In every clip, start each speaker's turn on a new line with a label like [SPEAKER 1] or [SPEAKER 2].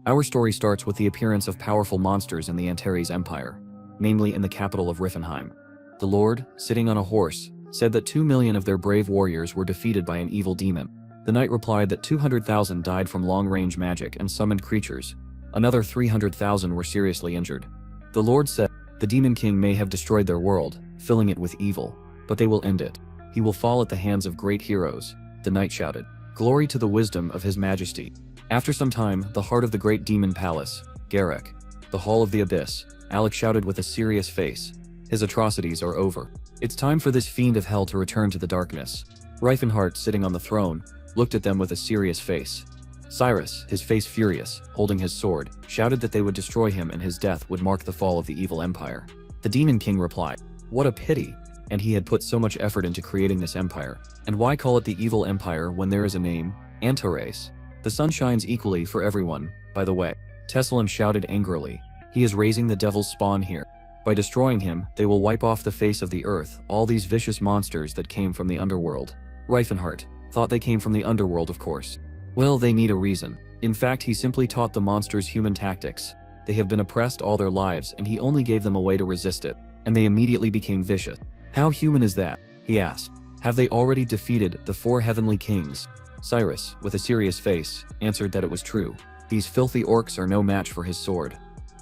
[SPEAKER 1] Our story starts with the appearance of powerful monsters in the Antares Empire, namely in the capital of Rifenheim. The Lord, sitting on a horse, said that 2 million of their brave warriors were defeated by an evil demon. The knight replied that 200,000 died from long-range magic and summoned creatures. Another 300,000 were seriously injured. The Lord said, the Demon King may have destroyed their world, filling it with evil, but they will end it. He will fall at the hands of great heroes. The knight shouted, glory to the wisdom of His Majesty. After some time, the heart of the great demon palace, Garek, the hall of the abyss, Alex shouted with a serious face. His atrocities are over. It's time for this fiend of hell to return to the darkness. Reifenhart, sitting on the throne, looked at them with a serious face. Cyrus, his face furious, holding his sword, shouted that they would destroy him and his death would mark the fall of the evil empire. The Demon King replied, what a pity, and he had put so much effort into creating this empire. And why call it the evil empire when there is a name, Antares? The sun shines equally for everyone, by the way. Tessalon shouted angrily, he is raising the devil's spawn here. By destroying him, they will wipe off the face of the earth all these vicious monsters that came from the underworld. Reifenhart thought they came from the underworld, of course. Well, they need a reason. In fact, he simply taught the monsters human tactics. They have been oppressed all their lives and he only gave them a way to resist it, and they immediately became vicious. How human is that? He asked. Have they already defeated the 4 heavenly kings? Cyrus, with a serious face, answered that it was true. These filthy orcs are no match for his sword.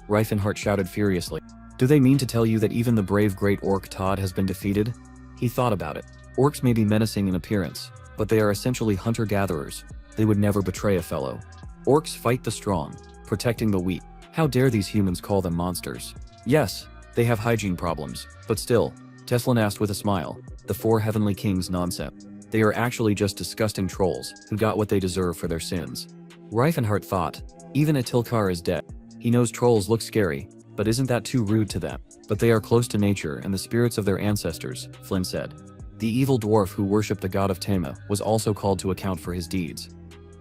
[SPEAKER 1] Reifenhart shouted furiously. Do they mean to tell you that even the brave great orc Todd has been defeated? He thought about it. Orcs may be menacing in appearance, but they are essentially hunter-gatherers. They would never betray a fellow. Orcs fight the strong, protecting the weak. How dare these humans call them monsters? Yes, they have hygiene problems, but still, Tessalon asked with a smile, the 4 heavenly kings nonsense. They are actually just disgusting trolls who got what they deserve for their sins. Reifenhart thought, even Atilkar is dead. He knows trolls look scary, but isn't that too rude to them? But they are close to nature and the spirits of their ancestors, Flynn said. The evil dwarf who worshipped the god of Tema was also called to account for his deeds.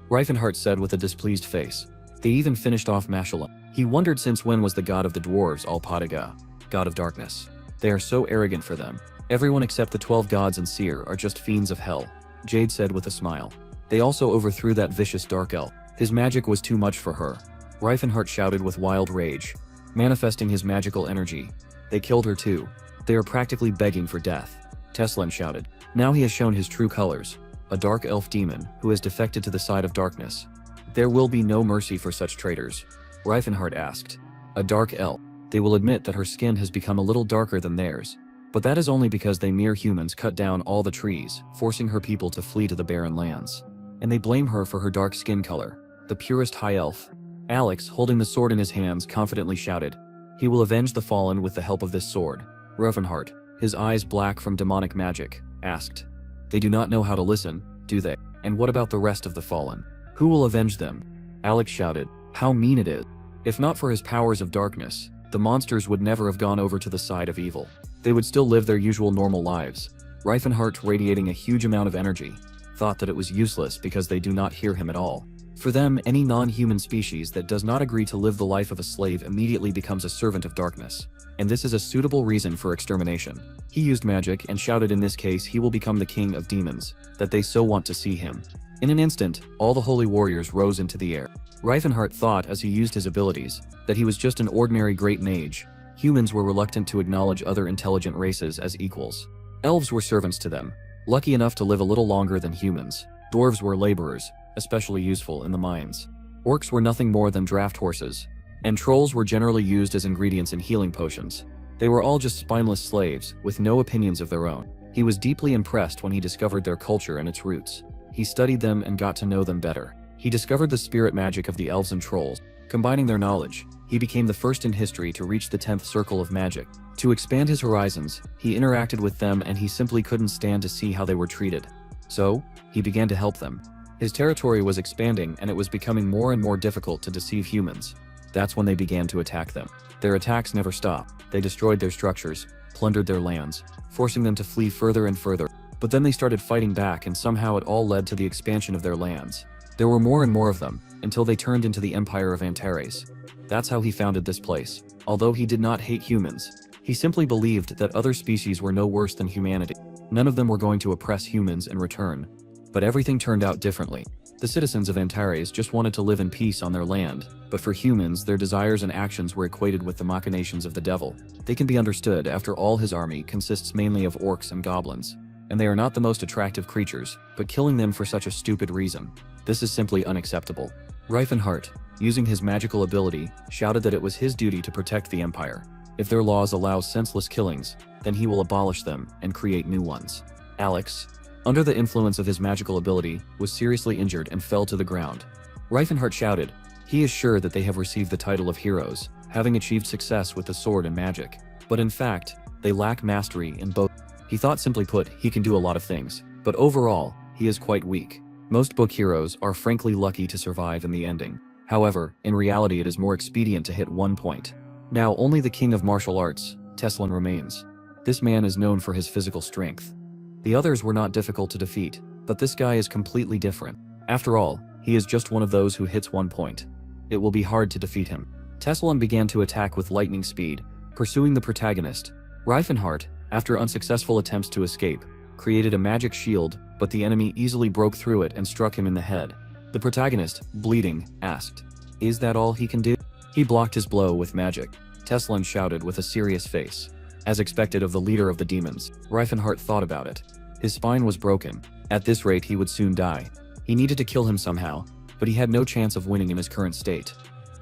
[SPEAKER 1] Reifenhart said with a displeased face. They even finished off Mashallah. He wondered since when was the god of the dwarves Alpadaga, god of darkness. They are so arrogant for them. Everyone except the 12 gods and seer are just fiends of hell, Jade said with a smile. They also overthrew that vicious dark elf. His magic was too much for her. Reifenhart shouted with wild rage, manifesting his magical energy. They killed her too. They are practically begging for death. Tessalon shouted. Now he has shown his true colors. A dark elf demon who has defected to the side of darkness. There will be no mercy for such traitors. Reifenhart asked. A dark elf. They will admit that her skin has become a little darker than theirs. But that is only because they mere humans cut down all the trees, forcing her people to flee to the barren lands. And they blame her for her dark skin color. The purest high elf. Alex, holding the sword in his hands, confidently shouted. He will avenge the fallen with the help of this sword. Reifenhart, his eyes black from demonic magic, asked. They do not know how to listen, do they? And what about the rest of the fallen? Who will avenge them? Alex shouted. How mean it is. If not for his powers of darkness, the monsters would never have gone over to the side of evil. They would still live their usual normal lives. Reifenhart, radiating a huge amount of energy, thought that it was useless because they do not hear him at all. For them, any non-human species that does not agree to live the life of a slave immediately becomes a servant of darkness. And this is a suitable reason for extermination. He used magic and shouted in this case he will become the king of demons, that they so want to see him. In an instant, all the holy warriors rose into the air. Reifenhart thought as he used his abilities, that he was just an ordinary great mage. Humans were reluctant to acknowledge other intelligent races as equals. Elves were servants to them, lucky enough to live a little longer than humans. Dwarves were laborers, especially useful in the mines. Orcs were nothing more than draft horses, and trolls were generally used as ingredients in healing potions. They were all just spineless slaves, with no opinions of their own. He was deeply impressed when he discovered their culture and its roots. He studied them and got to know them better. He discovered the spirit magic of the elves and trolls. Combining their knowledge, he became the first in history to reach the 10th circle of magic. To expand his horizons, he interacted with them and he simply couldn't stand to see how they were treated. So, he began to help them. His territory was expanding and it was becoming more and more difficult to deceive humans. That's when they began to attack them. Their attacks never stopped. They destroyed their structures, plundered their lands, forcing them to flee further and further. But then they started fighting back and somehow it all led to the expansion of their lands. There were more and more of them, until they turned into the Empire of Antares. That's how he founded this place. Although he did not hate humans, he simply believed that other species were no worse than humanity. None of them were going to oppress humans in return. But everything turned out differently. The citizens of Antares just wanted to live in peace on their land, but for humans, their desires and actions were equated with the machinations of the devil. They can be understood, after all his army consists mainly of orcs and goblins. And they are not the most attractive creatures, but killing them for such a stupid reason. This is simply unacceptable. Reifenhart, using his magical ability, shouted that it was his duty to protect the empire. If their laws allow senseless killings, then he will abolish them and create new ones. Alex, under the influence of his magical ability, was seriously injured and fell to the ground. Reifenhart shouted, he is sure that they have received the title of heroes, having achieved success with the sword and magic. But in fact, they lack mastery in both. He thought, simply put, he can do a lot of things, but overall, he is quite weak. Most book heroes are frankly lucky to survive in the ending. However, in reality it is more expedient to hit one point. Now only the king of martial arts, Teslan, remains. This man is known for his physical strength. The others were not difficult to defeat, but this guy is completely different. After all, he is just one of those who hits one point. It will be hard to defeat him. Teslan began to attack with lightning speed, pursuing the protagonist. Reifenhart, after unsuccessful attempts to escape, created a magic shield, but the enemy easily broke through it and struck him in the head. The protagonist, bleeding, asked, "Is that all he can do?" He blocked his blow with magic. Teslan shouted with a serious face. As expected of the leader of the demons, Reifenhart thought about it. His spine was broken. At this rate he would soon die. He needed to kill him somehow, but he had no chance of winning in his current state.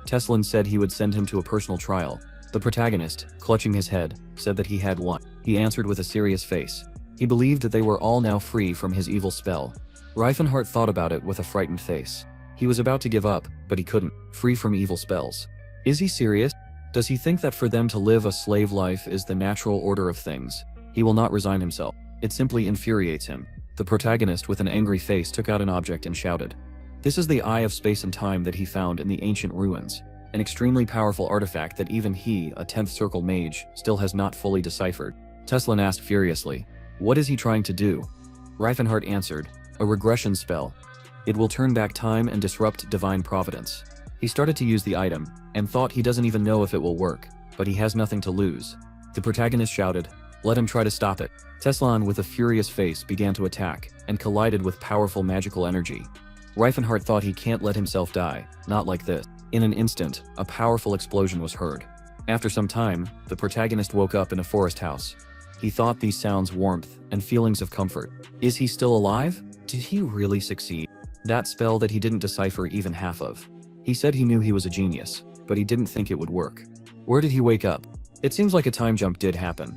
[SPEAKER 1] Teslan said he would send him to a personal trial. The protagonist, clutching his head, said that he had won. He answered with a serious face. He believed that they were all now free from his evil spell. Reifenhart thought about it with a frightened face. He was about to give up, but he couldn't. Free from evil spells. Is he serious? Does he think that for them to live a slave life is the natural order of things? He will not resign himself. It simply infuriates him. The protagonist with an angry face took out an object and shouted. This is the Eye of Space and Time that he found in the ancient ruins. An extremely powerful artifact that even he, a 10th circle mage, still has not fully deciphered. Teslan asked furiously, "What is he trying to do?" Reifenhart answered, "A regression spell. It will turn back time and disrupt divine providence." He started to use the item, and thought he doesn't even know if it will work, but he has nothing to lose. The protagonist shouted, "Let him try to stop it." Teslan, with a furious face, began to attack, and collided with powerful magical energy. Reifenhart thought he can't let himself die, not like this. In an instant, a powerful explosion was heard. After some time, the protagonist woke up in a forest house. He thought these sounds warmth and feelings of comfort. Is he still alive? Did he really succeed? That spell that he didn't decipher even half of. He said he knew he was a genius, but he didn't think it would work. Where did he wake up? It seems like a time jump did happen,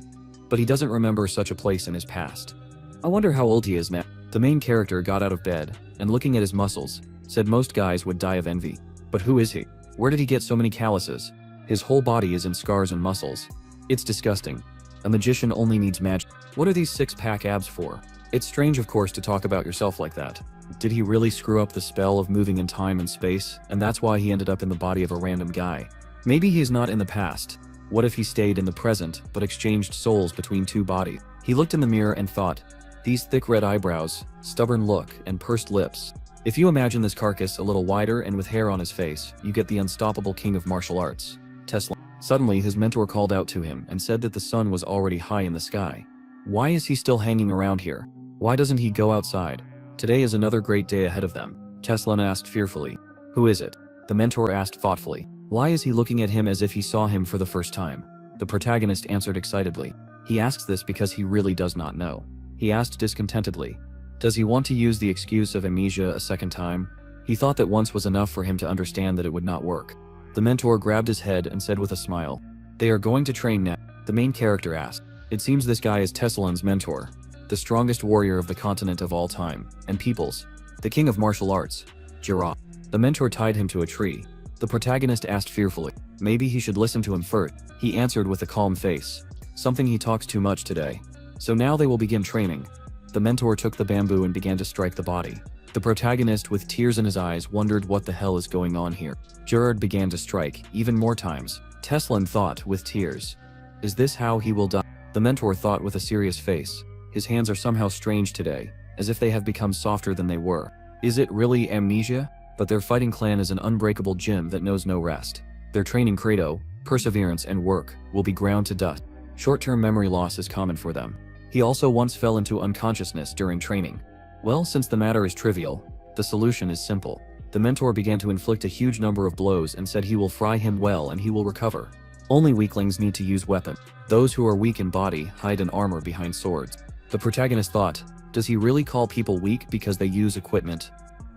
[SPEAKER 1] but he doesn't remember such a place in his past. I wonder how old he is now. The main character got out of bed, and looking at his muscles, said most guys would die of envy. But who is he? Where did he get so many calluses? His whole body is in scars and muscles. It's disgusting. A magician only needs magic. What are these six-pack abs for? It's strange, of course, to talk about yourself like that. Did he really screw up the spell of moving in time and space, and that's why he ended up in the body of a random guy? Maybe he is not in the past. What if he stayed in the present, but exchanged souls between two bodies? He looked in the mirror and thought, these thick red eyebrows, stubborn look, and pursed lips. If you imagine this carcass a little wider and with hair on his face, you get the unstoppable king of martial arts, Tesla. Suddenly, his mentor called out to him and said that the sun was already high in the sky. Why is he still hanging around here? Why doesn't he go outside? Today is another great day ahead of them. Tesla asked fearfully. Who is it? The mentor asked thoughtfully. Why is he looking at him as if he saw him for the first time? The protagonist answered excitedly. He asks this because he really does not know. He asked discontentedly. Does he want to use the excuse of amnesia a second time? He thought that once was enough for him to understand that it would not work. The mentor grabbed his head and said with a smile, "They are going to train now." The main character asked. It seems this guy is Teslan's mentor, the strongest warrior of the continent of all time, and peoples, the king of martial arts, Jirah. The mentor tied him to a tree. The protagonist asked fearfully, maybe he should listen to him first. He answered with a calm face, something he talks too much today. So now they will begin training. The mentor took the bamboo and began to strike the body. The protagonist, with tears in his eyes, wondered what the hell is going on here. Gerard began to strike, even more times. Teslan thought, with tears, is this how he will die? The mentor thought with a serious face, his hands are somehow strange today, as if they have become softer than they were. Is it really amnesia? But their fighting clan is an unbreakable gym that knows no rest. Their training credo, perseverance and work, will be ground to dust. Short-term memory loss is common for them. He also once fell into unconsciousness during training. Well, since the matter is trivial, The solution is simple. The mentor began to inflict a huge number of blows and said he will fry him well and he will recover. Only weaklings need to use weapons. Those who are weak in body hide in armor behind swords. The protagonist thought, does he really call people weak because they use equipment?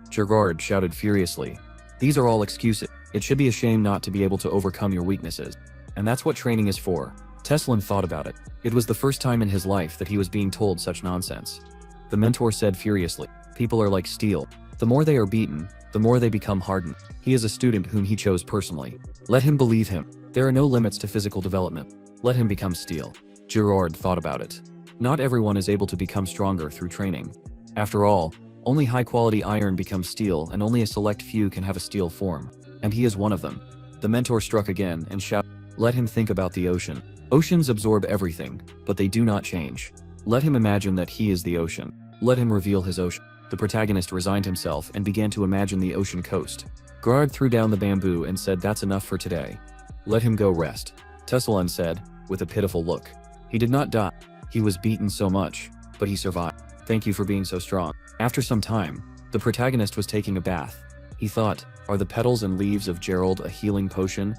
[SPEAKER 1] Gerard shouted furiously. These are all excuses. It should be a shame not to be able to overcome your weaknesses. And that's what training is for. Teslan thought about it. It was the first time in his life that he was being told such nonsense. The mentor said furiously, people are like steel. The more they are beaten, the more they become hardened. He is a student whom he chose personally. Let him believe him. There are no limits to physical development. Let him become steel. Gerard thought about it. Not everyone is able to become stronger through training. After all, only high-quality iron becomes steel and only a select few can have a steel form. And he is one of them. The mentor struck again and shouted, let him think about the ocean. Oceans absorb everything, but they do not change. Let him imagine that he is the ocean. Let him reveal his ocean. The protagonist resigned himself and began to imagine the ocean coast. Gerard threw down the bamboo and said, that's enough for today. Let him go rest. Teslan said, with a pitiful look. He did not die. He was beaten so much, but he survived. Thank you for being so strong. After some time, the protagonist was taking a bath. He thought, are the petals and leaves of Gerald a healing potion?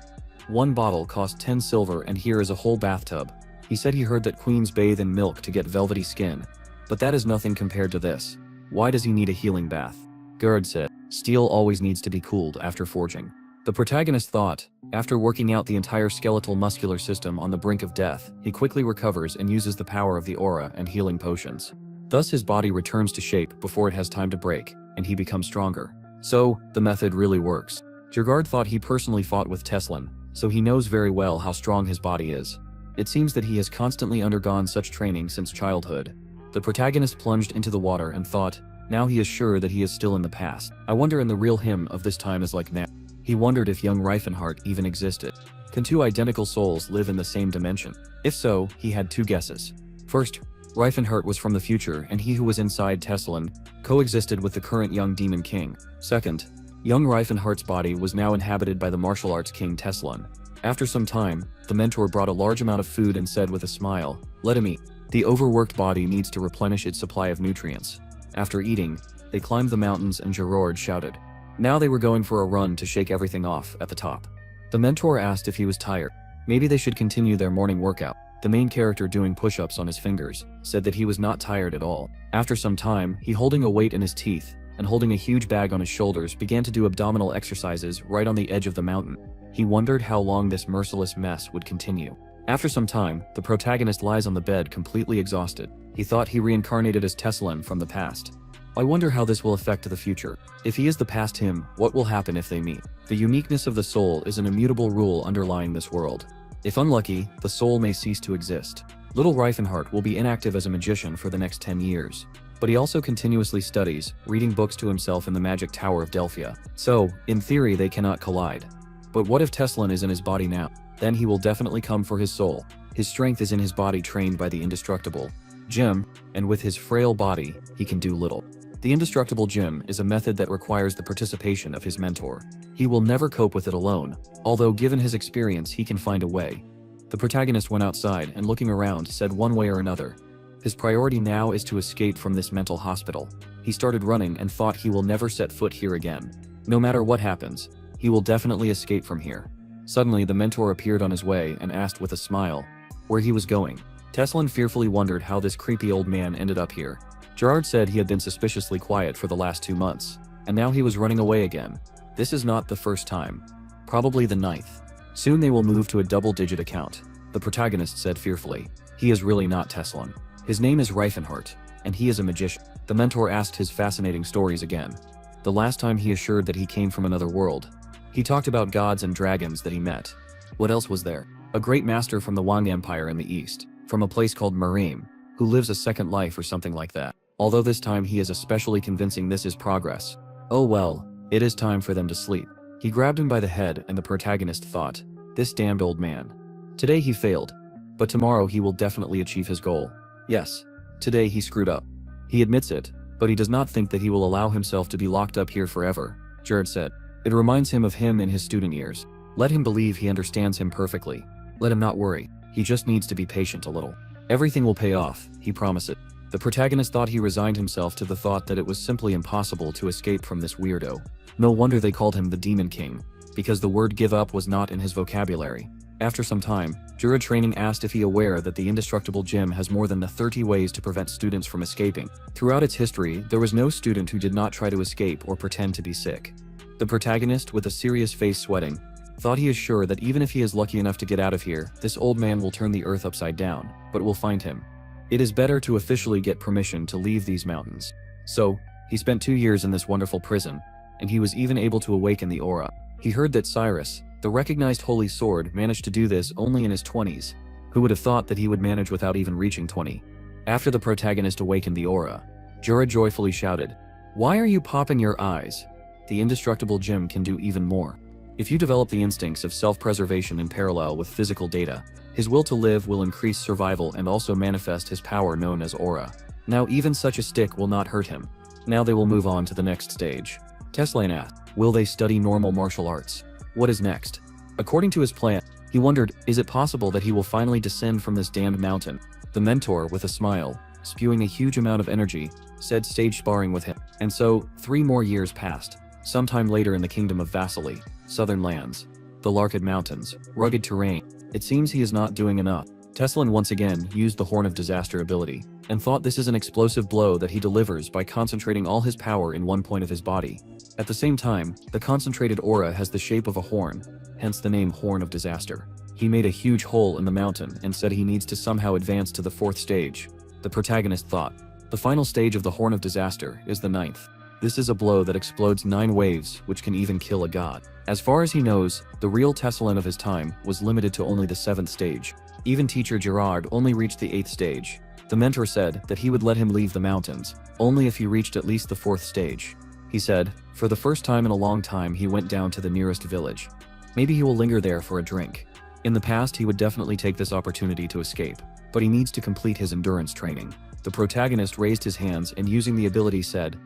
[SPEAKER 1] One bottle cost 10 silver and here is a whole bathtub. He said he heard that queens bathe in milk to get velvety skin. But that is nothing compared to this. Why does he need a healing bath? Gerard said, steel always needs to be cooled after forging. The protagonist thought, after working out the entire skeletal muscular system on the brink of death, he quickly recovers and uses the power of the aura and healing potions. Thus his body returns to shape before it has time to break, and he becomes stronger. So, the method really works. Gerard thought he personally fought with Teslan, so he knows very well how strong his body is. It seems that he has constantly undergone such training since childhood. The protagonist plunged into the water and thought, now he is sure that he is still in the past. I wonder in the real him of this time is like now. He wondered if young Reifenhart even existed. Can two identical souls live in the same dimension? If so, he had two guesses. First, Reifenhart was from the future and he who was inside Teslan coexisted with the current young demon king. Second, young Reifenhart's body was now inhabited by the martial arts king Teslan. After some time, the mentor brought a large amount of food and said with a smile, let him eat. The overworked body needs to replenish its supply of nutrients. After eating, they climbed the mountains and Gerard shouted. Now they were going for a run to shake everything off at the top. The mentor asked if he was tired. Maybe they should continue their morning workout. The main character doing push-ups on his fingers said that he was not tired at all. After some time, he holding a weight in his teeth and holding a huge bag on his shoulders began to do abdominal exercises right on the edge of the mountain. He wondered how long this merciless mess would continue. After some time, the protagonist lies on the bed completely exhausted. He thought he reincarnated as Teslan from the past. I wonder how this will affect the future. If he is the past him, what will happen if they meet? The uniqueness of the soul is an immutable rule underlying this world. If unlucky, the soul may cease to exist. Little Reifenhart will be inactive as a magician for the next 10 years. But he also continuously studies, reading books to himself in the magic tower of Delphia. So, in theory they cannot collide. But what if Teslan is in his body now? Then he will definitely come for his soul. His strength is in his body trained by the indestructible Jim, and with his frail body, he can do little. The indestructible Jim is a method that requires the participation of his mentor. He will never cope with it alone, although given his experience he can find a way. The protagonist went outside and looking around said one way or another. His priority now is to escape from this mental hospital. He started running and thought he will never set foot here again. No matter what happens, he will definitely escape from here. Suddenly the mentor appeared on his way and asked with a smile where he was going. Teslan fearfully wondered how this creepy old man ended up here. Gerard said he had been suspiciously quiet for the last 2 months, and now he was running away again. This is not the first time. Probably the 9th. Soon they will move to a double-digit account, the protagonist said fearfully. He is really not Teslan. His name is Reifenhart, and he is a magician. The mentor asked his fascinating stories again. The last time he assured that he came from another world. He talked about gods and dragons that he met. What else was there? A great master from the Wang Empire in the east, from a place called Marim, who lives a second life or something like that. Although this time he is especially convincing this is progress. Oh well, it is time for them to sleep. He grabbed him by the head and the protagonist thought, this damned old man. Today he failed, but tomorrow he will definitely achieve his goal. Yes, today he screwed up. He admits it, but he does not think that he will allow himself to be locked up here forever, Jared said. It reminds him of him in his student years. Let him believe he understands him perfectly. Let him not worry. He just needs to be patient a little. Everything will pay off, he promises. The protagonist thought he resigned himself to the thought that it was simply impossible to escape from this weirdo. No wonder they called him the Demon King, because the word give up was not in his vocabulary. After some time, Jura Training asked if he aware that the indestructible gym has more than 30 ways to prevent students from escaping. Throughout its history, there was no student who did not try to escape or pretend to be sick. The protagonist, with a serious face sweating, thought he is sure that even if he is lucky enough to get out of here, this old man will turn the earth upside down, but will find him. It is better to officially get permission to leave these mountains. So, he spent 2 years in this wonderful prison, and he was even able to awaken the aura. He heard that Cyrus, the recognized holy sword, managed to do this only in his 20s. Who would have thought that he would manage without even reaching 20? After the protagonist awakened the aura, Jura joyfully shouted, "Why are you popping your eyes? The indestructible gem can do even more." If you develop the instincts of self-preservation in parallel with physical data, his will to live will increase survival and also manifest his power known as aura. Now even such a stick will not hurt him. Now they will move on to the next stage. Teslan asked, will they study normal martial arts? What is next? According to his plan, he wondered, is it possible that he will finally descend from this damned mountain? The mentor, with a smile, spewing a huge amount of energy, said stage sparring with him. And so, 3 more years passed. Sometime later in the kingdom of Vasily, southern lands, the Larkid Mountains, rugged terrain, it seems he is not doing enough. Teslan once again used the Horn of Disaster ability, and thought this is an explosive blow that he delivers by concentrating all his power in one point of his body. At the same time, the concentrated aura has the shape of a horn, hence the name Horn of Disaster. He made a huge hole in the mountain and said he needs to somehow advance to the 4th stage. The protagonist thought, the final stage of the Horn of Disaster is the 9th. This is a blow that explodes 9 waves, which can even kill a god. As far as he knows, the real Teslan of his time was limited to only the 7th stage. Even teacher Gerard only reached the 8th stage. The mentor said that he would let him leave the mountains, only if he reached at least the 4th stage. He said, for the first time in a long time he went down to the nearest village. Maybe he will linger there for a drink. In the past he would definitely take this opportunity to escape, but he needs to complete his endurance training. The protagonist raised his hands and using the ability said,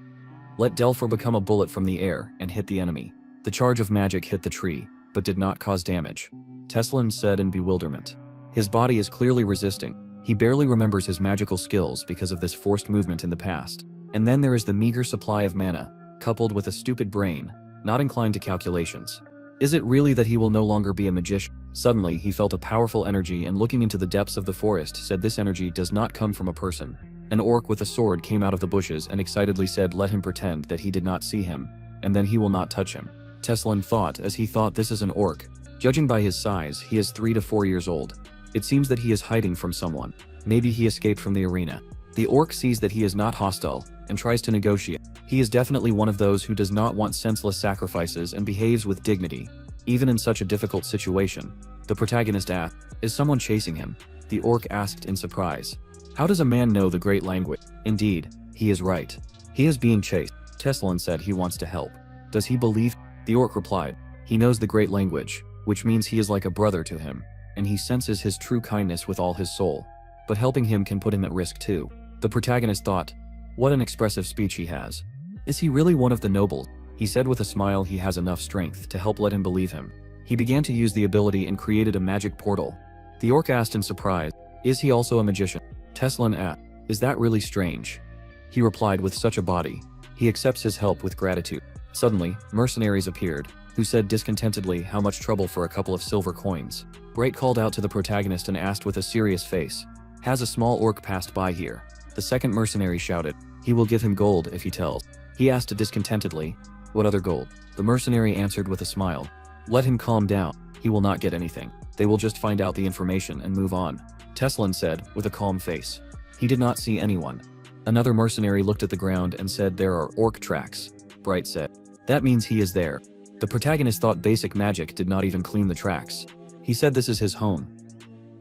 [SPEAKER 1] let Delphur become a bullet from the air and hit the enemy. The charge of magic hit the tree, but did not cause damage. Teslan said in bewilderment. His body is clearly resisting. He barely remembers his magical skills because of this forced movement in the past. And then there is the meager supply of mana, coupled with a stupid brain, not inclined to calculations. Is it really that he will no longer be a magician? Suddenly, he felt a powerful energy and looking into the depths of the forest said this energy does not come from a person. An orc with a sword came out of the bushes and excitedly said let him pretend that he did not see him, and then he will not touch him. Teslan thought as he thought this is an orc. Judging by his size, he is 3 to 4 years old. It seems that he is hiding from someone. Maybe he escaped from the arena. The orc sees that he is not hostile and tries to negotiate. He is definitely one of those who does not want senseless sacrifices and behaves with dignity, even in such a difficult situation. The protagonist asked, is someone chasing him? The orc asked in surprise. How does a man know the great language? Indeed, he is right. He is being chased. Teslan said he wants to help. Does he believe? The orc replied, he knows the great language, which means he is like a brother to him, and he senses his true kindness with all his soul. But helping him can put him at risk too. The protagonist thought, what an expressive speech he has. Is he really one of the nobles? He said with a smile he has enough strength to help let him believe him. He began to use the ability and created a magic portal. The orc asked in surprise, is he also a magician? Teslan asked, is that really strange? He replied with such a body. He accepts his help with gratitude. Suddenly, mercenaries appeared, who said discontentedly how much trouble for a couple of silver coins. Bright called out to the protagonist and asked with a serious face, has a small orc passed by here? The second mercenary shouted, he will give him gold if he tells. He asked discontentedly, what other gold? The mercenary answered with a smile, let him calm down, he will not get anything. They will just find out the information and move on. Teslan said, with a calm face. He did not see anyone. Another mercenary looked at the ground and said there are orc tracks. Bright said, that means he is there. The protagonist thought basic magic did not even clean the tracks. He said this is his home.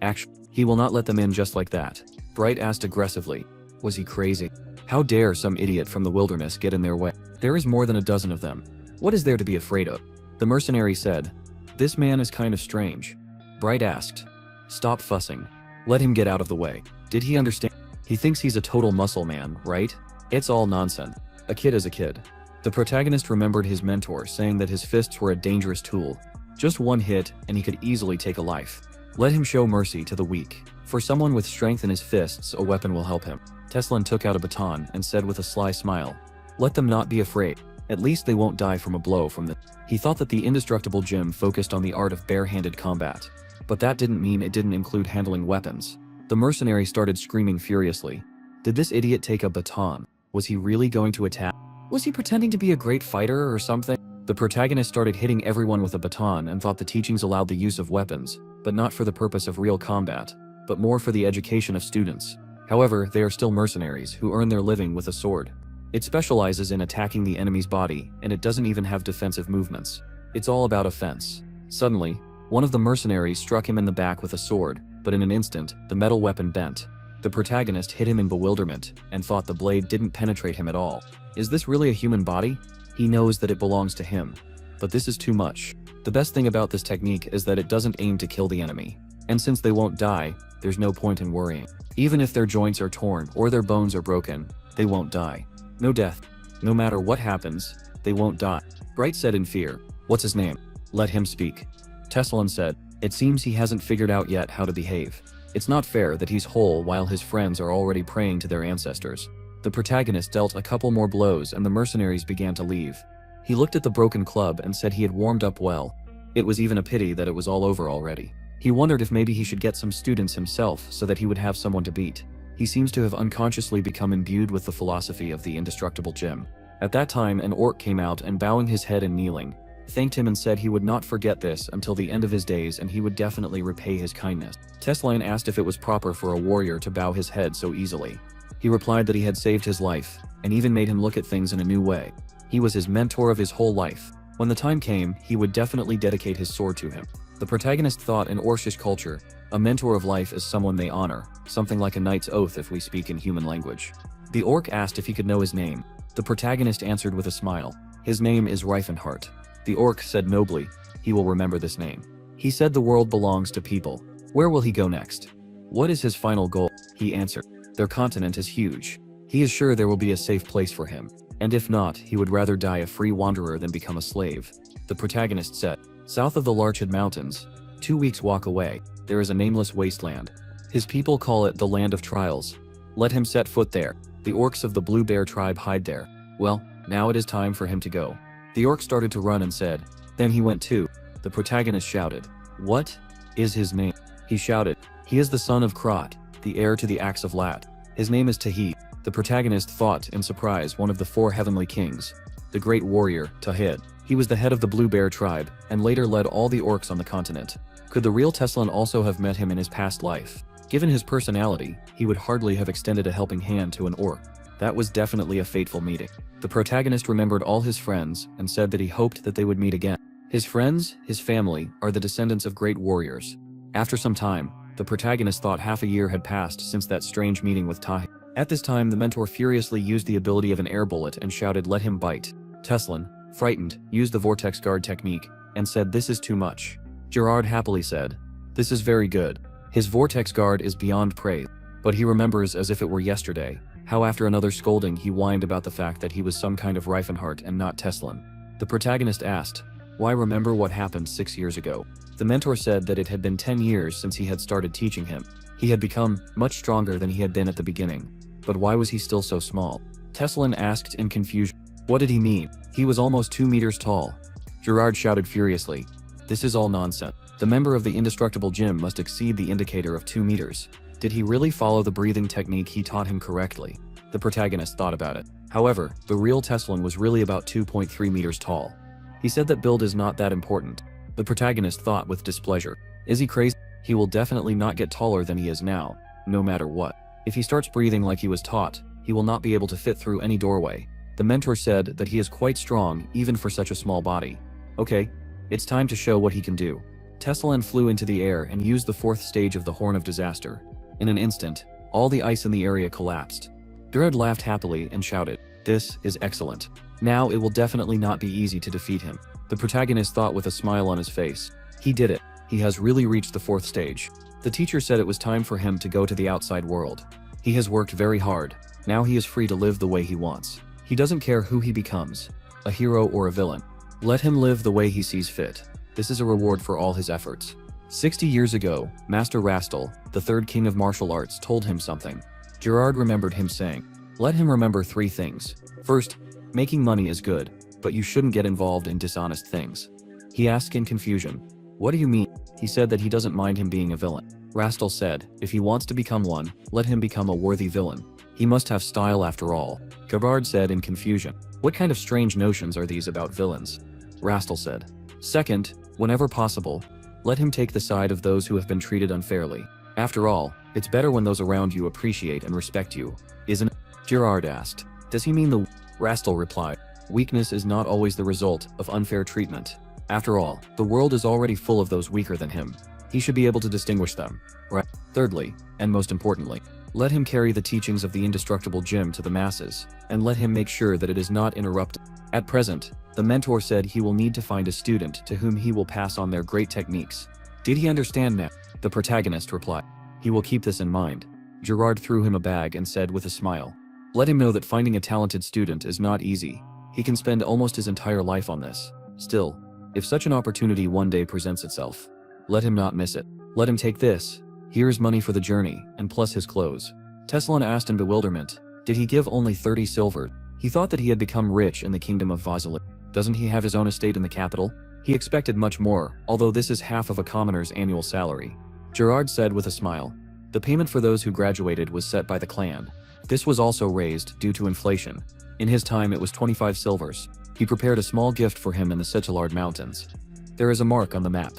[SPEAKER 1] Actually, he will not let them in just like that. Bright asked aggressively, was he crazy? How dare some idiot from the wilderness get in their way? There is more than a dozen of them. What is there to be afraid of? The mercenary said, this man is kind of strange. Bright asked, stop fussing. Let him get out of the way. Did he understand? He thinks he's a total muscle man, right? It's all nonsense. A kid is a kid. The protagonist remembered his mentor saying that his fists were a dangerous tool. Just one hit and he could easily take a life. Let him show mercy to the weak. For someone with strength in his fists, a weapon will help him. Teslan took out a baton and said with a sly smile, "Let them not be afraid. At least they won't die from a blow from the..." He thought that the indestructible Jim focused on the art of bare-handed combat. But that didn't mean it didn't include handling weapons. The mercenary started screaming furiously. Did this idiot take a baton? Was he really going to attack? Was he pretending to be a great fighter or something? The protagonist started hitting everyone with a baton and thought the teachings allowed the use of weapons, but not for the purpose of real combat, but more for the education of students. However, they are still mercenaries who earn their living with a sword. It specializes in attacking the enemy's body, and it doesn't even have defensive movements. It's all about offense. Suddenly, one of the mercenaries struck him in the back with a sword, but in an instant, the metal weapon bent. The protagonist hit him in bewilderment, and thought the blade didn't penetrate him at all. Is this really a human body? He knows that it belongs to him. But this is too much. The best thing about this technique is that it doesn't aim to kill the enemy. And since they won't die, there's no point in worrying. Even if their joints are torn or their bones are broken, they won't die. No death. No matter what happens, they won't die. Bright said in fear, "What's his name? Let him speak." Teslan said, "It seems he hasn't figured out yet how to behave. It's not fair that he's whole while his friends are already praying to their ancestors." The protagonist dealt a couple more blows and the mercenaries began to leave. He looked at the broken club and said he had warmed up well. It was even a pity that it was all over already. He wondered if maybe he should get some students himself so that he would have someone to beat. He seems to have unconsciously become imbued with the philosophy of the indestructible Jim. At that time, an orc came out and bowing his head and kneeling, thanked him and said he would not forget this until the end of his days and he would definitely repay his kindness. Teslan asked if it was proper for a warrior to bow his head so easily. He replied that he had saved his life, and even made him look at things in a new way. He was his mentor of his whole life. When the time came, he would definitely dedicate his sword to him. The protagonist thought in Orcish culture, a mentor of life is someone they honor, something like a knight's oath if we speak in human language. The orc asked if he could know his name. The protagonist answered with a smile. His name is Reifenhart. The orc said nobly, he will remember this name. He said the world belongs to people. Where will he go next? What is his final goal? He answered. Their continent is huge. He is sure there will be a safe place for him, and if not, he would rather die a free wanderer than become a slave. The protagonist said, south of the Larchid Mountains, 2 weeks walk away, there is a nameless wasteland. His people call it the Land of Trials. Let him set foot there. The orcs of the Blue Bear tribe hide there. Well, now it is time for him to go. The orc started to run and said, then he went too. The protagonist shouted, what is his name? He shouted, he is the son of Krat, the heir to the Axe of Lat. His name is Tahid. The protagonist thought in surprise one of the 4 heavenly kings, the great warrior, Tahid. He was the head of the Blue Bear tribe, and later led all the orcs on the continent. Could the real Teslan also have met him in his past life? Given his personality, he would hardly have extended a helping hand to an orc. That was definitely a fateful meeting. The protagonist remembered all his friends and said that he hoped that they would meet again. His friends, his family, are the descendants of great warriors. After some time, the protagonist thought half a year had passed since that strange meeting with Tahid. At this time, the mentor furiously used the ability of an air bullet and shouted, let him bite. Teslan, frightened, used the vortex guard technique and said, this is too much. Gerard happily said, this is very good. His vortex guard is beyond praise. But he remembers as if it were yesterday, how after another scolding he whined about the fact that he was some kind of Reifenhart and not Teslan. The protagonist asked, why remember what happened 6 years ago? The mentor said that it had been 10 years since he had started teaching him. He had become much stronger than he had been at the beginning. But why was he still so small? Teslan asked in confusion. What did he mean? He was almost 2 meters tall. Gerard shouted furiously. This is all nonsense. The member of the indestructible Jim must exceed the indicator of 2 meters. Did he really follow the breathing technique he taught him correctly? The protagonist thought about it. However, the real Teslan was really about 2.3 meters tall. He said that build is not that important. The protagonist thought with displeasure. Is he crazy? He will definitely not get taller than he is now, no matter what. If he starts breathing like he was taught, he will not be able to fit through any doorway. The mentor said that he is quite strong even for such a small body. Okay, it's time to show what he can do. Teslan flew into the air and used the 4th stage of the Horn of Disaster. In an instant, all the ice in the area collapsed. Gerard laughed happily and shouted, this is excellent. Now it will definitely not be easy to defeat him. The protagonist thought with a smile on his face. He did it. He has really reached the 4th stage. The teacher said it was time for him to go to the outside world. He has worked very hard. Now he is free to live the way he wants. He doesn't care who he becomes, a hero or a villain. Let him live the way he sees fit. This is a reward for all his efforts. 60 years ago, Master Rastal, the 3rd king of martial arts, told him something. Gerard remembered him saying, "Let him remember 3 things. First, making money is good, but you shouldn't get involved in dishonest things." He asked in confusion, "What do you mean?" He said that he doesn't mind him being a villain. Rastal said, "If he wants to become one, let him become a worthy villain. He must have style after all." Gerard said in confusion, "What kind of strange notions are these about villains?" Rastal said, "Second, whenever possible, let him take the side of those who have been treated unfairly. After all, it's better when those around you appreciate and respect you, isn't it?" Gerard asked, "Does he mean the—" Rastal replied, "Weakness is not always the result of unfair treatment. After all, the world is already full of those weaker than him. He should be able to distinguish them. Right? Thirdly, and most importantly, let him carry the teachings of the indestructible gem to the masses, and let him make sure that it is not interrupted. At present, the mentor said he will need to find a student to whom he will pass on their great techniques. Did he understand now?" The protagonist replied, "He will keep this in mind." Gerard threw him a bag and said with a smile, "Let him know that finding a talented student is not easy. He can spend almost his entire life on this. Still, if such an opportunity one day presents itself, let him not miss it. Let him take this. Here's money for the journey, and plus his clothes." Teslan asked in bewilderment, "Did he give only 30 silver? He thought that he had become rich in the kingdom of Vasily. Doesn't he have his own estate in the capital?" He expected much more, although this is half of a commoner's annual salary. Gerard said with a smile, "The payment for those who graduated was set by the clan. This was also raised due to inflation. In his time it was 25 silvers. He prepared a small gift for him in the Sechelard Mountains. There is a mark on the map,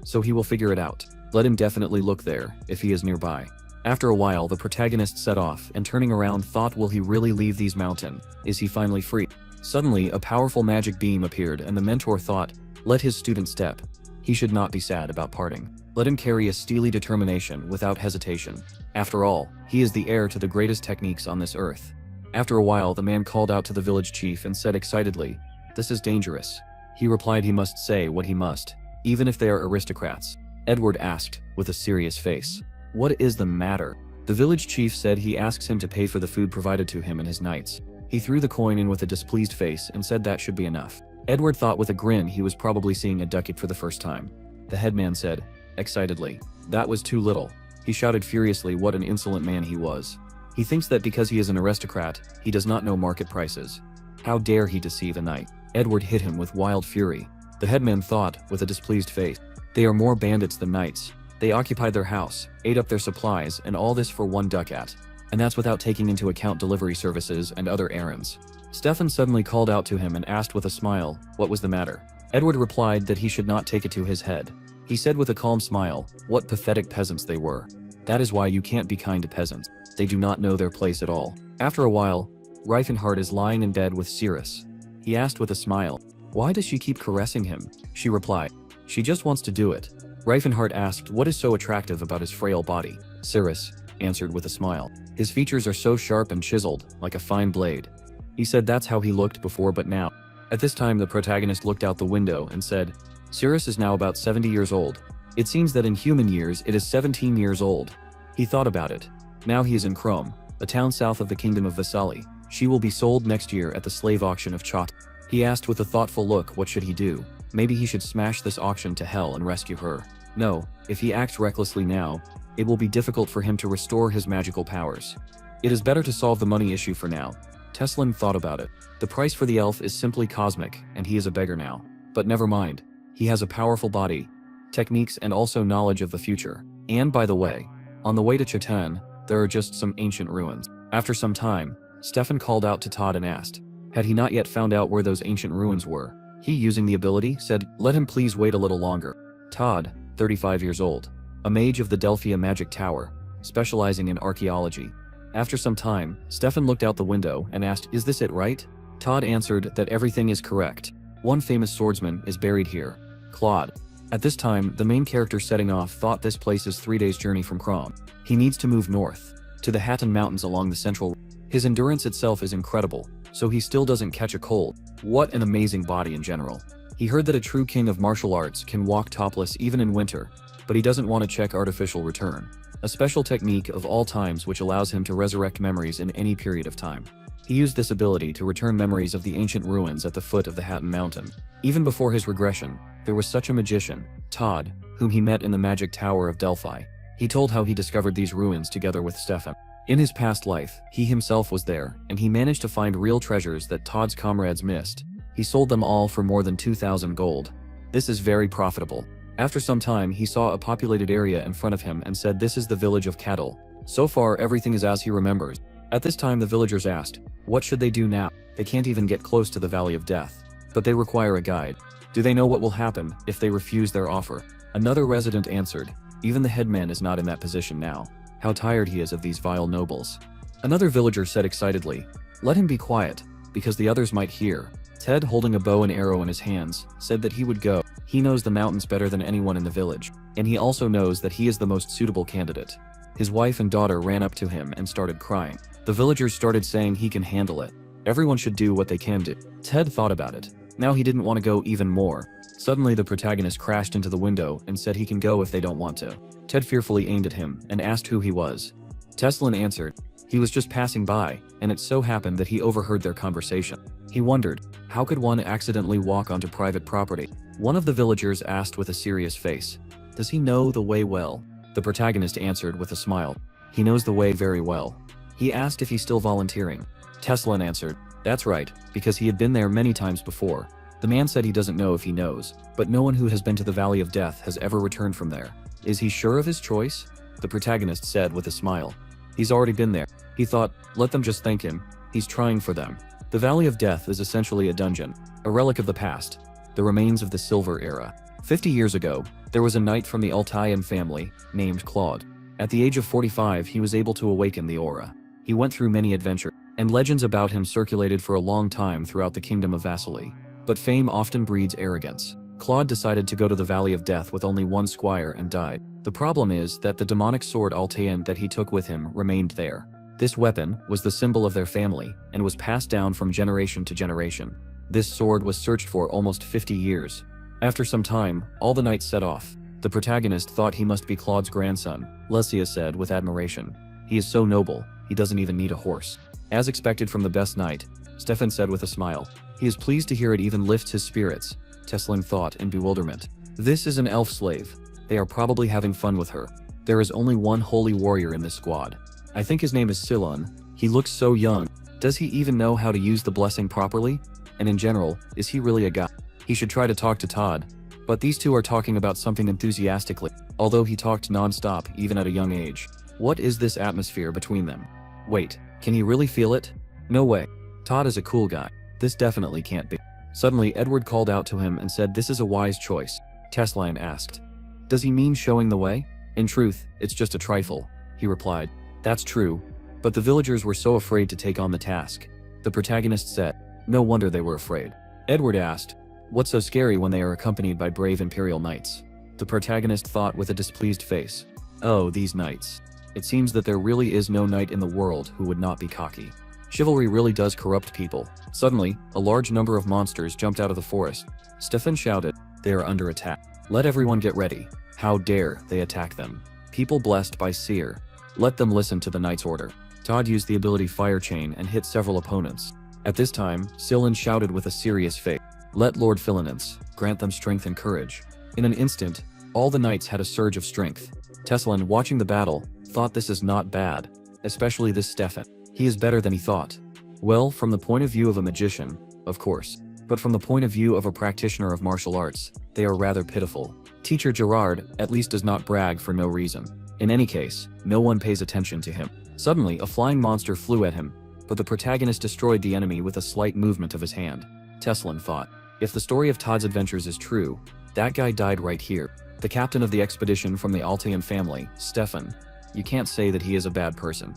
[SPEAKER 1] so he will figure it out. Let him definitely look there, if he is nearby." After a while the protagonist set off and turning around thought, will he really leave these mountains? Is he finally free? Suddenly a powerful magic beam appeared and the mentor thought, let his student step. He should not be sad about parting. Let him carry a steely determination without hesitation. After all, he is the heir to the greatest techniques on this earth. After a while the man called out to the village chief and said excitedly, "This is dangerous." He replied he must say what he must, even if they are aristocrats. Edward asked, with a serious face, "What is the matter?" The village chief said he asks him to pay for the food provided to him and his knights. He threw the coin in with a displeased face and said that should be enough. Edward thought with a grin he was probably seeing a ducat for the first time. The headman said, excitedly, "That was too little." He shouted furiously what an insolent man he was. He thinks that because he is an aristocrat, he does not know market prices. How dare he deceive a knight? Edward hit him with wild fury. The headman thought, with a displeased face, "They are more bandits than knights. They occupied their house, ate up their supplies, and all this for 1 ducat. And that's without taking into account delivery services and other errands." Stefan suddenly called out to him and asked with a smile, what was the matter? Edward replied that he should not take it to his head. He said with a calm smile, what pathetic peasants they were. That is why you can't be kind to peasants. They do not know their place at all. After a while, Reifenhardt is lying in bed with Cirrus. He asked with a smile, "Why does she keep caressing him?" She replied, "She just wants to do it." Reifenhardt asked what is so attractive about his frail body. Cirrus answered with a smile, "His features are so sharp and chiseled, like a fine blade." He said that's how he looked before, but now. At this time the protagonist looked out the window and said, "Cirrus is now about 70 years old. It seems that in human years it is 17 years old." He thought about it. Now he is in Krom, a town south of the kingdom of Vasily. She will be sold next year at the slave auction of Chot. He asked with a thoughtful look what should he do. Maybe he should smash this auction to hell and rescue her. No, if he acts recklessly now, it will be difficult for him to restore his magical powers. It is better to solve the money issue for now. Teslin thought about it. The price for the elf is simply cosmic, and he is a beggar now. But never mind. He has a powerful body, techniques, and also knowledge of the future. And by the way, on the way to Chetan, there are just some ancient ruins. After some time, Stefan called out to Todd and asked, had he not yet found out where those ancient ruins were? He, using the ability, said, let him please wait a little longer. Todd, 35 years old, a mage of the Delphia Magic Tower, specializing in archaeology. After some time, Stefan looked out the window and asked, is this it right? Todd answered that everything is correct. One famous swordsman is buried here, Claude. At this time, the main character setting off thought this place is 3 days' journey from Krom. He needs to move north, to the Hatton Mountains along the central. His endurance itself is incredible, so he still doesn't catch a cold. What an amazing body in general. He heard that a true king of martial arts can walk topless even in winter, but he doesn't want to check artificial return, a special technique of all times which allows him to resurrect memories in any period of time. He used this ability to return memories of the ancient ruins at the foot of the Hatton Mountain. Even before his regression, there was such a magician, Todd, whom he met in the magic tower of Delphi. He told how he discovered these ruins together with Stefan. In his past life, he himself was there, and he managed to find real treasures that Todd's comrades missed. He sold them all for more than 2,000 gold. This is very profitable. After some time, he saw a populated area in front of him and said, "This is the village of cattle." So far, everything is as he remembers. At this time, the villagers asked, what should they do now? They can't even get close to the Valley of Death. But they require a guide. Do they know what will happen if they refuse their offer? Another resident answered, even the headman is not in that position now. How tired he is of these vile nobles. Another villager said excitedly, let him be quiet, because the others might hear. Ted, holding a bow and arrow in his hands, said that he would go. He knows the mountains better than anyone in the village, and he also knows that he is the most suitable candidate. His wife and daughter ran up to him and started crying. The villagers started saying he can handle it. Everyone should do what they can do. Ted thought about it. Now he didn't want to go even more. Suddenly the protagonist crashed into the window and said he can go if they don't want to. Ted fearfully aimed at him and asked who he was. Teslin answered, he was just passing by, and it so happened that he overheard their conversation. He wondered, how could one accidentally walk onto private property? One of the villagers asked with a serious face, does he know the way well? The protagonist answered with a smile, he knows the way very well. He asked if he's still volunteering. Teslin answered, that's right, because he had been there many times before. The man said he doesn't know if he knows, but no one who has been to the Valley of Death has ever returned from there. Is he sure of his choice? The protagonist said with a smile. He's already been there. He thought, let them just thank him. He's trying for them. The Valley of Death is essentially a dungeon, a relic of the past, the remains of the Silver Era. 50 years ago, there was a knight from the Altayan family, named Claude. At the age of 45, he was able to awaken the aura. He went through many adventures, and legends about him circulated for a long time throughout the kingdom of Vasily. But fame often breeds arrogance. Claude decided to go to the Valley of Death with only one squire and died. The problem is that the demonic sword Altayan that he took with him remained there. This weapon was the symbol of their family and was passed down from generation to generation. This sword was searched for almost 50 years. After some time, all the knights set off. The protagonist thought he must be Claude's grandson, Lesia said with admiration. He is so noble, he doesn't even need a horse. As expected from the best knight, Stefan said with a smile. He is pleased to hear it even lifts his spirits, Teslin thought in bewilderment. This is an elf slave. They are probably having fun with her. There is only one holy warrior in this squad. I think his name is Silon. He looks so young. Does he even know how to use the blessing properly? And in general, is he really a guy? He should try to talk to Todd. But these two are talking about something enthusiastically, although he talked non-stop even at a young age. What is this atmosphere between them? Wait, can he really feel it? No way. Todd is a cool guy. This definitely can't be. Suddenly, Edward called out to him and said, this is a wise choice. Teslin asked, does he mean showing the way? In truth, it's just a trifle, he replied. That's true, but the villagers were so afraid to take on the task. The protagonist said, no wonder they were afraid. Edward asked, what's so scary when they are accompanied by brave imperial knights? The protagonist thought with a displeased face, oh, these knights. It seems that there really is no knight in the world who would not be cocky. Chivalry really does corrupt people. Suddenly, a large number of monsters jumped out of the forest. Stefan shouted, they are under attack. Let everyone get ready. How dare they attack them? People blessed by Seer. Let them listen to the knight's order. Todd used the ability Fire Chain and hit several opponents. At this time, Silin shouted with a serious face, let Lord Philinance grant them strength and courage. In an instant, all the knights had a surge of strength. Teslin, watching the battle, thought this is not bad, especially this Stefan. He is better than he thought. Well, from the point of view of a magician, of course, but from the point of view of a practitioner of martial arts, they are rather pitiful. Teacher Gerard at least does not brag for no reason. In any case, no one pays attention to him. Suddenly, a flying monster flew at him, but the protagonist destroyed the enemy with a slight movement of his hand. Teslin thought, if the story of Todd's adventures is true, that guy died right here. The captain of the expedition from the Altayan family, Stefan. You can't say that he is a bad person.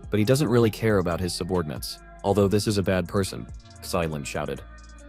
[SPEAKER 1] But he doesn't really care about his subordinates. Although this is a bad person, Silent shouted.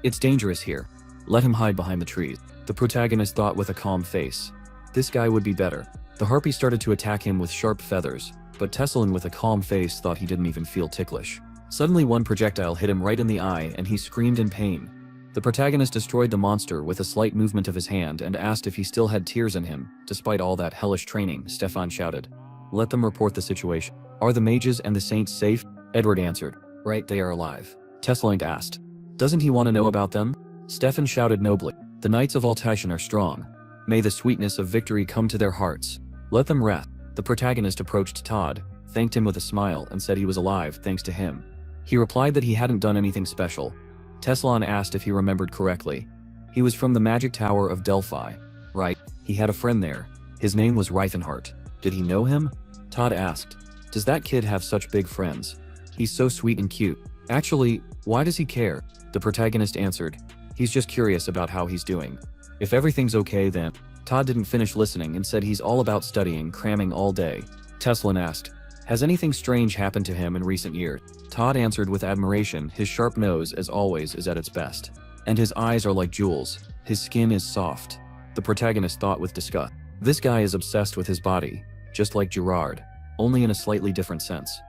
[SPEAKER 1] It's dangerous here. Let him hide behind the trees. The protagonist thought with a calm face. This guy would be better. The harpy started to attack him with sharp feathers, but Teslin with a calm face thought he didn't even feel ticklish. Suddenly one projectile hit him right in the eye and he screamed in pain. The protagonist destroyed the monster with a slight movement of his hand and asked if he still had tears in him. Despite all that hellish training, Stefan shouted. Let them report the situation. Are the mages and the saints safe? Edward answered. Right, they are alive. Teslin asked. Doesn't he want to know about them? Stefan shouted nobly. The knights of Altayan are strong. May the sweetness of victory come to their hearts. Let them rest. The protagonist approached Todd, thanked him with a smile, and said he was alive thanks to him. He replied that he hadn't done anything special. Teslan asked if he remembered correctly. He was from the Magic Tower of Delphi, right? He had a friend there. His name was Reincarnates. Did he know him? Todd asked. Does that kid have such big friends? He's so sweet and cute. Actually, why does he care? The protagonist answered. He's just curious about how he's doing. If everything's okay then. Todd didn't finish listening and said he's all about studying, cramming all day. Teslan asked, has anything strange happened to him in recent years? Todd answered with admiration. His sharp nose, as always, is at its best. And his eyes are like jewels. His skin is soft. The protagonist thought with disgust. This guy is obsessed with his body, just like Gerard, only in a slightly different sense.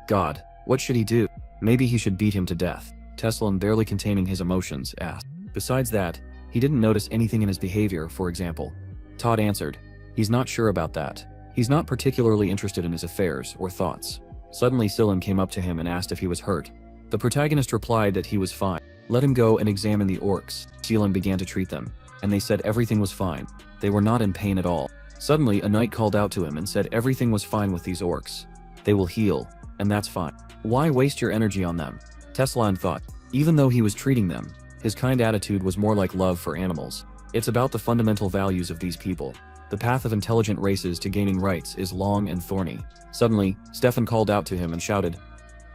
[SPEAKER 1] God, what should he do? Maybe he should beat him to death. Teslan, barely containing his emotions, asked. Besides that, he didn't notice anything in his behavior, for example. Todd answered. He's not sure about that. He's not particularly interested in his affairs or thoughts. Suddenly Silen came up to him and asked if he was hurt. The protagonist replied that he was fine. Let him go and examine the orcs. Silen began to treat them, and they said everything was fine. They were not in pain at all. Suddenly a knight called out to him and said everything was fine with these orcs. They will heal, and that's fine. Why waste your energy on them? Teslan thought. Even though he was treating them, his kind attitude was more like love for animals. It's about the fundamental values of these people. The path of intelligent races to gaining rights is long and thorny. Suddenly, Stefan called out to him and shouted,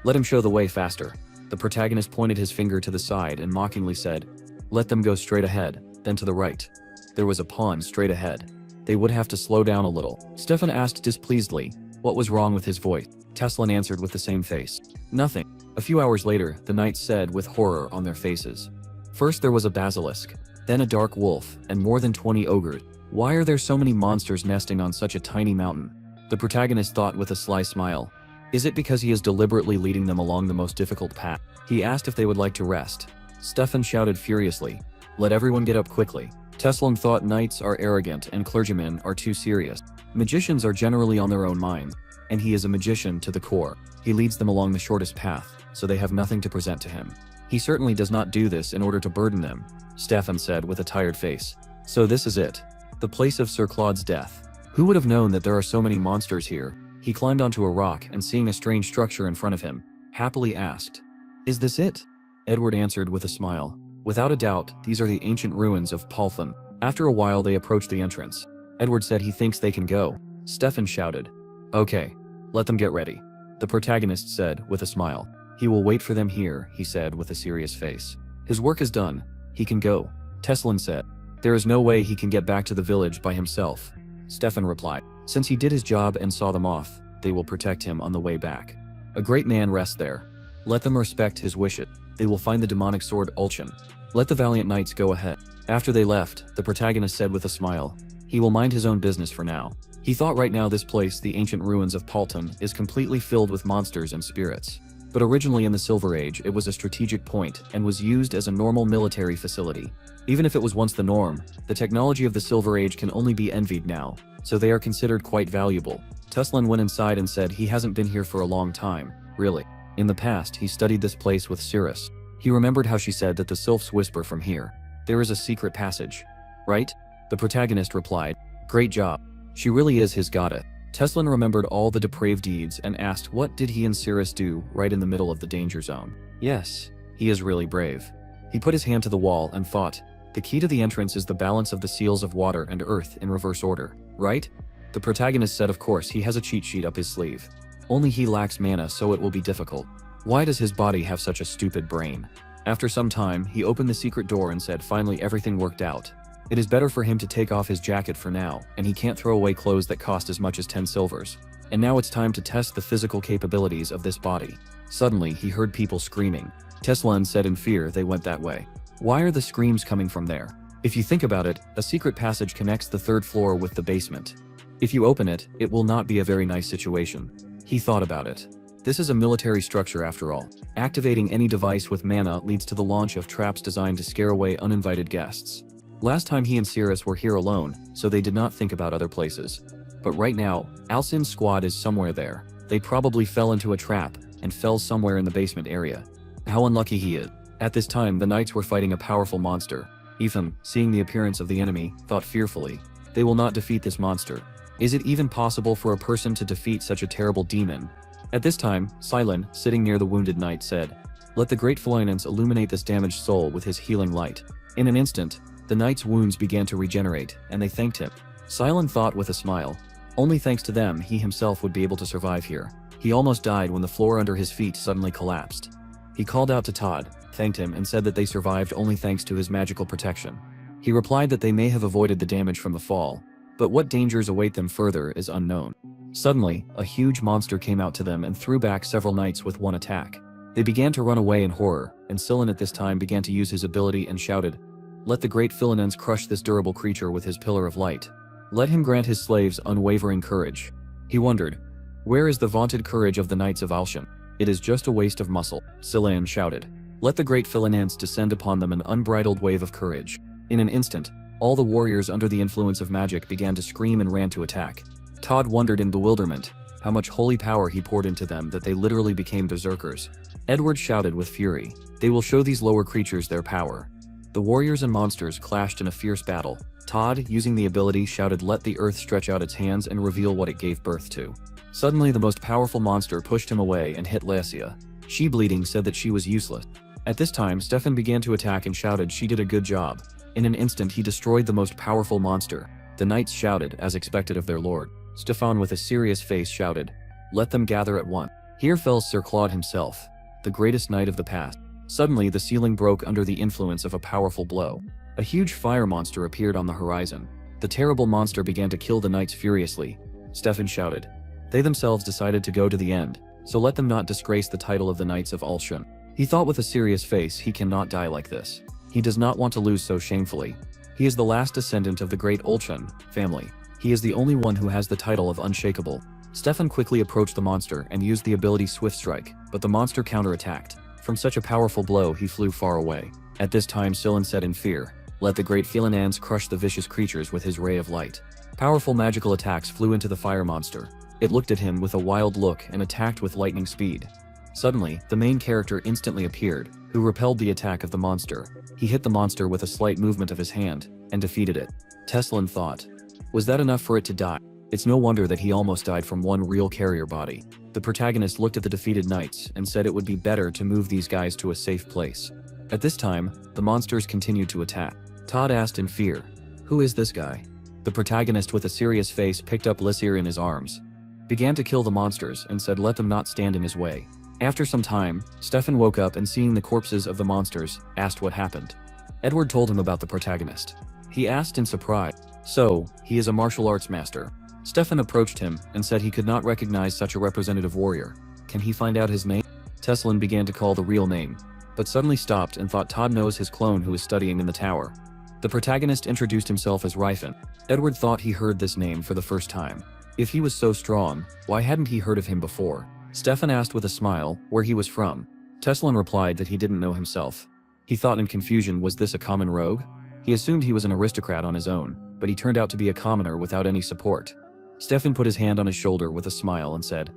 [SPEAKER 1] let him show the way faster. The protagonist pointed his finger to the side and mockingly said, let them go straight ahead, then to the right. There was a pond straight ahead. They would have to slow down a little. Stefan asked displeasedly, what was wrong with his voice? Teslan answered with the same face. Nothing. A few hours later, the knights said with horror on their faces. First there was a basilisk, then a dark wolf, and more than 20 ogres. Why are there so many monsters nesting on such a tiny mountain? The protagonist thought with a sly smile. Is it because he is deliberately leading them along the most difficult path? He asked if they would like to rest. Stefan shouted furiously, let everyone get up quickly. Teslan thought knights are arrogant and clergymen are too serious. Magicians are generally on their own mind, and he is a magician to the core. He leads them along the shortest path, so they have nothing to present to him. He certainly does not do this in order to burden them, Stefan said with a tired face. So this is it. The place of Sir Claude's death. Who would have known that there are so many monsters here? He climbed onto a rock and seeing a strange structure in front of him, happily asked, is this it? Edward answered with a smile. Without a doubt, these are the ancient ruins of Palthon. After a while they approached the entrance. Edward said he thinks they can go. Stefan shouted, okay, let them get ready. The protagonist said with a smile. He will wait for them here, he said with a serious face. His work is done. He can go. Teslan said. There is no way he can get back to the village by himself. Stefan replied. Since he did his job and saw them off, they will protect him on the way back. A great man rests there. Let them respect his wishes. They will find the demonic sword Ulchin. Let the valiant knights go ahead. After they left, the protagonist said with a smile, he will mind his own business for now. He thought right now this place, the ancient ruins of Palthon, is completely filled with monsters and spirits. But originally in the Silver Age, it was a strategic point and was used as a normal military facility. Even if it was once the norm, the technology of the Silver Age can only be envied now, so they are considered quite valuable. Teslan went inside and said he hasn't been here for a long time, really. In the past, he studied this place with Cirrus. He remembered how she said that the sylphs whisper from here. There is a secret passage. Right? The protagonist replied, great job. She really is his goddess. Teslan remembered all the depraved deeds and asked what did he and Cirrus do right in the middle of the danger zone. Yes, he is really brave. He put his hand to the wall and thought, the key to the entrance is the balance of the seals of water and earth in reverse order, right? The protagonist said of course he has a cheat sheet up his sleeve. Only he lacks mana so it will be difficult. Why does his body have such a stupid brain? After some time, he opened the secret door and said finally everything worked out. It is better for him to take off his jacket for now, and he can't throw away clothes that cost as much as 10 silvers. And now it's time to test the physical capabilities of this body. Suddenly, he heard people screaming. Teslan said in fear they went that way. Why are the screams coming from there? If you think about it, a secret passage connects the third floor with the basement. If you open it, it will not be a very nice situation. He thought about it. This is a military structure after all. Activating any device with mana leads to the launch of traps designed to scare away uninvited guests. Last time he and Cirrus were here alone, so they did not think about other places. But right now, Alcin's squad is somewhere there. They probably fell into a trap and fell somewhere in the basement area. How unlucky he is. At this time, the knights were fighting a powerful monster. Ethan, seeing the appearance of the enemy, thought fearfully, they will not defeat this monster. Is it even possible for a person to defeat such a terrible demon? At this time, Silin, sitting near the wounded knight, said, "Let the great Felinance illuminate this damaged soul with his healing light." In an instant, the knight's wounds began to regenerate, and they thanked him. Silin thought with a smile, only thanks to them he himself would be able to survive here. He almost died when the floor under his feet suddenly collapsed. He called out to Todd, thanked him, and said that they survived only thanks to his magical protection. He replied that they may have avoided the damage from the fall, but what dangers await them further is unknown. Suddenly, a huge monster came out to them and threw back several knights with one attack. They began to run away in horror, and Silin at this time began to use his ability and shouted, "Let the great Felinance crush this durable creature with his pillar of light. Let him grant his slaves unwavering courage." He wondered, where is the vaunted courage of the Knights of Alshan? It is just a waste of muscle. Silin shouted, "Let the great Felinance descend upon them an unbridled wave of courage." In an instant, all the warriors under the influence of magic began to scream and ran to attack. Todd wondered in bewilderment how much holy power he poured into them that they literally became berserkers. Edward shouted with fury, "They will show these lower creatures their power." The warriors and monsters clashed in a fierce battle. Todd, using the ability, shouted, "Let the earth stretch out its hands and reveal what it gave birth to." Suddenly, the most powerful monster pushed him away and hit Lacia. She, bleeding, said that she was useless. At this time, Stefan began to attack and shouted she did a good job. In an instant, he destroyed the most powerful monster. The knights shouted, as expected of their lord. Stefan, with a serious face, shouted, "Let them gather at once." Here fell Sir Claude himself, the greatest knight of the past. Suddenly, the ceiling broke under the influence of a powerful blow. A huge fire monster appeared on the horizon. The terrible monster began to kill the knights furiously. Stefan shouted, "They themselves decided to go to the end, so let them not disgrace the title of the Knights of Alshan." He thought with a serious face, he cannot die like this. He does not want to lose so shamefully. He is the last descendant of the great Alshan family. He is the only one who has the title of Unshakable. Stefan quickly approached the monster and used the ability Swift Strike, but the monster counterattacked. From such a powerful blow, he flew far away. At this time, Silin said in fear, "Let the great Felinance crush the vicious creatures with his ray of light." Powerful magical attacks flew into the fire monster. It looked at him with a wild look and attacked with lightning speed. Suddenly, the main character instantly appeared, who repelled the attack of the monster. He hit the monster with a slight movement of his hand, and defeated it. Teslin thought, was that enough for it to die? It's no wonder that he almost died from one real carrier body. The protagonist looked at the defeated knights and said it would be better to move these guys to a safe place. At this time, the monsters continued to attack. Todd asked in fear, "Who is this guy?" The protagonist, with a serious face, picked up Lysir in his arms, began to kill the monsters, and said let them not stand in his way. After some time, Stefan woke up and, seeing the corpses of the monsters, asked what happened. Edward told him about the protagonist. He asked in surprise, "So, he is a martial arts master?" Stefan approached him and said he could not recognize such a representative warrior. Can he find out his name? Teslin began to call the real name, but suddenly stopped and thought Todd knows his clone who is studying in the tower. The protagonist introduced himself as Ryfin. Edward thought he heard this name for the first time. If he was so strong, why hadn't he heard of him before? Stefan asked with a smile where he was from. Teslin replied that he didn't know himself. He thought in confusion, was this a common rogue? He assumed he was an aristocrat on his own, but he turned out to be a commoner without any support. Stefan put his hand on his shoulder with a smile and said,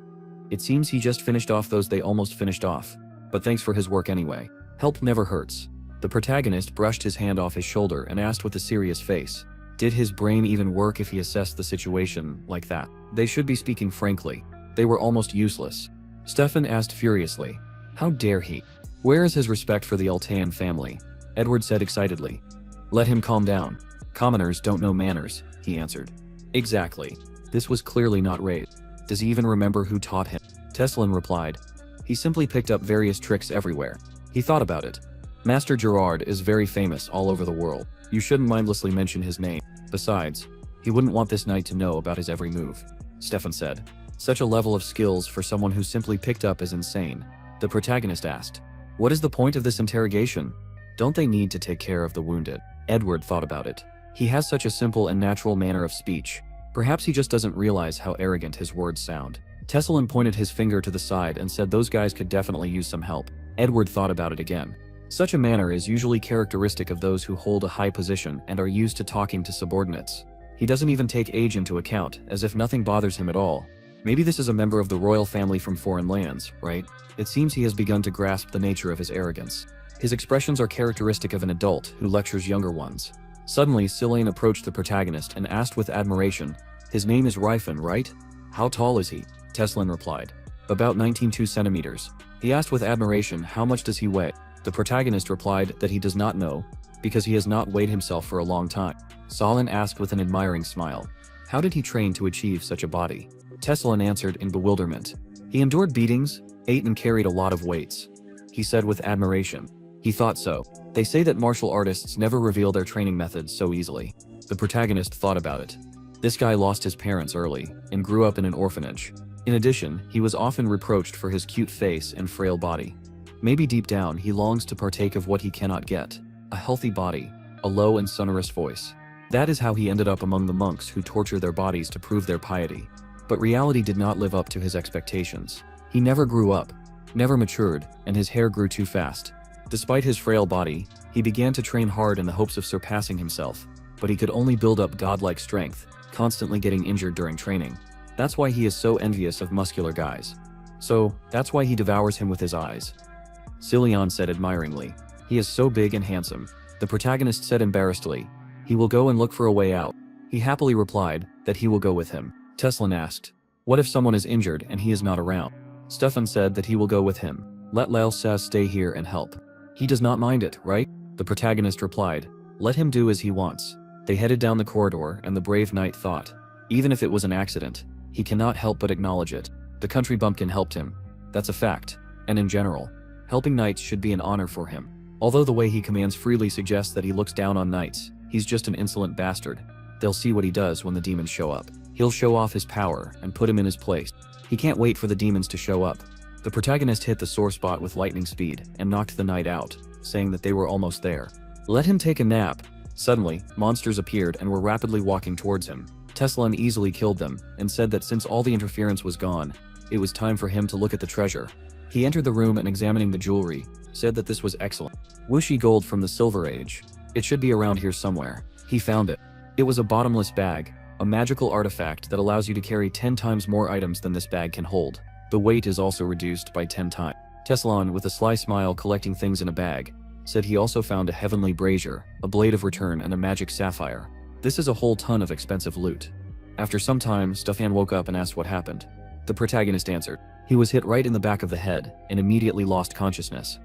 [SPEAKER 1] "It seems he just finished off those they almost finished off. But thanks for his work anyway. Help never hurts." The protagonist brushed his hand off his shoulder and asked with a serious face, did his brain even work if he assessed the situation like that? They should be speaking frankly. They were almost useless. Stefan asked furiously, "How dare he? Where is his respect for the Altean family?" Edward said excitedly, "Let him calm down. Commoners don't know manners," he answered. Exactly. This was clearly not raised. Does he even remember who taught him? Teslin replied, "He simply picked up various tricks everywhere." He thought about it. Master Gerard is very famous all over the world. You shouldn't mindlessly mention his name. Besides, he wouldn't want this knight to know about his every move. Stefan said, "Such a level of skills for someone who simply picked up is insane." The protagonist asked, "What is the point of this interrogation? Don't they need to take care of the wounded?" Edward thought about it. He has such a simple and natural manner of speech. Perhaps he just doesn't realize how arrogant his words sound. Teslin pointed his finger to the side and said those guys could definitely use some help. Edward thought about it again. Such a manner is usually characteristic of those who hold a high position and are used to talking to subordinates. He doesn't even take age into account, as if nothing bothers him at all. Maybe this is a member of the royal family from foreign lands, right? It seems he has begun to grasp the nature of his arrogance. His expressions are characteristic of an adult who lectures younger ones. Suddenly, Silane approached the protagonist and asked with admiration, His name is Rifan, right? How tall is he? Teslin replied. About 19.2 centimeters. He asked with admiration, how much does he weigh? The protagonist replied that he does not know, because he has not weighed himself for a long time. Solin asked with an admiring smile, how did he train to achieve such a body? Teslin answered in bewilderment. He endured beatings, ate and carried a lot of weights. He said with admiration. He thought so. They say that martial artists never reveal their training methods so easily. The protagonist thought about it. This guy lost his parents early, and grew up in an orphanage. In addition, he was often reproached for his cute face and frail body. Maybe deep down he longs to partake of what he cannot get. A healthy body, a low and sonorous voice. That is how he ended up among the monks who torture their bodies to prove their piety. But reality did not live up to his expectations. He never grew up, never matured, and his hair grew too fast. Despite his frail body, he began to train hard in the hopes of surpassing himself, but he could only build up godlike strength, constantly getting injured during training. That's why he is so envious of muscular guys. So, that's why he devours him with his eyes. Cillian said admiringly. He is so big and handsome. The protagonist said embarrassedly. He will go and look for a way out. He happily replied that he will go with him. Teslin asked, what if someone is injured and he is not around? Stefan said that he will go with him. Let Lel says stay here and help. He does not mind it, right? The protagonist replied. Let him do as he wants. They headed down the corridor and the brave knight thought, even if it was an accident, he cannot help but acknowledge it. The country bumpkin helped him. That's a fact. And in general, helping knights should be an honor for him. Although the way he commands freely suggests that he looks down on knights, he's just an insolent bastard. They'll see what he does when the demons show up. He'll show off his power and put him in his place. He can't wait for the demons to show up. The protagonist hit the sore spot with lightning speed and knocked the knight out, saying that they were almost there. Let him take a nap. Suddenly, monsters appeared and were rapidly walking towards him. Teslin easily killed them and said that since all the interference was gone, it was time for him to look at the treasure. He entered the room and examining the jewelry, said that this was excellent. Whooshy gold from the Silver Age. It should be around here somewhere. He found it. It was a bottomless bag, a magical artifact that allows you to carry 10 times more items than this bag can hold. The weight is also reduced by 10 times. Teslin, with a sly smile collecting things in a bag, said he also found a heavenly brazier, a blade of return and a magic sapphire. This is a whole ton of expensive loot. After some time, Stefan woke up and asked what happened. The protagonist answered. He was hit right in the back of the head and immediately lost consciousness.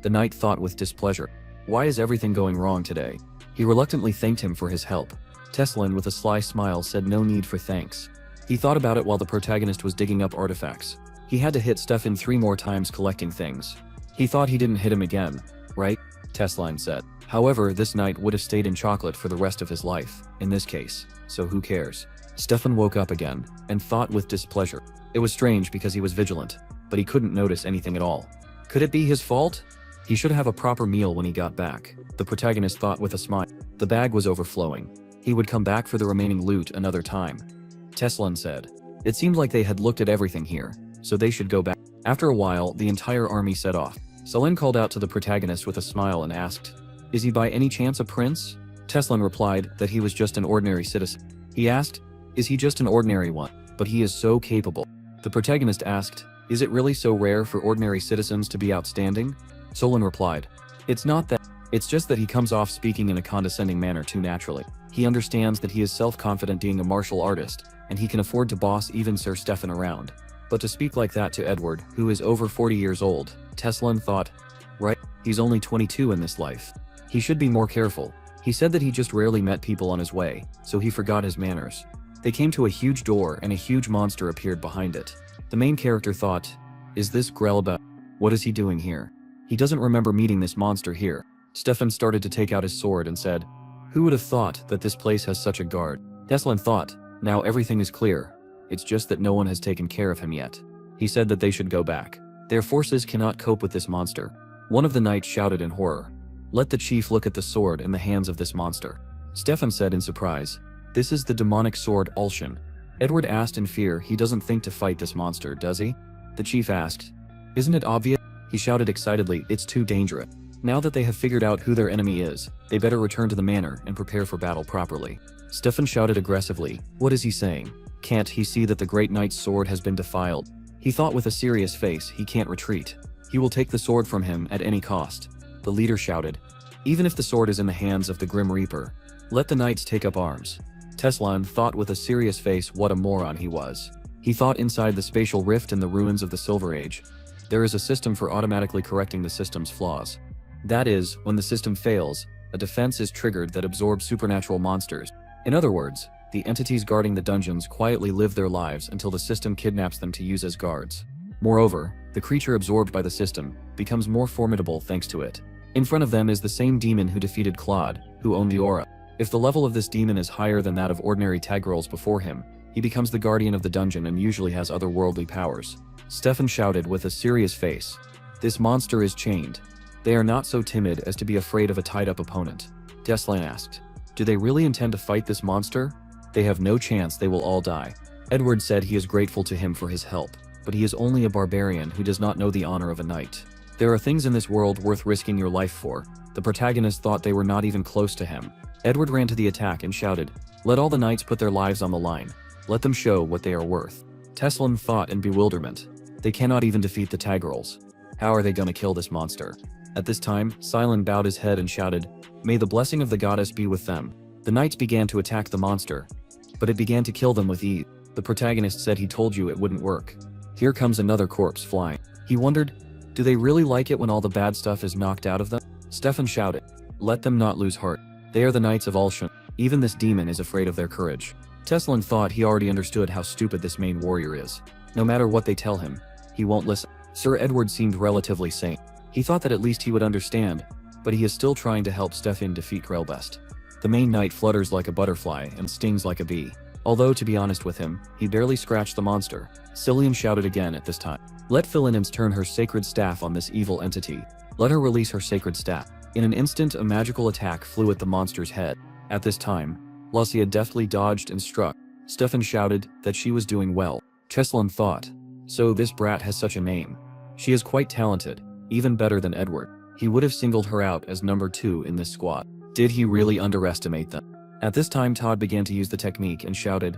[SPEAKER 1] The knight thought with displeasure. Why is everything going wrong today? He reluctantly thanked him for his help. Teslin, with a sly smile, said no need for thanks. He thought about it while the protagonist was digging up artifacts. He had to hit Stefan 3 more times collecting things. He thought he didn't hit him again, right? Teslin said. However, this knight would have stayed in chocolate for the rest of his life, in this case, so who cares? Stefan woke up again, and thought with displeasure. It was strange because he was vigilant, but he couldn't notice anything at all. Could it be his fault? He should have a proper meal when he got back, the protagonist thought with a smile. The bag was overflowing. He would come back for the remaining loot another time. Teslin said. It seemed like they had looked at everything here, so they should go back. After a while, the entire army set off. Solin called out to the protagonist with a smile and asked, is he by any chance a prince? Teslin replied that he was just an ordinary citizen. He asked, is he just an ordinary one? But he is so capable. The protagonist asked, is it really so rare for ordinary citizens to be outstanding? Solin replied, it's not that. It's just that he comes off speaking in a condescending manner too naturally. He understands that he is self-confident being a martial artist, and he can afford to boss even Sir Stefan around. But to speak like that to Edward, who is over 40 years old, Teslin thought, right, he's only 22 in this life. He should be more careful. He said that he just rarely met people on his way, so he forgot his manners. They came to a huge door and a huge monster appeared behind it. The main character thought, is this Grelba? What is he doing here? He doesn't remember meeting this monster here. Stefan started to take out his sword and said, who would have thought that this place has such a guard? Teslin thought, now everything is clear. It's just that no one has taken care of him yet. He said that they should go back. Their forces cannot cope with this monster. One of the knights shouted in horror. Let the chief look at the sword in the hands of this monster. Stefan said in surprise, this is the demonic sword Ulshan. Edward asked in fear. He doesn't think to fight this monster, does he? The chief asked, isn't it obvious? He shouted excitedly, it's too dangerous. Now that they have figured out who their enemy is, they better return to the manor and prepare for battle properly. Stefan shouted aggressively, what is he saying? Can't he see that the great knight's sword has been defiled? He thought with a serious face, he can't retreat. He will take the sword from him at any cost. The leader shouted, even if the sword is in the hands of the Grim Reaper, let the knights take up arms. Teslan thought with a serious face what a moron he was. He thought inside the spatial rift in the ruins of the Silver Age, there is a system for automatically correcting the system's flaws. That is, when the system fails, a defense is triggered that absorbs supernatural monsters. In other words, the entities guarding the dungeons quietly live their lives until the system kidnaps them to use as guards. Moreover, the creature absorbed by the system becomes more formidable thanks to it. In front of them is the same demon who defeated Claude, who owned the aura. If the level of this demon is higher than that of ordinary tagrolls before him, he becomes the guardian of the dungeon and usually has otherworldly powers. Stefan shouted with a serious face. This monster is chained. They are not so timid as to be afraid of a tied-up opponent. Teslan asked, do they really intend to fight this monster? They have no chance, they will all die. Edward said he is grateful to him for his help, but he is only a barbarian who does not know the honor of a knight. There are things in this world worth risking your life for. The protagonist thought they were not even close to him. Edward ran to the attack and shouted, let all the knights put their lives on the line. Let them show what they are worth. Teslan thought in bewilderment. They cannot even defeat the tagrolls. How are they gonna kill this monster? At this time, Silent bowed his head and shouted, may the blessing of the goddess be with them. The knights began to attack the monster, but it began to kill them with ease. The protagonist said he told you it wouldn't work. Here comes another corpse flying. He wondered, do they really like it when all the bad stuff is knocked out of them? Stefan shouted, let them not lose heart. They are the knights of Alshun. Even this demon is afraid of their courage. Teslan thought he already understood how stupid this main warrior is. No matter what they tell him, he won't listen. Sir Edward seemed relatively sane. He thought that at least he would understand, but he is still trying to help Stefan defeat Grelbest. The main knight flutters like a butterfly and stings like a bee. Although, to be honest with him, he barely scratched the monster. Cillian shouted again at this time. Let Philinims turn her sacred staff on this evil entity. Let her release her sacred staff. In an instant, a magical attack flew at the monster's head. At this time, Lucia deftly dodged and struck. Stefan shouted that she was doing well. Teslan thought, so this brat has such a name. She is quite talented, even better than Edward. He would have singled her out as number 2 in this squad. Did he really underestimate them? At this time, Todd began to use the technique and shouted,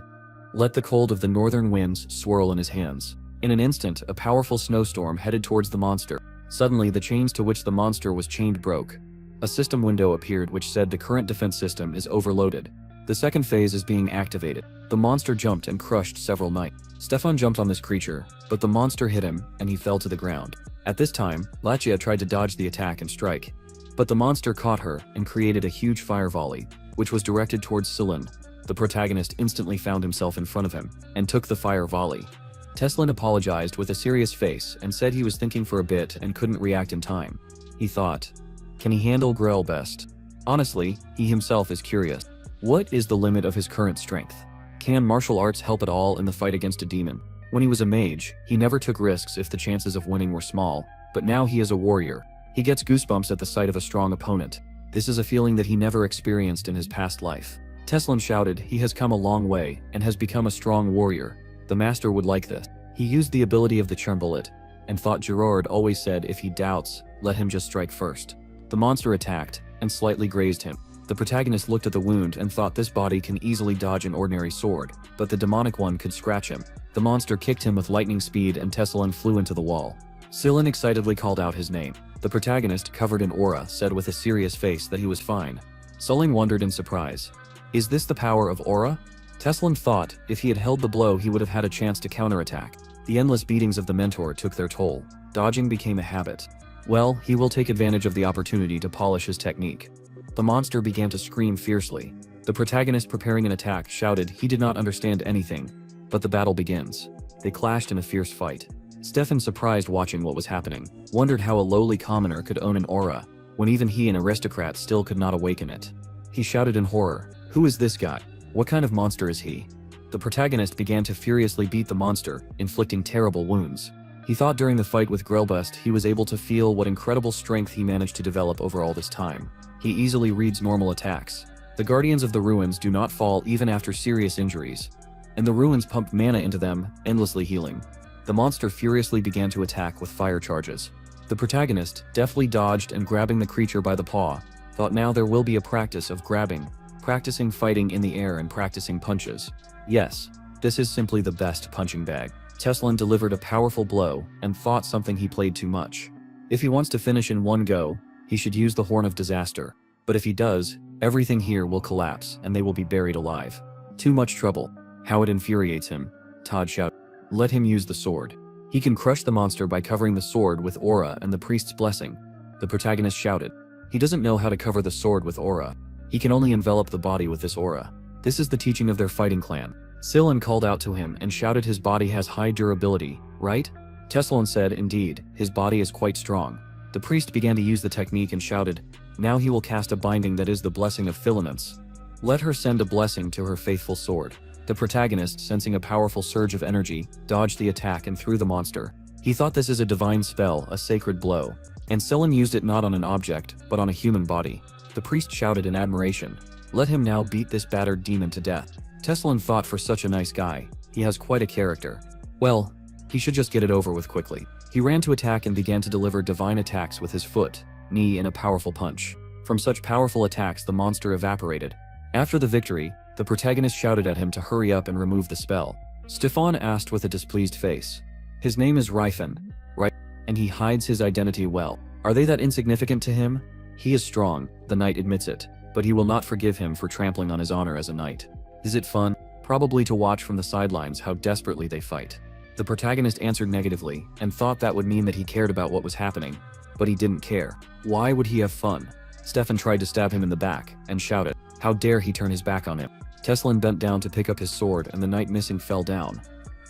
[SPEAKER 1] let the cold of the northern winds swirl in his hands. In an instant, a powerful snowstorm headed towards the monster. Suddenly, the chains to which the monster was chained broke. A system window appeared which said the current defense system is overloaded. The second phase is being activated. The monster jumped and crushed several knights. Stefan jumped on this creature, but the monster hit him and he fell to the ground. At this time, Lachia tried to dodge the attack and strike, but the monster caught her and created a huge fire volley, which was directed towards Cillian. The protagonist instantly found himself in front of him and took the fire volley. Teslan apologized with a serious face and said he was thinking for a bit and couldn't react in time. He thought, can he handle Grelbest? Honestly, he himself is curious. What is the limit of his current strength? Can martial arts help at all in the fight against a demon? When he was a mage, he never took risks if the chances of winning were small, but now he is a warrior. He gets goosebumps at the sight of a strong opponent. This is a feeling that he never experienced in his past life. Teslan shouted he has come a long way and has become a strong warrior. The master would like this. He used the ability of the churn bullet, and thought Gerard always said if he doubts, let him just strike first. The monster attacked, and slightly grazed him. The protagonist looked at the wound and thought this body can easily dodge an ordinary sword, but the demonic one could scratch him. The monster kicked him with lightning speed and Teslan flew into the wall. Cillian excitedly called out his name. The protagonist, covered in aura, said with a serious face that he was fine. Sulling wondered in surprise. Is this the power of aura? Teslan thought if he had held the blow he would have had a chance to counterattack. The endless beatings of the mentor took their toll. Dodging became a habit. Well, he will take advantage of the opportunity to polish his technique. The monster began to scream fiercely. The protagonist, preparing an attack, shouted he did not understand anything. But the battle begins. They clashed in a fierce fight. Stefan, surprised watching what was happening, wondered how a lowly commoner could own an aura, when even he, an aristocrat, still could not awaken it. He shouted in horror, who is this guy? What kind of monster is he? The protagonist began to furiously beat the monster, inflicting terrible wounds. He thought during the fight with Grelbest he was able to feel what incredible strength he managed to develop over all this time. He easily reads normal attacks. The guardians of the ruins do not fall even after serious injuries, and the ruins pumped mana into them, endlessly healing. The monster furiously began to attack with fire charges. The protagonist, deftly dodged and grabbing the creature by the paw, thought now there will be a practice of grabbing, practicing fighting in the air and practicing punches. Yes, this is simply the best punching bag. Teslan delivered a powerful blow and thought something he played too much. If he wants to finish in one go, he should use the Horn of Disaster. But if he does, everything here will collapse and they will be buried alive. Too much trouble. How it infuriates him. Todd shouted. Let him use the sword. He can crush the monster by covering the sword with aura and the priest's blessing. The protagonist shouted. He doesn't know how to cover the sword with aura. He can only envelop the body with this aura. This is the teaching of their fighting clan. Sillin called out to him and shouted his body has high durability, right? Tessalon said indeed, his body is quite strong. The priest began to use the technique and shouted, now he will cast a binding that is the blessing of Philinance. Let her send a blessing to her faithful sword. The protagonist, sensing a powerful surge of energy, dodged the attack and threw the monster. He thought this is a divine spell, a sacred blow. And Sillin used it not on an object, but on a human body. The priest shouted in admiration, let him now beat this battered demon to death. Tessalon thought for such a nice guy, he has quite a character. Well, he should just get it over with quickly. He ran to attack and began to deliver divine attacks with his foot, knee and a powerful punch. From such powerful attacks the monster evaporated. After the victory, the protagonist shouted at him to hurry up and remove the spell. Stefan asked with a displeased face. His name is Ryfen, right? And he hides his identity well. Are they that insignificant to him? He is strong, the knight admits it, but he will not forgive him for trampling on his honor as a knight. Is it fun? Probably to watch from the sidelines how desperately they fight. The protagonist answered negatively, and thought that would mean that he cared about what was happening. But he didn't care. Why would he have fun? Stefan tried to stab him in the back, and shouted, how dare he turn his back on him. Tessalon bent down to pick up his sword and the knight missing fell down.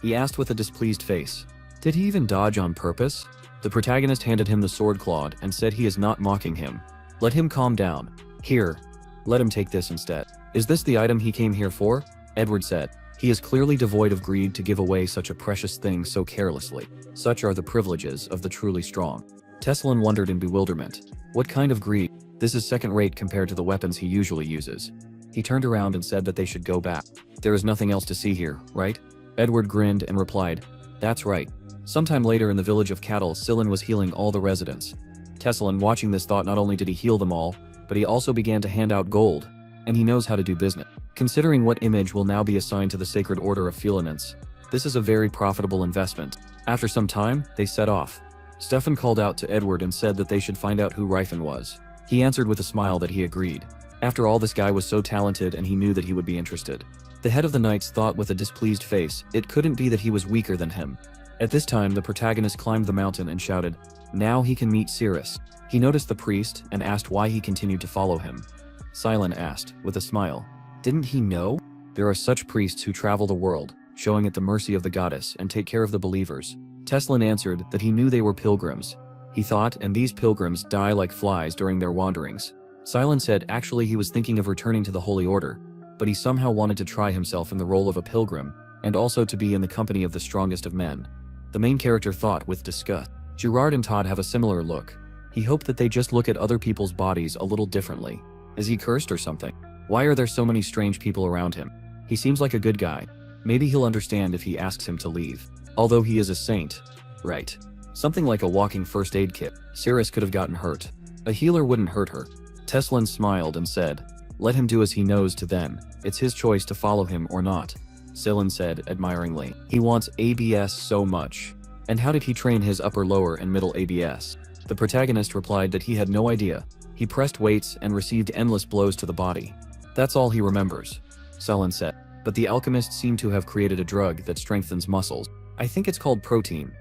[SPEAKER 1] He asked with a displeased face, did he even dodge on purpose? The protagonist handed him the sword clawed and said he is not mocking him. Let him calm down. Here, let him take this instead. Is this the item he came here for? Edward said. He is clearly devoid of greed to give away such a precious thing so carelessly. Such are the privileges of the truly strong. Tessalon wondered in bewilderment. What kind of greed? This is second-rate compared to the weapons he usually uses. He turned around and said that they should go back. There is nothing else to see here, right? Edward grinned and replied, that's right. Sometime later in the village of cattle, Sillin was healing all the residents. Tessalon, watching this, thought not only did he heal them all, but he also began to hand out gold, and he knows how to do business. Considering what image will now be assigned to the Sacred Order of Philinance, this is a very profitable investment. After some time, they set off. Stefan called out to Edward and said that they should find out who Ryfen was. He answered with a smile that he agreed. After all, this guy was so talented and he knew that he would be interested. The head of the knights thought with a displeased face, it couldn't be that he was weaker than him. At this time, the protagonist climbed the mountain and shouted, now he can meet Cirrus. He noticed the priest and asked why he continued to follow him. Silent asked, with a smile, didn't he know? There are such priests who travel the world, showing it the mercy of the goddess and take care of the believers. Tessalon answered that he knew they were pilgrims. He thought, and these pilgrims die like flies during their wanderings. Silent said actually he was thinking of returning to the Holy Order, but he somehow wanted to try himself in the role of a pilgrim, and also to be in the company of the strongest of men. The main character thought with disgust. Gerard and Todd have a similar look. He hoped that they just look at other people's bodies a little differently. Is he cursed or something? Why are there so many strange people around him? He seems like a good guy. Maybe he'll understand if he asks him to leave. Although he is a saint. Right. Something like a walking first aid kit. Cirrus could have gotten hurt. A healer wouldn't hurt her. Tessalon smiled and said, let him do as he knows to then. It's his choice to follow him or not. Sillin said admiringly, he wants ABS so much. And how did he train his upper, lower, and middle ABS? The protagonist replied that he had no idea. He pressed weights and received endless blows to the body. That's all he remembers. Sillin said, but the alchemists seem to have created a drug that strengthens muscles. I think it's called protein.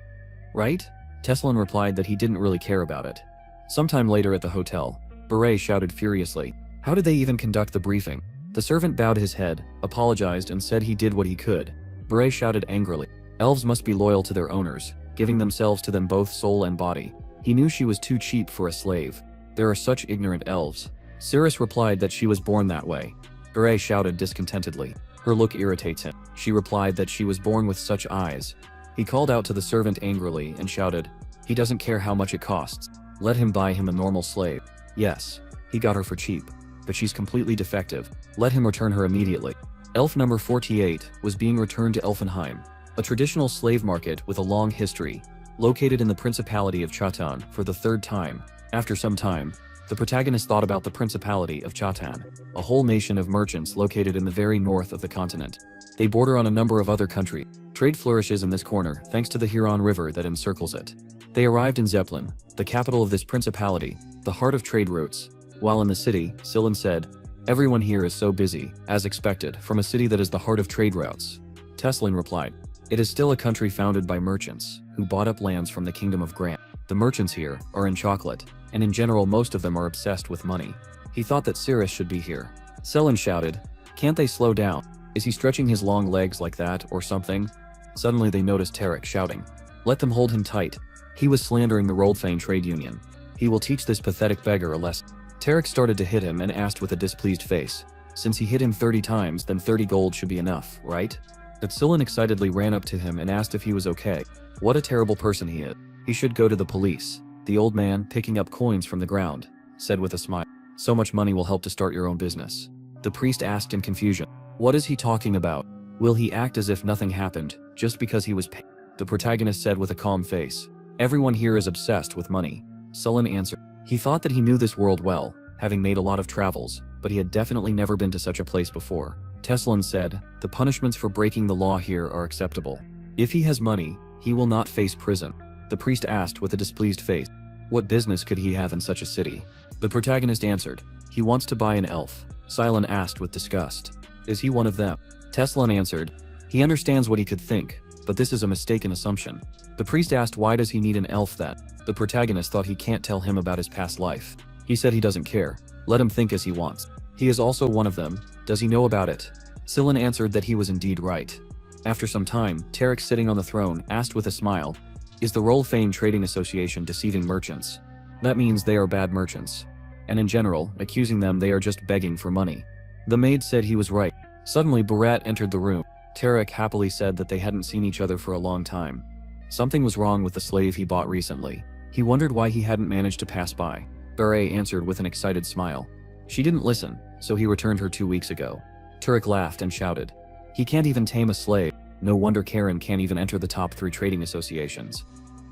[SPEAKER 1] Right? Tessalon replied that he didn't really care about it. Sometime later at the hotel, Beret shouted furiously, how did they even conduct the briefing? The servant bowed his head, apologized and said he did what he could. Beret shouted angrily, elves must be loyal to their owners, giving themselves to them both soul and body. He knew she was too cheap for a slave. There are such ignorant elves. Cirrus replied that she was born that way. Beret shouted discontentedly. Her look irritates him. She replied that she was born with such eyes. He called out to the servant angrily and shouted, he doesn't care how much it costs. Let him buy him a normal slave. Yes, he got her for cheap, but she's completely defective. Let him return her immediately. Elf number 48 was being returned to Elfenheim, a traditional slave market with a long history, located in the Principality of Chatan for the third time. After some time, the protagonist thought about the Principality of Chatan, a whole nation of merchants located in the very north of the continent. They border on a number of other countries. Trade flourishes in this corner thanks to the Huron River that encircles it. They arrived in Zeppelin, the capital of this principality, the heart of trade routes. While in the city, Sillin said, Everyone here is so busy, as expected, from a city that is the heart of trade routes. Teslin replied. It is still a country founded by merchants, who bought up lands from the kingdom of Grant. The merchants here are in chocolate, and in general most of them are obsessed with money. He thought that Cirrus should be here. Selin shouted, can't they slow down? Is he stretching his long legs like that, or something? Suddenly they noticed Tarek shouting, let them hold him tight. He was slandering the Roldfane trade union. He will teach this pathetic beggar a lesson. Tarek started to hit him and asked with a displeased face, since he hit him 30 times, then 30 gold should be enough, right? But Silin excitedly ran up to him and asked if he was okay. What a terrible person he is. He should go to the police. The old man, picking up coins from the ground, said with a smile, so much money will help to start your own business. The priest asked in confusion, what is he talking about? Will he act as if nothing happened, just because he was paid? The protagonist said with a calm face, everyone here is obsessed with money. Sullen answered. He thought that he knew this world well, having made a lot of travels, but he had definitely never been to such a place before. Teslin said, the punishments for breaking the law here are acceptable. If he has money, he will not face prison. The priest asked with a displeased face, what business could he have in such a city? The protagonist answered, he wants to buy an elf. Silon asked with disgust, is he one of them? Teslin answered, he understands what he could think, but this is a mistaken assumption. The priest asked why does he need an elf then? The protagonist thought he can't tell him about his past life. He said he doesn't care. Let him think as he wants. He is also one of them. Does he know about it? Silin answered that he was indeed right. After some time, Tarek sitting on the throne asked with a smile, is the Roldfane Trading Association deceiving merchants? That means they are bad merchants. And in general, accusing them they are just begging for money. The maid said he was right. Suddenly Barat entered the room. Tarek happily said that they hadn't seen each other for a long time. Something was wrong with the slave he bought recently. He wondered why he hadn't managed to pass by. Barat answered with an excited smile. She didn't listen, so he returned her 2 weeks ago. Tarek laughed and shouted, he can't even tame a slave. No wonder Karen can't even enter the top 3 trading associations.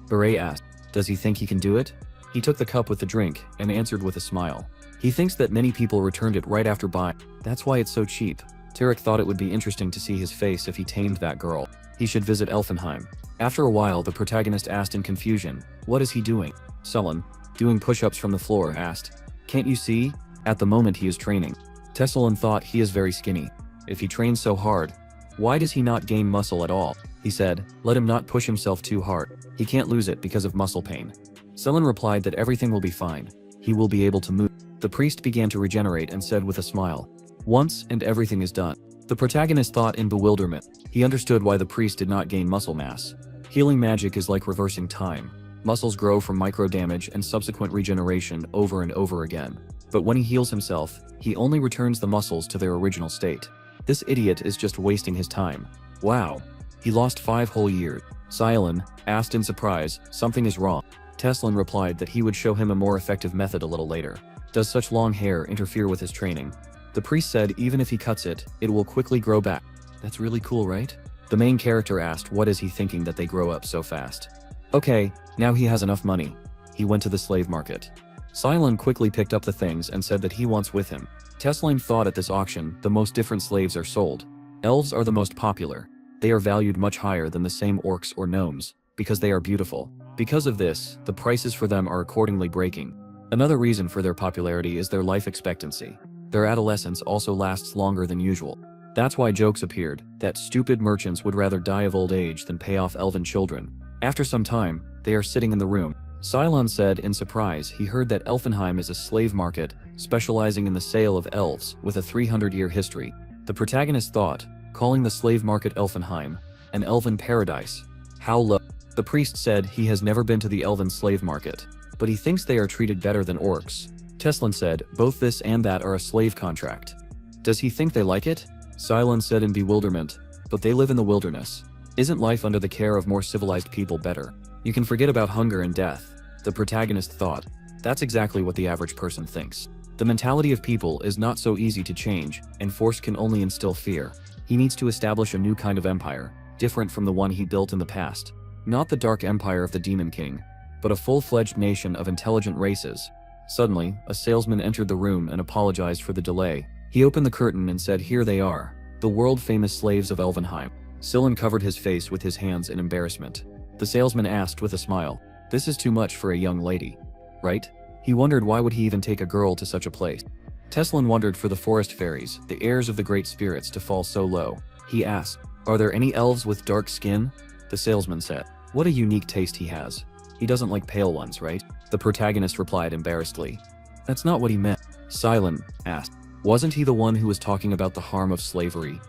[SPEAKER 1] Barat asked, does he think he can do it? He took the cup with the drink and answered with a smile. He thinks that many people returned it right after buying. That's why it's so cheap. Tarek thought it would be interesting to see his face if he tamed that girl. He should visit Elfenheim. After a while, the protagonist asked in confusion, what is he doing? Sullen, doing push-ups from the floor, asked, can't you see? At the moment he is training. Tesselin thought he is very skinny. If he trains so hard, why does he not gain muscle at all? He said, let him not push himself too hard. He can't lose it because of muscle pain. Sullen replied that everything will be fine. He will be able to move. The priest began to regenerate and said with a smile, once and everything is done. The protagonist thought in bewilderment. He understood why the priest did not gain muscle mass. Healing magic is like reversing time. Muscles grow from micro damage and subsequent regeneration over and over again. But when he heals himself, he only returns the muscles to their original state. This idiot is just wasting his time. Wow. He lost 5 whole years. Silon asked in surprise, something is wrong. Teslin replied that he would show him a more effective method a little later. Does such long hair interfere with his training? The priest said even if he cuts it, it will quickly grow back. That's really cool, right? The main character asked what is he thinking that they grow up so fast. Okay, now he has enough money. He went to the slave market. Silon quickly picked up the things and said that he wants with him. Teslin thought at this auction the most different slaves are sold. Elves are the most popular. They are valued much higher than the same orcs or gnomes, because they are beautiful. Because of this, the prices for them are accordingly breaking. Another reason for their popularity is their life expectancy. Their adolescence also lasts longer than usual. That's why jokes appeared, that stupid merchants would rather die of old age than pay off elven children. After some time, they are sitting in the room. Cylon said in surprise he heard that Elfenheim is a slave market, specializing in the sale of elves with a 300-year history. The protagonist thought, calling the slave market Elfenheim, an elven paradise. How low? The priest said he has never been to the elven slave market, but he thinks they are treated better than orcs. Teslin said, both this and that are a slave contract. Does he think they like it? Cylon said in bewilderment, but they live in the wilderness. Isn't life under the care of more civilized people better? You can forget about hunger and death. The protagonist thought. That's exactly what the average person thinks. The mentality of people is not so easy to change, and force can only instill fear. He needs to establish a new kind of empire, different from the one he built in the past. Not the dark empire of the Demon King, but a full-fledged nation of intelligent races. Suddenly, a salesman entered the room and apologized for the delay. He opened the curtain and said, here they are, the world-famous slaves of Elvenheim. Silin covered his face with his hands in embarrassment. The salesman asked with a smile, this is too much for a young lady, right? He wondered why would he even take a girl to such a place. Teslan wondered for the forest fairies, the heirs of the great spirits, to fall so low. He asked, "Are there any elves with dark skin?" The salesman said, "What a unique taste he has. He doesn't like pale ones, right?" The protagonist replied embarrassedly, "That's not what he meant." Silent asked, "Wasn't he the one who was talking about the harm of slavery?"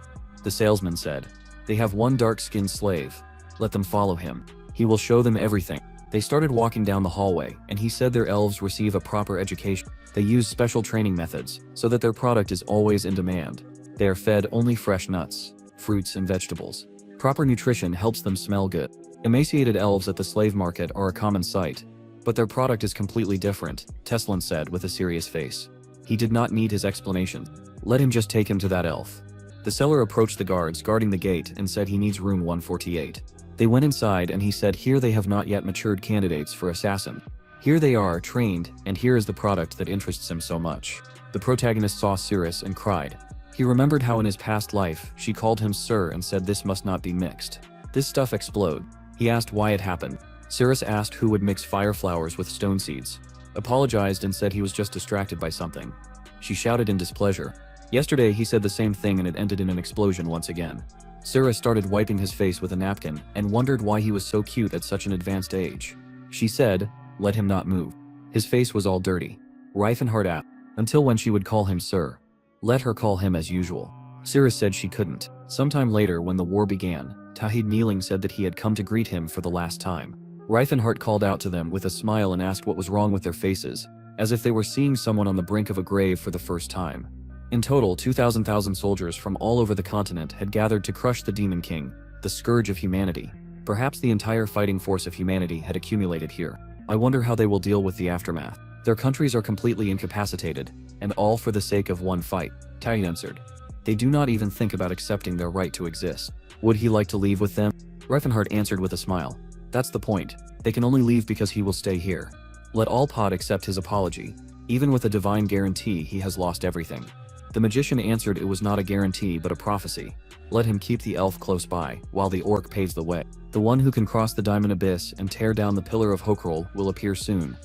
[SPEAKER 1] The salesman said, "They have one dark-skinned slave. Let them follow him. He will show them everything." They started walking down the hallway, and he said their elves receive a proper education. They use special training methods, so that their product is always in demand. They are fed only fresh nuts, fruits and vegetables. Proper nutrition helps them smell good. Emaciated elves at the slave market are a common sight, but their product is completely different, Teslan said with a serious face. He did not need his explanation. Let him just take him to that elf. The seller approached the guards guarding the gate and said he needs room 148. They went inside and he said, "Here they have not yet matured candidates for assassin. Here they are, trained, and here is the product that interests him so much." The protagonist saw Cirrus and cried. He remembered how in his past life, she called him sir and said this must not be mixed. This stuff explode. He asked why it happened. Cirrus asked who would mix fire flowers with stone seeds. Apologized and said he was just distracted by something. She shouted in displeasure. Yesterday he said the same thing and it ended in an explosion once again. Cirrus started wiping his face with a napkin and wondered why he was so cute at such an advanced age. She said, "Let him not move." His face was all dirty. Reifenhardt asked, until when she would call him sir. Let her call him as usual. Cirrus said she couldn't. Sometime later when the war began, Tahid kneeling said that he had come to greet him for the last time. Reifenhardt called out to them with a smile and asked what was wrong with their faces, as if they were seeing someone on the brink of a grave for the first time. In total, 2,000 soldiers from all over the continent had gathered to crush the Demon King, the scourge of humanity. Perhaps the entire fighting force of humanity had accumulated here. I wonder how they will deal with the aftermath. Their countries are completely incapacitated, and all for the sake of one fight, Tahid answered. They do not even think about accepting their right to exist. Would he like to leave with them? Reifenhardt answered with a smile. That's the point. They can only leave because he will stay here. Let all Pod accept his apology. Even with a divine guarantee, he has lost everything. The magician answered it was not a guarantee but a prophecy. Let him keep the elf close by, while the orc paves the way. The one who can cross the diamond abyss and tear down the pillar of Hokrol will appear soon.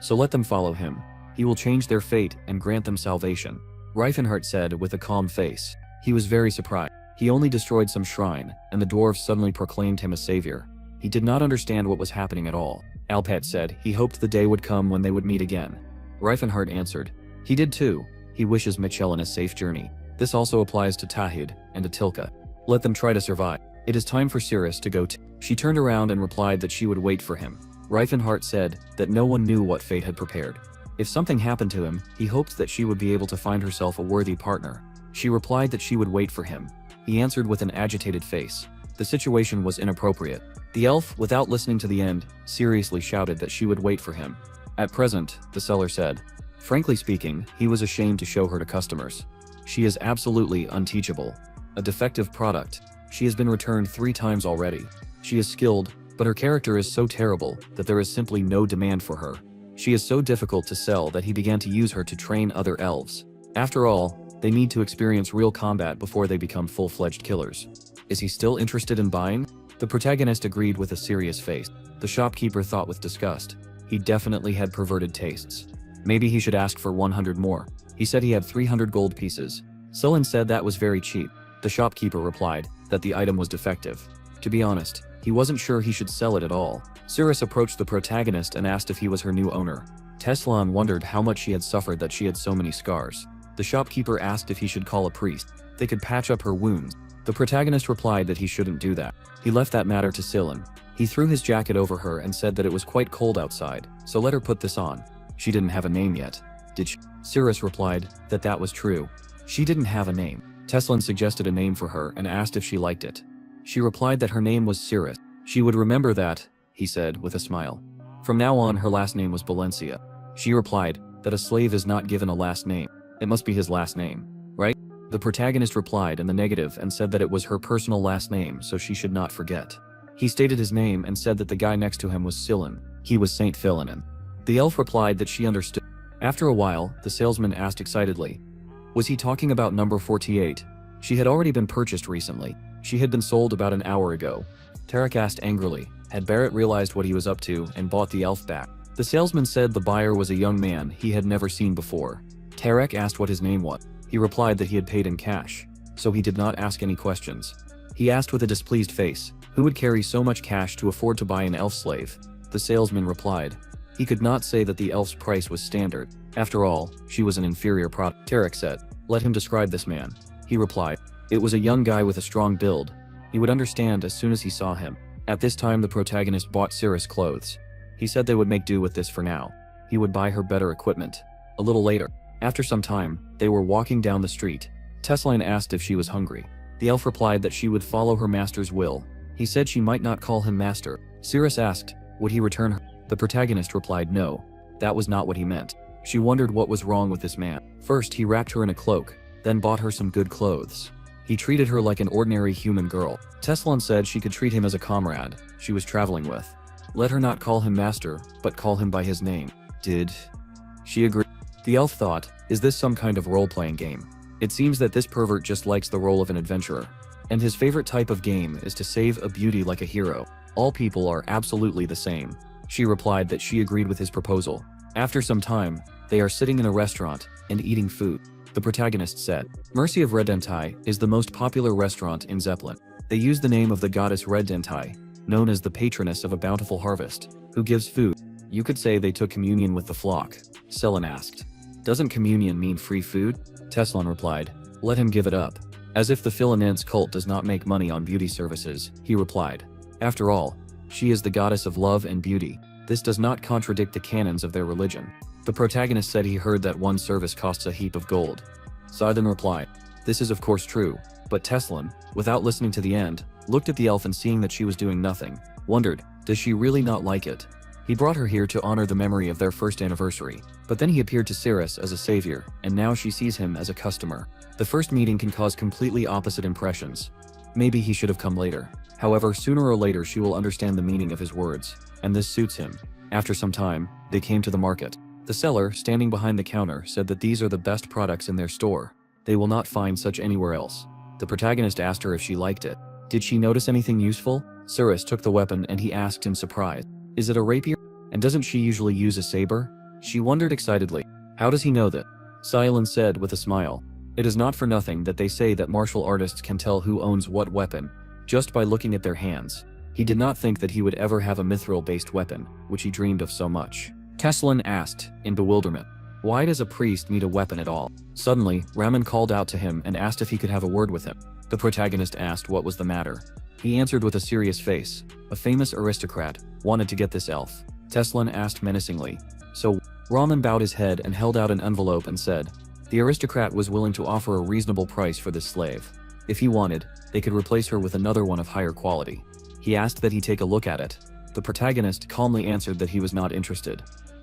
[SPEAKER 1] So let them follow him. He will change their fate and grant them salvation. Reifenhardt said with a calm face. He was very surprised. He only destroyed some shrine, and the dwarves suddenly proclaimed him a savior. He did not understand what was happening at all. Alpet said he hoped the day would come when they would meet again. Reifenhardt answered. He did too. He wishes Michelin a safe journey. This also applies to Tahid and to Tilka. Let them try to survive. It is time for Cirrus to go too. She turned around and replied that she would wait for him. Reifenhardt said that no one knew what fate had prepared. If something happened to him, he hoped that she would be able to find herself a worthy partner. She replied that she would wait for him. He answered with an agitated face. The situation was inappropriate. The elf, without listening to the end, seriously shouted that she would wait for him. At present, the seller said. Frankly speaking, he was ashamed to show her to customers. She is absolutely unteachable. A defective product. She has been returned 3 times already. She is skilled, but her character is so terrible that there is simply no demand for her. She is so difficult to sell that he began to use her to train other elves. After all, they need to experience real combat before they become full-fledged killers. Is he still interested in buying? The protagonist agreed with a serious face. The shopkeeper thought with disgust. He definitely had perverted tastes. Maybe he should ask for 100 more. He said he had 300 gold pieces. Sullen said that was very cheap. The shopkeeper replied that the item was defective. To be honest, he wasn't sure he should sell it at all. Cirrus approached the protagonist and asked if he was her new owner. Teslan wondered how much she had suffered that she had so many scars. The shopkeeper asked if he should call a priest. They could patch up her wounds. The protagonist replied that he shouldn't do that. He left that matter to Sullen. He threw his jacket over her and said that it was quite cold outside, so let her put this on. She didn't have a name yet. Did she? Cirrus replied that that was true. She didn't have a name. Teslan suggested a name for her and asked if she liked it. She replied that her name was Cirrus. She would remember that, he said with a smile. From now on, her last name was Valencia. She replied that a slave is not given a last name. It must be his last name, right? The protagonist replied in the negative and said that it was her personal last name, so she should not forget. He stated his name and said that the guy next to him was Sullen. He was Saint Philonen. The elf replied that she understood. After a while, the salesman asked excitedly, was he talking about number 48? She had already been purchased recently. She had been sold about an hour ago. Tarek asked angrily, had Barrett realized what he was up to and bought the elf back? The salesman said the buyer was a young man he had never seen before. Tarek asked what his name was. He replied that he had paid in cash, so he did not ask any questions. He asked with a displeased face, who would carry so much cash to afford to buy an elf slave? The salesman replied. He could not say that the elf's price was standard. After all, she was an inferior product. Tarek said, let him describe this man. He replied, it was a young guy with a strong build. He would understand as soon as he saw him. At this time the protagonist bought Cirrus clothes. He said they would make do with this for now. He would buy her better equipment. A little later, after some time, they were walking down the street. Tesline asked if she was hungry. The elf replied that she would follow her master's will. He said she might not call him master. Cirrus asked, would he return her? The protagonist replied no. That was not what he meant. She wondered what was wrong with this man. First he wrapped her in a cloak, then bought her some good clothes. He treated her like an ordinary human girl. Teslan said she could treat him as a comrade she was traveling with. Let her not call him master, but call him by his name. Did she agree? The elf thought, is this some kind of role-playing game? It seems that this pervert just likes the role of an adventurer. And his favorite type of game is to save a beauty like a hero. All people are absolutely the same. She replied that she agreed with his proposal. After some time, they are sitting in a restaurant and eating food. The protagonist said, Mercy of Redentai is the most popular restaurant in Zeppelin. They use the name of the goddess Redentai, known as the patroness of a bountiful harvest, who gives food. You could say they took communion with the flock. Selin asked, doesn't communion mean free food? Teslan replied, let him give it up. As if the Philinense cult does not make money on beauty services, he replied. After all, she is the goddess of love and beauty. This does not contradict the canons of their religion. The protagonist said he heard that one service costs a heap of gold. Saadin replied, this is of course true, but Teslan, without listening to the end, looked at the elf and seeing that she was doing nothing, wondered, does she really not like it? He brought her here to honor the memory of their first anniversary, but then he appeared to Cirrus as a savior, and now she sees him as a customer. The first meeting can cause completely opposite impressions. Maybe he should have come later. However, sooner or later she will understand the meaning of his words, and this suits him. After some time, they came to the market. The seller, standing behind the counter, said that these are the best products in their store. They will not find such anywhere else. The protagonist asked her if she liked it. Did she notice anything useful? Cirrus took the weapon and he asked in surprise, is it a rapier? And doesn't she usually use a saber? She wondered excitedly. How does he know that? Silin said with a smile. It is not for nothing that they say that martial artists can tell who owns what weapon, just by looking at their hands. He did not think that he would ever have a mithril-based weapon, which he dreamed of so much. Teslan asked, in bewilderment, why does a priest need a weapon at all? Suddenly, Raman called out to him and asked if he could have a word with him. The protagonist asked what was the matter. He answered with a serious face. A famous aristocrat wanted to get this elf. Teslan asked menacingly. So, Raman bowed his head and held out an envelope and said, the aristocrat was willing to offer a reasonable price for this slave. If he wanted, they could replace her with another one of higher quality. He asked that he take a look at it. The protagonist calmly answered that he was not interested.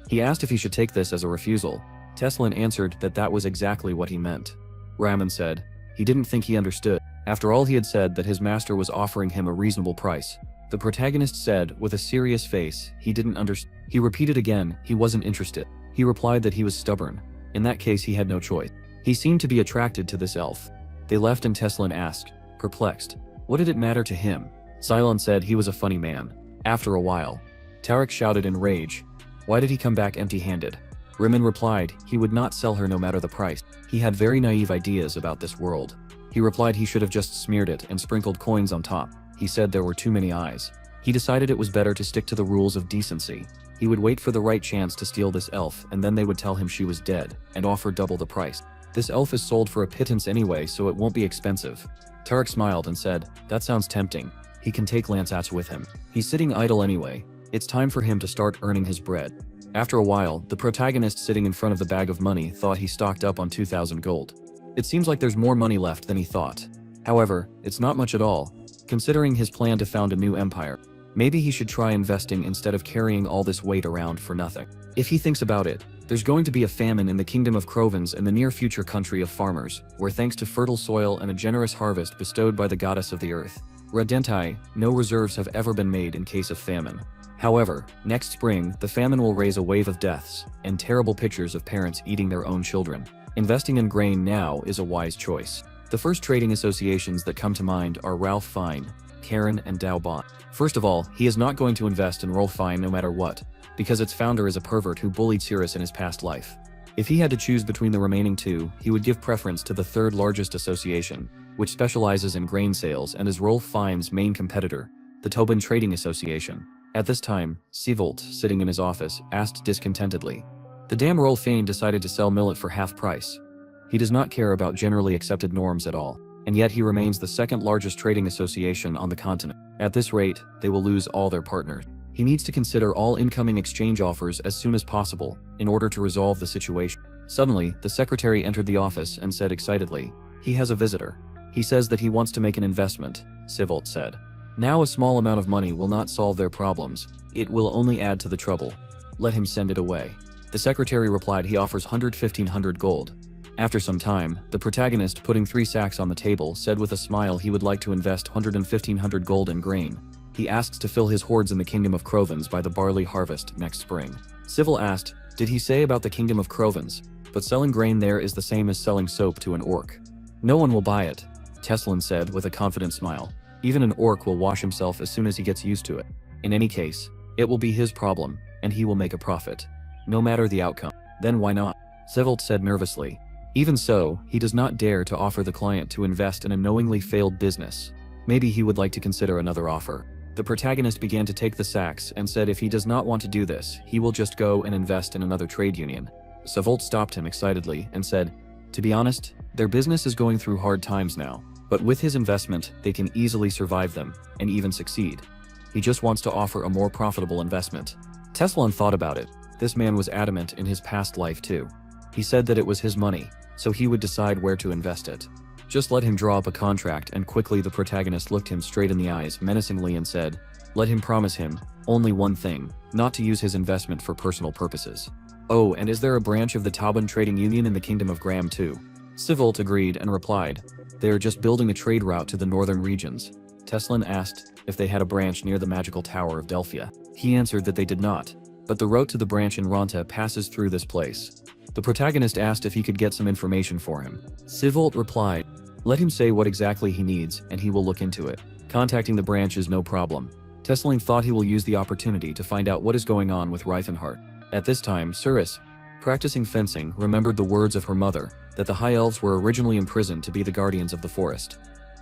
[SPEAKER 1] He asked if he should take this as a refusal. Teslan answered that that was exactly what he meant. Raman said, he didn't think he understood. After all, he had said that his master was offering him a reasonable price. The protagonist said, with a serious face, he didn't understand. He repeated again, he wasn't interested. He replied that he was stubborn. In that case, he had no choice. He seemed to be attracted to this elf. They left and Teslan asked, perplexed, what did it matter to him? Cylon said he was a funny man. After a while, Tarek shouted in rage, why did he come back empty-handed? Rimmon replied, he would not sell her no matter the price. He had very naive ideas about this world. He replied he should have just smeared it and sprinkled coins on top. He said there were too many eyes. He decided it was better to stick to the rules of decency. He would wait for the right chance to steal this elf, and then they would tell him she was dead, and offer double the price. This elf is sold for a pittance anyway, so it won't be expensive. Tarek smiled and said, that sounds tempting. He can take Lansats with him. He's sitting idle anyway. It's time for him to start earning his bread. After a while, the protagonist sitting in front of the bag of money thought he stocked up on 2,000 gold. It seems like there's more money left than he thought. However, it's not much at all, considering his plan to found a new empire. Maybe he should try investing instead of carrying all this weight around for nothing. If he thinks about it, there's going to be a famine in the kingdom of Crovens and the near future country of farmers, where thanks to fertile soil and a generous harvest bestowed by the goddess of the earth, Redentai, no reserves have ever been made in case of famine. However, next spring, the famine will raise a wave of deaths, and terrible pictures of parents eating their own children. Investing in grain now is a wise choice. The first trading associations that come to mind are Ralph Fine, Karen, and Dow Bond. First of all, he is not going to invest in Rolf Fine no matter what, because its founder is a pervert who bullied Cirrus in his past life. If he had to choose between the remaining two, he would give preference to the third largest association, which specializes in grain sales and is Rolf Fiennes' main competitor, the Tobin Trading Association. At this time, Sevolt, sitting in his office, asked discontentedly, "The damn Rolf Fiennes decided to sell millet for half price. He does not care about generally accepted norms at all, and yet he remains the second largest trading association on the continent. At this rate, they will lose all their partners. He needs to consider all incoming exchange offers as soon as possible in order to resolve the situation." Suddenly, the secretary entered the office and said excitedly, "He has a visitor. He says that he wants to make an investment," Sevolt said. "Now a small amount of money will not solve their problems. It will only add to the trouble. Let him send it away." The secretary replied he offers 100 gold. After some time, the protagonist, putting 3 sacks on the table, said with a smile he would like to invest 100 gold in grain. He asks to fill his hoards in the Kingdom of Crovens by the barley harvest next spring. Civil asked, "Did he say about the Kingdom of Crovens? But selling grain there is the same as selling soap to an orc. No one will buy it," Teslin said with a confident smile. "Even an orc will wash himself as soon as he gets used to it. In any case, it will be his problem, and he will make a profit. No matter the outcome. Then why not?" Sevolt said nervously. Even so, he does not dare to offer the client to invest in a knowingly failed business. Maybe he would like to consider another offer. The protagonist began to take the sacks and said if he does not want to do this, he will just go and invest in another trade union. Sevolt stopped him excitedly and said, "To be honest, their business is going through hard times now, but with his investment, they can easily survive them, and even succeed. He just wants to offer a more profitable investment." Teslin thought about it. This man was adamant in his past life too. He said that it was his money, so he would decide where to invest it. Just let him draw up a contract, and quickly the protagonist looked him straight in the eyes menacingly and said, "Let him promise him only one thing, not to use his investment for personal purposes." "Oh, and is there a branch of the Tobin Trading Union in the Kingdom of Graham too?" Sevolt agreed and replied, "They are just building a trade route to the northern regions." Teslin asked if they had a branch near the magical tower of Delphia. He answered that they did not, but the route to the branch in Ronta passes through this place. The protagonist asked if he could get some information for him. Sevolt replied, "Let him say what exactly he needs, and he will look into it. Contacting the branch is no problem." Teslin thought he will use the opportunity to find out what is going on with Reifenhart. At this time, Suris, practicing fencing, remembered the words of her mother, that the High Elves were originally imprisoned to be the guardians of the forest.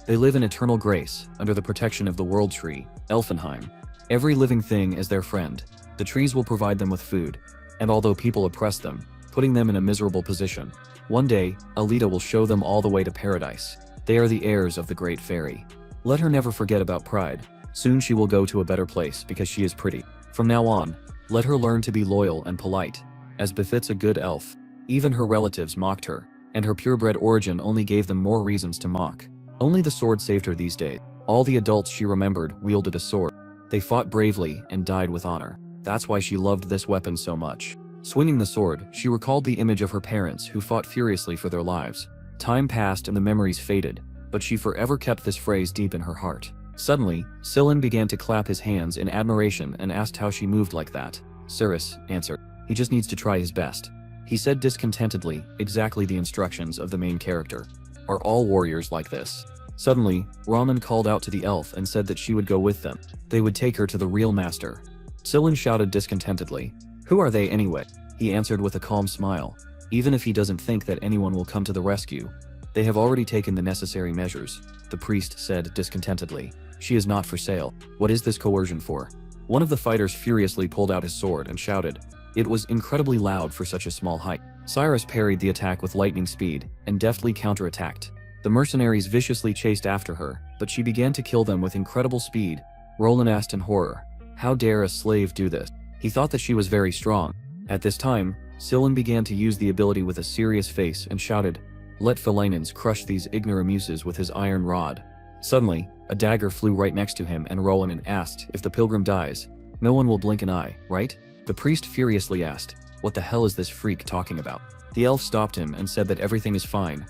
[SPEAKER 1] They live in eternal grace, under the protection of the World Tree, Elfenheim. Every living thing is their friend. The trees will provide them with food, and although people oppress them, putting them in a miserable position, one day, Alita will show them all the way to paradise. They are the heirs of the Great Fairy. Let her never forget about pride. Soon she will go to a better place because she is pretty. From now on, let her learn to be loyal and polite, as befits a good elf. Even her relatives mocked her, and her purebred origin only gave them more reasons to mock. Only the sword saved her these days. All the adults she remembered wielded a sword. They fought bravely and died with honor. That's why she loved this weapon so much. Swinging the sword, she recalled the image of her parents who fought furiously for their lives. Time passed and the memories faded, but she forever kept this phrase deep in her heart. Suddenly, Sillin began to clap his hands in admiration and asked how she moved like that. Suris answered, "He just needs to try his best." He said discontentedly, exactly the instructions of the main character. Are all warriors like this? Suddenly, Raman called out to the elf and said that she would go with them. They would take her to the real master. Sillin shouted discontentedly, "Who are they anyway?" He answered with a calm smile. Even if he doesn't think that anyone will come to the rescue, they have already taken the necessary measures. The priest said discontentedly, "She is not for sale. What is this coercion for?" One of the fighters furiously pulled out his sword and shouted. It was incredibly loud for such a small height. Cyrus parried the attack with lightning speed and deftly counterattacked. The mercenaries viciously chased after her, but she began to kill them with incredible speed. Roland asked in horror, "How dare a slave do this?" He thought that she was very strong. At this time, Sillin began to use the ability with a serious face and shouted, "Let Philinans crush these ignoramuses with his iron rod." Suddenly, a dagger flew right next to him and Roland asked, "If the pilgrim dies, no one will blink an eye, right?" The priest furiously asked, "What the hell is this freak talking about?" The elf stopped him and said that everything is fine.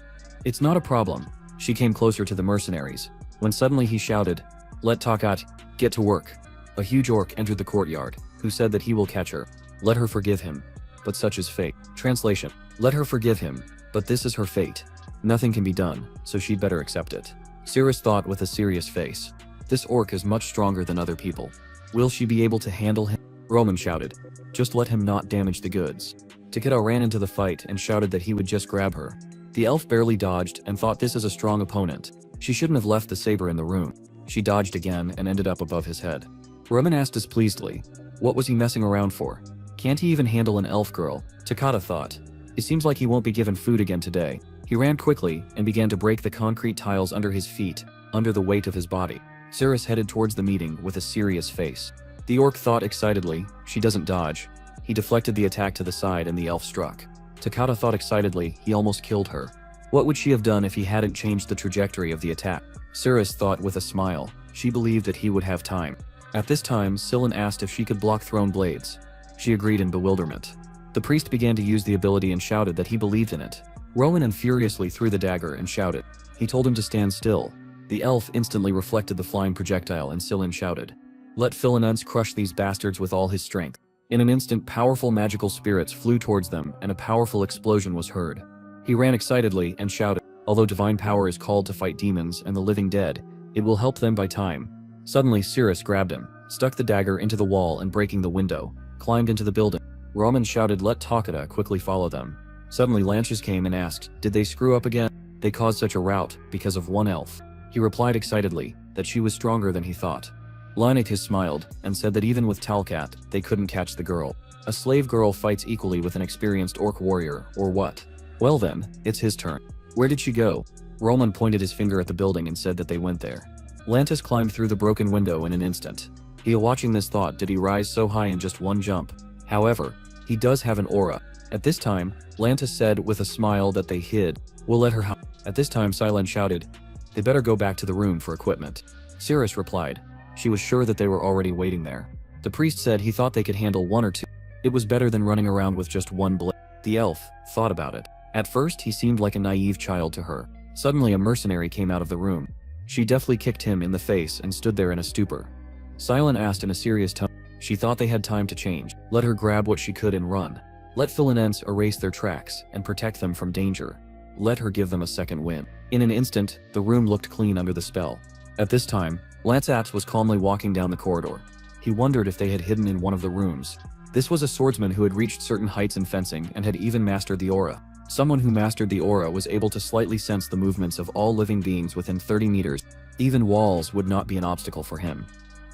[SPEAKER 1] "It's not a problem." She came closer to the mercenaries, when suddenly he shouted, "Let Takat get to work." A huge orc entered the courtyard, who said that he will catch her. Let her forgive him, but such is fate. Translation: Let her forgive him, but this is her fate. Nothing can be done, so she'd better accept it. Cyrus thought with a serious face. This orc is much stronger than other people. Will she be able to handle him? Roman shouted, "Just let him not damage the goods." Takeda ran into the fight and shouted that he would just grab her. The elf barely dodged and thought this is a strong opponent. She shouldn't have left the saber in the room. She dodged again and ended up above his head. Roman asked displeasedly, what was he messing around for? Can't he even handle an elf girl? Takeda thought. It seems like he won't be given food again today. He ran quickly and began to break the concrete tiles under his feet, under the weight of his body. Cyrus headed towards the meeting with a serious face. The orc thought excitedly, she doesn't dodge. He deflected the attack to the side and the elf struck. Takeda thought excitedly, he almost killed her. What would she have done if he hadn't changed the trajectory of the attack? Cyrus thought with a smile. She believed that he would have time. At this time, Scylla asked if she could block thrown blades. She agreed in bewilderment. The priest began to use the ability and shouted that he believed in it. Rowan furiously threw the dagger and shouted. He told him to stand still. The elf instantly reflected the flying projectile and Scylla shouted, let Philinunce crush these bastards with all his strength. In an instant, powerful magical spirits flew towards them and a powerful explosion was heard. He ran excitedly and shouted, although divine power is called to fight demons and the living dead, it will help them by time. Suddenly Cyrus grabbed him, stuck the dagger into the wall and breaking the window, climbed into the building. Roman shouted let Takeda quickly follow them. Suddenly Lanches came and asked, did they screw up again? They caused such a rout because of one elf. He replied excitedly, that she was stronger than he thought. Leonatus smiled, and said that even with Talcat, they couldn't catch the girl. A slave girl fights equally with an experienced orc warrior, or what? Well then, it's his turn. Where did she go? Roman pointed his finger at the building and said that they went there. Lantis climbed through the broken window in an instant. He watching this thought did he rise so high in just one jump. However, he does have an aura. At this time, Lantis said with a smile that they hid. We'll let her hide. At this time Silen shouted, they better go back to the room for equipment. Cyrus replied, she was sure that they were already waiting there. The priest said he thought they could handle one or two. It was better than running around with just one blade. The elf thought about it. At first he seemed like a naive child to her. Suddenly a mercenary came out of the room. She deftly kicked him in the face and stood there in a stupor. Silen asked in a serious tone. She thought they had time to change. Let her grab what she could and run. Let Philinunce erase their tracks and protect them from danger. Let her give them a second win. In an instant, the room looked clean under the spell. At this time, Lansaps was calmly walking down the corridor. He wondered if they had hidden in one of the rooms. This was a swordsman who had reached certain heights in fencing and had even mastered the aura. Someone who mastered the aura was able to slightly sense the movements of all living beings within 30 meters. Even walls would not be an obstacle for him.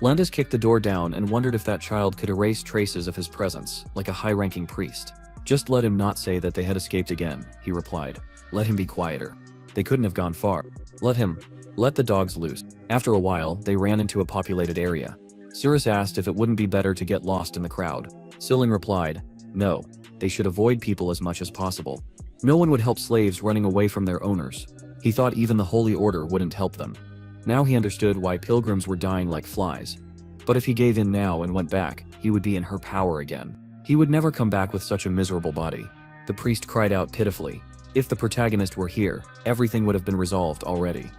[SPEAKER 1] Landis kicked the door down and wondered if that child could erase traces of his presence, like a high-ranking priest. Just let him not say that they had escaped again, he replied. Let him be quieter. They couldn't have gone far. Let the dogs loose. After a while, they ran into a populated area. Cyrus asked if it wouldn't be better to get lost in the crowd. Siling replied, no, they should avoid people as much as possible. No one would help slaves running away from their owners. He thought even the Holy Order wouldn't help them. Now he understood why pilgrims were dying like flies. But if he gave in now and went back, he would be in her power again. He would never come back with such a miserable body. The priest cried out pitifully. If the protagonist were here, everything would have been resolved already.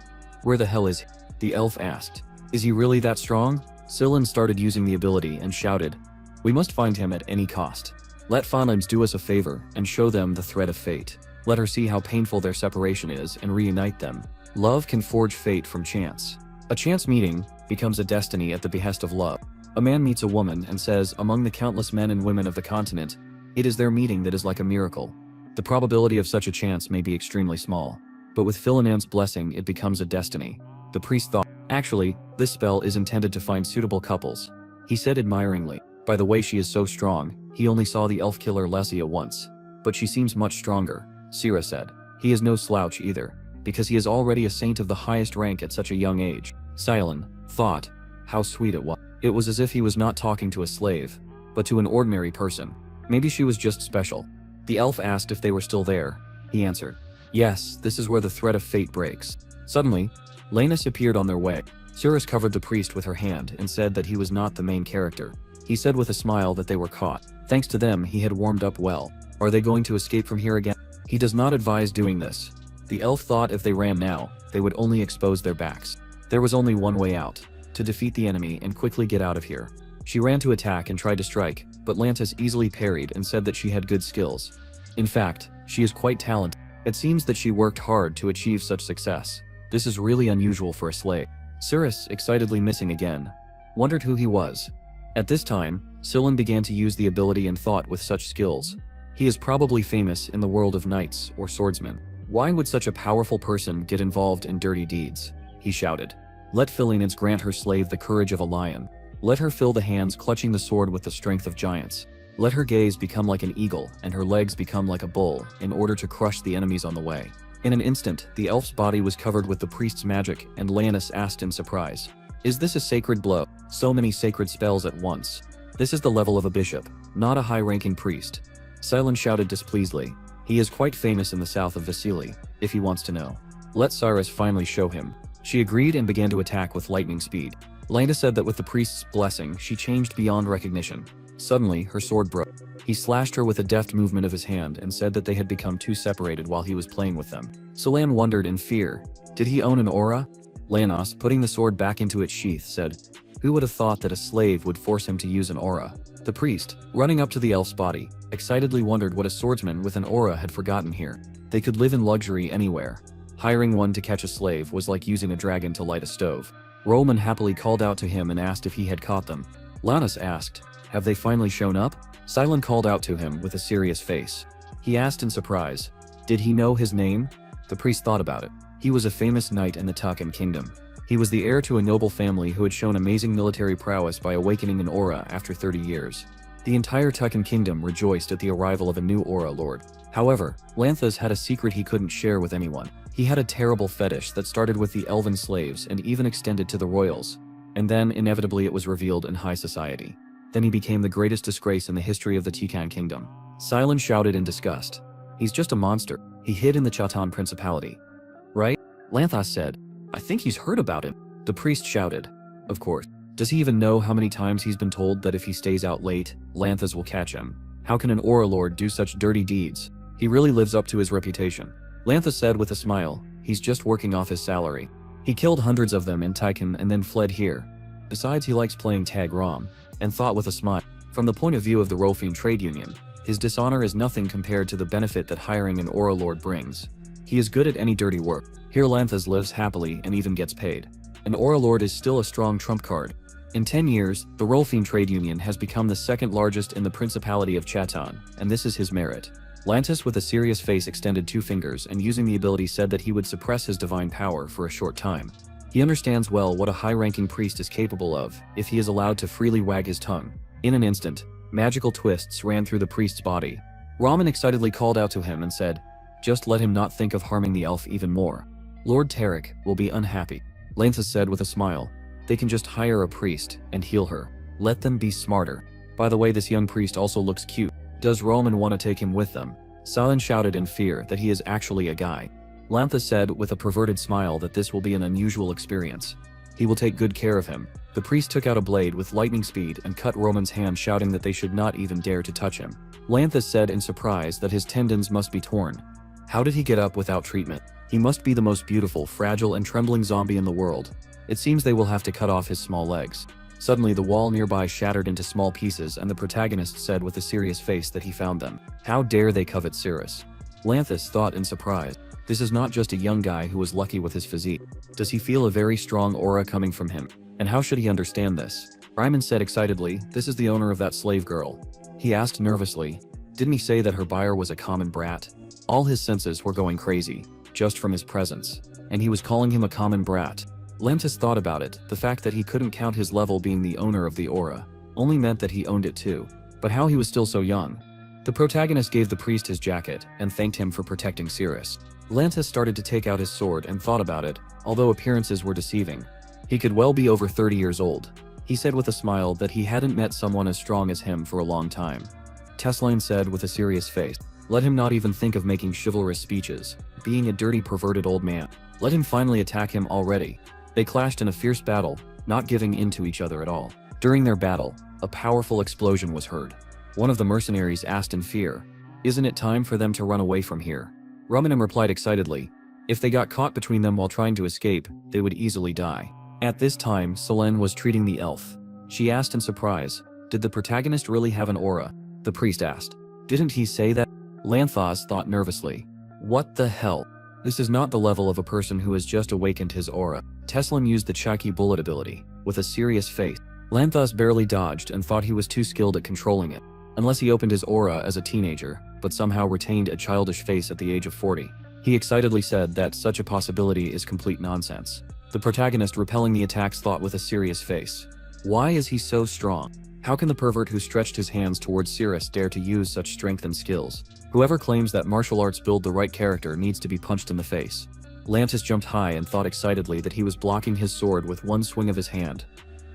[SPEAKER 1] Where the hell is he? The elf asked. Is he really that strong? Silen started using the ability and shouted, we must find him at any cost. Let Fonlims do us a favor and show them the thread of fate. Let her see how painful their separation is and reunite them. Love can forge fate from chance. A chance meeting becomes a destiny at the behest of love. A man meets a woman and says, among the countless men and women of the continent, it is their meeting that is like a miracle. The probability of such a chance may be extremely small, but with Philinunce's blessing it becomes a destiny. The priest thought, actually, this spell is intended to find suitable couples. He said admiringly, by the way she is so strong, he only saw the elf killer Lesia once. But she seems much stronger, Sira said. He is no slouch either, because he is already a saint of the highest rank at such a young age. Silen thought, how sweet it was. It was as if he was not talking to a slave, but to an ordinary person. Maybe she was just special. The elf asked if they were still there. He answered, yes, this is where the thread of fate breaks. Suddenly, Lanus appeared on their way. Cyrus covered the priest with her hand and said that he was not the main character. He said with a smile that they were caught. Thanks to them, he had warmed up well. Are they going to escape from here again? He does not advise doing this. The elf thought if they ran now, they would only expose their backs. There was only one way out, to defeat the enemy and quickly get out of here. She ran to attack and tried to strike, but Lantis easily parried and said that she had good skills. In fact, she is quite talented. It seems that she worked hard to achieve such success. This is really unusual for a slave. Cyrus, excitedly missing again, wondered who he was. At this time, Silen began to use the ability and thought with such skills. He is probably famous in the world of knights or swordsmen. Why would such a powerful person get involved in dirty deeds? He shouted. Let Philinans grant her slave the courage of a lion. Let her fill the hands clutching the sword with the strength of giants. Let her gaze become like an eagle and her legs become like a bull in order to crush the enemies on the way. In an instant, the elf's body was covered with the priest's magic, and Leonis asked in surprise, "Is this a sacred blow? So many sacred spells at once. This is the level of a bishop, not a high-ranking priest." Silen shouted displeasedly. He is quite famous in the south of Vasily, if he wants to know. Let Cyrus finally show him. She agreed and began to attack with lightning speed. Landa said that with the priest's blessing, she changed beyond recognition. Suddenly, her sword broke. He slashed her with a deft movement of his hand and said that they had become too separated while he was playing with them. Solan wondered in fear. Did he own an aura? Leonos, putting the sword back into its sheath, said, "Who would have thought that a slave would force him to use an aura?" The priest, running up to the elf's body, excitedly wondered what a swordsman with an aura had forgotten here. They could live in luxury anywhere. Hiring one to catch a slave was like using a dragon to light a stove. Roman happily called out to him and asked if he had caught them. Lanus asked, "Have they finally shown up?" Silen called out to him with a serious face. He asked in surprise, "Did he know his name?" The priest thought about it. He was a famous knight in the Tucan kingdom. He was the heir to a noble family who had shown amazing military prowess by awakening an aura after 30 years. The entire Tucan kingdom rejoiced at the arrival of a new aura lord. However, Lanthas had a secret he couldn't share with anyone. He had a terrible fetish that started with the elven slaves and even extended to the royals. And then, inevitably, it was revealed in high society. Then he became the greatest disgrace in the history of the Tucan kingdom. Silen shouted in disgust. "He's just a monster. He hid in the Chatan Principality." "Right?" Lanthas said. "I think he's heard about him." The priest shouted. "Of course. Does he even know how many times he's been told that if he stays out late, Lanthas will catch him? How can an aura lord do such dirty deeds? He really lives up to his reputation." Lanthas said with a smile, "He's just working off his salary. He killed hundreds of them in Tycon and then fled here. Besides, he likes playing tag rom," and thought with a smile. From the point of view of the Rolfian trade union, his dishonor is nothing compared to the benefit that hiring an aura lord brings. He is good at any dirty work. Here Lanthas lives happily and even gets paid. An aura lord is still a strong trump card. In 10 years, the Rolfian trade union has become the second largest in the Principality of Chatan, and this is his merit. Lantis with a serious face extended 2 fingers and using the ability said that he would suppress his divine power for a short time. He understands well what a high-ranking priest is capable of if he is allowed to freely wag his tongue. In an instant, magical twists ran through the priest's body. Raman excitedly called out to him and said, "Just let him not think of harming the elf even more. Lord Tarek will be unhappy." Lantis said with a smile, "They can just hire a priest and heal her. Let them be smarter. By the way, this young priest also looks cute. Does Roman want to take him with them?" Silen shouted in fear that he is actually a guy. Lanthas said with a perverted smile that this will be an unusual experience. He will take good care of him. The priest took out a blade with lightning speed and cut Roman's hand, shouting that they should not even dare to touch him. Lanthas said in surprise that his tendons must be torn. How did he get up without treatment? He must be the most beautiful, fragile, and trembling zombie in the world. It seems they will have to cut off his small legs. Suddenly the wall nearby shattered into small pieces and the protagonist said with a serious face that he found them. How dare they covet Cirrus? Lanthas thought in surprise. This is not just a young guy who was lucky with his physique. Does he feel a very strong aura coming from him? And how should he understand this? Ryman said excitedly, "This is the owner of that slave girl." He asked nervously, "Didn't he say that her buyer was a common brat?" All his senses were going crazy, just from his presence. And he was calling him a common brat. Lantis thought about it. The fact that he couldn't count his level being the owner of the aura only meant that he owned it too. But how he was still so young? The protagonist gave the priest his jacket and thanked him for protecting Cirrus. Lantis started to take out his sword and thought about it, although appearances were deceiving. He could well be over 30 years old. He said with a smile that he hadn't met someone as strong as him for a long time. Teslaine said with a serious face, "Let him not even think of making chivalrous speeches, being a dirty perverted old man. Let him finally attack him already." They clashed in a fierce battle, not giving in to each other at all. During their battle, a powerful explosion was heard. One of the mercenaries asked in fear, "Isn't it time for them to run away from here?" Ruminam replied excitedly, "If they got caught between them while trying to escape, they would easily die." At this time, Selene was treating the elf. She asked in surprise, "Did the protagonist really have an aura?" The priest asked, "Didn't he say that?" Lanthas thought nervously, "What the hell? This is not the level of a person who has just awakened his aura." Teslim used the Chaki bullet ability, with a serious face. Lanthas barely dodged and thought he was too skilled at controlling it. unless he opened his aura as a teenager, but somehow retained a childish face at the age of 40. He excitedly said that such a possibility is complete nonsense. The protagonist, repelling the attacks, thought with a serious face. Why is he so strong? How can the pervert who stretched his hands towards Cirrus dare to use such strength and skills? Whoever claims that martial arts build the right character needs to be punched in the face. Lantis jumped high and thought excitedly that he was blocking his sword with one swing of his hand.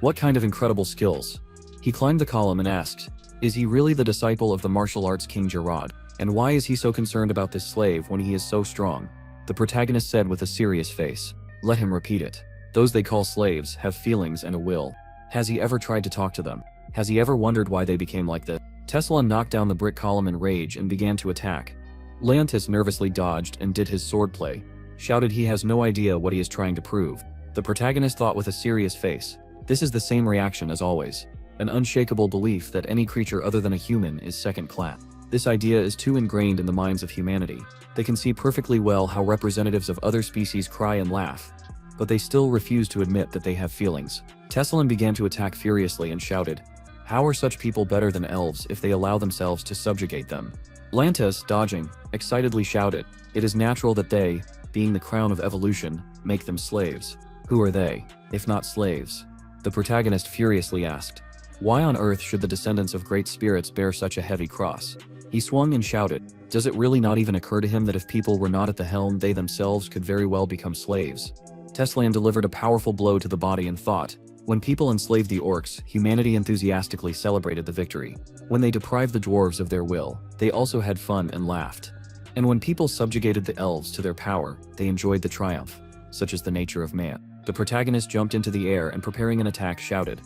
[SPEAKER 1] What kind of incredible skills? He climbed the column and asked, is he really the disciple of the martial arts king Gerard? And why is he so concerned about this slave when he is so strong? The protagonist said with a serious face, let him repeat it. Those they call slaves have feelings and a will. Has he ever tried to talk to them? Has he ever wondered why they became like this? Tesla knocked down the brick column in rage and began to attack. Leontis nervously dodged and did his swordplay, shouted he has no idea what he is trying to prove. The protagonist thought with a serious face, this is the same reaction as always. An unshakable belief that any creature other than a human is second class. This idea is too ingrained in the minds of humanity. They can see perfectly well how representatives of other species cry and laugh, but they still refuse to admit that they have feelings. Tessalon began to attack furiously and shouted, how are such people better than elves if they allow themselves to subjugate them? Lantis, dodging, excitedly shouted, it is natural that they, being the crown of evolution, make them slaves. Who are they, if not slaves? The protagonist furiously asked, why on earth should the descendants of great spirits bear such a heavy cross? He swung and shouted, does it really not even occur to him that if people were not at the helm they themselves could very well become slaves? Teslan delivered a powerful blow to the body and thought, when people enslaved the orcs, humanity enthusiastically celebrated the victory. When they deprived the dwarves of their will, they also had fun and laughed. And when people subjugated the elves to their power, they enjoyed the triumph. Such is the nature of man. The protagonist jumped into the air and preparing an attack shouted,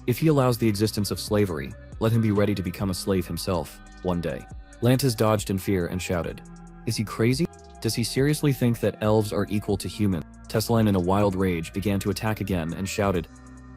[SPEAKER 1] if he allows the existence of slavery, let him be ready to become a slave himself, one day. Lantis dodged in fear and shouted, is he crazy? Does he seriously think that elves are equal to humans? Teslan in a wild rage began to attack again and shouted,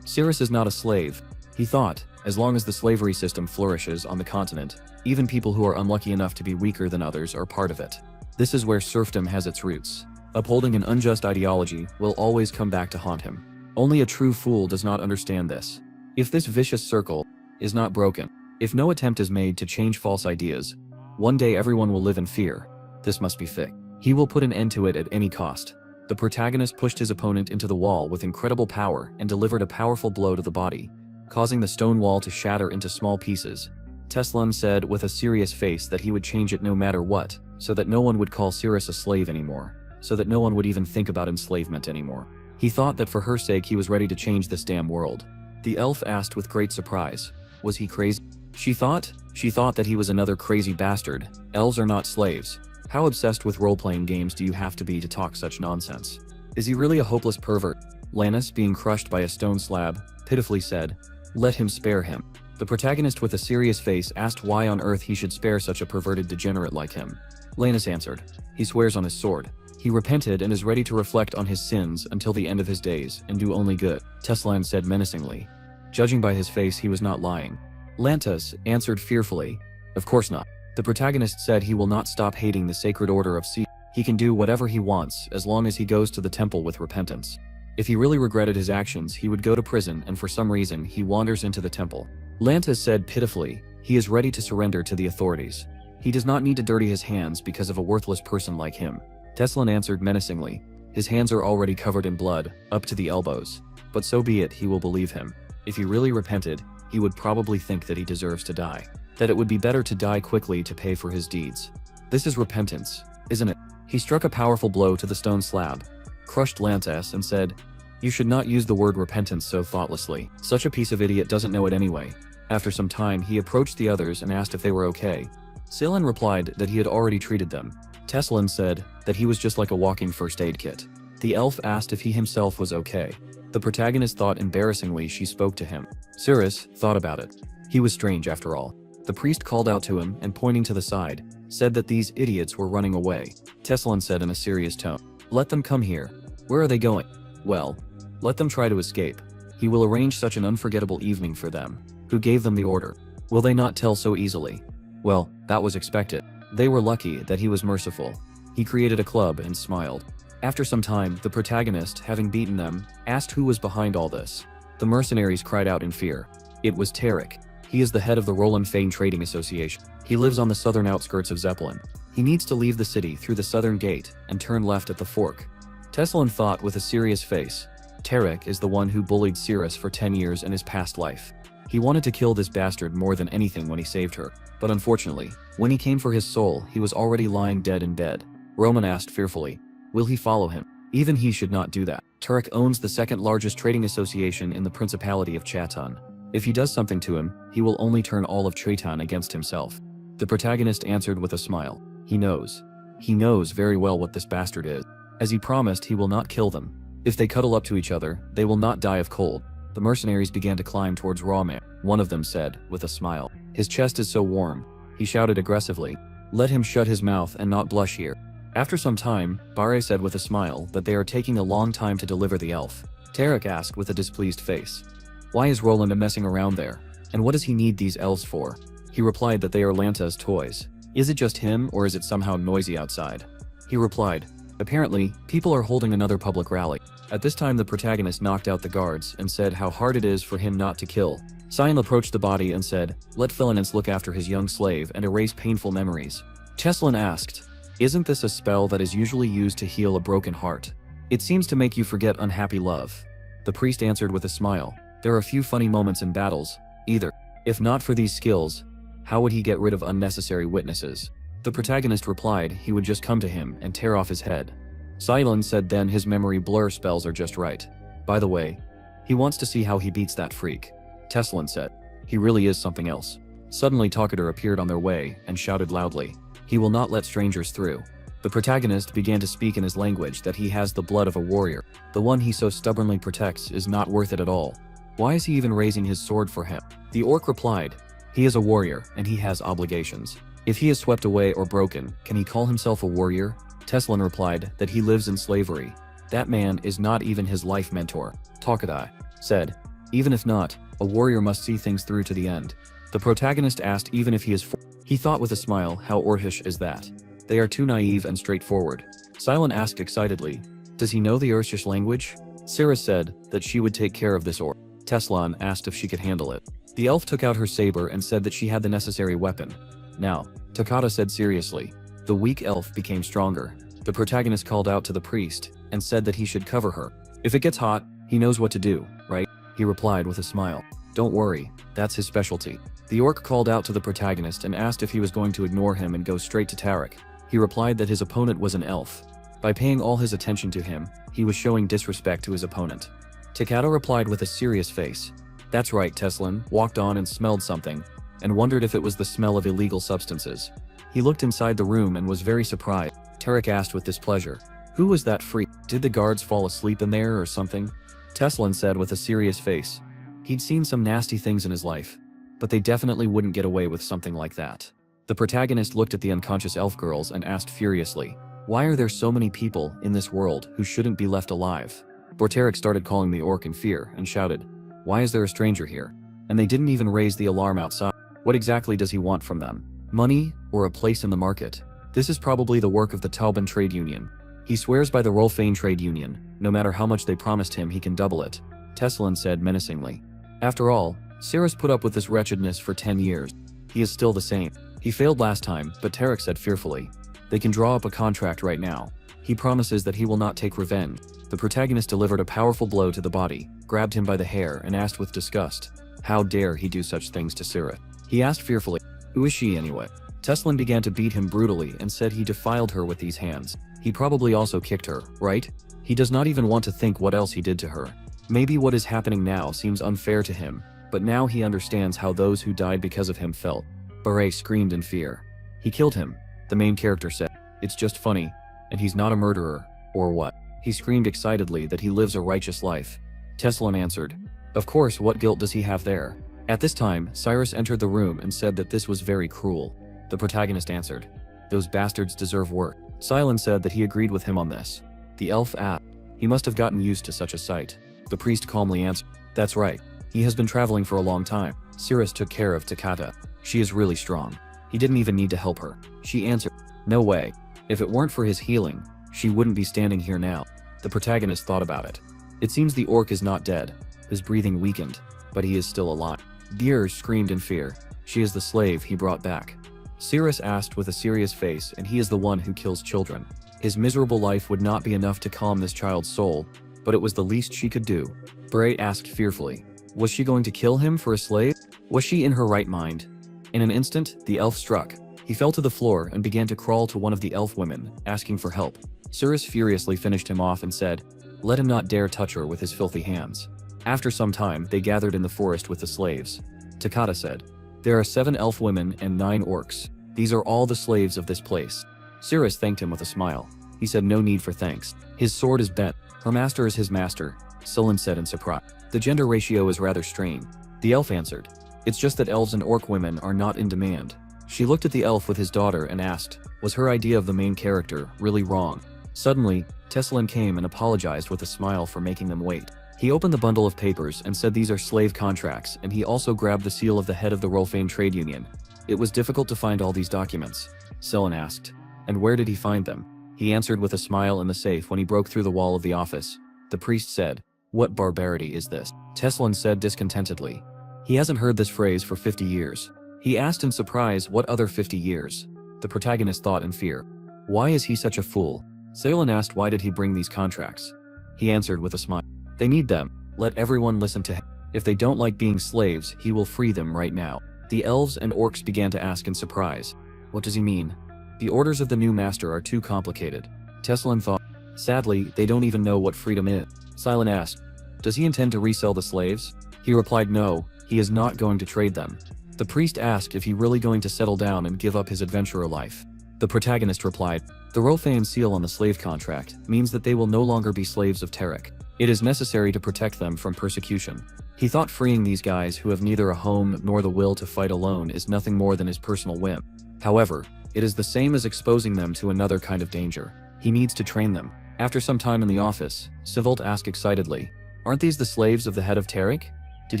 [SPEAKER 1] Cirrus is not a slave. He thought, as long as the slavery system flourishes on the continent, even people who are unlucky enough to be weaker than others are part of it. This is where serfdom has its roots. Upholding an unjust ideology will always come back to haunt him. Only a true fool does not understand this. If this vicious circle is not broken, if no attempt is made to change false ideas, one day everyone will live in fear. This must be fixed. He will put an end to it at any cost. The protagonist pushed his opponent into the wall with incredible power and delivered a powerful blow to the body, causing the stone wall to shatter into small pieces. Teslan said with a serious face that he would change it no matter what, so that no one would call Cirrus a slave anymore, so that no one would even think about enslavement anymore. He thought that for her sake he was ready to change this damn world. The elf asked with great surprise, was he crazy? She thought that he was another crazy bastard. Elves are not slaves. How obsessed with role-playing games do you have to be to talk such nonsense? Is he really a hopeless pervert? Lannis, being crushed by a stone slab, pitifully said, let him spare him. The protagonist with a serious face asked why on earth he should spare such a perverted degenerate like him. Lannis answered, he swears on his sword. He repented and is ready to reflect on his sins until the end of his days and do only good. Teslan said menacingly. Judging by his face, he was not lying. Lantis answered fearfully, of course not. The protagonist said he will not stop hating the sacred order of sea. He can do whatever he wants as long as he goes to the temple with repentance. If he really regretted his actions, he would go to prison, and for some reason he wanders into the temple. Lantis said pitifully, he is ready to surrender to the authorities. He does not need to dirty his hands because of a worthless person like him. Teslan answered menacingly, his hands are already covered in blood, up to the elbows. But so be it, he will believe him. If he really repented, he would probably think that he deserves to die. That it would be better to die quickly to pay for his deeds. This is repentance, isn't it? He struck a powerful blow to the stone slab, crushed Lantis and said, you should not use the word repentance so thoughtlessly. Such a piece of idiot doesn't know it anyway. After some time, he approached the others and asked if they were okay. Silan replied that he had already treated them. Teslan said that he was just like a walking first aid kit. The elf asked if he himself was okay. The protagonist thought embarrassingly she spoke to him. Cirrus thought about it. He was strange after all. The priest called out to him and pointing to the side, said that these idiots were running away. Teslan said in a serious tone, let them come here. Where are they going? Well, let them try to escape. He will arrange such an unforgettable evening for them. Who gave them the order? Will they not tell so easily? Well, that was expected. They were lucky that he was merciful. He created a club and smiled. After some time, the protagonist, having beaten them, asked who was behind all this. The mercenaries cried out in fear. It was Tarek. He is the head of the Roland Fane Trading Association. He lives on the southern outskirts of Zeppelin. He needs to leave the city through the southern gate and turn left at the fork. Teslan thought with a serious face. Tarek is the one who bullied Cirrus for 10 years in his past life. He wanted to kill this bastard more than anything when he saved her. But unfortunately, when he came for his soul, he was already lying dead in bed. Roman asked fearfully, will he follow him? Even he should not do that. Tarek owns the second largest trading association in the Principality of Chaton. If he does something to him, he will only turn all of Chaton against himself. The protagonist answered with a smile. He knows. He knows very well what this bastard is. As he promised, he will not kill them. If they cuddle up to each other, they will not die of cold. The mercenaries began to climb towards Rawman. One of them said, with a smile, his chest is so warm. He shouted aggressively, let him shut his mouth and not blush here. After some time, Bare said with a smile that they are taking a long time to deliver the elf. Tarek asked with a displeased face, why is Roland messing around there? And what does he need these elves for? He replied that they are Lanta's toys. Is it just him, or is it somehow noisy outside? He replied, apparently, people are holding another public rally. At this time the protagonist knocked out the guards and said how hard it is for him not to kill. Sion approached the body and said, let Philinance look after his young slave and erase painful memories. Cheslin asked, isn't this a spell that is usually used to heal a broken heart? It seems to make you forget unhappy love. The priest answered with a smile, there are a few funny moments in battles, either. If not for these skills, how would he get rid of unnecessary witnesses? The protagonist replied he would just come to him and tear off his head. Silon said then his memory blur spells are just right. By the way, he wants to see how he beats that freak. Teslin said, he really is something else. Suddenly Talkator appeared on their way and shouted loudly, he will not let strangers through. The protagonist began to speak in his language that he has the blood of a warrior. The one he so stubbornly protects is not worth it at all. Why is he even raising his sword for him? The orc replied, he is a warrior and he has obligations. If he is swept away or broken, can he call himself a warrior? Teslin replied that he lives in slavery. That man is not even his life mentor. Talkatai said, even if not, a warrior must see things through to the end. The protagonist asked even if he is he thought with a smile, how Orcish is that? They are too naive and straightforward. Silon asked excitedly, does he know the Orcish language? Cirrus said that she would take care of this orc. Teslon asked if she could handle it. The elf took out her saber and said that she had the necessary weapon. Now, Takata said seriously. The weak elf became stronger. The protagonist called out to the priest and said that he should cover her. If it gets hot, he knows what to do, right? He replied with a smile. Don't worry, that's his specialty. The orc called out to the protagonist and asked if he was going to ignore him and go straight to Tarek. He replied that his opponent was an elf. By paying all his attention to him, he was showing disrespect to his opponent. Takata replied with a serious face. That's right, Teslin walked on and smelled something, and wondered if it was the smell of illegal substances. He looked inside the room and was very surprised. Tarek asked with displeasure, who was that freak? Did the guards fall asleep in there or something? Teslin said with a serious face. He'd seen some nasty things in his life, but they definitely wouldn't get away with something like that. The protagonist looked at the unconscious elf girls and asked furiously, why are there so many people in this world who shouldn't be left alive? Borteric started calling the orc in fear and shouted, why is there a stranger here? And they didn't even raise the alarm outside. What exactly does he want from them? Money or a place in the market? This is probably the work of the Tauban Trade Union. He swears by the Rolfane Trade Union, no matter how much they promised him he can double it. Teslin said menacingly. After all, Cirrus put up with this wretchedness for 10 years. He is still the same. He failed last time, but Tarek said fearfully. They can draw up a contract right now. He promises that he will not take revenge. The protagonist delivered a powerful blow to the body, grabbed him by the hair and asked with disgust, how dare he do such things to Cirrus? He asked fearfully, who is she anyway? Teslin began to beat him brutally and said he defiled her with these hands. He probably also kicked her, right? He does not even want to think what else he did to her. Maybe what is happening now seems unfair to him, but now he understands how those who died because of him felt. Beret screamed in fear. He killed him, the main character said. It's just funny, and he's not a murderer, or what? He screamed excitedly that he lives a righteous life. Teslin answered, of course, what guilt does he have there? At this time, Cyrus entered the room and said that this was very cruel. The protagonist answered, those bastards deserve work. Silon said that he agreed with him on this. The elf asked, he must have gotten used to such a sight. The priest calmly answered, that's right. He has been traveling for a long time. Cirrus took care of Takata. She is really strong. He didn't even need to help her. She answered, no way. If it weren't for his healing, she wouldn't be standing here now. The protagonist thought about it. It seems the orc is not dead. His breathing weakened, but he is still alive. Deer screamed in fear. She is the slave he brought back. Cirrus asked with a serious face, and he is the one who kills children. His miserable life would not be enough to calm this child's soul, but it was the least she could do. Bray asked fearfully. Was she going to kill him for a slave? Was she in her right mind? In an instant, the elf struck. He fell to the floor and began to crawl to one of the elf women, asking for help. Cirrus furiously finished him off and said, "Let him not dare touch her with his filthy hands." After some time, they gathered in the forest with the slaves. Takata said, "There are 7 elf women and 9 orcs. These are all the slaves of this place." Cirrus thanked him with a smile. He said no need for thanks. His sword is bent. Her master is his master, Sullen said in surprise. The gender ratio is rather strained. The elf answered, "It's just that elves and orc women are not in demand." She looked at the elf with his daughter and asked, was her idea of the main character really wrong? Suddenly, Tessalin came and apologized with a smile for making them wait. He opened the bundle of papers and said these are slave contracts, and he also grabbed the seal of the head of the Rolfane trade union. It was difficult to find all these documents. Sullen asked, "And where did he find them?" He answered with a smile in the safe when he broke through the wall of the office. The priest said, "What barbarity is this?" Tessalin said discontentedly. He hasn't heard this phrase for 50 years. He asked in surprise, what other 50 years? The protagonist thought in fear. Why is he such a fool? Sullen asked why did he bring these contracts? He answered with a smile. They need them. Let everyone listen to him. If they don't like being slaves, he will free them right now. The elves and orcs began to ask in surprise. What does he mean? The orders of the new master are too complicated. Tessalin thought. Sadly, they don't even know what freedom is. Sullen asked, does he intend to resell the slaves? He replied no, he is not going to trade them. The priest asked if he really going to settle down and give up his adventurer life. The protagonist replied, the Rolfane seal on the slave contract means that they will no longer be slaves of Tarek. It is necessary to protect them from persecution. He thought freeing these guys who have neither a home nor the will to fight alone is nothing more than his personal whim. However, it is the same as exposing them to another kind of danger. He needs to train them. After some time in the office, Sivolt asked excitedly, aren't these the slaves of the head of Tarek? Did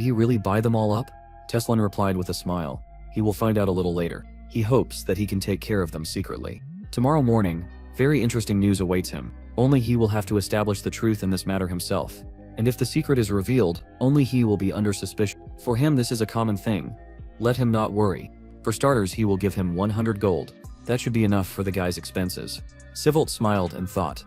[SPEAKER 1] he really buy them all up? Tessalin replied with a smile. He will find out a little later. He hopes that he can take care of them secretly. Tomorrow morning, very interesting news awaits him. Only he will have to establish the truth in this matter himself. And if the secret is revealed, only he will be under suspicion. For him this is a common thing. Let him not worry. For starters, he will give him 100 gold. That should be enough for the guy's expenses. Sivolt smiled and thought,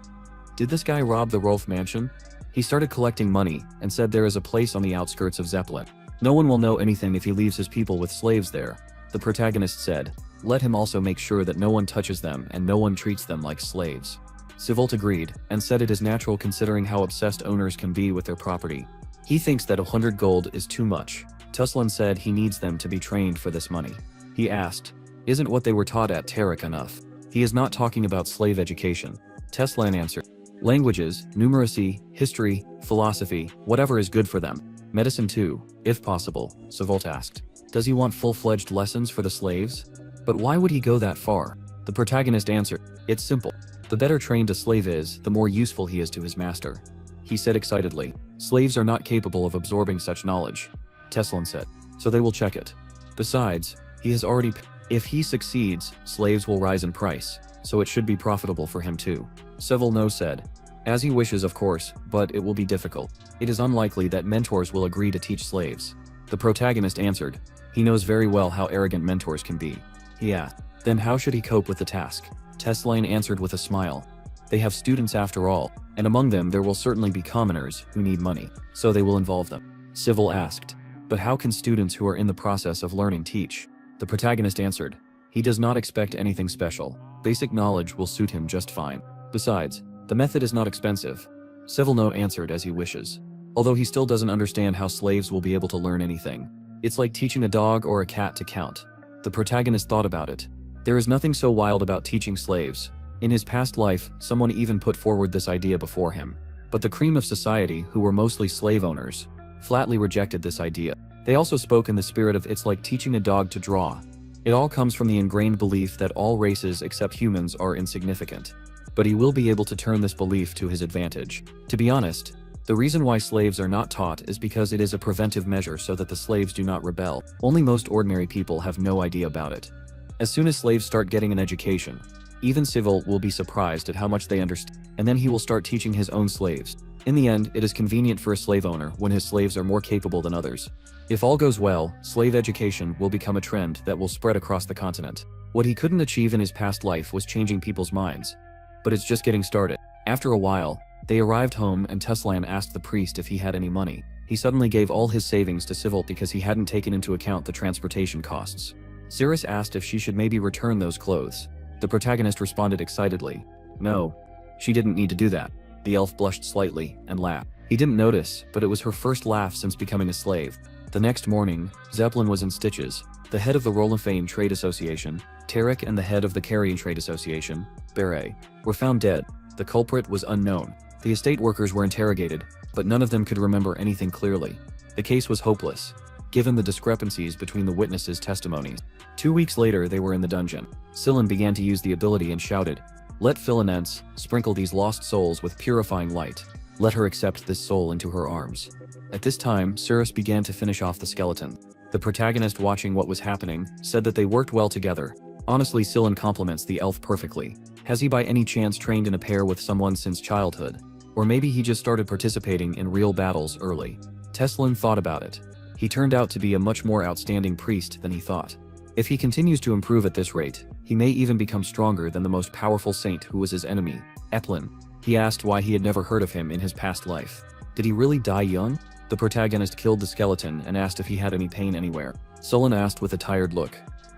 [SPEAKER 1] did this guy rob the Rolf mansion? He started collecting money and said there is a place on the outskirts of Zeppelin. No one will know anything if he leaves his people with slaves there. The protagonist said, let him also make sure that no one touches them and no one treats them like slaves. Sivolt agreed, and said it is natural considering how obsessed owners can be with their property. He thinks that 100 gold is too much. Tessalin said he needs them to be trained for this money. He asked, isn't what they were taught at Tarek enough? He is not talking about slave education. Tessalin answered, languages, numeracy, history, philosophy, whatever is good for them. Medicine too, if possible, Sivolt asked. Does he want full-fledged lessons for the slaves? But why would he go that far? The protagonist answered, it's simple. The better trained a slave is, the more useful he is to his master. He said excitedly, slaves are not capable of absorbing such knowledge. Tessalin said, so they will check it. Besides, he has already if he succeeds, slaves will rise in price, so it should be profitable for him too. Sevelno said, as he wishes of course, but it will be difficult. It is unlikely that mentors will agree to teach slaves. The protagonist answered, he knows very well how arrogant mentors can be. He asked, then how should he cope with the task? Tessalin answered with a smile. They have students after all, and among them there will certainly be commoners who need money, so they will involve them. Civil asked, but how can students who are in the process of learning teach? The protagonist answered, he does not expect anything special. Basic knowledge will suit him just fine. Besides, the method is not expensive. Civilno answered as he wishes. Although he still doesn't understand how slaves will be able to learn anything. It's like teaching a dog or a cat to count. The protagonist thought about it. There is nothing so wild about teaching slaves. In his past life, someone even put forward this idea before him. But the cream of society, who were mostly slave owners, flatly rejected this idea. They also spoke in the spirit of it's like teaching a dog to draw. It all comes from the ingrained belief that all races except humans are insignificant. But he will be able to turn this belief to his advantage. To be honest, the reason why slaves are not taught is because it is a preventive measure so that the slaves do not rebel. Only most ordinary people have no idea about it. As soon as slaves start getting an education, Even Civil will be surprised at how much they understand, and then he will start teaching his own slaves. In the end, it is convenient for a slave owner when his slaves are more capable than others. If all goes well, slave education will become a trend that will spread across the continent. What he couldn't achieve in his past life was changing people's minds. But it's just getting started. After a while, they arrived home and Teslan asked the priest if he had any money. He suddenly gave all his savings to Civil because he hadn't taken into account the transportation costs. Cirrus asked if she should maybe return those clothes. The protagonist responded excitedly, "No, she didn't need to do that." The elf blushed slightly and laughed. He didn't notice, but it was her first laugh since becoming a slave. The next morning, Zeppelin was in stitches. The head of the Rolafane Trade Association, Tarek, and the head of the Carrion Trade Association, Beret, were found dead. The culprit was unknown. The estate workers were interrogated, but none of them could remember anything clearly. The case was hopeless, given the discrepancies between the witnesses' testimonies. 2 weeks later, they were in the dungeon. Scylla began to use the ability and shouted, "Let Philinense sprinkle these lost souls with purifying light. Let her accept this soul into her arms." At this time, Cirrus began to finish off the skeleton. The protagonist, watching what was happening, said that they worked well together. Honestly, Scylla complements the elf perfectly. Has he by any chance trained in a pair with someone since childhood? Or maybe he just started participating in real battles early. Teslan thought about it. He turned out to be a much more outstanding priest than he thought. If he continues to improve at this rate, he may even become stronger than the most powerful saint who was his enemy, Eplin. He asked why he had never heard of him in his past life. Did he really die young? The protagonist killed the skeleton and asked if he had any pain anywhere. Solon asked with a tired look,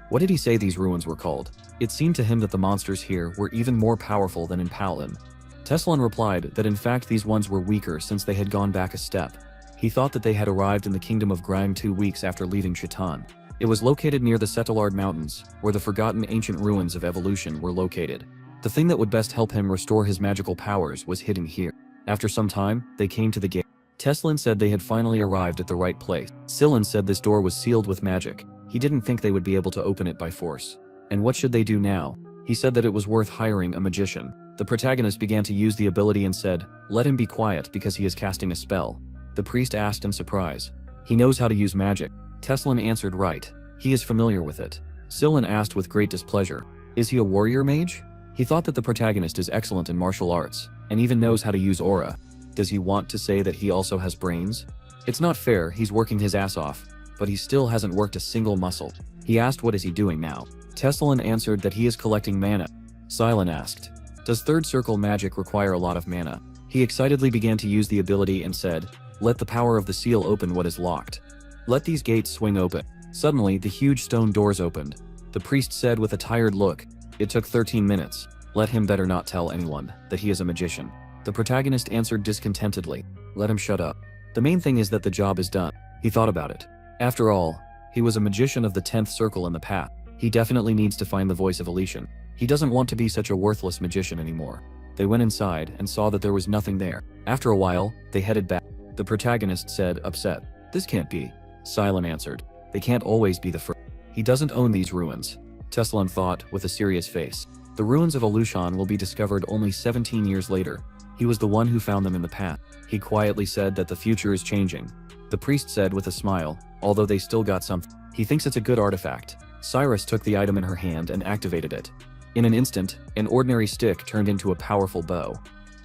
[SPEAKER 1] "What did he say these ruins were called?" It seemed to him that the monsters here were even more powerful than in Palin. Teslan replied that in fact these ones were weaker since they had gone back a step. He thought that they had arrived in the kingdom of Grime 2 weeks after leaving Chitan. It was located near the Setalard Mountains, where the forgotten ancient ruins of evolution were located. The thing that would best help him restore his magical powers was hidden here. After some time, they came to the gate. Teslan said they had finally arrived at the right place. Scylla said this door was sealed with magic. He didn't think they would be able to open it by force. And what should they do now? He said that it was worth hiring a magician. The protagonist began to use the ability and said, "Let him be quiet because he is casting a spell." The priest asked in surprise, "He knows how to use magic." Teslan answered, "Right. He is familiar with it." Scylla asked with great displeasure, "Is he a warrior mage?" He thought that the protagonist is excellent in martial arts, and even knows how to use aura. Does he want to say that he also has brains? It's not fair, he's working his ass off, but he still hasn't worked a single muscle. He asked what is he doing now. Teslan answered that he is collecting mana. Silent asked, "Does third circle magic require a lot of mana?" He excitedly began to use the ability and said, "Let the power of the seal open what is locked. Let these gates swing open." Suddenly, the huge stone doors opened. The priest said with a tired look, "It took 13 minutes. Let him better not tell anyone that he is a magician." The protagonist answered discontentedly, "Let him shut up. The main thing is that the job is done." He thought about it. After all, he was a magician of the 10th circle in the path. He definitely needs to find the voice of Elysian. He doesn't want to be such a worthless magician anymore. They went inside and saw that there was nothing there. After a while, they headed back. The protagonist said, upset, "This can't be." Silent answered, "They can't always be the first. He doesn't own these ruins." Teslan thought with a serious face. The ruins of Elysian will be discovered only 17 years later. He was the one who found them in the past. He quietly said that the future is changing. The priest said with a smile, although they still got something. He thinks it's a good artifact. Cyrus took the item in her hand and activated it. In an instant, an ordinary stick turned into a powerful bow.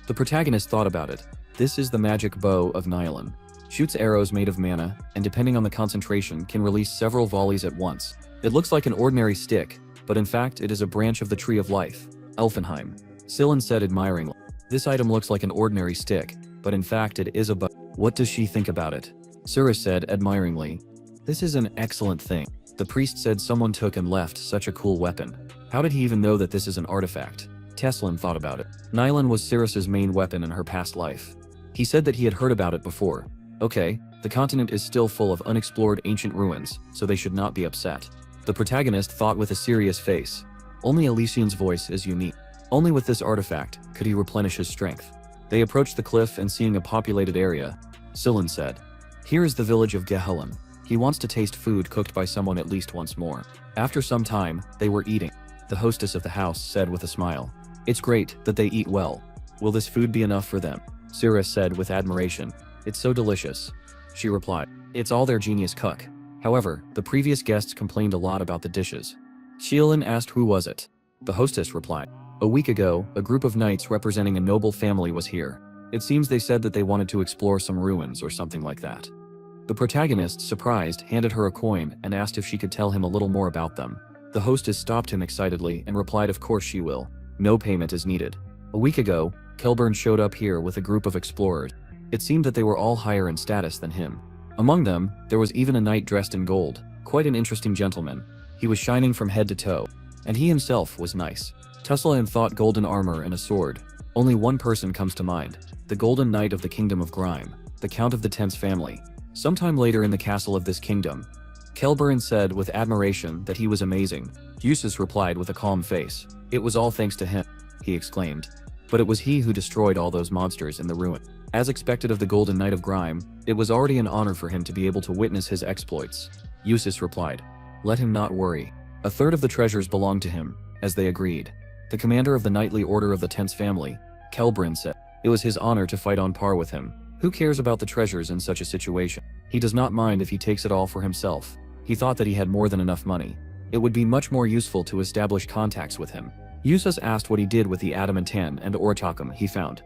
[SPEAKER 1] The protagonist thought about it. This is the magic bow of Nylon. Shoots arrows made of mana, and depending on the concentration can release several volleys at once. It looks like an ordinary stick, but in fact it is a branch of the Tree of Life, Elfenheim. Scylla said admiringly, "This item looks like an ordinary stick, but in fact it is a bow. What does she think about it?" Cyrus said admiringly, "This is an excellent thing." The priest said someone took and left such a cool weapon. How did he even know that this is an artifact? Teslan thought about it. Nylon was Cyrus's main weapon in her past life. He said that he had heard about it before. Okay, the continent is still full of unexplored ancient ruins, so they should not be upset. The protagonist thought with a serious face. Only Elysian's voice is unique. Only with this artifact could he replenish his strength. They approached the cliff and seeing a populated area, Scylla said, "Here is the village of Gehellan. He wants to taste food cooked by someone at least once more." After some time, they were eating. The hostess of the house said with a smile, "It's great that they eat well. Will this food be enough for them?" Cyrus said with admiration, "It's so delicious." She replied, "It's all their genius cook." However, the previous guests complained a lot about the dishes. Sheilin asked who was it. The hostess replied, A week ago, a group of knights representing a noble family was here. It seems they said that they wanted to explore some ruins or something like that. The protagonist, surprised, handed her a coin and asked if she could tell him a little more about them. The hostess stopped him excitedly and replied of course she will. No payment is needed. A week ago, Kelburn showed up here with a group of explorers. It seemed that they were all higher in status than him. Among them, there was even a knight dressed in gold, quite an interesting gentleman. He was shining from head to toe. And he himself was nice. Tuslan thought golden armor and a sword. Only one person comes to mind. The Golden Knight of the Kingdom of Grime, the Count of the Tense family. Sometime later in the castle of this kingdom, Kelburn said with admiration that he was amazing. Eustace replied with a calm face. It was all thanks to him, he exclaimed. But it was he who destroyed all those monsters in the ruin. As expected of the Golden Knight of Grime, it was already an honor for him to be able to witness his exploits. Eustace replied. Let him not worry. A third of the treasures belonged to him, as they agreed. The commander of the knightly order of the Tense family, Kelburn said. It was his honor to fight on par with him. Who cares about the treasures in such a situation? He does not mind if he takes it all for himself. He thought that he had more than enough money. It would be much more useful to establish contacts with him. Eustace asked what he did with the adamantan and ortakum he found.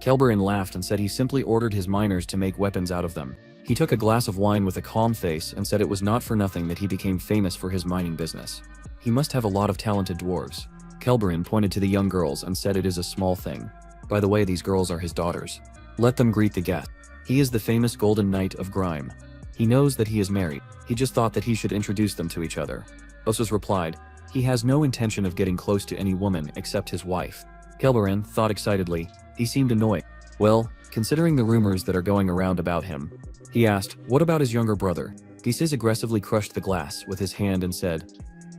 [SPEAKER 1] Kelburn laughed and said he simply ordered his miners to make weapons out of them. He took a glass of wine with a calm face and said it was not for nothing that he became famous for his mining business. He must have a lot of talented dwarves. Kelburn pointed to the young girls and said it is a small thing. By the way, these girls are his daughters. Let them greet the guest. He is the famous Golden Knight of Grime. He knows that he is married. He just thought that he should introduce them to each other. Osus replied, he has no intention of getting close to any woman except his wife. Kelburn thought excitedly. He seemed annoyed. Well, considering the rumors that are going around about him, he asked, what about his younger brother? Gises aggressively crushed the glass with his hand and said,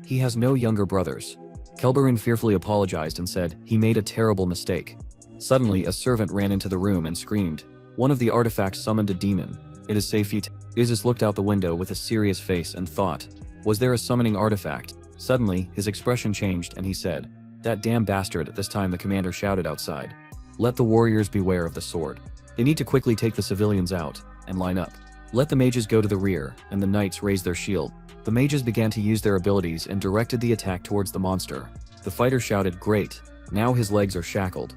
[SPEAKER 1] he has no younger brothers. Kelburn fearfully apologized and said, he made a terrible mistake. Suddenly, a servant ran into the room and screamed, one of the artifacts summoned a demon. It is safe. Gises looked out the window with a serious face and thought, was there a summoning artifact? Suddenly, his expression changed and he said, that damn bastard. At this time the commander shouted outside. Let the warriors beware of the sword. They need to quickly take the civilians out and line up. Let the mages go to the rear and the knights raise their shield. The mages began to use their abilities and directed the attack towards the monster. The fighter shouted, great, now his legs are shackled.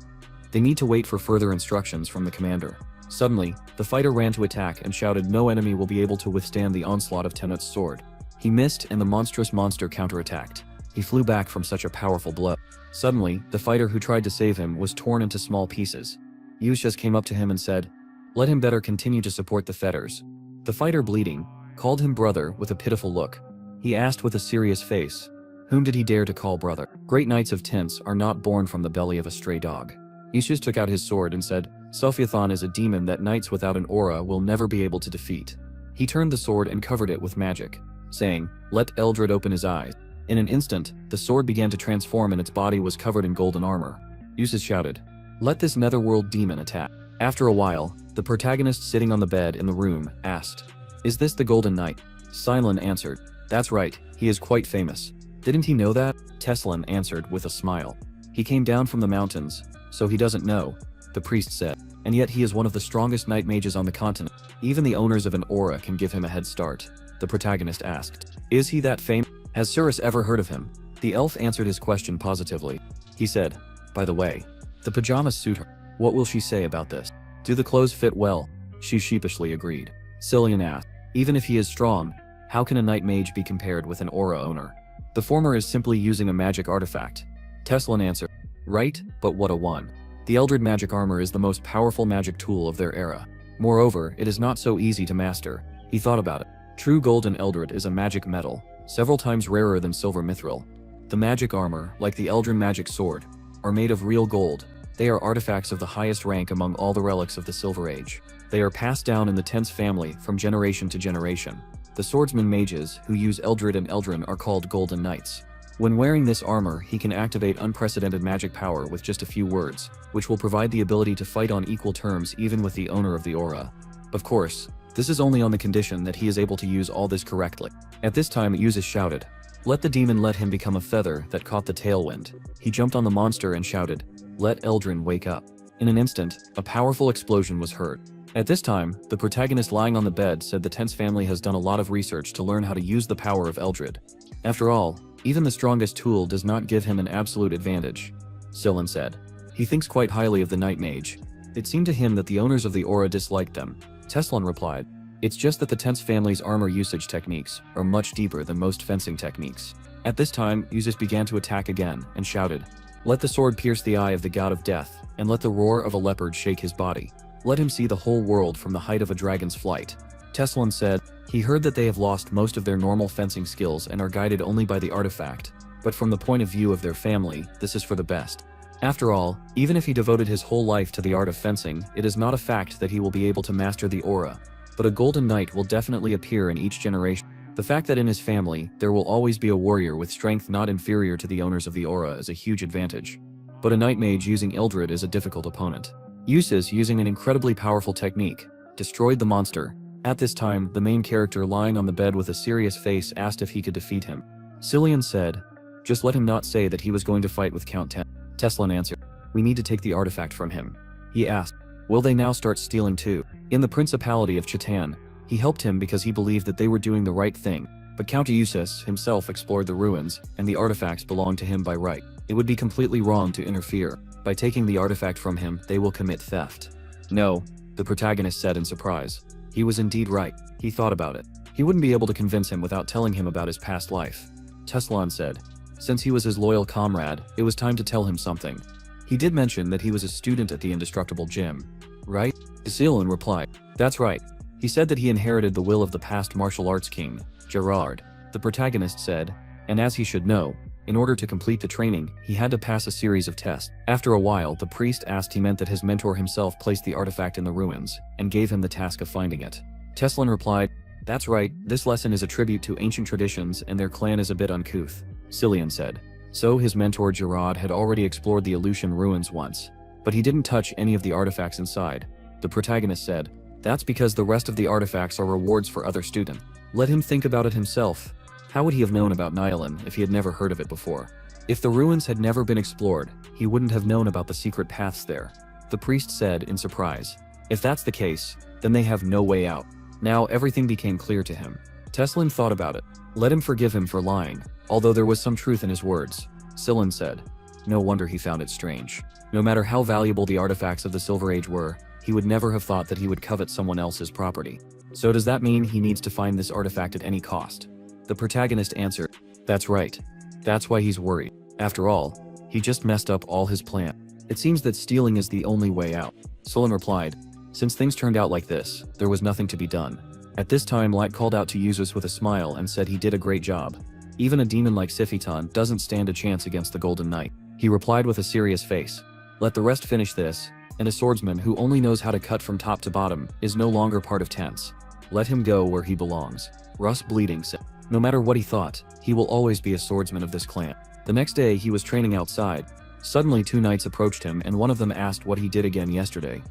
[SPEAKER 1] They need to wait for further instructions from the commander. Suddenly, the fighter ran to attack and shouted no enemy will be able to withstand the onslaught of Tenet's sword. He missed and the monstrous monster counterattacked. He flew back from such a powerful blow. Suddenly, the fighter who tried to save him was torn into small pieces. Eustace came up to him and said, let him better continue to support the fetters. The fighter, bleeding, called him brother with a pitiful look. He asked with a serious face, whom did he dare to call brother? Great knights of Tense are not born from the belly of a stray dog. Eustace took out his sword and said, Sophiathon is a demon that knights without an aura will never be able to defeat. He turned the sword and covered it with magic, saying, let Eldred open his eyes. In an instant, the sword began to transform and its body was covered in golden armor. Eustace shouted, let this netherworld demon attack. After a while, the protagonist sitting on the bed in the room asked, is this the Golden Knight? Silon answered, that's right, he is quite famous. Didn't he know that? Teslan answered with a smile. He came down from the mountains, so he doesn't know, the priest said. And yet he is one of the strongest night mages on the continent. Even the owners of an aura can give him a head start. The protagonist asked, is he that famous? Has Cirrus ever heard of him? The elf answered his question positively. He said, by the way, the pajamas suit her. What will she say about this? Do the clothes fit well? She sheepishly agreed. Cillian asked, even if he is strong, how can a night mage be compared with an aura owner? The former is simply using a magic artifact. Teslan answered, right, but what a one. The Eldred magic armor is the most powerful magic tool of their era. Moreover, it is not so easy to master. He thought about it. True golden Eldred is a magic metal, several times rarer than silver mithril. The magic armor, like the Eldrin magic sword, are made of real gold. They are artifacts of the highest rank among all the relics of the Silver Age. They are passed down in the Tense family from generation to generation. The swordsman mages who use Eldred and Eldrin are called Golden Knights. When wearing this armor, he can activate unprecedented magic power with just a few words, which will provide the ability to fight on equal terms even with the owner of the aura. Of course, this is only on the condition that he is able to use all this correctly. At this time, Eustace shouted, let the demon let him become a feather that caught the tailwind. He jumped on the monster and shouted, let Eldrin wake up. In an instant, a powerful explosion was heard. At this time, the protagonist lying on the bed said the Tense family has done a lot of research to learn how to use the power of Eldred. After all, even the strongest tool does not give him an absolute advantage. Sillin said. He thinks quite highly of the Night Mage. It seemed to him that the owners of the aura disliked them. Teslin replied, it's just that the Tense family's armor usage techniques are much deeper than most fencing techniques. At this time, Usus began to attack again and shouted, let the sword pierce the eye of the god of death, and let the roar of a leopard shake his body. Let him see the whole world from the height of a dragon's flight. Teslin said, he heard that they have lost most of their normal fencing skills and are guided only by the artifact, but from the point of view of their family, this is for the best. After all, even if he devoted his whole life to the art of fencing, it is not a fact that he will be able to master the aura, but a golden knight will definitely appear in each generation. The fact that in his family, there will always be a warrior with strength not inferior to the owners of the aura is a huge advantage. But a night mage using Eldred is a difficult opponent. Usus, using an incredibly powerful technique, destroyed the monster. At this time, the main character lying on the bed with a serious face asked if he could defeat him. Cillian said, just let him not say that he was going to fight with Count Ten. Teslin answered, we need to take the artifact from him. He asked, will they now start stealing too? In the Principality of Chitan, he helped him because he believed that they were doing the right thing, but Count Usus himself explored the ruins, and the artifacts belonged to him by right. It would be completely wrong to interfere. By taking the artifact from him, they will commit theft. No, the protagonist said in surprise. He was indeed right. He thought about it. He wouldn't be able to convince him without telling him about his past life. Teslin said, since he was his loyal comrade, it was time to tell him something. He did mention that he was a student at the Indestructible Gym, right? Isilin replied, that's right. He said that he inherited the will of the past martial arts king, Gerard. The protagonist said, and as he should know, in order to complete the training, he had to pass a series of tests. After a while, the priest asked he meant that his mentor himself placed the artifact in the ruins, and gave him the task of finding it. Teslin replied, that's right, this lesson is a tribute to ancient traditions and their clan is a bit uncouth. Cillian said. So his mentor Gerard had already explored the Aleutian ruins once, but he didn't touch any of the artifacts inside. The protagonist said, that's because the rest of the artifacts are rewards for other students. Let him think about it himself. How would he have known about Nylon if he had never heard of it before? If the ruins had never been explored, he wouldn't have known about the secret paths there. The priest said in surprise. If that's the case, then they have no way out. Now everything became clear to him. Teslin thought about it. Let him forgive him for lying, although there was some truth in his words. Cillian said. No wonder he found it strange. No matter how valuable the artifacts of the Silver Age were, he would never have thought that he would covet someone else's property. So does that mean he needs to find this artifact at any cost? The protagonist answered, that's right. That's why he's worried. After all, he just messed up all his plan. It seems that stealing is the only way out. Cillian replied, since things turned out like this, there was nothing to be done. At this time, Light called out to Usus with a smile and said he did a great job. Even a demon like Siphiton doesn't stand a chance against the Golden Knight. He replied with a serious face, let the rest finish this, and a swordsman who only knows how to cut from top to bottom is no longer part of Tense. Let him go where he belongs. Russ Bleeding said, no matter what he thought, he will always be a swordsman of this clan. The next day he was training outside. Suddenly 2 knights approached him and one of them asked what he did again yesterday.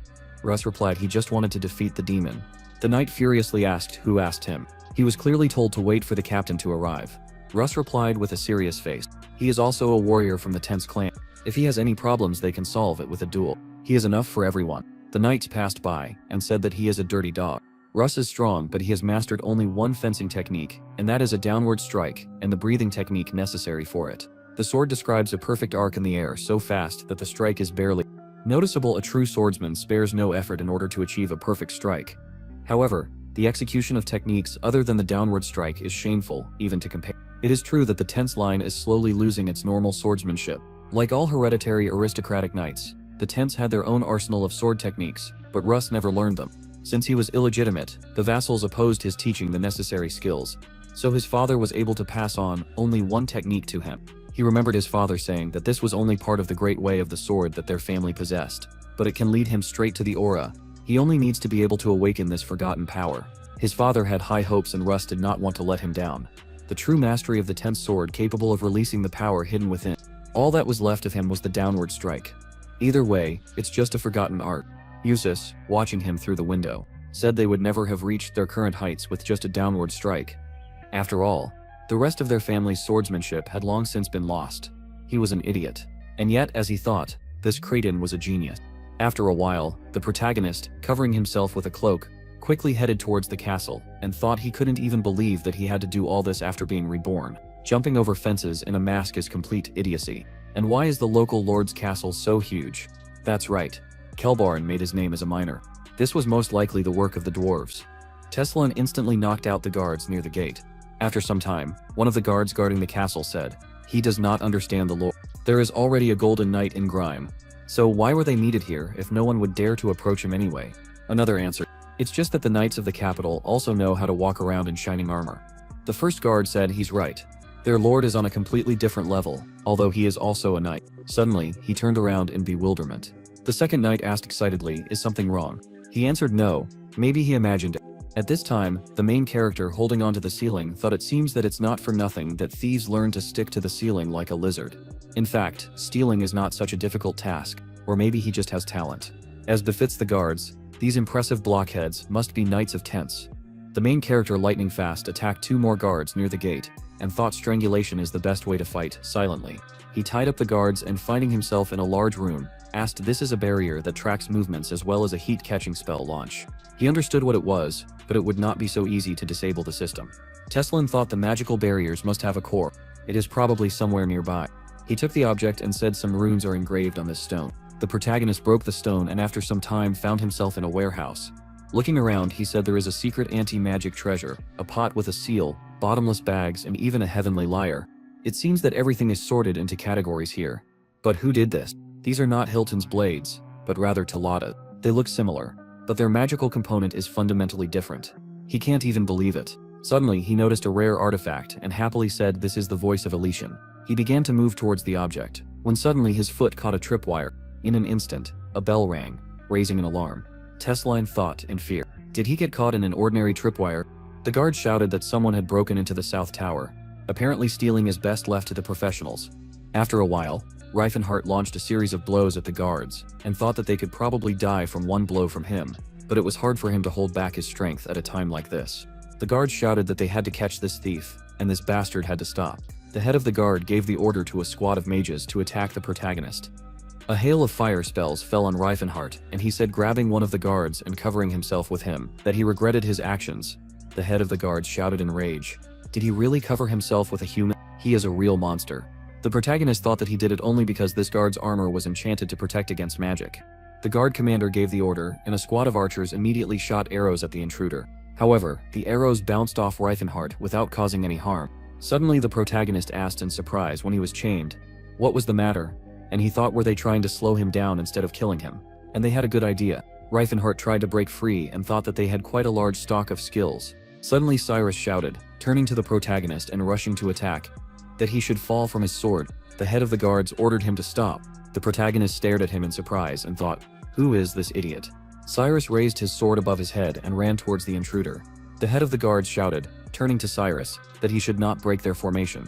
[SPEAKER 1] Russ replied he just wanted to defeat the demon. The knight furiously asked who asked him. He was clearly told to wait for the captain to arrive. Russ replied with a serious face. He is also a warrior from the Tense clan. If he has any problems they can solve it with a duel. He is enough for everyone. The knights passed by and said that he is a dirty dog. Russ is strong but he has mastered only one fencing technique, and that is a downward strike and the breathing technique necessary for it. The sword describes a perfect arc in the air so fast that the strike is barely noticeable. A true swordsman spares no effort in order to achieve a perfect strike. However, the execution of techniques other than the downward strike is shameful, even to compare. It is true that the Tense line is slowly losing its normal swordsmanship. Like all hereditary aristocratic knights, the Tense had their own arsenal of sword techniques, but Russ never learned them. Since he was illegitimate, the vassals opposed his teaching the necessary skills, so his father was able to pass on only one technique to him. He remembered his father saying that this was only part of the great way of the sword that their family possessed, but it can lead him straight to the aura. He only needs to be able to awaken this forgotten power. His father had high hopes and Russ did not want to let him down. The true mastery of the Tense sword capable of releasing the power hidden within. All that was left of him was the downward strike. Either way, it's just a forgotten art. Usus, watching him through the window, said they would never have reached their current heights with just a downward strike. After all, the rest of their family's swordsmanship had long since been lost. He was an idiot. And yet, as he thought, this Kraton was a genius. After a while, the protagonist, covering himself with a cloak, quickly headed towards the castle, and thought he couldn't even believe that he had to do all this after being reborn. Jumping over fences in a mask is complete idiocy. And why is the local lord's castle so huge? That's right. Kelbarn made his name as a miner. This was most likely the work of the dwarves. Teslan instantly knocked out the guards near the gate. After some time, one of the guards guarding the castle said, "He does not understand the lore. There is already a golden knight in Grime. So why were they needed here if no one would dare to approach him anyway?" Another answered, "It's just that the knights of the capital also know how to walk around in shining armor." The first guard said he's right. Their lord is on a completely different level, although he is also a knight. Suddenly, he turned around in bewilderment. The second knight asked excitedly, "Is something wrong?" He answered no, maybe he imagined it. At this time, the main character holding onto the ceiling thought it seems that it's not for nothing that thieves learn to stick to the ceiling like a lizard. In fact, stealing is not such a difficult task, or maybe he just has talent. As befits the guards, these impressive blockheads must be knights of tents. The main character lightning fast attacked 2 more guards near the gate, and thought strangulation is the best way to fight, silently. He tied up the guards and finding himself in a large room, asked this is a barrier that tracks movements as well as a heat-catching spell launch. He understood what it was, but it would not be so easy to disable the system. Teslan thought the magical barriers must have a core. It is probably somewhere nearby. He took the object and said some runes are engraved on this stone. The protagonist broke the stone and after some time found himself in a warehouse. Looking around, he said there is a secret anti-magic treasure, a pot with a seal, bottomless bags, and even a heavenly lyre. It seems that everything is sorted into categories here. But who did this? These are not Hilton's blades, but rather Talata. They look similar, but their magical component is fundamentally different. He can't even believe it. Suddenly, he noticed a rare artifact and happily said this is the voice of Elysian. He began to move towards the object, when suddenly his foot caught a tripwire. In an instant, a bell rang, raising an alarm. Teslan thought in fear. Did he get caught in an ordinary tripwire? The guard shouted that someone had broken into the south tower. Apparently stealing is best left to the professionals. After a while, Reifenhart launched a series of blows at the guards, and thought that they could probably die from one blow from him, but it was hard for him to hold back his strength at a time like this. The guards shouted that they had to catch this thief, and this bastard had to stop. The head of the guard gave the order to a squad of mages to attack the protagonist. A hail of fire spells fell on Reifenhart, and he said grabbing one of the guards and covering himself with him, that he regretted his actions. The head of the guards shouted in rage. Did he really cover himself with a human? He is a real monster. The protagonist thought that he did it only because this guard's armor was enchanted to protect against magic. The guard commander gave the order, and a squad of archers immediately shot arrows at the intruder. However, the arrows bounced off Reifenhart without causing any harm. Suddenly the protagonist asked in surprise when he was chained, "What was the matter?" And he thought were they trying to slow him down instead of killing him. And they had a good idea. Reifenhart tried to break free and thought that they had quite a large stock of skills. Suddenly Cyrus shouted, turning to the protagonist and rushing to attack, that he should fall from his sword. The head of the guards ordered him to stop. The protagonist stared at him in surprise and thought, who is this idiot? Cyrus raised his sword above his head and ran towards the intruder. The head of the guards shouted, turning to Cyrus, that he should not break their formation.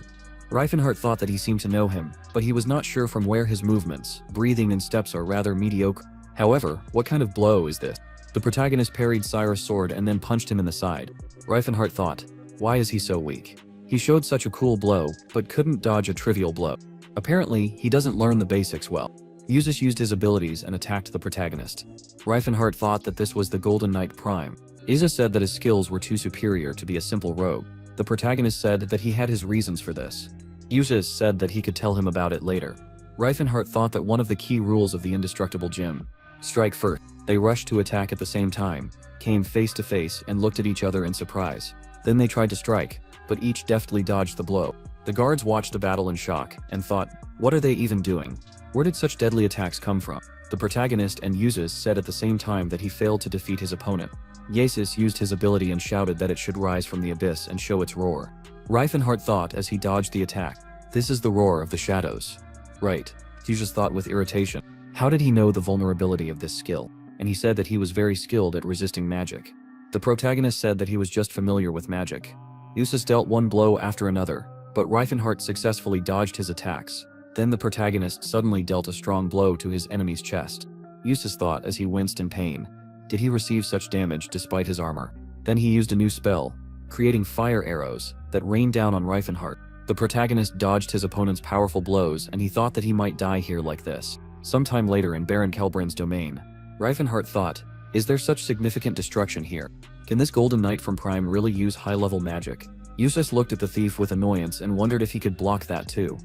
[SPEAKER 1] Reifenhart thought that he seemed to know him, but he was not sure from where his movements, breathing and steps are rather mediocre. However, what kind of blow is this? The protagonist parried Cyrus' sword and then punched him in the side. Reifenhart thought, why is he so weak? He showed such a cool blow, but couldn't dodge a trivial blow. Apparently, he doesn't learn the basics well. Usus used his abilities and attacked the protagonist. Reifenhart thought that this was the Golden Knight Prime. Iza said that his skills were too superior to be a simple rogue. The protagonist said that he had his reasons for this. Usus said that he could tell him about it later. Reifenhart thought that one of the key rules of the indestructible gym, strike first. They rushed to attack at the same time, came face to face and looked at each other in surprise. Then they tried to strike, but each deftly dodged the blow. The guards watched the battle in shock and thought, what are they even doing? Where did such deadly attacks come from? The protagonist and Usus said at the same time that he failed to defeat his opponent. Yasis used his ability and shouted that it should rise from the abyss and show its roar. Reifenhart thought as he dodged the attack, this is the roar of the shadows. Right, Usus thought with irritation. How did he know the vulnerability of this skill? And he said that he was very skilled at resisting magic. The protagonist said that he was just familiar with magic. Usus dealt one blow after another, but Reifenhart successfully dodged his attacks. Then the protagonist suddenly dealt a strong blow to his enemy's chest. Usus thought as he winced in pain, did he receive such damage despite his armor? Then he used a new spell, creating fire arrows that rained down on Reifenhart. The protagonist dodged his opponent's powerful blows and he thought that he might die here like this. Sometime later in Baron Kelbrand's domain, Reifenhart thought, is there such significant destruction here? Can this Golden Knight from Prime really use high-level magic? Usus looked at the thief with annoyance and wondered if he could block that too.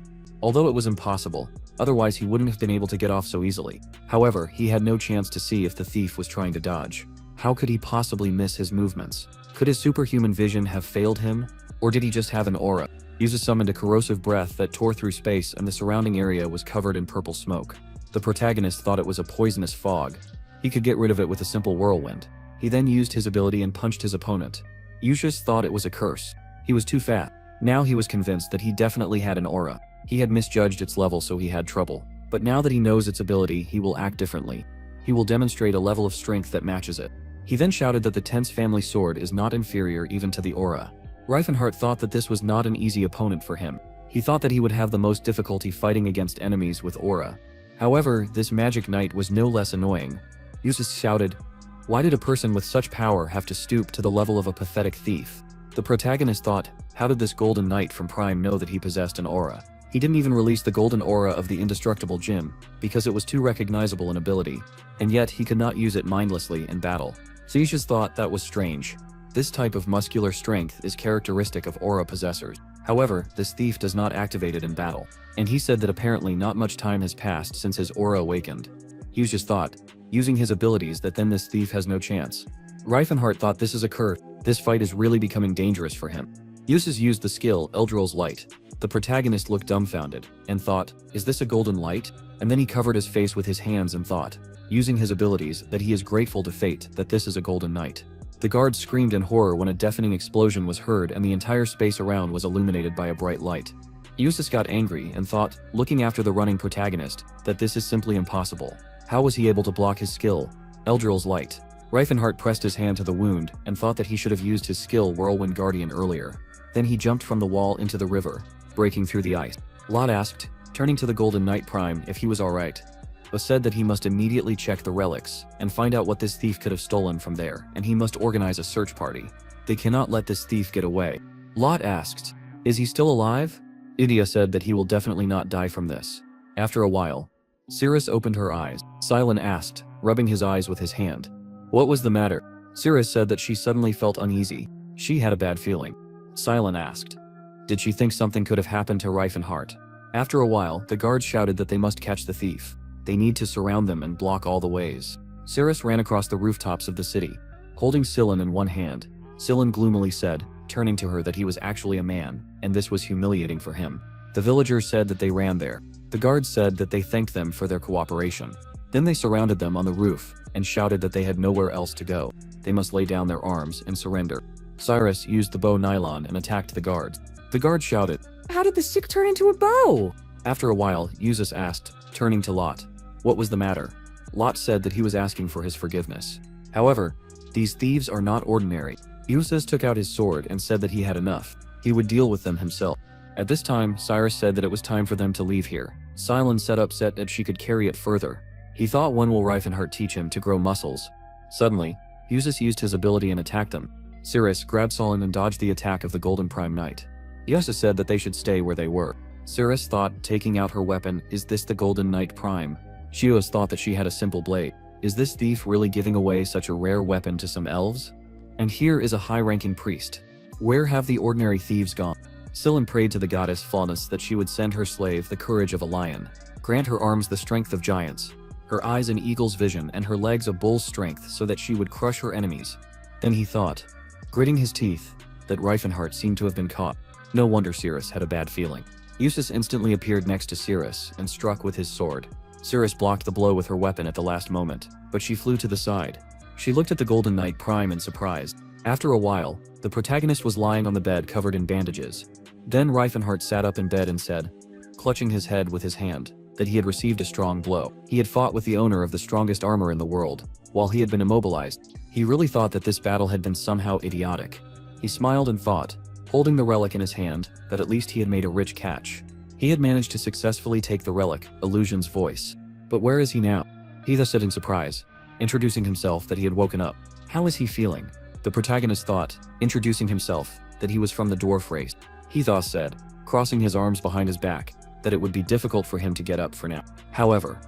[SPEAKER 1] Although it was impossible, Otherwise he wouldn't have been able to get off so easily. However, he had no chance to see if the thief was trying to dodge. How could he possibly miss his movements? Could his superhuman vision have failed him? Or did he just have an aura? Yusa summoned a corrosive breath that tore through space, and the surrounding area was covered in purple smoke. The protagonist thought it was a poisonous fog. He could get rid of it with a simple whirlwind. He then used his ability and punched his opponent. Yusa thought it was a curse. He was too fat. Now he was convinced that he definitely had an aura. He had misjudged its level, so he had trouble. But now that he knows its ability, he will act differently. He will demonstrate a level of strength that matches it. He then shouted that the Tense family sword is not inferior even to the aura. Reifenhardt thought that this was not an easy opponent for him. He thought that he would have the most difficulty fighting against enemies with aura. However, this magic knight was no less annoying. Yusa shouted, "Why did a person with such power have to stoop to the level of a pathetic thief?" The protagonist thought, how did this golden knight from Prime know that he possessed an aura? He didn't even release the golden aura of the indestructible gem, because it was too recognizable an ability, and yet he could not use it mindlessly in battle. Yusa thought that was strange. This type of muscular strength is characteristic of aura possessors. However, this thief does not activate it in battle, and he said that apparently not much time has passed since his aura awakened. Yusa thought, using his abilities, that then this thief has no chance. Reifenhardt thought this is a curse. This fight is really becoming dangerous for him. Yusa used the skill Eldril's Light. The protagonist looked dumbfounded, and thought, is this a golden light? And then he covered his face with his hands and thought, using his abilities, that he is grateful to fate that this is a golden knight. The guards screamed in horror when a deafening explosion was heard and the entire space around was illuminated by a bright light. Yusa got angry and thought, looking after the running protagonist, that this is simply impossible. How was he able to block his skill, Eldril's Light? Reifenhardt pressed his hand to the wound and thought that he should have used his skill Whirlwind Guardian earlier. Then he jumped from the wall into the river, breaking through the ice. Lot asked, turning to the Golden Knight Prime, if he was alright. But said that he must immediately check the relics and find out what this thief could have stolen from there, and he must organize a search party. They cannot let this thief get away. Lot asked, is he still alive? Idia said that he will definitely not die from this. After a while, Cirrus opened her eyes. Silen asked, rubbing his eyes with his hand. What was the matter? Cirrus said that she suddenly felt uneasy. She had a bad feeling. Silen asked, did she think something could have happened to Reifenhardt? After a while, the guards shouted that they must catch the thief. They need to surround them and block all the ways. Cirrus ran across the rooftops of the city, holding Silen in one hand. Silen gloomily said, turning to her, that he was actually a man, and this was humiliating for him. The villagers said that they ran there. The guards said that they thanked them for their cooperation. Then they surrounded them on the roof, and shouted that they had nowhere else to go. They must lay down their arms and surrender. Cyrus used the bow nylon and attacked the guards. The guards shouted, how did the stick turn into a bow? After a while, Yusa asked, turning to Lot, what was the matter? Lot said that he was asking for his forgiveness. However, these thieves are not ordinary. Yusa took out his sword and said that he had enough. He would deal with them himself. At this time, Cyrus said that it was time for them to leave here. Silen said upset that she could carry it further. He thought, when will Reifenhardt teach him to grow muscles? Suddenly, Yusa used his ability and attacked them. Cirrus grabbed Silen and dodged the attack of the Golden Prime Knight. Yusa said that they should stay where they were. Cirrus thought, taking out her weapon, is this the Golden Knight Prime? Shios thought that she had a simple blade. Is this thief really giving away such a rare weapon to some elves? And here is a high-ranking priest. Where have the ordinary thieves gone? Silen prayed to the goddess Faunus that she would send her slave the courage of a lion, grant her arms the strength of giants, her eyes an eagle's vision, and her legs a bull's strength, so that she would crush her enemies. Then he thought, gritting his teeth, that Reifenhardt seemed to have been caught. No wonder Cirrus had a bad feeling. Eustace instantly appeared next to Cirrus and struck with his sword. Cirrus blocked the blow with her weapon at the last moment, but she flew to the side. She looked at the Golden Knight Prime in surprise. After a while, the protagonist was lying on the bed covered in bandages. Then Reifenhardt sat up in bed and said, clutching his head with his hand, that he had received a strong blow. He had fought with the owner of the strongest armor in the world, while he had been immobilized. He really thought that this battle had been somehow idiotic. He smiled and thought, holding the relic in his hand, that at least he had made a rich catch. He had managed to successfully take the relic, Illusion's voice. But where is he now? He thus said in surprise, introducing himself that he had woken up. How is he feeling? The protagonist thought, introducing himself, that he was from the dwarf race. He thus said, crossing his arms behind his back, that it would be difficult for him to get up for now. However,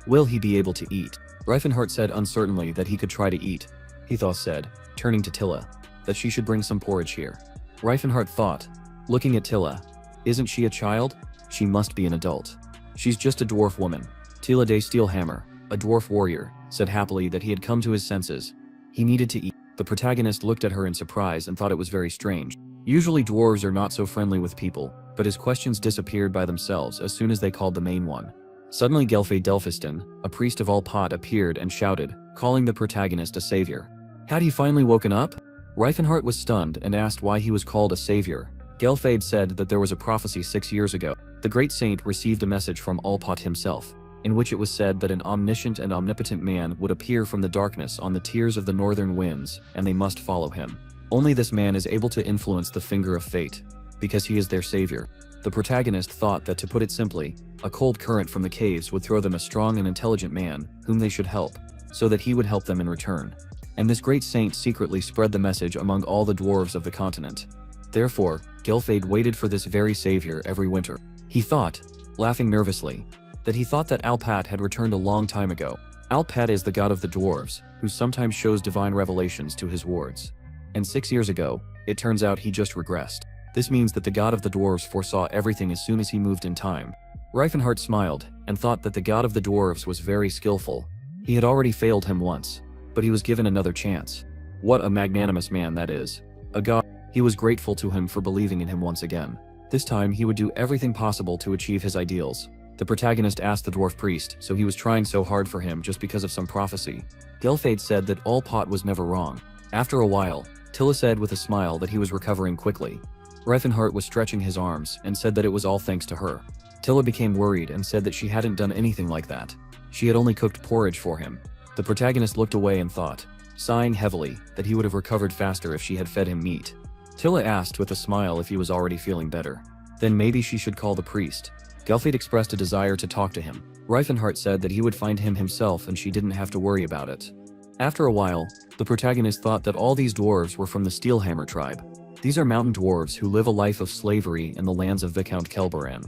[SPEAKER 1] will he be able to eat? Reifenhardt said uncertainly that he could try to eat. He thus said, turning to Tilla, that she should bring some porridge here. Reifenhardt thought, looking at Tilla, isn't she a child? She must be an adult. She's just a dwarf woman. Tila de Steelhammer, a dwarf warrior, said happily that he had come to his senses. He needed to eat. The protagonist looked at her in surprise and thought it was very strange. Usually dwarves are not so friendly with people, but his questions disappeared by themselves as soon as they called the main one. Suddenly Gelfe Delphiston, a priest of all pot, appeared and shouted, calling the protagonist a savior. Had he finally woken up? Reifenhart was stunned and asked why he was called a savior. Gelfade said that there was a prophecy 6 years ago. The great saint received a message from Alpot himself, in which it was said that an omniscient and omnipotent man would appear from the darkness on the tiers of the northern winds, and they must follow him. Only this man is able to influence the finger of fate, because he is their savior. The protagonist thought that, to put it simply, a cold current from the caves would throw them a strong and intelligent man, whom they should help, so that he would help them in return. And this great saint secretly spread the message among all the dwarves of the continent. Therefore, Gelfade waited for this very savior every winter. He thought, laughing nervously, that Alpat had returned a long time ago. Alpat is the god of the dwarves, who sometimes shows divine revelations to his wards. And 6 years ago, it turns out he just regressed. This means that the god of the dwarves foresaw everything as soon as he moved in time. Reifenhart smiled, and thought that the god of the dwarves was very skillful. He had already failed him once, but he was given another chance. What a magnanimous man that is. A god. He was grateful to him for believing in him once again. This time he would do everything possible to achieve his ideals. The protagonist asked the dwarf priest, so he was trying so hard for him just because of some prophecy. Gelfade said that Alpot was never wrong. After a while, Tilla said with a smile that he was recovering quickly. Reifenhart was stretching his arms and said that it was all thanks to her. Tilla became worried and said that she hadn't done anything like that. She had only cooked porridge for him. The protagonist looked away and thought, sighing heavily, that he would have recovered faster if she had fed him meat. Tilla asked with a smile if he was already feeling better. Then maybe she should call the priest. Gelfade expressed a desire to talk to him. Reifenhart said that he would find him himself and she didn't have to worry about it. After a while, the protagonist thought that all these dwarves were from the Steelhammer tribe. These are mountain dwarves who live a life of slavery in the lands of Viscount Kelbaran.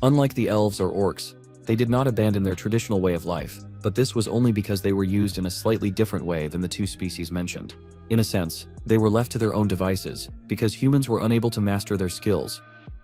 [SPEAKER 1] Unlike the elves or orcs, they did not abandon their traditional way of life, but this was only because they were used in a slightly different way than the two species mentioned. In a sense, they were left to their own devices, because humans were unable to master their skills.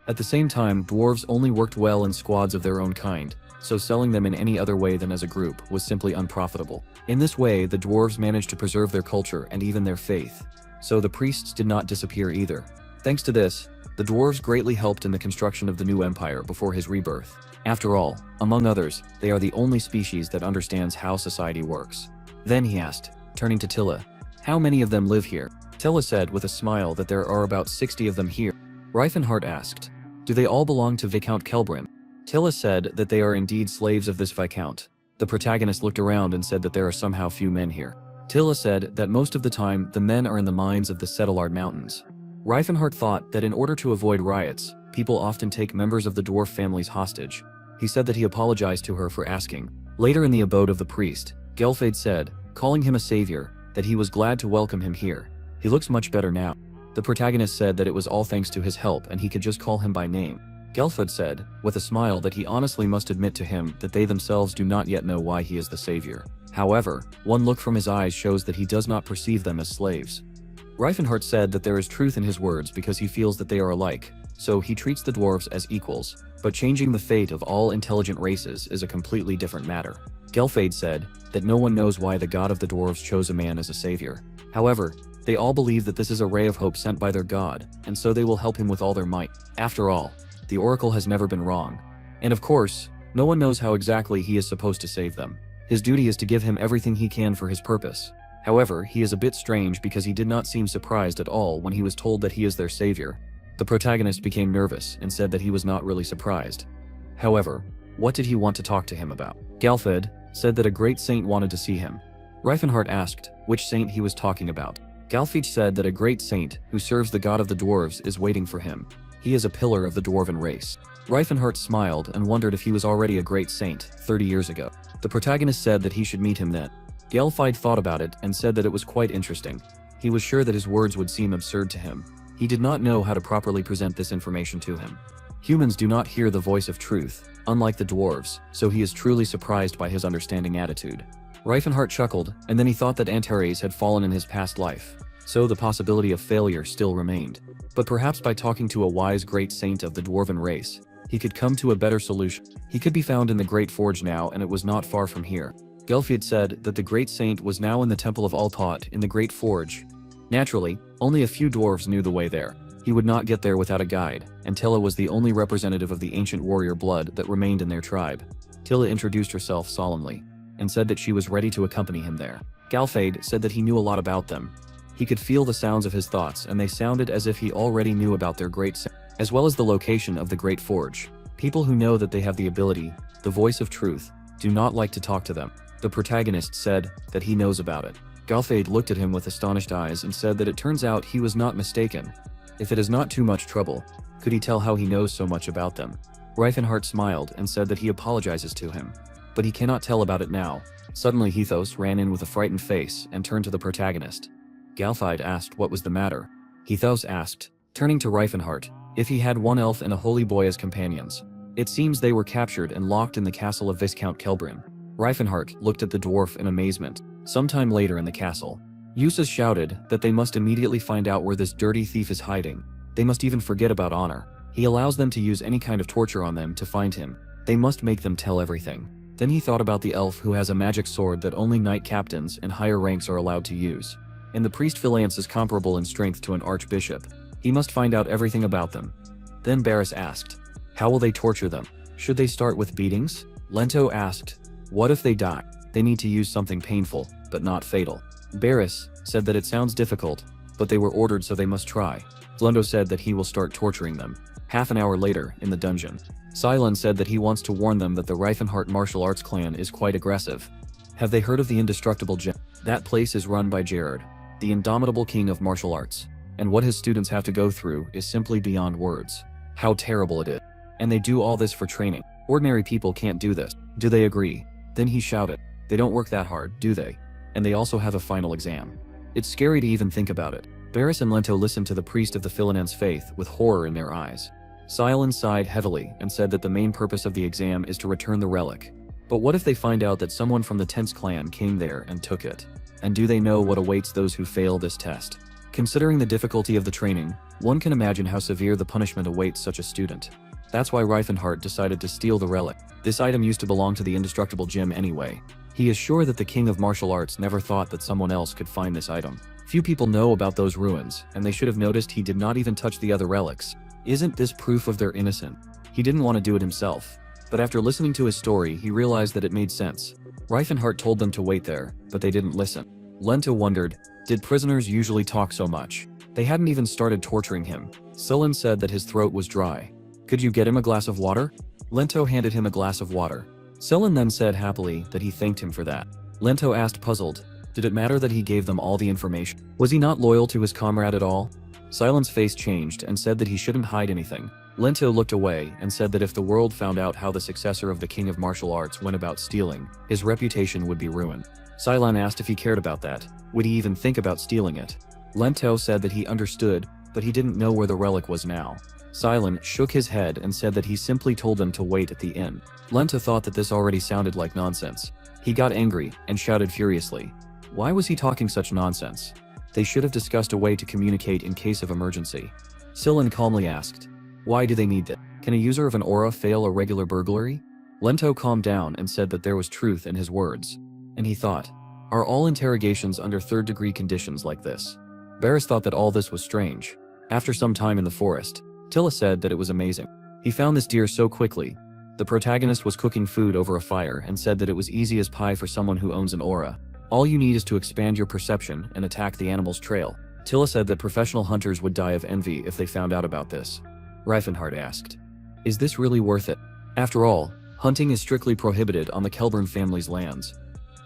[SPEAKER 1] At the same time, dwarves only worked well in squads of their own kind, so selling them in any other way than as a group was simply unprofitable. In this way, the dwarves managed to preserve their culture and even their faith. So the priests did not disappear either. Thanks to this, the dwarves greatly helped in the construction of the new empire before his rebirth. After all, among others, they are the only species that understands how society works. Then he asked, turning to Tilla, how many of them live here? Tilla said with a smile that there are about 60 of them here. Reifenhart asked, do they all belong to Viscount Kelbrin? Tilla said that they are indeed slaves of this Viscount. The protagonist looked around and said that there are somehow few men here. Tilla said that most of the time the men are in the mines of the Settlard Mountains. Reifenhart thought that in order to avoid riots, people often take members of the dwarf families hostage. He said that he apologized to her for asking. Later in the abode of the priest, Gelfade said, calling him a savior, that he was glad to welcome him here. He looks much better now. The protagonist said that it was all thanks to his help and he could just call him by name. Gelfade said, with a smile, that he honestly must admit to him that they themselves do not yet know why he is the savior. However, one look from his eyes shows that he does not perceive them as slaves. Reifenhart said that there is truth in his words because he feels that they are alike, so he treats the dwarves as equals, but changing the fate of all intelligent races is a completely different matter. Gelfade said that no one knows why the god of the dwarves chose a man as a savior. However, they all believe that this is a ray of hope sent by their god, and so they will help him with all their might. After all, the oracle has never been wrong. And of course, no one knows how exactly he is supposed to save them. His duty is to give him everything he can for his purpose. However, he is a bit strange because he did not seem surprised at all when he was told that he is their savior. The protagonist became nervous and said that he was not really surprised. However, what did he want to talk to him about? Gelfade said that a great saint wanted to see him. Reifenhart asked which saint he was talking about. Gelfade said that a great saint who serves the god of the dwarves is waiting for him. He is a pillar of the dwarven race. Reifenhart smiled and wondered if he was already a great saint 30 years ago. The protagonist said that he should meet him then. Gelfide thought about it and said that it was quite interesting. He was sure that his words would seem absurd to him. He did not know how to properly present this information to him. Humans do not hear the voice of truth, unlike the dwarves, so he is truly surprised by his understanding attitude. Reifenhart chuckled, and then he thought that Antares had fallen in his past life, so the possibility of failure still remained. But perhaps by talking to a wise great saint of the dwarven race, he could come to a better solution. He could be found in the Great Forge now, and it was not far from here. Gelfid said that the great saint was now in the Temple of Altot in the Great Forge. Naturally, only a few dwarves knew the way there. He would not get there without a guide, and Tilla was the only representative of the ancient warrior blood that remained in their tribe. Tilla introduced herself solemnly, and said that she was ready to accompany him there. Galfade said that he knew a lot about them. He could feel the sounds of his thoughts, and they sounded as if he already knew about their great saint, as well as the location of the Great Forge. People who know that they have the ability, the voice of truth, do not like to talk to them. The protagonist said that he knows about it. Galfade looked at him with astonished eyes and said that it turns out he was not mistaken. If it is not too much trouble, could he tell how he knows so much about them? Reifenhart smiled and said that he apologizes to him, but he cannot tell about it now. Suddenly Hethos ran in with a frightened face and turned to the protagonist. Galfide asked what was the matter. Hethos asked, turning to Reifenhart, if he had one elf and a holy boy as companions. It seems they were captured and locked in the castle of Viscount Kelbrin. Reifenhart looked at the dwarf in amazement. Sometime later in the castle, Eustace shouted that they must immediately find out where this dirty thief is hiding. They must even forget about honor. He allows them to use any kind of torture on them to find him. They must make them tell everything. Then he thought about the elf who has a magic sword that only knight captains and higher ranks are allowed to use. And the priest Philance is comparable in strength to an archbishop. He must find out everything about them. Then Barris asked, how will they torture them? Should they start with beatings? Lento asked, what if they die? They need to use something painful, but not fatal. Barris said that it sounds difficult, but they were ordered so they must try. Lendo said that he will start torturing them. Half an hour later, in the dungeon, Cylon said that he wants to warn them that the Reifenhart martial arts clan is quite aggressive. Have they heard of the indestructible gem? That place is run by Jared, the indomitable king of martial arts, and what his students have to go through is simply beyond words. How terrible it is. And they do all this for training. Ordinary people can't do this. Do they agree? Then he shouted, they don't work that hard, do they? And they also have a final exam. It's scary to even think about it. Barris and Lento listened to the priest of the Philinense faith with horror in their eyes. Cylon sighed heavily and said that the main purpose of the exam is to return the relic. But what if they find out that someone from the Tense clan came there and took it? And do they know what awaits those who fail this test? Considering the difficulty of the training, one can imagine how severe the punishment awaits such a student. That's why Reifenhart decided to steal the relic. This item used to belong to the indestructible gem anyway. He is sure that the king of martial arts never thought that someone else could find this item. Few people know about those ruins, and they should have noticed he did not even touch the other relics. Isn't this proof of their innocence? He didn't want to do it himself, but after listening to his story, he realized that it made sense. Reifenhart told them to wait there, but they didn't listen. Lento wondered, did prisoners usually talk so much? They hadn't even started torturing him. Sullen said that his throat was dry. Could you get him a glass of water? Lento handed him a glass of water. Sullen then said happily that he thanked him for that. Lento asked puzzled, did it matter that he gave them all the information? Was he not loyal to his comrade at all? Sullen's face changed and said that he shouldn't hide anything. Lento looked away and said that if the world found out how the successor of the king of martial arts went about stealing, his reputation would be ruined. Cylon asked if he cared about that. Would he even think about stealing it? Lento said that he understood, but he didn't know where the relic was now. Cylon shook his head and said that he simply told them to wait at the inn. Lento thought that this already sounded like nonsense. He got angry and shouted furiously. Why was he talking such nonsense? They should have discussed a way to communicate in case of emergency. Cylon calmly asked, why do they need that? Can a user of an aura fail a regular burglary? Lento calmed down and said that there was truth in his words. And he thought, are all interrogations under third-degree conditions like this? Barris thought that all this was strange. After some time in the forest, Tilla said that it was amazing. He found this deer so quickly. The protagonist was cooking food over a fire and said that it was easy as pie for someone who owns an aura. All you need is to expand your perception and attack the animal's trail. Tilla said that professional hunters would die of envy if they found out about this. Reifenhart asked, is this really worth it? After all, hunting is strictly prohibited on the Kelburn family's lands.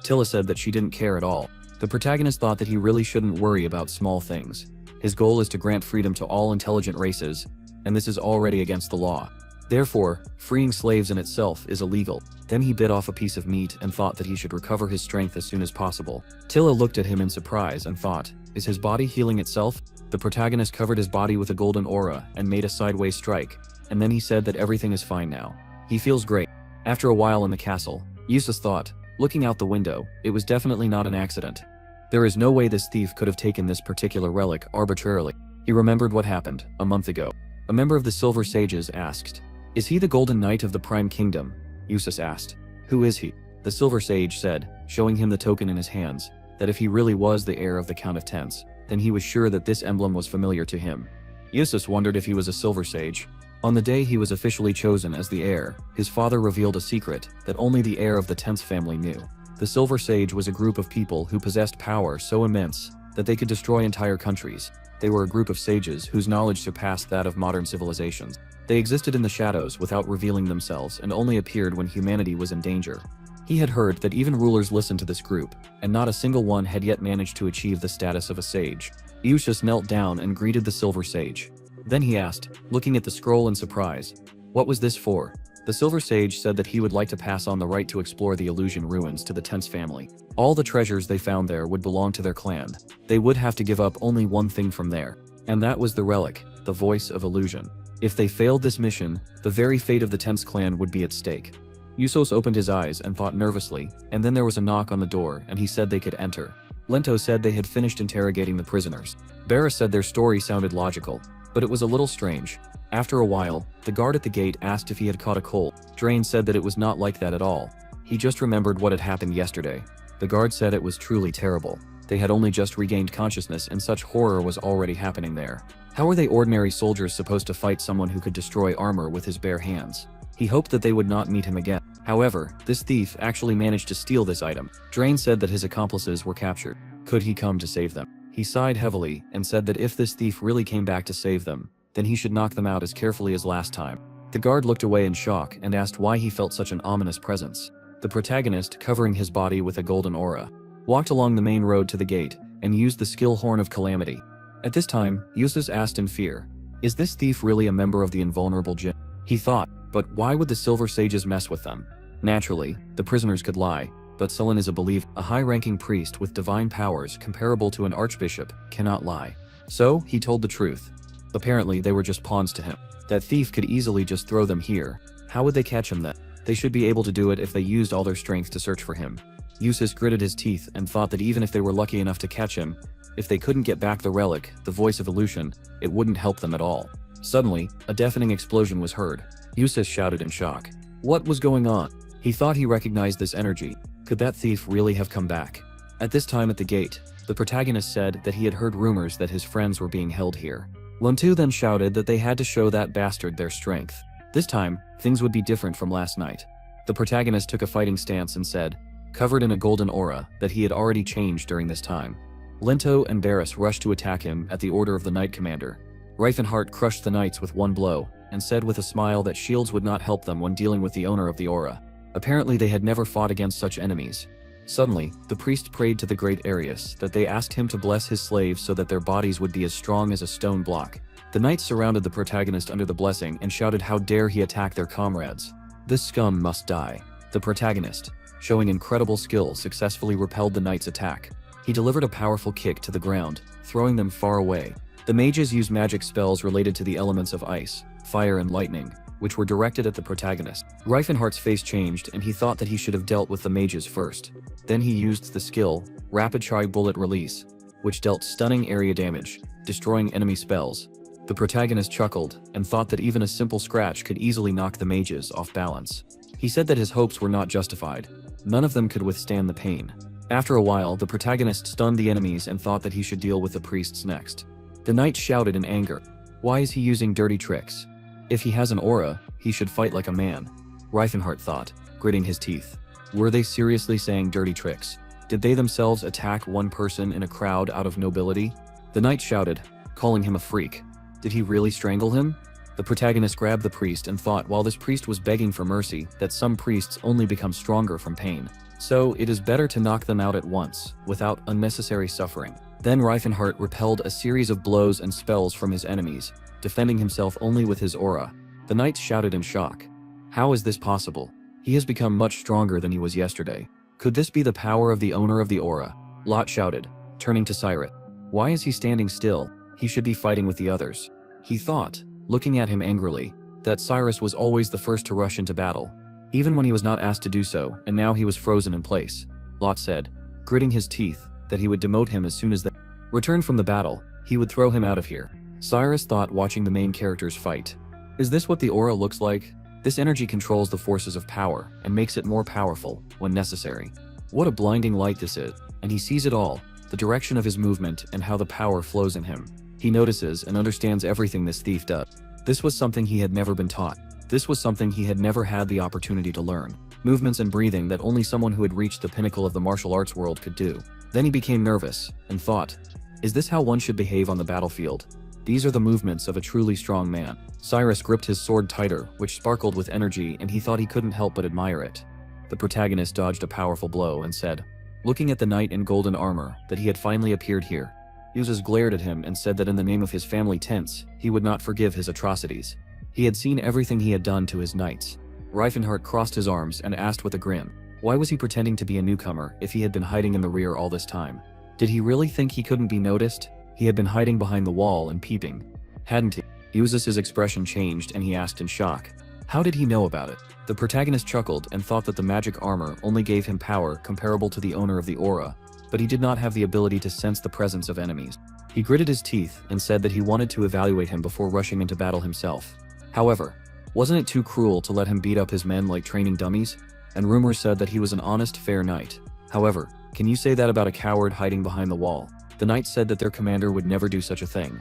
[SPEAKER 1] Tilla said that she didn't care at all. The protagonist thought that he really shouldn't worry about small things. His goal is to grant freedom to all intelligent races, and this is already against the law. Therefore, freeing slaves in itself is illegal. Then he bit off a piece of meat and thought that he should recover his strength as soon as possible. Tilla looked at him in surprise and thought, is his body healing itself? The protagonist covered his body with a golden aura and made a sideways strike, and then he said that everything is fine now. He feels great. After a while in the castle, Eustace thought, looking out the window, it was definitely not an accident. There is no way this thief could have taken this particular relic arbitrarily. He remembered what happened a month ago. A member of the Silver Sages asked, Is he the Golden Knight of the Prime Kingdom? Eustace asked. Who is he? The Silver Sage said, showing him the token in his hands, that if he really was the heir of the Count of Tents, then he was sure that this emblem was familiar to him. Eustace wondered if he was a Silver Sage. On the day he was officially chosen as the heir, his father revealed a secret that only the heir of the Tents family knew. The Silver Sage was a group of people who possessed power so immense that they could destroy entire countries. They were a group of sages whose knowledge surpassed that of modern civilizations. They existed in the shadows without revealing themselves and only appeared when humanity was in danger. He had heard that even rulers listened to this group, and not a single one had yet managed to achieve the status of a sage. Eustace knelt down and greeted the Silver Sage. Then he asked, looking at the scroll in surprise, "What was this for?" The Silver Sage said that he would like to pass on the right to explore the illusion ruins to the Tents family. All the treasures they found there would belong to their clan. They would have to give up only one thing from there, and that was the relic, the Voice of Illusion. If they failed this mission, the very fate of the Tents clan would be at stake. Eustace opened his eyes and thought nervously, and then there was a knock on the door and he said they could enter. Lento said they had finished interrogating the prisoners. Barris said their story sounded logical, but it was a little strange. After a while, the guard at the gate asked if he had caught a cold. Drain said that it was not like that at all. He just remembered what had happened yesterday. The guard said it was truly terrible. They had only just regained consciousness and such horror was already happening there. How were they ordinary soldiers supposed to fight someone who could destroy armor with his bare hands? He hoped that they would not meet him again. However, this thief actually managed to steal this item. Drain said that his accomplices were captured. Could he come to save them? He sighed heavily and said that if this thief really came back to save them, then he should knock them out as carefully as last time. The guard looked away in shock and asked why he felt such an ominous presence. The protagonist, covering his body with a golden aura, walked along the main road to the gate and used the skill Horn of Calamity. At this time, Eustace asked in fear, "Is this thief really a member of the Invulnerable Jinn?" He thought, but why would the Silver Sages mess with them? Naturally, the prisoners could lie, but Sullen is a believer. A high-ranking priest with divine powers comparable to an archbishop cannot lie. So, he told the truth. Apparently, they were just pawns to him. That thief could easily just throw them here. How would they catch him then? They should be able to do it if they used all their strength to search for him. Eustace gritted his teeth and thought that even if they were lucky enough to catch him, if they couldn't get back the relic, the Voice of Illusion, it wouldn't help them at all. Suddenly, a deafening explosion was heard. Eustace shouted in shock. What was going on? He thought he recognized this energy. Could that thief really have come back? At this time at the gate, the protagonist said that he had heard rumors that his friends were being held here. Luntu then shouted that they had to show that bastard their strength. This time, things would be different from last night. The protagonist took a fighting stance and said, covered in a golden aura, that he had already changed during this time. Lento and Barris rushed to attack him at the order of the Knight Commander. Reifenhart crushed the knights with one blow, and said with a smile that shields would not help them when dealing with the owner of the aura. Apparently they had never fought against such enemies. Suddenly, the priest prayed to the great Arius that they asked him to bless his slaves so that their bodies would be as strong as a stone block. The knights surrounded the protagonist under the blessing and shouted how dare he attack their comrades. This scum must die. The protagonist, showing incredible skill, successfully repelled the knight's attack. He delivered a powerful kick to the ground, throwing them far away. The mages used magic spells related to the elements of ice, fire and lightning, which were directed at the protagonist. Reifenhart's face changed and he thought that he should have dealt with the mages first. Then he used the skill, Rapid Tri-Bullet Release, which dealt stunning area damage, destroying enemy spells. The protagonist chuckled and thought that even a simple scratch could easily knock the mages off balance. He said that his hopes were not justified. None of them could withstand the pain. After a while, the protagonist stunned the enemies and thought that he should deal with the priests next. The knight shouted in anger, "Why is he using dirty tricks? If he has an aura, he should fight like a man." Reifenhart thought, gritting his teeth. Were they seriously saying dirty tricks? Did they themselves attack one person in a crowd out of nobility? The knight shouted, calling him a freak. Did he really strangle him? The protagonist grabbed the priest and thought while this priest was begging for mercy that some priests only become stronger from pain. So it is better to knock them out at once, without unnecessary suffering. Then Reifenhart repelled a series of blows and spells from his enemies, defending himself only with his aura. The knights shouted in shock. How is this possible? He has become much stronger than he was yesterday. Could this be the power of the owner of the aura? Lot shouted, turning to Cyrus. Why is he standing still? He should be fighting with the others. He thought, looking at him angrily, that Cyrus was always the first to rush into battle, even when he was not asked to do so, and now he was frozen in place. Lot said, gritting his teeth, that he would demote him as soon as they returned from the battle. He would throw him out of here. Cyrus thought watching the main characters fight. Is this what the aura looks like? This energy controls the forces of power and makes it more powerful when necessary. What a blinding light this is, and he sees it all, the direction of his movement and how the power flows in him. He notices and understands everything this thief does. This was something he had never been taught. This was something he had never had the opportunity to learn. Movements and breathing that only someone who had reached the pinnacle of the martial arts world could do. Then he became nervous and thought, is this how one should behave on the battlefield? These are the movements of a truly strong man. Cyrus gripped his sword tighter, which sparkled with energy, and he thought he couldn't help but admire it. The protagonist dodged a powerful blow and said, looking at the knight in golden armor, that he had finally appeared here. Yusuf glared at him and said that in the name of his family tense, he would not forgive his atrocities. He had seen everything he had done to his knights. Reifenhart crossed his arms and asked with a grin, why was he pretending to be a newcomer if he had been hiding in the rear all this time? Did he really think he couldn't be noticed? He had been hiding behind the wall and peeping, hadn't he? Yusuf's expression changed and he asked in shock, how did he know about it? The protagonist chuckled and thought that the magic armor only gave him power comparable to the owner of the aura, but he did not have the ability to sense the presence of enemies. He gritted his teeth and said that he wanted to evaluate him before rushing into battle himself. However, wasn't it too cruel to let him beat up his men like training dummies? And rumors said that he was an honest, fair knight. However, can you say that about a coward hiding behind the wall? The knights said that their commander would never do such a thing.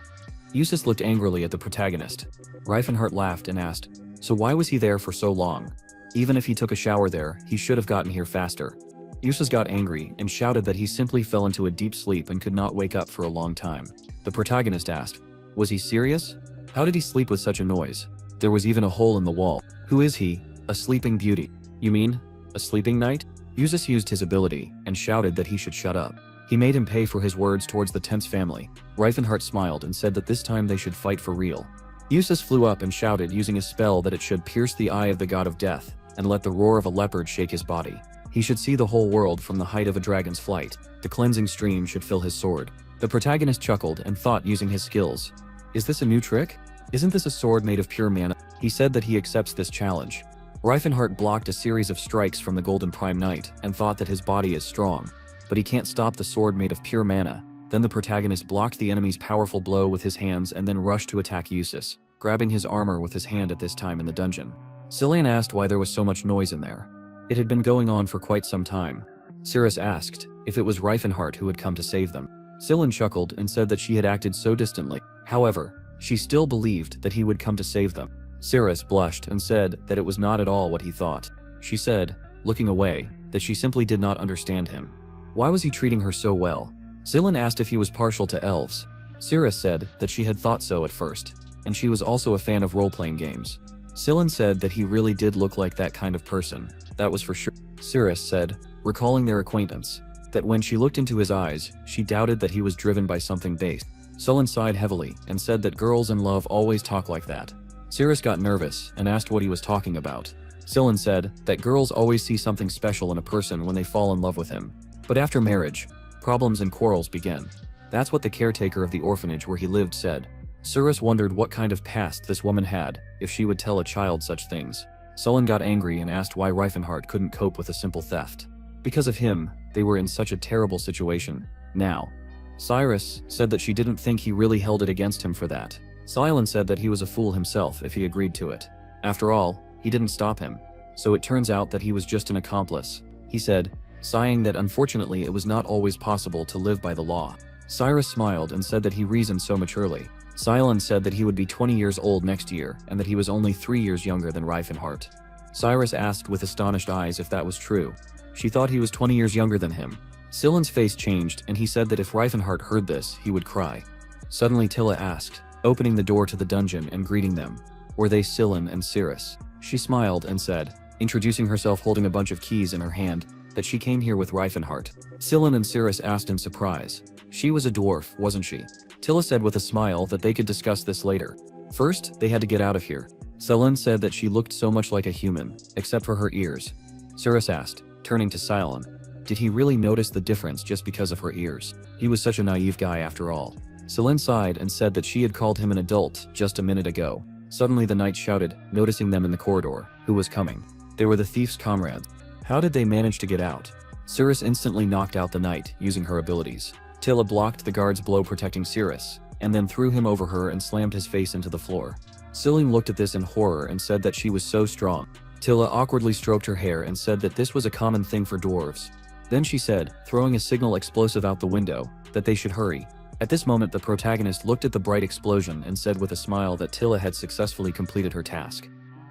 [SPEAKER 1] Yusuf looked angrily at the protagonist. Reifenhart laughed and asked, so why was he there for so long? Even if he took a shower there, he should have gotten here faster. Yusuf got angry and shouted that he simply fell into a deep sleep and could not wake up for a long time. The protagonist asked, was he serious? How did he sleep with such a noise? There was even a hole in the wall. Who is he? A sleeping beauty. You mean, a sleeping knight? Yusuf used his ability and shouted that he should shut up. He made him pay for his words towards the tense family. Reifenhart smiled and said that this time they should fight for real. Yusuf flew up and shouted using a spell that it should pierce the eye of the god of death and let the roar of a leopard shake his body. He should see the whole world from the height of a dragon's flight. The cleansing stream should fill his sword. The protagonist chuckled and thought using his skills, is this a new trick? Isn't this a sword made of pure mana? He said that he accepts this challenge. Reifenhart blocked a series of strikes from the Golden Prime Knight and thought that his body is strong, but he can't stop the sword made of pure mana. Then the protagonist blocked the enemy's powerful blow with his hands and then rushed to attack Yusuf, grabbing his armor with his hand at this time in the dungeon. Cillian asked why there was so much noise in there. It had been going on for quite some time. Cirrus asked if it was Reifenhart who had come to save them. Cillian chuckled and said that she had acted so distantly. However, she still believed that he would come to save them. Cirrus blushed and said that it was not at all what he thought. She said, looking away, that she simply did not understand him. Why was he treating her so well? Cillian asked if he was partial to elves. Cirrus said that she had thought so at first, and she was also a fan of role-playing games. Cillian said that he really did look like that kind of person, that was for sure. Cirrus said, recalling their acquaintance, that when she looked into his eyes, she doubted that he was driven by something base. Cillian sighed heavily and said that girls in love always talk like that. Cirrus got nervous and asked what he was talking about. Cillian said that girls always see something special in a person when they fall in love with him. But after marriage, problems and quarrels began. That's what the caretaker of the orphanage where he lived said. Cirrus wondered what kind of past this woman had if she would tell a child such things. Cillian got angry and asked why Reifenhart couldn't cope with a simple theft. Because of him, they were in such a terrible situation. Now, Cyrus said that she didn't think he really held it against him for that. Cillian said that he was a fool himself if he agreed to it. After all, he didn't stop him. So it turns out that he was just an accomplice. He said, sighing that unfortunately it was not always possible to live by the law. Cyrus smiled and said that he reasoned so maturely. Cillian said that he would be 20 years old next year and that he was only 3 years younger than Reifenhart. Cyrus asked with astonished eyes if that was true. She thought he was 20 years younger than him. Cillian's face changed and he said that if Reifenhart heard this, he would cry. Suddenly Tilla asked, opening the door to the dungeon and greeting them, were they Cillian and Cirrus? She smiled and said, introducing herself holding a bunch of keys in her hand, that she came here with Reifenhart. Cillian and Cirrus asked in surprise. She was a dwarf, wasn't she? Tilla said with a smile that they could discuss this later. First, they had to get out of here. Cillian said that she looked so much like a human, except for her ears. Cirrus asked, turning to Cillian, did he really notice the difference just because of her ears? He was such a naive guy after all. Cillian sighed and said that she had called him an adult just a minute ago. Suddenly the knight shouted, noticing them in the corridor, who was coming. They were the thief's comrades. How did they manage to get out? Cirrus instantly knocked out the knight, using her abilities. Tilla blocked the guard's blow protecting Cirrus, and then threw him over her and slammed his face into the floor. Siling looked at this in horror and said that she was so strong. Tilla awkwardly stroked her hair and said that this was a common thing for dwarves. Then she said, throwing a signal explosive out the window, that they should hurry. At this moment the protagonist looked at the bright explosion and said with a smile that Tilla had successfully completed her task.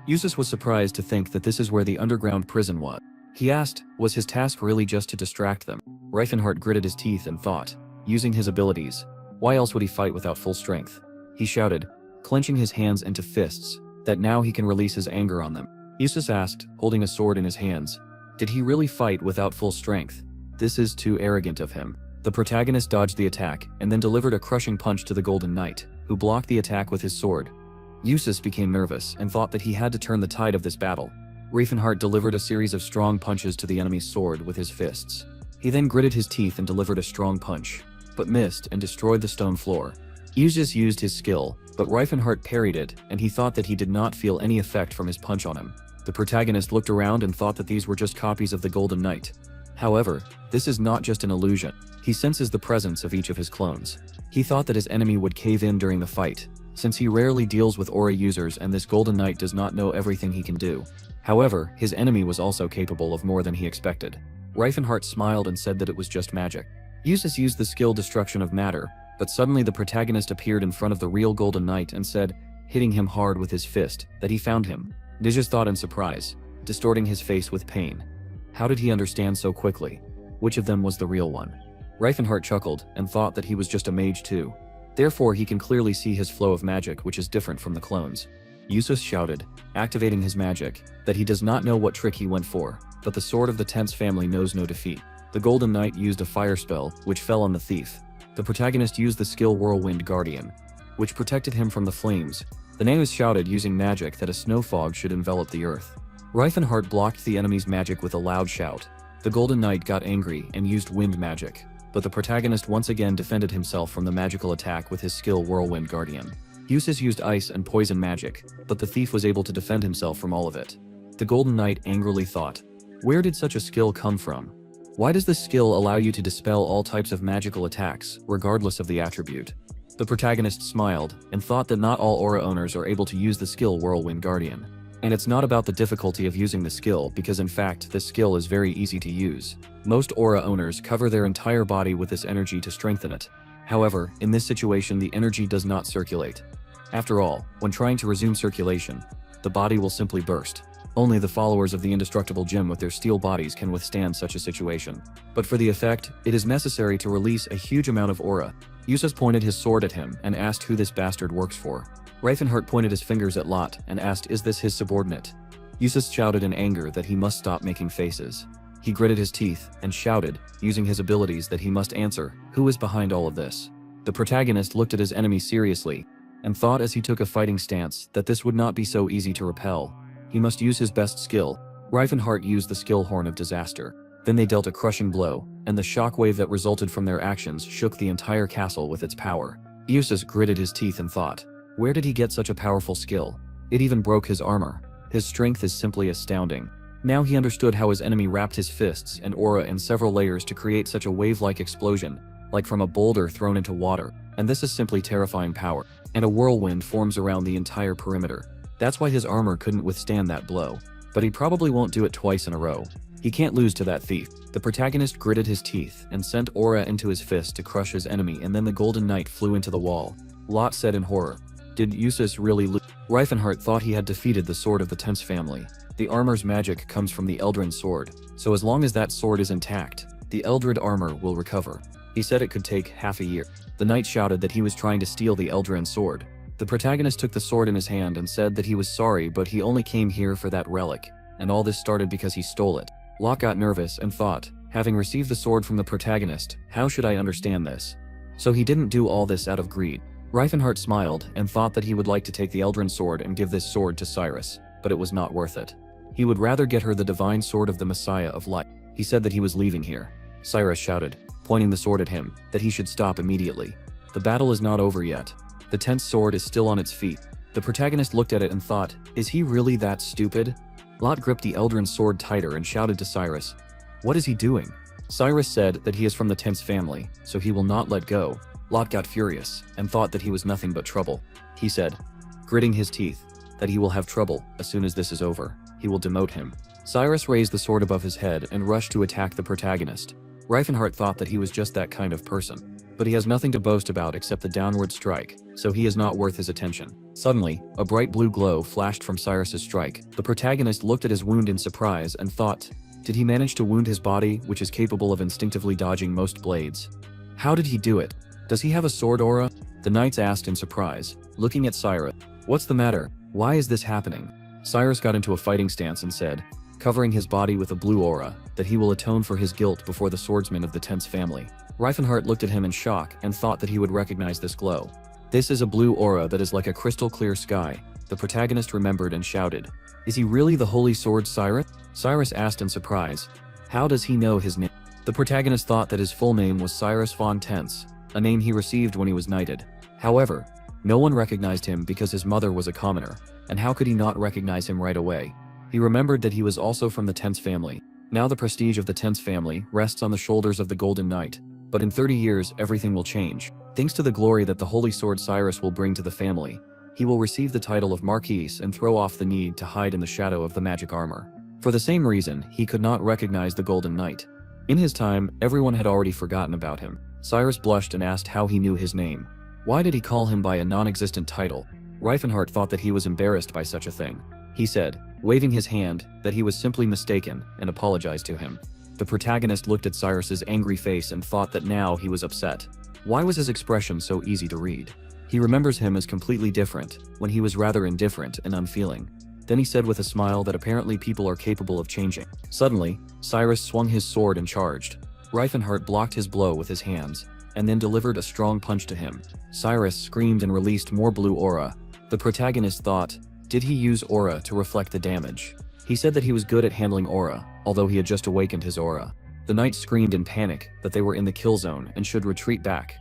[SPEAKER 1] Eustace was surprised to think that this is where the underground prison was. He asked, was his task really just to distract them? Reifenhart gritted his teeth and thought, using his abilities, why else would he fight without full strength? He shouted, clenching his hands into fists, that now he can release his anger on them. Eustace asked, holding a sword in his hands, did he really fight without full strength? This is too arrogant of him. The protagonist dodged the attack and then delivered a crushing punch to the Golden Knight, who blocked the attack with his sword. Eustace became nervous and thought that he had to turn the tide of this battle. Reifenhart delivered a series of strong punches to the enemy's sword with his fists. He then gritted his teeth and delivered a strong punch, but missed and destroyed the stone floor. Eustace used his skill, but Reifenhart parried it, and he thought that he did not feel any effect from his punch on him. The protagonist looked around and thought that these were just copies of the Golden Knight. However, this is not just an illusion. He senses the presence of each of his clones. He thought that his enemy would cave in during the fight, since he rarely deals with aura users and this Golden Knight does not know everything he can do. However, his enemy was also capable of more than he expected. Reifenhart smiled and said that it was just magic. Eustace used the skill Destruction of Matter, but suddenly the protagonist appeared in front of the real Golden Knight and said, hitting him hard with his fist, that he found him. Nijus thought in surprise, distorting his face with pain. How did he understand so quickly? Which of them was the real one? Reifenhart chuckled and thought that he was just a mage too. Therefore he can clearly see his flow of magic, which is different from the clones. Eustace shouted, activating his magic, that he does not know what trick he went for, but the sword of the Tense family knows no defeat. The Golden Knight used a fire spell, which fell on the thief. The protagonist used the skill Whirlwind Guardian, which protected him from the flames. The Naeus shouted using magic that a snow fog should envelop the earth. Reifenhart blocked the enemy's magic with a loud shout. The Golden Knight got angry and used wind magic, but the protagonist once again defended himself from the magical attack with his skill Whirlwind Guardian. Eustace used ice and poison magic, but the thief was able to defend himself from all of it. The Golden Knight angrily thought, where did such a skill come from? Why does this skill allow you to dispel all types of magical attacks, regardless of the attribute? The protagonist smiled and thought that not all aura owners are able to use the skill Whirlwind Guardian. And it's not about the difficulty of using the skill, because in fact this skill is very easy to use. Most aura owners cover their entire body with this energy to strengthen it. However, in this situation the energy does not circulate. After all, when trying to resume circulation, the body will simply burst. Only the followers of the indestructible gem with their steel bodies can withstand such a situation. But for the effect, it is necessary to release a huge amount of aura. Eustace pointed his sword at him and asked who this bastard works for. Reifenhart pointed his fingers at Lot and asked, is this his subordinate? Eustace shouted in anger that he must stop making faces. He gritted his teeth and shouted, using his abilities, that he must answer, who is behind all of this? The protagonist looked at his enemy seriously and thought as he took a fighting stance that this would not be so easy to repel. He must use his best skill. Reifenhart used the skill Horn of Disaster. Then they dealt a crushing blow, and the shockwave that resulted from their actions shook the entire castle with its power. Eustace gritted his teeth and thought, where did he get such a powerful skill? It even broke his armor. His strength is simply astounding. Now he understood how his enemy wrapped his fists and aura in several layers to create such a wave-like explosion, like from a boulder thrown into water, and this is simply terrifying power. And a whirlwind forms around the entire perimeter. That's why his armor couldn't withstand that blow. But he probably won't do it twice in a row. He can't lose to that thief. The protagonist gritted his teeth and sent aura into his fist to crush his enemy, and then the Golden Knight flew into the wall. Lot said in horror, did Eustace really lose? Reifenhart thought he had defeated the sword of the Tense family. The armor's magic comes from the Eldrin sword, so as long as that sword is intact, the Eldred armor will recover. He said it could take half a year. The knight shouted that he was trying to steal the Eldrin sword. The protagonist took the sword in his hand and said that he was sorry, but he only came here for that relic, and all this started because he stole it. Lot got nervous and thought, having received the sword from the protagonist, how should I understand this? So he didn't do all this out of greed. Reifenhart smiled and thought that he would like to take the Eldrin sword and give this sword to Cyrus, but it was not worth it. He would rather get her the divine sword of the Messiah of Light. He said that he was leaving here. Cyrus shouted, pointing the sword at him, that he should stop immediately. The battle is not over yet. The Tense sword is still on its feet. The protagonist looked at it and thought, is he really that stupid? Lot gripped the Eldrin sword tighter and shouted to Cyrus, what is he doing? Cyrus said that he is from the Tense family, so he will not let go. Lot got furious and thought that he was nothing but trouble. He said, gritting his teeth, that he will have trouble. As soon as this is over, he will demote him. Cyrus raised the sword above his head and rushed to attack the protagonist. Reifenhardt thought that he was just that kind of person. But he has nothing to boast about except the downward strike, so he is not worth his attention. Suddenly, a bright blue glow flashed from Cyrus's strike. The protagonist looked at his wound in surprise and thought, did he manage to wound his body, which is capable of instinctively dodging most blades? How did he do it? Does he have a sword aura? The knights asked in surprise, looking at Cyrus. What's the matter? Why is this happening? Cyrus got into a fighting stance and said, covering his body with a blue aura, that he will atone for his guilt before the swordsmen of the Tense family. Reifenhardt looked at him in shock and thought that he would recognize this glow. This is a blue aura that is like a crystal clear sky. The protagonist remembered and shouted, is he really the Holy Sword Cyrus? Cyrus asked in surprise, how does he know his name? The protagonist thought that his full name was Cyrus von Tense, a name he received when he was knighted. However, no one recognized him because his mother was a commoner, and how could he not recognize him right away? He remembered that he was also from the Tense family. Now the prestige of the Tense family rests on the shoulders of the Golden Knight. But in 30 years, everything will change. Thanks to the glory that the Holy Sword Cyrus will bring to the family, he will receive the title of Marquis and throw off the need to hide in the shadow of the magic armor. For the same reason, he could not recognize the Golden Knight. In his time, everyone had already forgotten about him. Cyrus blushed and asked how he knew his name. Why did he call him by a non-existent title? Reifenhardt thought that he was embarrassed by such a thing. He said, waving his hand, that he was simply mistaken, and apologized to him. The protagonist looked at Cyrus's angry face and thought that now he was upset. Why was his expression so easy to read? He remembers him as completely different, when he was rather indifferent and unfeeling. Then he said with a smile that apparently people are capable of changing. Suddenly, Cyrus swung his sword and charged. Reifenhardt blocked his blow with his hands, and then delivered a strong punch to him. Cyrus screamed and released more blue aura. The protagonist thought, did he use aura to reflect the damage? He said that he was good at handling aura, although he had just awakened his aura. The knights screamed in panic that they were in the kill zone and should retreat back.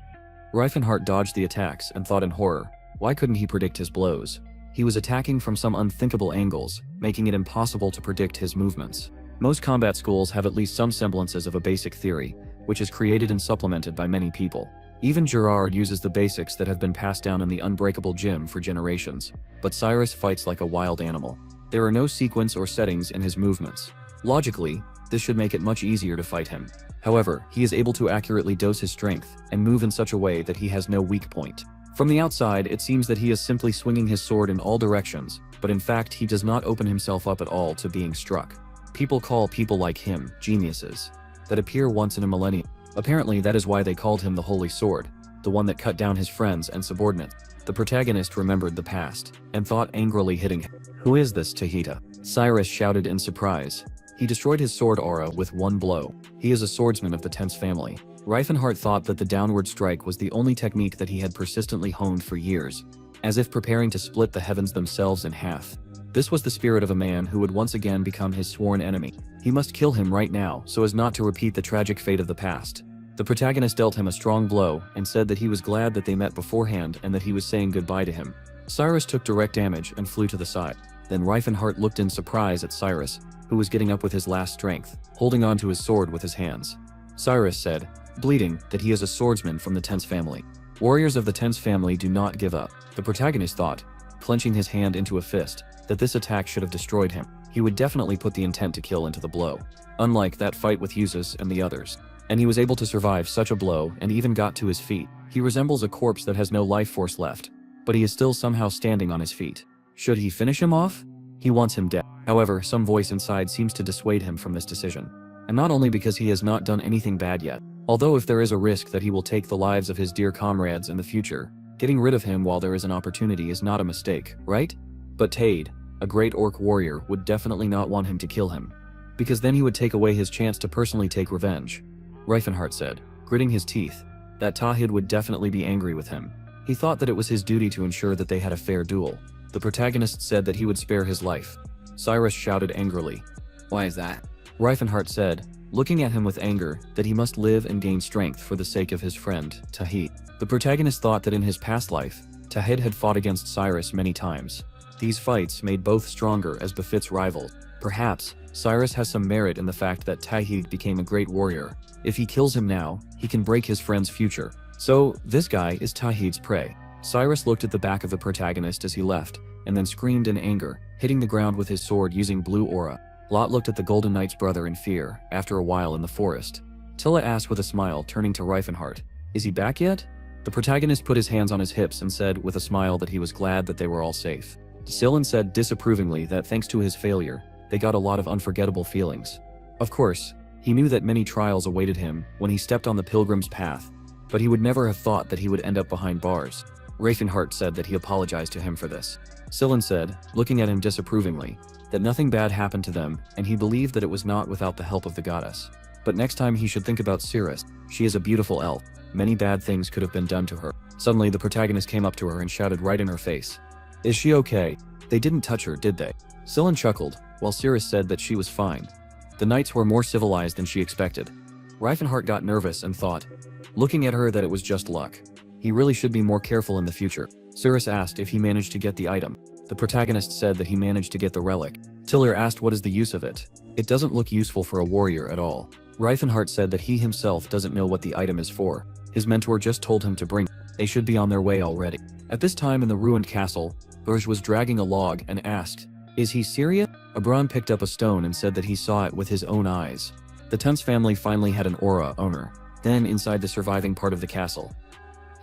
[SPEAKER 1] Reifenhardt dodged the attacks and thought in horror, why couldn't he predict his blows? He was attacking from some unthinkable angles, making it impossible to predict his movements. Most combat schools have at least some semblances of a basic theory, which is created and supplemented by many people. Even Gerard uses the basics that have been passed down in the Unbreakable Gym for generations. But Cyrus fights like a wild animal. There are no sequence or settings in his movements. Logically, this should make it much easier to fight him. However, he is able to accurately dose his strength and move in such a way that he has no weak point. From the outside, it seems that he is simply swinging his sword in all directions, but in fact he does not open himself up at all to being struck. People call people like him geniuses that appear once in a millennium. Apparently that is why they called him the Holy Sword, the one that cut down his friends and subordinates. The protagonist remembered the past, and thought angrily hitting him. Who is this Tahita? Cyrus shouted in surprise. He destroyed his sword aura with one blow. He is a swordsman of the Tense family. Reifenhardt thought that the downward strike was the only technique that he had persistently honed for years, as if preparing to split the heavens themselves in half. This was the spirit of a man who would once again become his sworn enemy. He must kill him right now so as not to repeat the tragic fate of the past. The protagonist dealt him a strong blow and said that he was glad that they met beforehand and that he was saying goodbye to him. Cyrus took direct damage and flew to the side. Then Reifenhardt looked in surprise at Cyrus, who was getting up with his last strength, holding on to his sword with his hands. Cyrus said, bleeding, that he is a swordsman from the Tense family. Warriors of the Tense family do not give up. The protagonist thought, clenching his hand into a fist, that this attack should have destroyed him. He would definitely put the intent to kill into the blow, unlike that fight with Usus and the others. And he was able to survive such a blow and even got to his feet. He resembles a corpse that has no life force left, but he is still somehow standing on his feet. Should he finish him off? He wants him dead. However, some voice inside seems to dissuade him from this decision. And not only because he has not done anything bad yet, although if there is a risk that he will take the lives of his dear comrades in the future, getting rid of him while there is an opportunity is not a mistake, right? But Tade, a great orc warrior, would definitely not want him to kill him, because then he would take away his chance to personally take revenge. Reifenhardt said, gritting his teeth, that Tahid would definitely be angry with him. He thought that it was his duty to ensure that they had a fair duel. The protagonist said that he would spare his life. Cyrus shouted angrily. Why is that? Reifenhardt said, looking at him with anger, that he must live and gain strength for the sake of his friend, Tahid. The protagonist thought that in his past life, Tahid had fought against Cyrus many times. These fights made both stronger as befits rivals. Perhaps, Cyrus has some merit in the fact that Tahid became a great warrior. If he kills him now, he can break his friend's future. So, this guy is Tahid's prey. Cyrus looked at the back of the protagonist as he left, and then screamed in anger, hitting the ground with his sword using blue aura. Lot looked at the Golden Knight's brother in fear, after a while in the forest. Tilla asked with a smile, turning to Reifenhart, "Is he back yet?" The protagonist put his hands on his hips and said with a smile that he was glad that they were all safe. Sillin said disapprovingly that thanks to his failure, they got a lot of unforgettable feelings. Of course, he knew that many trials awaited him when he stepped on the pilgrim's path, but he would never have thought that he would end up behind bars. Reifenhart said that he apologized to him for this. Sillin said, looking at him disapprovingly, that nothing bad happened to them and he believed that it was not without the help of the goddess. But next time he should think about Cirrus. She is a beautiful elf. Many bad things could have been done to her. Suddenly the protagonist came up to her and shouted right in her face, "Is she okay? They didn't touch her, did they?" Sillin chuckled, while Cirrus said that she was fine. The knights were more civilized than she expected. Reifenhart got nervous and thought, looking at her, that it was just luck. He really should be more careful in the future. Cirrus asked if he managed to get the item. The protagonist said that he managed to get the relic. Tiller asked what is the use of it. It doesn't look useful for a warrior at all. Reifenhart said that he himself doesn't know what the item is for. His mentor just told him to bring it. They should be on their way already. At this time in the ruined castle, Burj was dragging a log and asked, "Is he serious?" Abram picked up a stone and said that he saw it with his own eyes. The Tense family finally had an aura owner. Then inside the surviving part of the castle,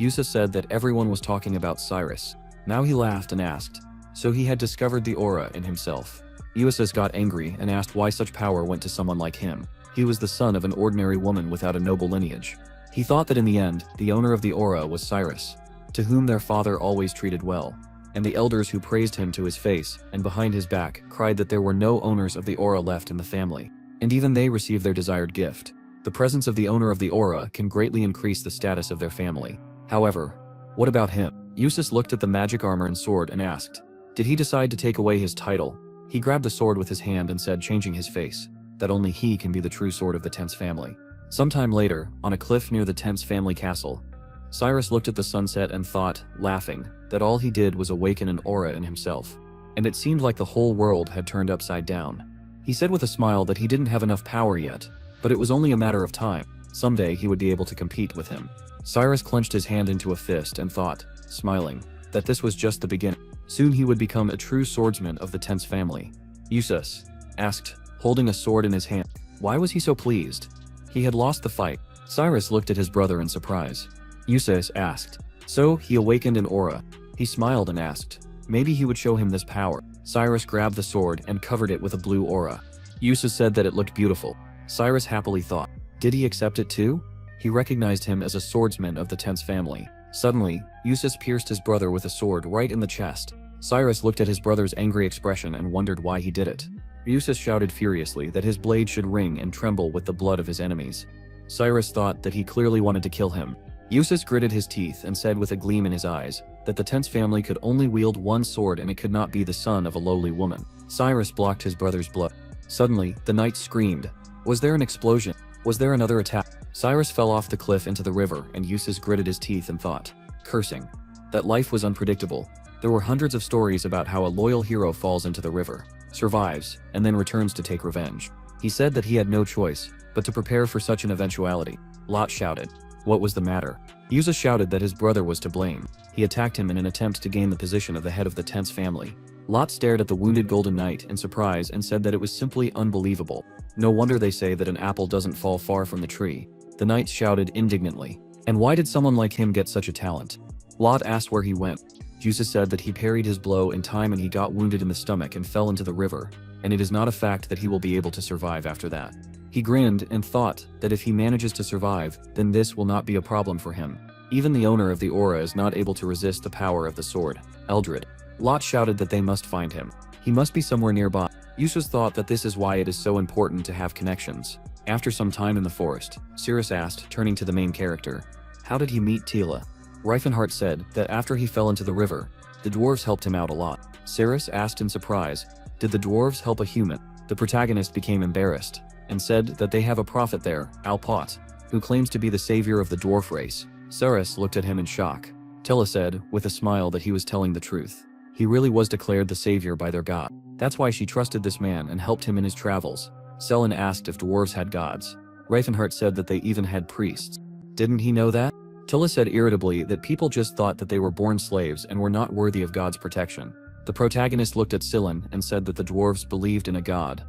[SPEAKER 1] Yusa said that everyone was talking about Cyrus. Now he laughed and asked, so he had discovered the aura in himself. Yusa got angry and asked why such power went to someone like him. He was the son of an ordinary woman without a noble lineage. He thought that in the end, the owner of the aura was Cyrus, to whom their father always treated well, and the elders who praised him to his face and behind his back cried that there were no owners of the aura left in the family, and even they received their desired gift. The presence of the owner of the aura can greatly increase the status of their family. However, what about him? Eustace looked at the magic armor and sword and asked, did he decide to take away his title? He grabbed the sword with his hand and said, changing his face, that only he can be the true sword of the Tense family. Sometime later, on a cliff near the Tense family castle, Cyrus looked at the sunset and thought, laughing, that all he did was awaken an aura in himself. And it seemed like the whole world had turned upside down. He said with a smile that he didn't have enough power yet, but it was only a matter of time. Someday he would be able to compete with him. Cyrus clenched his hand into a fist and thought, smiling, that this was just the beginning. Soon he would become a true swordsman of the Tense family. Eustace asked, holding a sword in his hand. Why was he so pleased? He had lost the fight. Cyrus looked at his brother in surprise. Eustace asked, so he awakened an aura. He smiled and asked, maybe he would show him this power. Cyrus grabbed the sword and covered it with a blue aura. Eustace said that it looked beautiful. Cyrus happily thought, did he accept it too? He recognized him as a swordsman of the Tense family. Suddenly, Eustace pierced his brother with a sword right in the chest. Cyrus looked at his brother's angry expression and wondered why he did it. Eustace shouted furiously that his blade should ring and tremble with the blood of his enemies. Cyrus thought that he clearly wanted to kill him. Eustace gritted his teeth and said with a gleam in his eyes that the Tense family could only wield one sword and it could not be the son of a lowly woman. Cyrus blocked his brother's blow. Suddenly, the knight screamed. Was there an explosion? Was there another attack? Cyrus fell off the cliff into the river and Eustace gritted his teeth and thought, cursing, that life was unpredictable. There were hundreds of stories about how a loyal hero falls into the river, survives, and then returns to take revenge. He said that he had no choice but to prepare for such an eventuality. Lot shouted, what was the matter? Eustace shouted that his brother was to blame. He attacked him in an attempt to gain the position of the head of the Tense family. Lot stared at the wounded Golden Knight in surprise and said that it was simply unbelievable. No wonder they say that an apple doesn't fall far from the tree. The knight shouted indignantly, and why did someone like him get such a talent? Lot asked where he went. Eustace said that he parried his blow in time and he got wounded in the stomach and fell into the river, and it is not a fact that he will be able to survive after that. He grinned and thought that if he manages to survive, then this will not be a problem for him. Even the owner of the aura is not able to resist the power of the sword, Eldred. Lot shouted that they must find him. He must be somewhere nearby. Eustace thought that this is why it is so important to have connections. After some time in the forest, Cyrus asked, turning to the main character, how did he meet Tila? Reifenhart said that after he fell into the river, the dwarves helped him out a lot. Cyrus asked in surprise, did the dwarves help a human? The protagonist became embarrassed and said that they have a prophet there, Alpot, who claims to be the savior of the dwarf race. Cyrus looked at him in shock. Tilla said, with a smile, that he was telling the truth. He really was declared the savior by their god. That's why she trusted this man and helped him in his travels. Selin asked if dwarves had gods. Reifenhart said that they even had priests. Didn't he know that? Tilla said irritably that people just thought that they were born slaves and were not worthy of God's protection. The protagonist looked at Sillin and said that the dwarves believed in a god.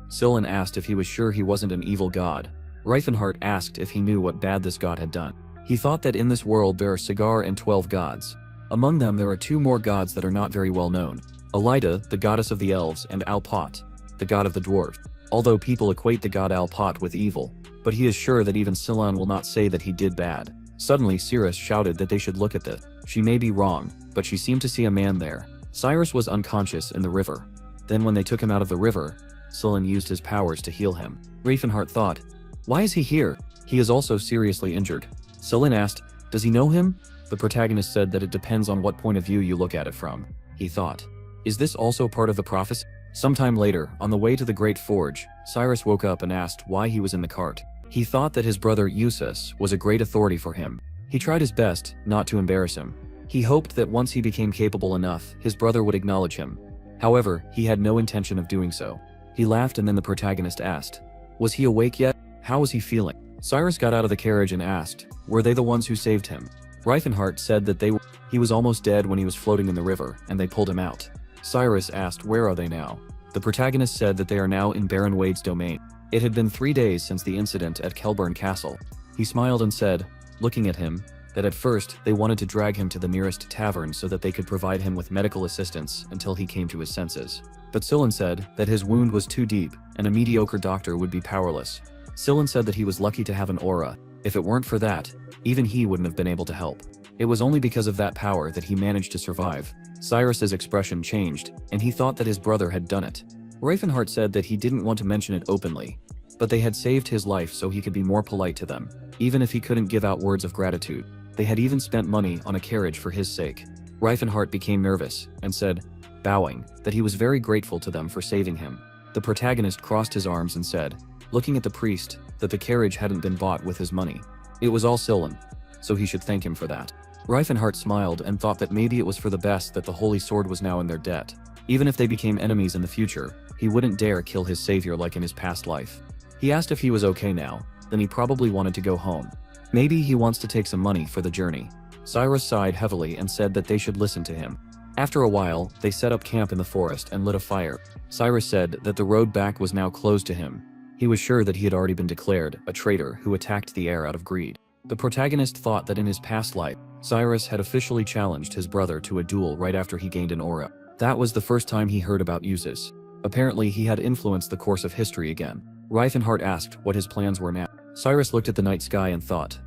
[SPEAKER 1] Sillin asked if he was sure he wasn't an evil god. Reifenhart asked if he knew what bad this god had done. He thought that in this world there are Cigar and 12 gods. Among them there are 2 more gods that are not very well known. Alida, the goddess of the elves, and Alpot, the god of the dwarves. Although people equate the god Alpot with evil, but he is sure that even Sillin will not say that he did bad. Suddenly Cyrus shouted that they should look at this. She may be wrong, but she seemed to see a man there. Cyrus was unconscious in the river. Then when they took him out of the river, Sillin used his powers to heal him. Reifenhart thought, "Why is he here? He is also seriously injured." Sillin asked, "Does he know him?" The protagonist said that it depends on what point of view you look at it from. He thought, "Is this also part of the prophecy?" Sometime later, on the way to the Great Forge, Cyrus woke up and asked why he was in the cart. He thought that his brother Eustace was a great authority for him. He tried his best not to embarrass him. He hoped that once he became capable enough, his brother would acknowledge him. However, he had no intention of doing so. He laughed and then the protagonist asked, "Was he awake yet? How was he feeling?" Cyrus got out of the carriage and asked, "Were they the ones who saved him?" Reifenhart said that he was almost dead when he was floating in the river, and they pulled him out. Cyrus asked, "Where are they now?" The protagonist said that they are now in Baron Wade's domain. It had been 3 days since the incident at Kelburn Castle. He smiled and said, looking at him, that at first they wanted to drag him to the nearest tavern so that they could provide him with medical assistance until he came to his senses. But Sillin said that his wound was too deep and a mediocre doctor would be powerless. Sillin said that he was lucky to have an aura. If it weren't for that, even he wouldn't have been able to help. It was only because of that power that he managed to survive. Cyrus's expression changed, and he thought that his brother had done it. Reifenhart said that he didn't want to mention it openly, but they had saved his life so he could be more polite to them, even if he couldn't give out words of gratitude. They had even spent money on a carriage for his sake. Reifenhart became nervous and said, bowing, that he was very grateful to them for saving him. The protagonist crossed his arms and said, looking at the priest, that the carriage hadn't been bought with his money. It was all Sillin, so he should thank him for that. Reifenhart smiled and thought that maybe it was for the best that the Holy Sword was now in their debt. Even if they became enemies in the future, he wouldn't dare kill his savior like in his past life. He asked if he was okay now, then he probably wanted to go home. Maybe he wants to take some money for the journey. Cyrus sighed heavily and said that they should listen to him. After a while, they set up camp in the forest and lit a fire. Cyrus said that the road back was now closed to him. He was sure that he had already been declared a traitor who attacked the heir out of greed. The protagonist thought that in his past life, Cyrus had officially challenged his brother to a duel right after he gained an aura. That was the first time he heard about Eustace. Apparently he had influenced the course of history again. Reifenhart asked what his plans were now. Cyrus looked at the night sky and thought,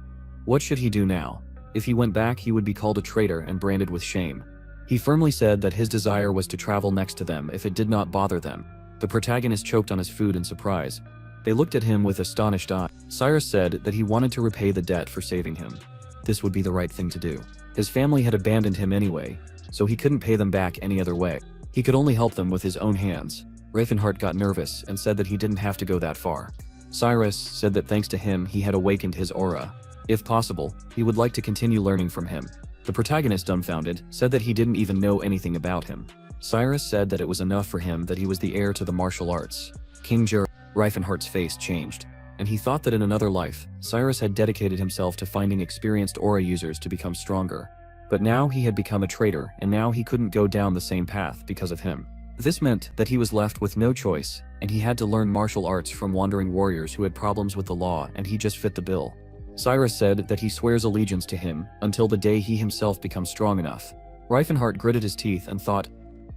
[SPEAKER 1] what should he do now? If he went back he would be called a traitor and branded with shame. He firmly said that his desire was to travel next to them if it did not bother them. The protagonist choked on his food in surprise. They looked at him with astonished eyes. Cyrus said that he wanted to repay the debt for saving him. This would be the right thing to do. His family had abandoned him anyway, so he couldn't pay them back any other way. He could only help them with his own hands. Reifenhart got nervous and said that he didn't have to go that far. Cyrus said that thanks to him he had awakened his aura. If possible, he would like to continue learning from him. The protagonist, dumbfounded, said that he didn't even know anything about him. Cyrus said that it was enough for him that he was the heir to the martial arts. King Reifenhart's face changed, and he thought that in another life, Cyrus had dedicated himself to finding experienced aura users to become stronger. But now he had become a traitor, and now he couldn't go down the same path because of him. This meant that he was left with no choice, and he had to learn martial arts from wandering warriors who had problems with the law, and he just fit the bill. Cyrus said that he swears allegiance to him until the day he himself becomes strong enough. Reifenhart gritted his teeth and thought,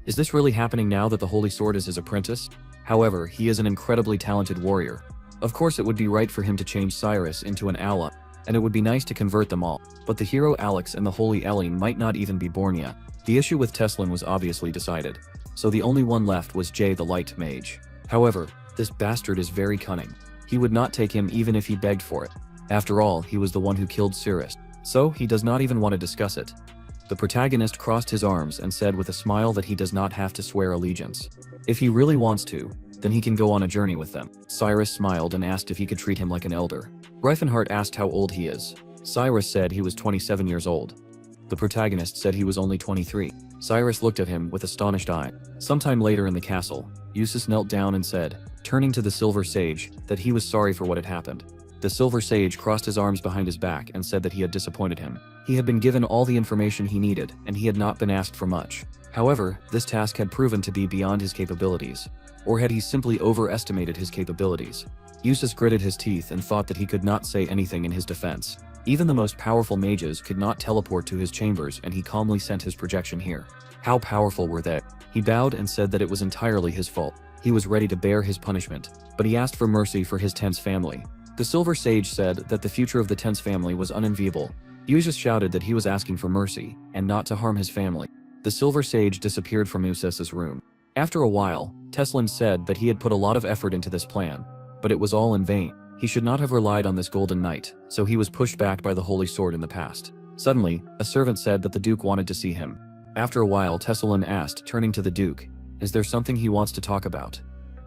[SPEAKER 1] is this really happening now that the Holy Sword is his apprentice? However, he is an incredibly talented warrior. Of course it would be right for him to change Cyrus into an ally, and it would be nice to convert them all. But the hero Alex and the holy Ellie might not even be born yet. The issue with Teslin was obviously decided, so the only one left was Jay the Light Mage. However, this bastard is very cunning. He would not take him even if he begged for it. After all, he was the one who killed Cyrus, so he does not even want to discuss it. The protagonist crossed his arms and said with a smile that he does not have to swear allegiance. If he really wants to, then he can go on a journey with them. Cyrus smiled and asked if he could treat him like an elder. Reifenhart asked how old he is. Cyrus said he was 27 years old. The protagonist said he was only 23. Cyrus looked at him with astonished eyes. Sometime later in the castle, Eustace knelt down and said, turning to the Silver Sage, that he was sorry for what had happened. The Silver Sage crossed his arms behind his back and said that he had disappointed him. He had been given all the information he needed, and he had not been asked for much. However, this task had proven to be beyond his capabilities. Or had he simply overestimated his capabilities? Eustace gritted his teeth and thought that he could not say anything in his defense. Even the most powerful mages could not teleport to his chambers, and he calmly sent his projection here. How powerful were they? He bowed and said that it was entirely his fault. He was ready to bear his punishment, but he asked for mercy for his Tense family. The Silver Sage said that the future of the Tense family was unenviable. Eustace shouted that he was asking for mercy, and not to harm his family. The Silver Sage disappeared from Eustace's room. After a while, Teslin said that he had put a lot of effort into this plan, but it was all in vain. He should not have relied on this golden knight, so he was pushed back by the holy sword in the past. Suddenly, a servant said that the Duke wanted to see him. After a while, Teslin asked, turning to the Duke, "Is there something he wants to talk about?"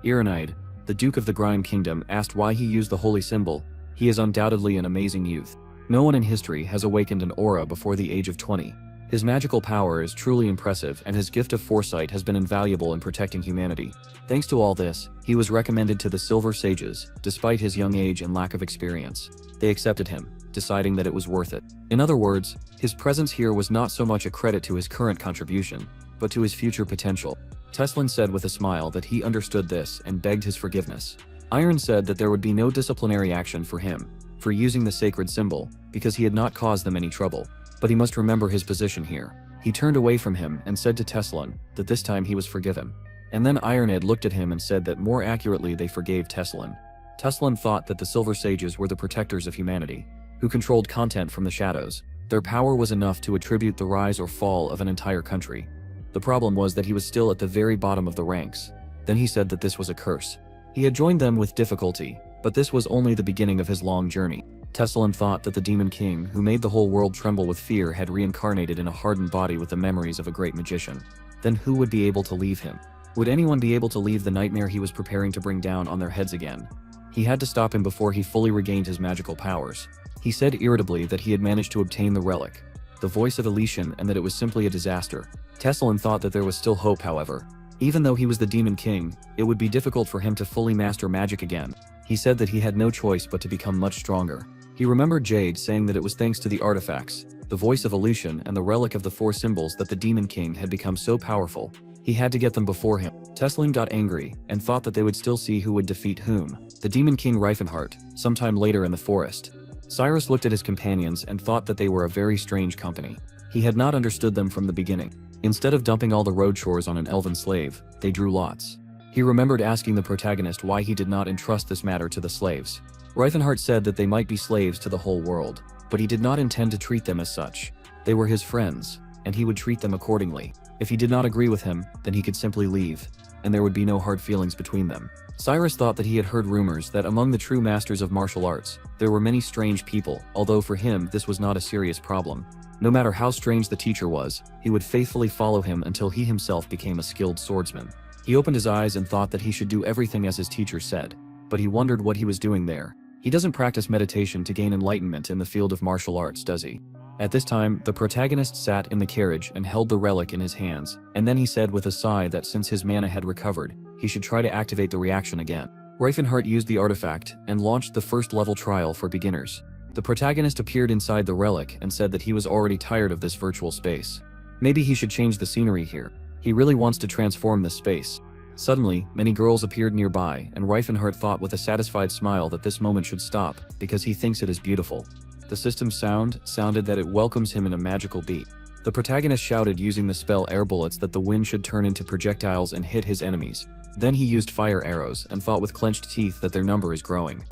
[SPEAKER 1] Ironide, the Duke of the Grime Kingdom, asked why he used the holy symbol. He is undoubtedly an amazing youth. No one in history has awakened an aura before the age of 20. His magical power is truly impressive, and his gift of foresight has been invaluable in protecting humanity. Thanks to all this, he was recommended to the Silver Sages, despite his young age and lack of experience. They accepted him, deciding that it was worth it. In other words, his presence here was not so much a credit to his current contribution, but to his future potential. Teslin said with a smile that he understood this and begged his forgiveness. Iron said that there would be no disciplinary action for him, for using the sacred symbol, because he had not caused them any trouble. But he must remember his position here. He turned away from him and said to Teslin that this time he was forgiven. And then Ironhead looked at him and said that more accurately they forgave Teslin. Teslin thought that the Silver Sages were the protectors of humanity, who controlled content from the shadows. Their power was enough to attribute the rise or fall of an entire country. The problem was that he was still at the very bottom of the ranks. Then he said that this was a curse. He had joined them with difficulty, but this was only the beginning of his long journey. Teslin thought that the Demon King, who made the whole world tremble with fear, had reincarnated in a hardened body with the memories of a great magician. Then who would be able to leave him? Would anyone be able to leave the nightmare he was preparing to bring down on their heads again? He had to stop him before he fully regained his magical powers. He said irritably that he had managed to obtain the relic, the voice of Elysian, and that it was simply a disaster. Teslin thought that there was still hope, however. Even though he was the Demon King, it would be difficult for him to fully master magic again. He said that he had no choice but to become much stronger. He remembered Jade saying that it was thanks to the artifacts, the voice of Elysian, and the relic of the four symbols that the Demon King had become so powerful. He had to get them before him. Teslin got angry and thought that they would still see who would defeat whom. The Demon King Reifenhart, sometime later in the forest. Cyrus looked at his companions and thought that they were a very strange company. He had not understood them from the beginning. Instead of dumping all the road chores on an elven slave, they drew lots. He remembered asking the protagonist why he did not entrust this matter to the slaves. Reifenhart said that they might be slaves to the whole world, but he did not intend to treat them as such. They were his friends, and he would treat them accordingly. If he did not agree with him, then he could simply leave, and there would be no hard feelings between them. Cyrus thought that he had heard rumors that among the true masters of martial arts, there were many strange people, although for him this was not a serious problem. No matter how strange the teacher was, he would faithfully follow him until he himself became a skilled swordsman. He opened his eyes and thought that he should do everything as his teacher said, but he wondered what he was doing there. He doesn't practice meditation to gain enlightenment in the field of martial arts, does he? At this time, the protagonist sat in the carriage and held the relic in his hands, and then he said with a sigh that since his mana had recovered, he should try to activate the reaction again. Reifenhart used the artifact and launched the first level trial for beginners. The protagonist appeared inside the relic and said that he was already tired of this virtual space. Maybe he should change the scenery here. He really wants to transform this space. Suddenly, many girls appeared nearby, and Reifenhart thought with a satisfied smile that this moment should stop, because he thinks it is beautiful. The system's sounded that it welcomes him in a magical beat. The protagonist shouted using the spell air bullets that the wind should turn into projectiles and hit his enemies. Then he used fire arrows and thought with clenched teeth that their number is growing.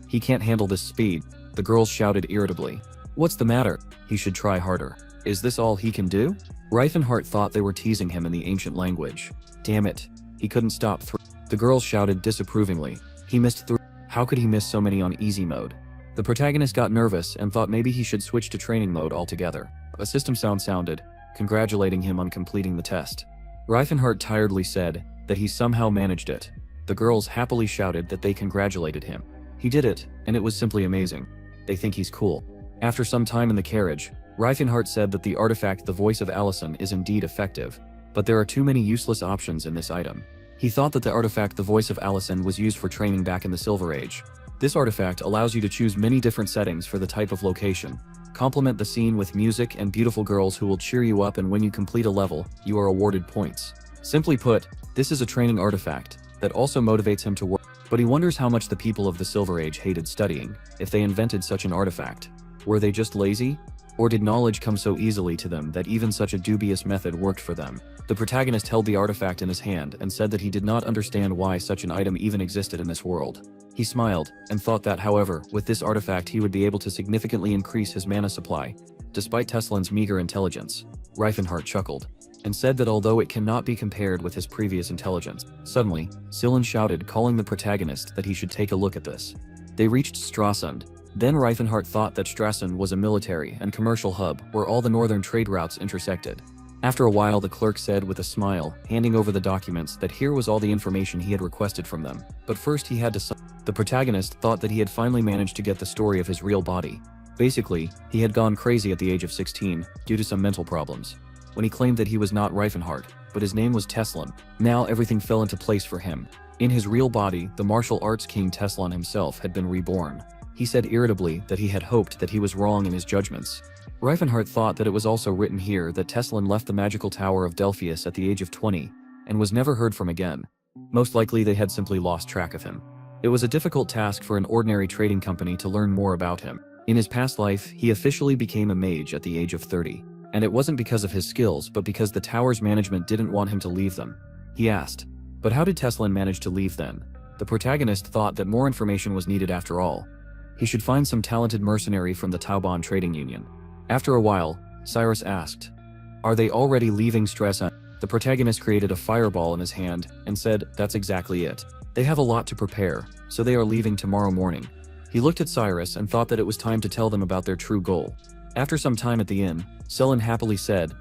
[SPEAKER 1] He can't handle this speed, the girls shouted irritably. What's the matter? He should try harder. Is this all he can do? Reifenhart thought they were teasing him in the ancient language. Damn it. He couldn't stop. The girls shouted disapprovingly. He missed 3. How could he miss so many on easy mode? The protagonist got nervous and thought maybe he should switch to training mode altogether. A system sounded, congratulating him on completing the test. Reifenhart tiredly said that he somehow managed it. The girls happily shouted that they congratulated him. He did it, and it was simply amazing. They think he's cool. After some time in the carriage, Reifenhart said that the artifact the voice of Allison is indeed effective, but there are too many useless options in this item. He thought that the artifact the voice of Allison was used for training back in the Silver Age. This artifact allows you to choose many different settings for the type of location. Complement the scene with music and beautiful girls who will cheer you up, and when you complete a level, you are awarded points. Simply put, this is a training artifact that also motivates him to work. But he wonders how much the people of the Silver Age hated studying if they invented such an artifact. Were they just lazy? Or did knowledge come so easily to them that even such a dubious method worked for them? The protagonist held the artifact in his hand and said that he did not understand why such an item even existed in this world. He smiled and thought that, however, with this artifact he would be able to significantly increase his mana supply, despite Teslan's meager intelligence. Reifenhart chuckled and said that although it cannot be compared with his previous intelligence. Suddenly, Silen shouted, calling the protagonist that he should take a look at this. They reached Stralsund. Then Reifenhart thought that Stralsund was a military and commercial hub where all the northern trade routes intersected. After a while, the clerk said with a smile, handing over the documents, that here was all the information he had requested from them. But first he had to sign. The protagonist thought that he had finally managed to get the story of his real body. Basically, he had gone crazy at the age of 16 due to some mental problems, when he claimed that he was not Reifenhart, but his name was Teslan. Now everything fell into place for him. In his real body, the martial arts king Teslan himself had been reborn. He said irritably that he had hoped that he was wrong in his judgments. Reifenhart thought that it was also written here that Teslan left the magical tower of Delphius at the age of 20 and was never heard from again. Most likely they had simply lost track of him. It was a difficult task for an ordinary trading company to learn more about him. In his past life, he officially became a mage at the age of 30. And it wasn't because of his skills, but because the tower's management didn't want him to leave them. He asked, but how did Teslan manage to leave then? The protagonist thought that more information was needed after all. He should find some talented mercenary from the Taubon Trading Union. After a while, Cyrus asked, are they already leaving Stralsund? The protagonist created a fireball in his hand and said, that's exactly it. They have a lot to prepare, so they are leaving tomorrow morning. He looked at Cyrus and thought that it was time to tell them about their true goal. After some time at the inn, Silen happily said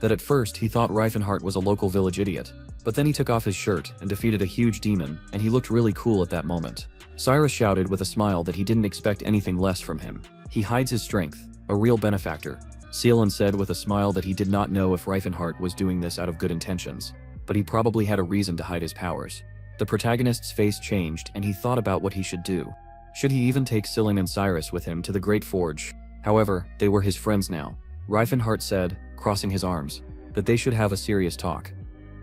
[SPEAKER 1] that at first he thought Reifenhart was a local village idiot, but then he took off his shirt and defeated a huge demon, and he looked really cool at that moment. Cyrus shouted with a smile that he didn't expect anything less from him. He hides his strength, a real benefactor. Silen said with a smile that he did not know if Reifenhart was doing this out of good intentions, but he probably had a reason to hide his powers. The protagonist's face changed and he thought about what he should do. Should he even take Silen and Cyrus with him to the Great Forge? However, they were his friends now. Reifenhart said, crossing his arms, that they should have a serious talk.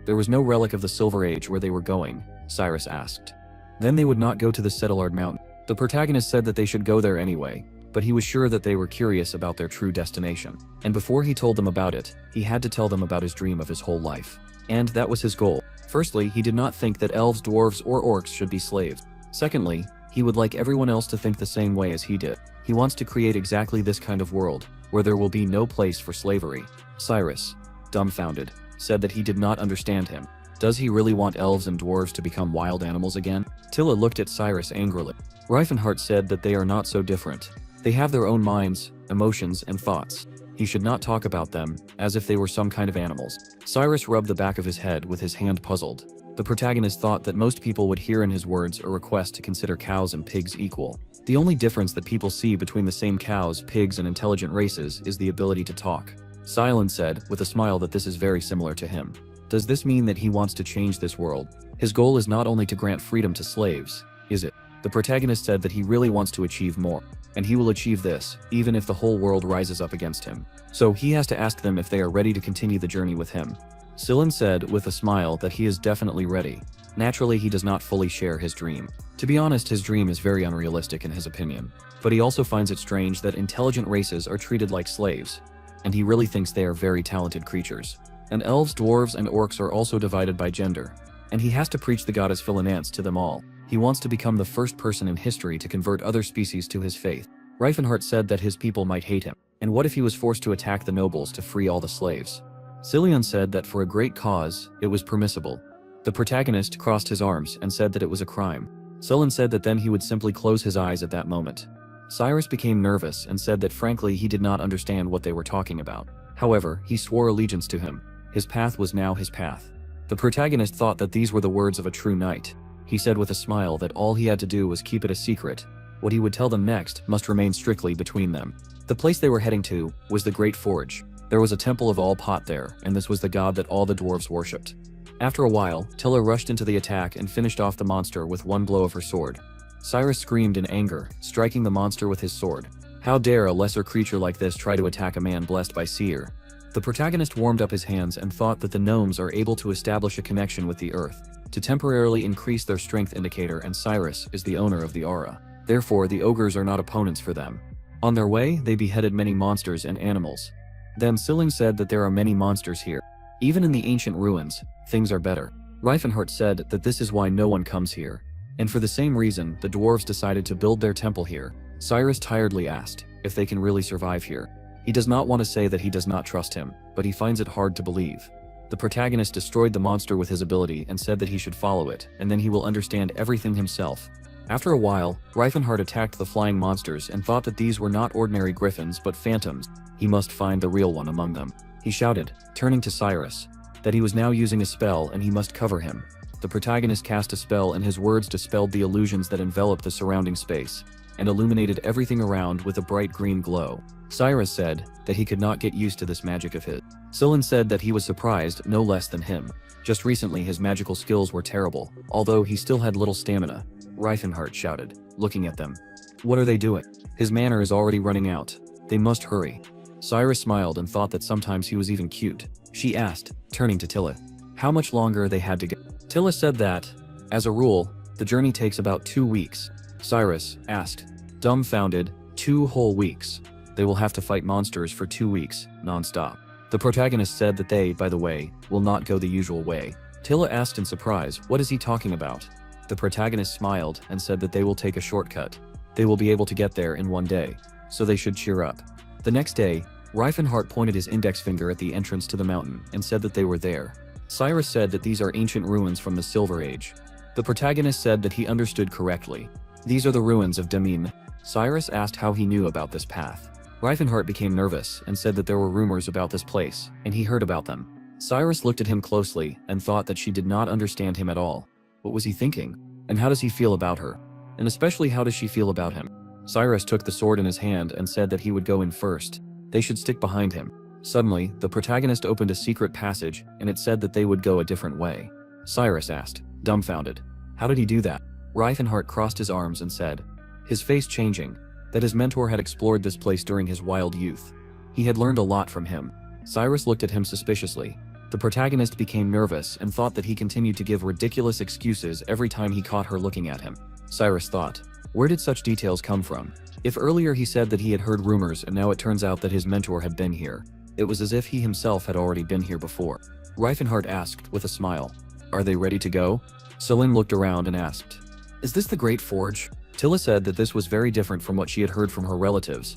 [SPEAKER 1] There was no relic of the Silver Age where they were going, Cyrus asked. Then they would not go to the Settlard Mountain. The protagonist said that they should go there anyway, but he was sure that they were curious about their true destination. And before he told them about it, he had to tell them about his dream of his whole life. And that was his goal. Firstly, he did not think that elves, dwarves, or orcs should be slaves. Secondly, he would like everyone else to think the same way as he did. He wants to create exactly this kind of world, where there will be no place for slavery. Cyrus, dumbfounded, said that he did not understand him. Does he really want elves and dwarves to become wild animals again? Tilla looked at Cyrus angrily. Reifenhart said that they are not so different. They have their own minds, emotions, and thoughts. He should not talk about them as if they were some kind of animals. Cyrus rubbed the back of his head with his hand, puzzled. The protagonist thought that most people would hear in his words a request to consider cows and pigs equal. The only difference that people see between the same cows, pigs, and intelligent races is the ability to talk. Silen said, with a smile, that this is very similar to him. Does this mean that he wants to change this world? His goal is not only to grant freedom to slaves, is it? The protagonist said that he really wants to achieve more, and he will achieve this, even if the whole world rises up against him. So he has to ask them if they are ready to continue the journey with him. Silen said with a smile that he is definitely ready. Naturally, he does not fully share his dream. To be honest, his dream is very unrealistic in his opinion. But he also finds it strange that intelligent races are treated like slaves, and he really thinks they are very talented creatures. And elves, dwarves, and orcs are also divided by gender, and he has to preach the goddess Philinance to them all. He wants to become the first person in history to convert other species to his faith. Reifenhart said that his people might hate him, and what if he was forced to attack the nobles to free all the slaves? Silen said that for a great cause, it was permissible. The protagonist crossed his arms and said that it was a crime. Silen said that then he would simply close his eyes at that moment. Cyrus became nervous and said that frankly he did not understand what they were talking about. However, he swore allegiance to him. His path was now his path. The protagonist thought that these were the words of a true knight. He said with a smile that all he had to do was keep it a secret. What he would tell them next must remain strictly between them. The place they were heading to was the Great Forge. There was a temple of All Pot there, and this was the god that all the dwarves worshipped. After a while, Tilla rushed into the attack and finished off the monster with one blow of her sword. Cyrus screamed in anger, striking the monster with his sword. How dare a lesser creature like this try to attack a man blessed by Seer? The protagonist warmed up his hands and thought that the gnomes are able to establish a connection with the earth, to temporarily increase their strength indicator, and Cyrus is the owner of the aura. Therefore, the ogres are not opponents for them. On their way, they beheaded many monsters and animals. Then Silling said that there are many monsters here. Even in the ancient ruins, things are better. Reifenhart said that this is why no one comes here. And for the same reason, the dwarves decided to build their temple here. Cyrus tiredly asked if they can really survive here. He does not want to say that he does not trust him, but he finds it hard to believe. The protagonist destroyed the monster with his ability and said that he should follow it, and then he will understand everything himself. After a while, Reifenhart attacked the flying monsters and thought that these were not ordinary griffins but phantoms. He must find the real one among them. He shouted, turning to Cyrus, that he was now using a spell and he must cover him. The protagonist cast a spell and his words dispelled the illusions that enveloped the surrounding space, and illuminated everything around with a bright green glow. Cyrus said that he could not get used to this magic of his. Sillen said that he was surprised no less than him. Just recently his magical skills were terrible, although he still had little stamina. Reifenhart shouted, looking at them. What are they doing? His mana is already running out. They must hurry. Cyrus smiled and thought that sometimes he was even cute. She asked, turning to Tilla, how much longer they had to go. Tilla said that, as a rule, the journey takes about 2 weeks. Cyrus asked, dumbfounded, 2 whole weeks. They will have to fight monsters for 2 weeks, non-stop. The protagonist said that they, by the way, will not go the usual way. Tilla asked in surprise, what is he talking about? The protagonist smiled and said that they will take a shortcut. They will be able to get there in 1 day, so they should cheer up. The next day, Reifenhart pointed his index finger at the entrance to the mountain and said that they were there. Cyrus said that these are ancient ruins from the Silver Age. The protagonist said that he understood correctly. These are the ruins of Demine. Cyrus asked how he knew about this path. Reifenhart became nervous and said that there were rumors about this place, and he heard about them. Cyrus looked at him closely and thought that she did not understand him at all. What was he thinking? And how does he feel about her? And especially how does she feel about him? Cyrus took the sword in his hand and said that he would go in first. They should stick behind him. Suddenly, the protagonist opened a secret passage, and it said that they would go a different way. Cyrus asked, dumbfounded, how did he do that? Reifenhart crossed his arms and said, his face changing, that his mentor had explored this place during his wild youth. He had learned a lot from him. Cyrus looked at him suspiciously. The protagonist became nervous and thought that he continued to give ridiculous excuses every time he caught her looking at him. Cyrus thought, where did such details come from? If earlier he said that he had heard rumors and now it turns out that his mentor had been here, it was as if he himself had already been here before. Reifenhart asked with a smile, are they ready to go? Sillen looked around and asked, is this the Great Forge? Tilla said that this was very different from what she had heard from her relatives.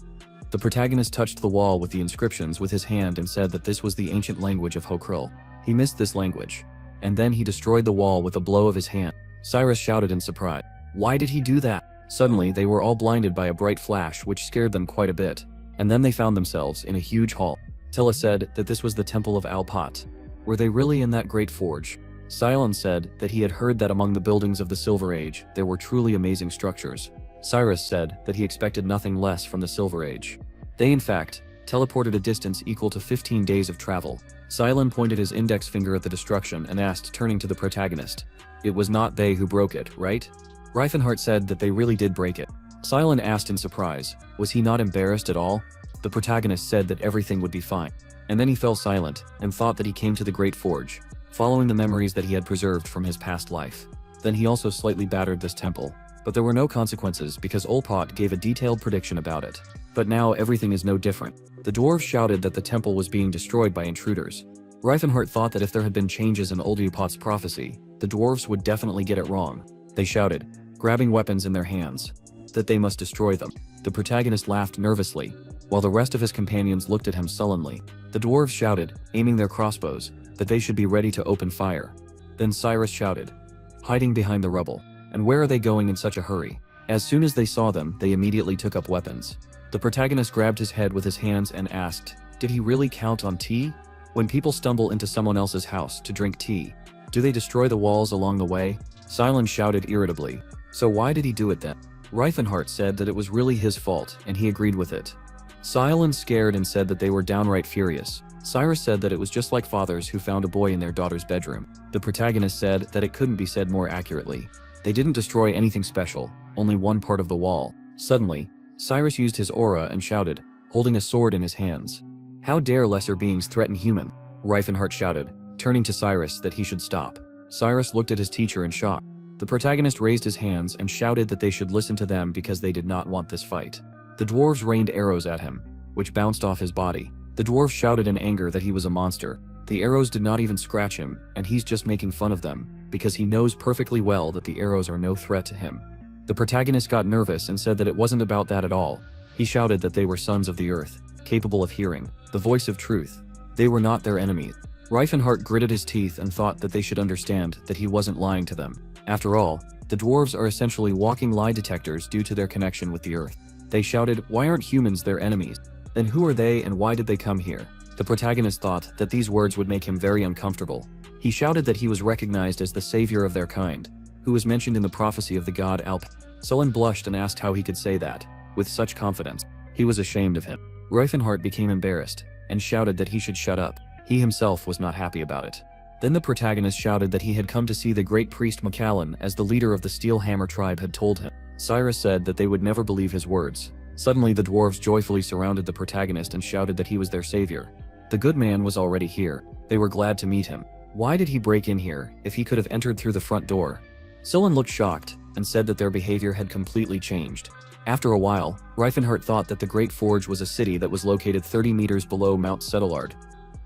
[SPEAKER 1] The protagonist touched the wall with the inscriptions with his hand and said that this was the ancient language of Hokril. He missed this language. And then he destroyed the wall with a blow of his hand. Cyrus shouted in surprise. Why did he do that? Suddenly, they were all blinded by a bright flash which scared them quite a bit. And then they found themselves in a huge hall. Tilla said that this was the Temple of Alpat. Were they really in that great forge? Silon said that he had heard that among the buildings of the Silver Age, there were truly amazing structures. Cyrus said that he expected nothing less from the Silver Age. They, in fact, teleported a distance equal to 15 days of travel. Silon pointed his index finger at the destruction and asked, turning to the protagonist, it was not they who broke it, right? Reifenhart said that they really did break it. Silon asked in surprise, was he not embarrassed at all? The protagonist said that everything would be fine. And then he fell silent and thought that he came to the Great Forge, following the memories that he had preserved from his past life. Then he also slightly battered this temple. But there were no consequences because Olpot gave a detailed prediction about it. But now everything is no different. The dwarves shouted that the temple was being destroyed by intruders. Reifenhart thought that if there had been changes in Oldupot's prophecy, the dwarves would definitely get it wrong. They shouted, grabbing weapons in their hands, that they must destroy them. The protagonist laughed nervously, while the rest of his companions looked at him sullenly. The dwarves shouted, aiming their crossbows, that they should be ready to open fire. Then Cyrus shouted, hiding behind the rubble, and where are they going in such a hurry? As soon as they saw them, they immediately took up weapons. The protagonist grabbed his head with his hands and asked, did he really count on tea? When people stumble into someone else's house to drink tea, do they destroy the walls along the way? Silon shouted irritably, so why did he do it then? Reifenhart said that it was really his fault, and he agreed with it. Silon scared and said that they were downright furious. Cyrus said that it was just like fathers who found a boy in their daughter's bedroom. The protagonist said that it couldn't be said more accurately. They didn't destroy anything special, only one part of the wall. Suddenly, Cyrus used his aura and shouted, holding a sword in his hands. "How dare lesser beings threaten human?" Reifenhart shouted, turning to Cyrus that he should stop. Cyrus looked at his teacher in shock. The protagonist raised his hands and shouted that they should listen to them because they did not want this fight. The dwarves rained arrows at him, which bounced off his body. The dwarf shouted in anger that he was a monster. The arrows did not even scratch him, and he's just making fun of them, because he knows perfectly well that the arrows are no threat to him. The protagonist got nervous and said that it wasn't about that at all. He shouted that they were sons of the earth, capable of hearing the voice of truth. They were not their enemies. Reifenhart gritted his teeth and thought that they should understand that he wasn't lying to them. After all, the dwarves are essentially walking lie detectors due to their connection with the earth. They shouted, "Why aren't humans their enemies? Then who are they and why did they come here?" The protagonist thought that these words would make him very uncomfortable. He shouted that he was recognized as the savior of their kind, who was mentioned in the prophecy of the god Alp. Sullen blushed and asked how he could say that, with such confidence. He was ashamed of him. Reifenhart became embarrassed, and shouted that he should shut up. He himself was not happy about it. Then the protagonist shouted that he had come to see the great priest Macallan as the leader of the Steel Hammer tribe had told him. Cyrus said that they would never believe his words. Suddenly the dwarves joyfully surrounded the protagonist and shouted that he was their savior. The good man was already here. They were glad to meet him. Why did he break in here if he could have entered through the front door? Sullen looked shocked and said that their behavior had completely changed. After a while, Reifenhart thought that the Great Forge was a city that was located 30 meters below Mount Settelard.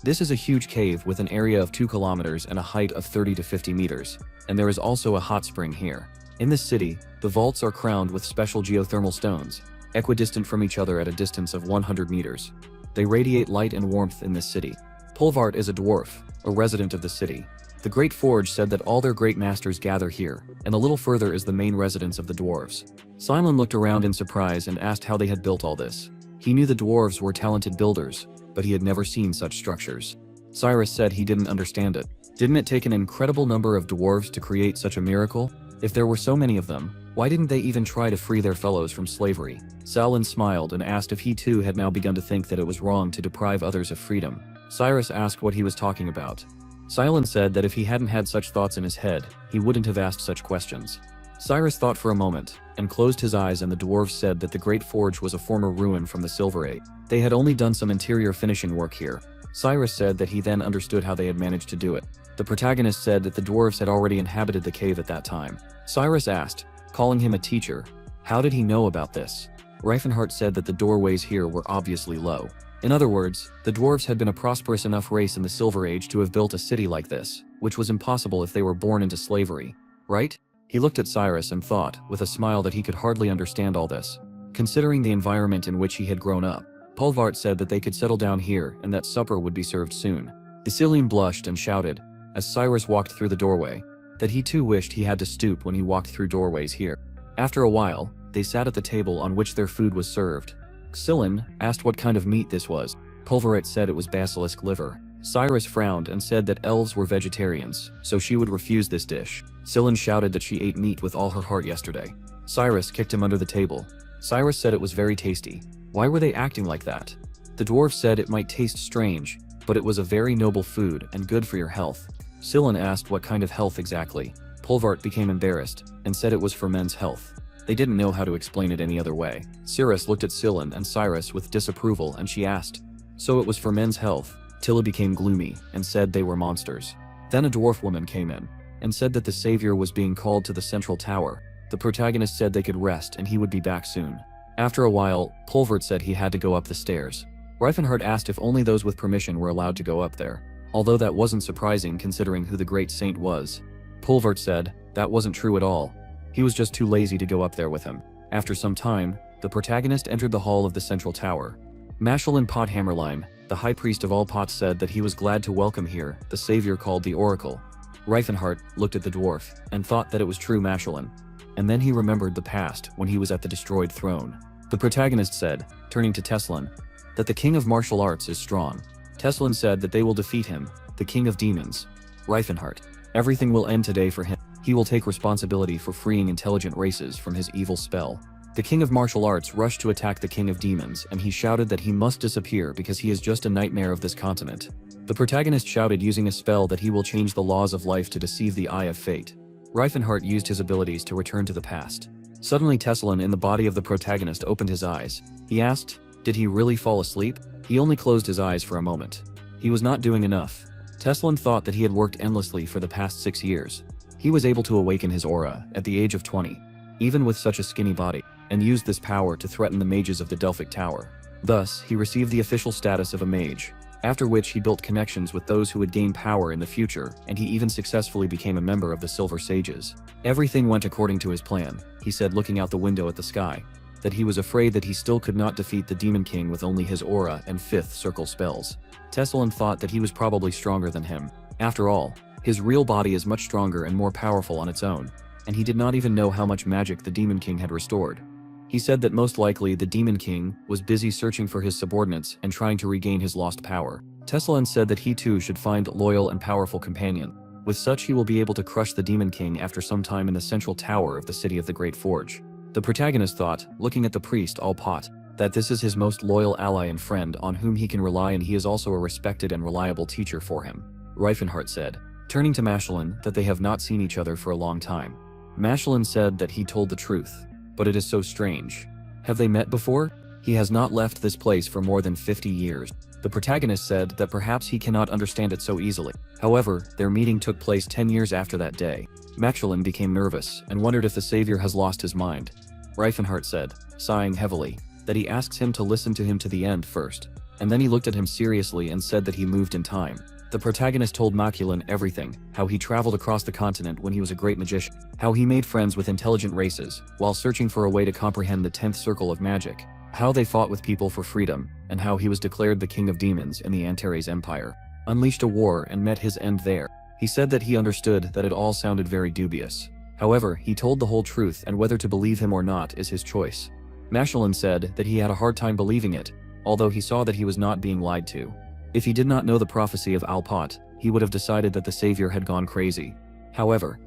[SPEAKER 1] This is a huge cave with an area of 2 kilometers and a height of 30 to 50 meters, and there is also a hot spring here. In this city, the vaults are crowned with special geothermal stones, equidistant from each other at a distance of 100 meters. They radiate light and warmth in this city. Polvart is a dwarf, a resident of the city. The Great Forge said that all their great masters gather here, and a little further is the main residence of the dwarves. Simon looked around in surprise and asked how they had built all this. He knew the dwarves were talented builders, but he had never seen such structures. Cyrus said he didn't understand it. Didn't it take an incredible number of dwarves to create such a miracle? If there were so many of them, why didn't they even try to free their fellows from slavery? Salin smiled and asked if he too had now begun to think that it was wrong to deprive others of freedom. Cyrus asked what he was talking about. Silin said that if he hadn't had such thoughts in his head, he wouldn't have asked such questions. Cyrus thought for a moment, and closed his eyes, and the dwarves said that the Great Forge was a former ruin from the Silver Age. They had only done some interior finishing work here. Cyrus said that he then understood how they had managed to do it. The protagonist said that the dwarves had already inhabited the cave at that time. Cyrus asked, calling him a teacher, how did he know about this? Reifenhart said that the doorways here were obviously low. In other words, the dwarves had been a prosperous enough race in the Silver Age to have built a city like this, which was impossible if they were born into slavery, right? He looked at Cyrus and thought, with a smile, that he could hardly understand all this, considering the environment in which he had grown up. Polvart said that they could settle down here and that supper would be served soon. Isilian blushed and shouted, as Cyrus walked through the doorway, that he too wished he had to stoop when he walked through doorways here. After a while, they sat at the table on which their food was served. Xilin asked what kind of meat this was. Polvaret said it was basilisk liver. Cyrus frowned and said that elves were vegetarians, so she would refuse this dish. Xilin shouted that she ate meat with all her heart yesterday. Cyrus kicked him under the table. Cyrus said it was very tasty. Why were they acting like that? The dwarf said it might taste strange, but it was a very noble food and good for your health. Xilin asked what kind of health exactly. Polvart became embarrassed and said it was for men's health. They didn't know how to explain it any other way. Cyrus looked at Xilin and Cyrus with disapproval, and she asked, so it was for men's health? Tilla became gloomy and said they were monsters. Then a dwarf woman came in and said that the savior was being called to the central tower. The protagonist said they could rest and he would be back soon. After a while, Polvart said he had to go up the stairs. Reifenhart asked if only those with permission were allowed to go up there, although that wasn't surprising considering who the great saint was. Polvart said that wasn't true at all. He was just too lazy to go up there with him. After some time, the protagonist entered the hall of the central tower. Mashalin Pothammerlein, the high priest of all pots, said that he was glad to welcome here the savior called the Oracle. Reifenhart looked at the dwarf and thought that it was true Mashalin. And then he remembered the past when he was at the destroyed throne. The protagonist said, turning to Teslin, that the king of martial arts is strong. Teslin said that they will defeat him, the king of demons. Reifenhart, everything will end today for him. He will take responsibility for freeing intelligent races from his evil spell. The king of martial arts rushed to attack the king of demons, and he shouted that he must disappear because he is just a nightmare of this continent. The protagonist shouted using a spell that he will change the laws of life to deceive the eye of fate. Reifenhart used his abilities to return to the past. Suddenly Tessalon in the body of the protagonist opened his eyes. He asked, did he really fall asleep? He only closed his eyes for a moment. He was not doing enough. Tessalon thought that he had worked endlessly for the past 6 years. He was able to awaken his aura at the age of 20, even with such a skinny body, and used this power to threaten the mages of the Delphic Tower. Thus, he received the official status of a mage, after which he built connections with those who would gain power in the future, and he even successfully became a member of the Silver Sages. Everything went according to his plan, he said looking out the window at the sky, that he was afraid that he still could not defeat the Demon King with only his aura and 5th circle spells. Tessalon thought that he was probably stronger than him. After all, his real body is much stronger and more powerful on its own, and he did not even know how much magic the Demon King had restored. He said that most likely the Demon King was busy searching for his subordinates and trying to regain his lost power. Tessalon said that he too should find a loyal and powerful companion. With such he will be able to crush the Demon King after some time in the central tower of the city of the Great Forge. The protagonist thought, looking at the priest Alpat, that this is his most loyal ally and friend on whom he can rely, and he is also a respected and reliable teacher for him. Reifenhart said, turning to Mashalin, that they have not seen each other for a long time. Mashalin said that he told the truth, but it is so strange. Have they met before? He has not left this place for more than 50 years. The protagonist said that perhaps he cannot understand it so easily. However, their meeting took place 10 years after that day. Mashalin became nervous and wondered if the savior has lost his mind. Reifenhart said, sighing heavily, that he asks him to listen to him to the end first, and then he looked at him seriously and said that he moved in time. The protagonist told Maculin everything, how he traveled across the continent when he was a great magician, how he made friends with intelligent races, while searching for a way to comprehend the 10th circle of magic, how they fought with people for freedom, and how he was declared the king of demons in the Antares Empire, unleashed a war and met his end there. He said that he understood that it all sounded very dubious. However, he told the whole truth, and whether to believe him or not is his choice. Mashalin said that he had a hard time believing it, although he saw that he was not being lied to. If he did not know the prophecy of Alpat, he would have decided that the savior had gone crazy. However,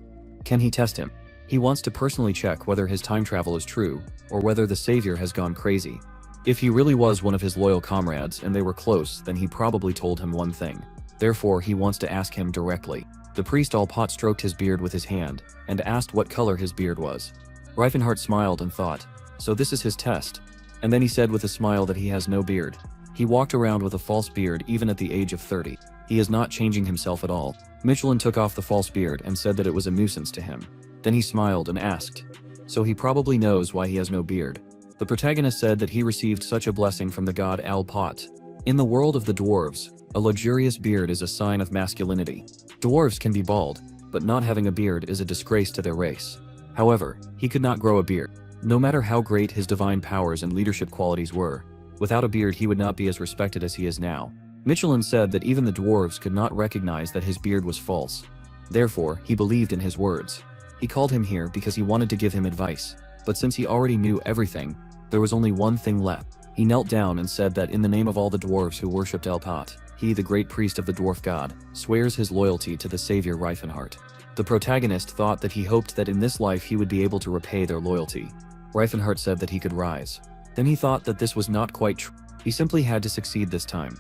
[SPEAKER 1] can he test him? He wants to personally check whether his time travel is true, or whether the savior has gone crazy. If he really was one of his loyal comrades and they were close, then he probably told him one thing. Therefore, he wants to ask him directly. The priest Alpat stroked his beard with his hand, and asked what color his beard was. Reifenhart smiled and thought, so this is his test. And then he said with a smile that he has no beard. He walked around with a false beard even at the age of 30. He is not changing himself at all. Michelin took off the false beard and said that it was a nuisance to him. Then he smiled and asked, so he probably knows why he has no beard. The protagonist said that he received such a blessing from the god Alpat. In the world of the dwarves, a luxurious beard is a sign of masculinity. Dwarves can be bald, but not having a beard is a disgrace to their race. However, he could not grow a beard. No matter how great his divine powers and leadership qualities were, without a beard he would not be as respected as he is now. Michelin said that even the dwarves could not recognize that his beard was false. Therefore, he believed in his words. He called him here because he wanted to give him advice, but since he already knew everything, there was only one thing left. He knelt down and said that in the name of all the dwarves who worshipped Alpat, he, the great priest of the dwarf god, swears his loyalty to the savior Reifenhart. The protagonist thought that he hoped that in this life he would be able to repay their loyalty. Reifenhart said that he could rise. Then he thought that this was not quite true. He simply had to succeed this time.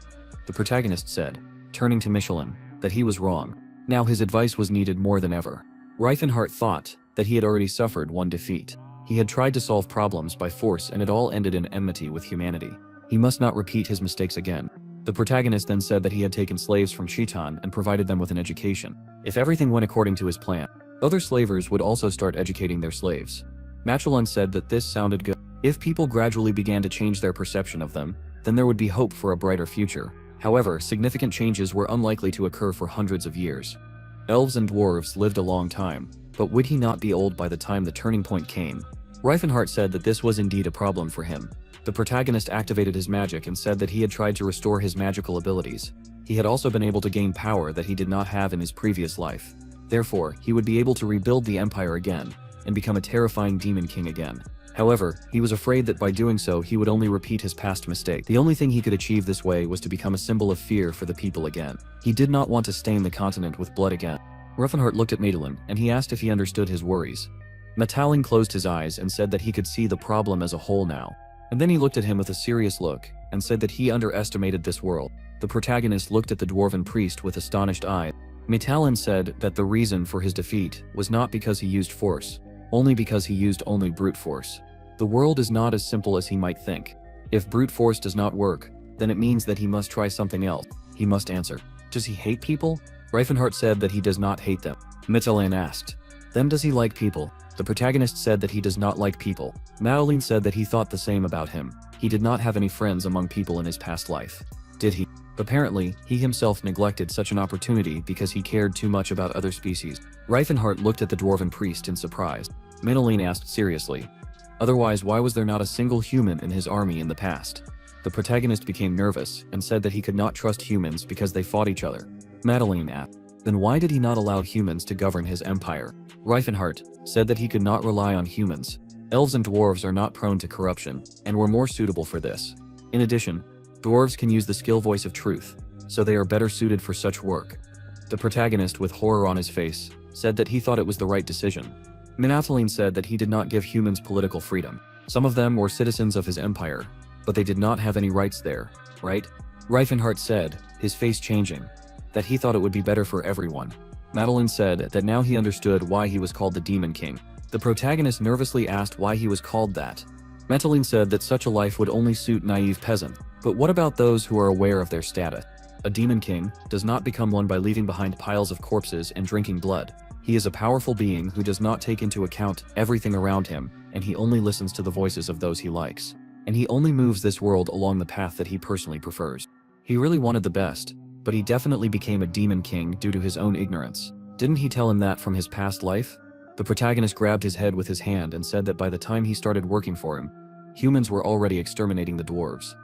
[SPEAKER 1] The protagonist said, turning to Michelin, that he was wrong. Now his advice was needed more than ever. Reifenhart thought that he had already suffered one defeat. He had tried to solve problems by force and it all ended in enmity with humanity. He must not repeat his mistakes again. The protagonist then said that he had taken slaves from Shitan and provided them with an education. If everything went according to his plan, other slavers would also start educating their slaves. Michelin said that this sounded good. If people gradually began to change their perception of them, then there would be hope for a brighter future. However, significant changes were unlikely to occur for hundreds of years. Elves and dwarves lived a long time, but would he not be old by the time the turning point came? Reifenhart said that this was indeed a problem for him. The protagonist activated his magic and said that he had tried to restore his magical abilities. He had also been able to gain power that he did not have in his previous life. Therefore, he would be able to rebuild the empire again, and become a terrifying demon king again. However, he was afraid that by doing so he would only repeat his past mistake. The only thing he could achieve this way was to become a symbol of fear for the people again. He did not want to stain the continent with blood again. Reifenhart looked at Madeline, and he asked if he understood his worries. Matalin closed his eyes and said that he could see the problem as a whole now. And then he looked at him with a serious look, and said that he underestimated this world. The protagonist looked at the dwarven priest with astonished eyes. Metalin said that the reason for his defeat was not because he used force, only because he used only brute force. The world is not as simple as he might think. If brute force does not work, then it means that he must try something else. He must answer. Does he hate people? Reifenhardt said that he does not hate them. Metalin asked, then does he like people? The protagonist said that he does not like people. Madeline said that he thought the same about him. He did not have any friends among people in his past life. Did he? Apparently, he himself neglected such an opportunity because he cared too much about other species. Reifenhardt looked at the dwarven priest in surprise. Madeline asked seriously, otherwise why was there not a single human in his army in the past? The protagonist became nervous and said that he could not trust humans because they fought each other. Madeline asked, then why did he not allow humans to govern his empire? Reifenhardt said that he could not rely on humans. Elves and dwarves are not prone to corruption, and were more suitable for this. In addition, dwarves can use the skill voice of truth, so they are better suited for such work. The protagonist, with horror on his face, said that he thought it was the right decision. Minathaline said that he did not give humans political freedom. Some of them were citizens of his empire, but they did not have any rights there, right? Reifenhardt said, his face changing, that he thought it would be better for everyone. Madeline said that now he understood why he was called the Demon King. The protagonist nervously asked why he was called that. Madeline said that such a life would only suit naive peasants. But what about those who are aware of their status? A Demon King does not become one by leaving behind piles of corpses and drinking blood. He is a powerful being who does not take into account everything around him, and he only listens to the voices of those he likes. And he only moves this world along the path that he personally prefers. He really wanted the best, but he definitely became a Demon King due to his own ignorance. Didn't he tell him that from his past life? The protagonist grabbed his head with his hand and said that by the time he started working for him, humans were already exterminating the dwarves.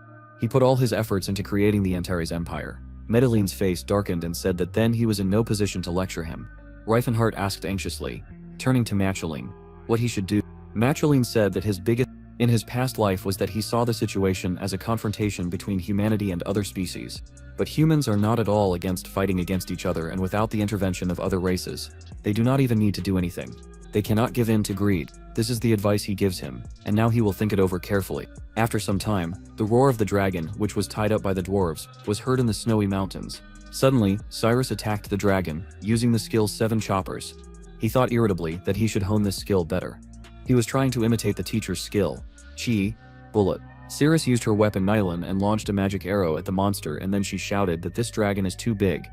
[SPEAKER 1] He put all his efforts into creating the Antares Empire. Medeline's face darkened and said that then he was in no position to lecture him. Reifenhardt asked anxiously, turning to Macheline, what he should do. Macheline said that his biggest in his past life was that he saw the situation as a confrontation between humanity and other species. But humans are not at all against fighting against each other, and without the intervention of other races, they do not even need to do anything. They cannot give in to greed. This is the advice he gives him, and now he will think it over carefully. After some time, the roar of the dragon, which was tied up by the dwarves, was heard in the snowy mountains. Suddenly, Cyrus attacked the dragon, using the skill 7 choppers. He thought irritably that he should hone this skill better. He was trying to imitate the teacher's skill. Chi, bullet. Cyrus used her weapon Nylon and launched a magic arrow at the monster, and then she shouted that this dragon is too big.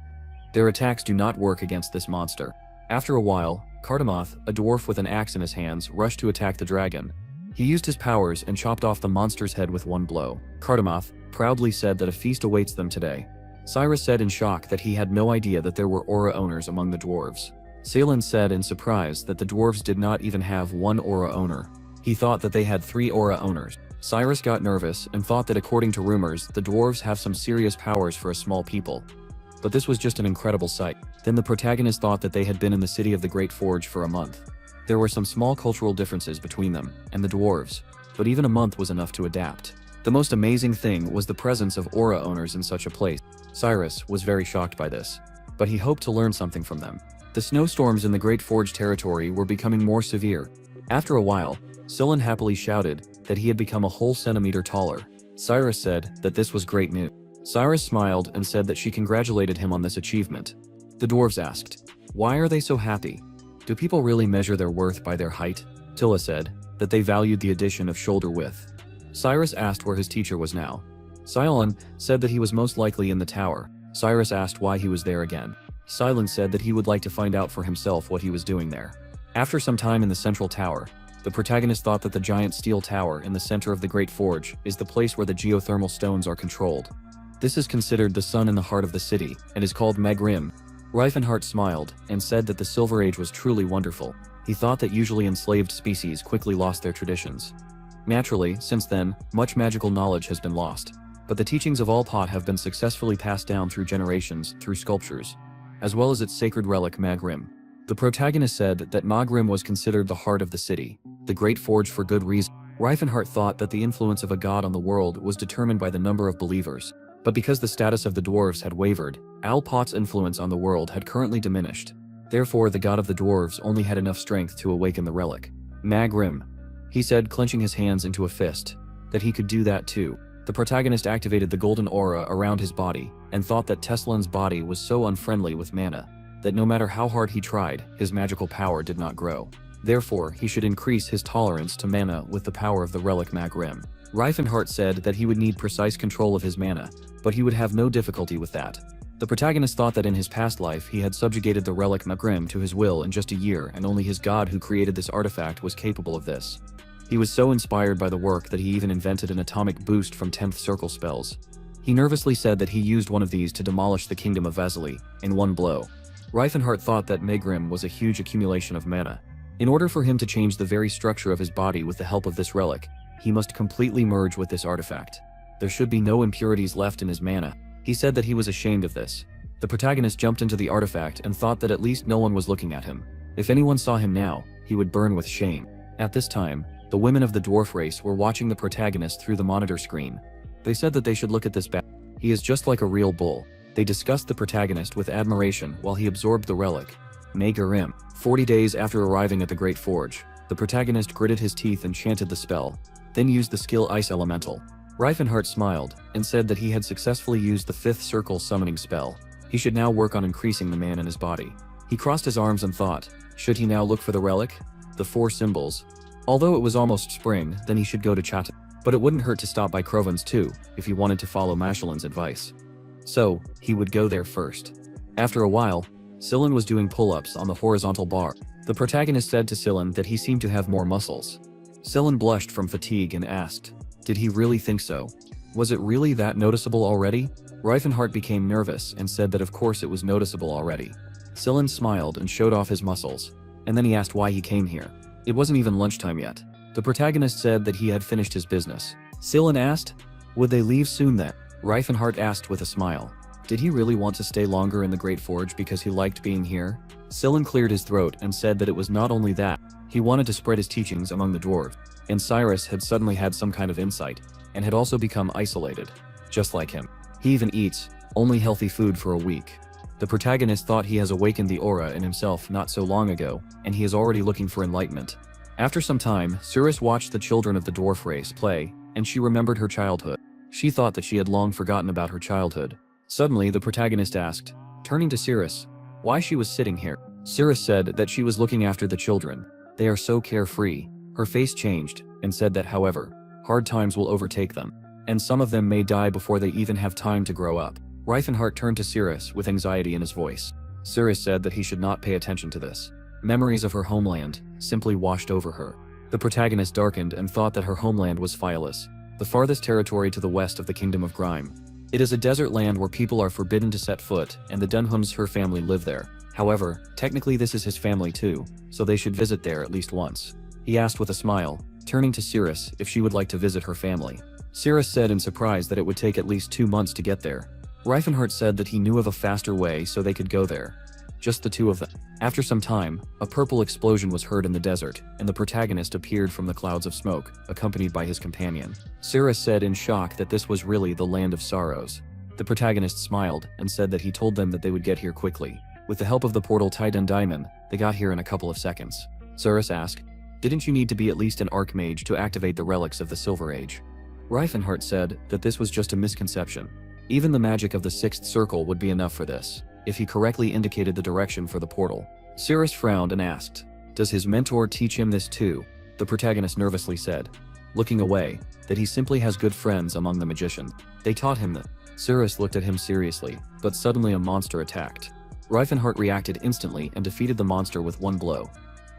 [SPEAKER 1] Their attacks do not work against this monster. After a while, Cardamoth, a dwarf with an axe in his hands, rushed to attack the dragon. He used his powers and chopped off the monster's head with one blow. Cardamoth proudly said that a feast awaits them today. Cyrus said in shock that he had no idea that there were aura owners among the dwarves. Salen said in surprise that the dwarves did not even have one aura owner. He thought that they had 3 aura owners. Cyrus got nervous and thought that according to rumors, the dwarves have some serious powers for a small people. But this was just an incredible sight. Then the protagonist thought that they had been in the city of the Great Forge for a month. There were some small cultural differences between them and the dwarves, but even a month was enough to adapt. The most amazing thing was the presence of aura owners in such a place. Cyrus was very shocked by this, but he hoped to learn something from them. The snowstorms in the Great Forge territory were becoming more severe. After a while, Silen happily shouted that he had become a whole centimeter taller. Cyrus said that this was great news. Cyrus smiled and said that she congratulated him on this achievement. The dwarves asked, why are they so happy? Do people really measure their worth by their height? Tilla said that they valued the addition of shoulder width. Cyrus asked where his teacher was now. Cylon said that he was most likely in the tower. Cyrus asked why he was there again. Cylon said that he would like to find out for himself what he was doing there. After some time in the central tower, the protagonist thought that the giant steel tower in the center of the Great Forge is the place where the geothermal stones are controlled. This is considered the sun in the heart of the city, and is called Magrim. Reifenhardt smiled, and said that the Silver Age was truly wonderful. He thought that usually enslaved species quickly lost their traditions. Naturally, since then, much magical knowledge has been lost. But the teachings of Alpot have been successfully passed down through generations, through sculptures, as well as its sacred relic Magrim. The protagonist said that Magrim was considered the heart of the city, the Great Forge, for good reason. Reifenhardt thought that the influence of a god on the world was determined by the number of believers. But because the status of the dwarves had wavered, Alpot's influence on the world had currently diminished. Therefore, the god of the dwarves only had enough strength to awaken the relic. Magrim, he said, clenching his hands into a fist, that he could do that too. The protagonist activated the golden aura around his body, and thought that Teslan's body was so unfriendly with mana. that no matter how hard he tried, his magical power did not grow. Therefore, he should increase his tolerance to mana with the power of the relic Magrim. Reifenhart said that he would need precise control of his mana, but he would have no difficulty with that. The protagonist thought that in his past life he had subjugated the relic Magrim to his will in just a year, and only his god who created this artifact was capable of this. He was so inspired by the work that he even invented an atomic boost from 10th circle spells. He nervously said that he used one of these to demolish the kingdom of Vasily in one blow. Reifenhart thought that Magrim was a huge accumulation of mana. In order for him to change the very structure of his body with the help of this relic, he must completely merge with this artifact. There should be no impurities left in his mana. He said that he was ashamed of this. The protagonist jumped into the artifact and thought that at least no one was looking at him. If anyone saw him now, he would burn with shame. At this time, the women of the dwarf race were watching the protagonist through the monitor screen. They said that they should look at this bat. He is just like a real bull. They discussed the protagonist with admiration while he absorbed the relic. Magarim. 40 days after arriving at the Great Forge, the protagonist gritted his teeth and chanted the spell, then used the skill Ice Elemental. Reifenhart smiled and said that he had successfully used the 5th circle summoning spell. He should now work on increasing the mana in his body. He crossed his arms and thought, should he now look for the relic? The 4 symbols. Although it was almost spring, then he should go to Chatham. But it wouldn't hurt to stop by Krovens too, if he wanted to follow Mashelin's advice. So, he would go there first. After a while, Sillin was doing pull-ups on the horizontal bar. The protagonist said to Sillin that he seemed to have more muscles. Sillin blushed from fatigue and asked, did he really think so? Was it really that noticeable already? Reifenhart became nervous and said that of course it was noticeable already. Sillin smiled and showed off his muscles, and then he asked why he came here. It wasn't even lunchtime yet. The protagonist said that he had finished his business. Sillin asked, would they leave soon then? Reifenhart asked with a smile, did he really want to stay longer in the Great Forge because he liked being here? Sillin cleared his throat and said that it was not only that, he wanted to spread his teachings among the dwarves. And Cyrus had suddenly had some kind of insight, and had also become isolated, just like him. He even eats only healthy food for a week. The protagonist thought he has awakened the aura in himself not so long ago, and he is already looking for enlightenment. After some time, Cyrus watched the children of the dwarf race play, and she remembered her childhood. She thought that she had long forgotten about her childhood. Suddenly, the protagonist asked, turning to Cyrus, why she was sitting here. Cyrus said that she was looking after the children. They are so carefree. Her face changed, and said that however, hard times will overtake them, and some of them may die before they even have time to grow up. Reifenhart turned to Cyrus with anxiety in his voice. Cyrus said that he should not pay attention to this. Memories of her homeland simply washed over her. The protagonist darkened and thought that her homeland was Phyllis, the farthest territory to the west of the Kingdom of Grime. It is a desert land where people are forbidden to set foot, and the Dunhams, her family, live there. However, technically this is his family too, so they should visit there at least once. He asked with a smile, turning to Cyrus if she would like to visit her family. Cyrus said in surprise that it would take at least 2 months to get there. Reifenhart said that he knew of a faster way so they could go there. Just the 2 of them. After some time, a purple explosion was heard in the desert, and the protagonist appeared from the clouds of smoke, accompanied by his companion. Cyrus said in shock that this was really the Land of Sorrows. The protagonist smiled and said that he told them that they would get here quickly. With the help of the portal Titan Diamond, they got here in a couple of seconds. Cyrus asked, didn't you need to be at least an archmage to activate the relics of the Silver Age? Reifenhart said that this was just a misconception. Even the magic of the 6th circle would be enough for this, if he correctly indicated the direction for the portal. Cyrus frowned and asked, does his mentor teach him this too? The protagonist nervously said, looking away, that he simply has good friends among the magicians. They taught him that. Cyrus looked at him seriously, but suddenly a monster attacked. Reifenhart reacted instantly and defeated the monster with 1 blow.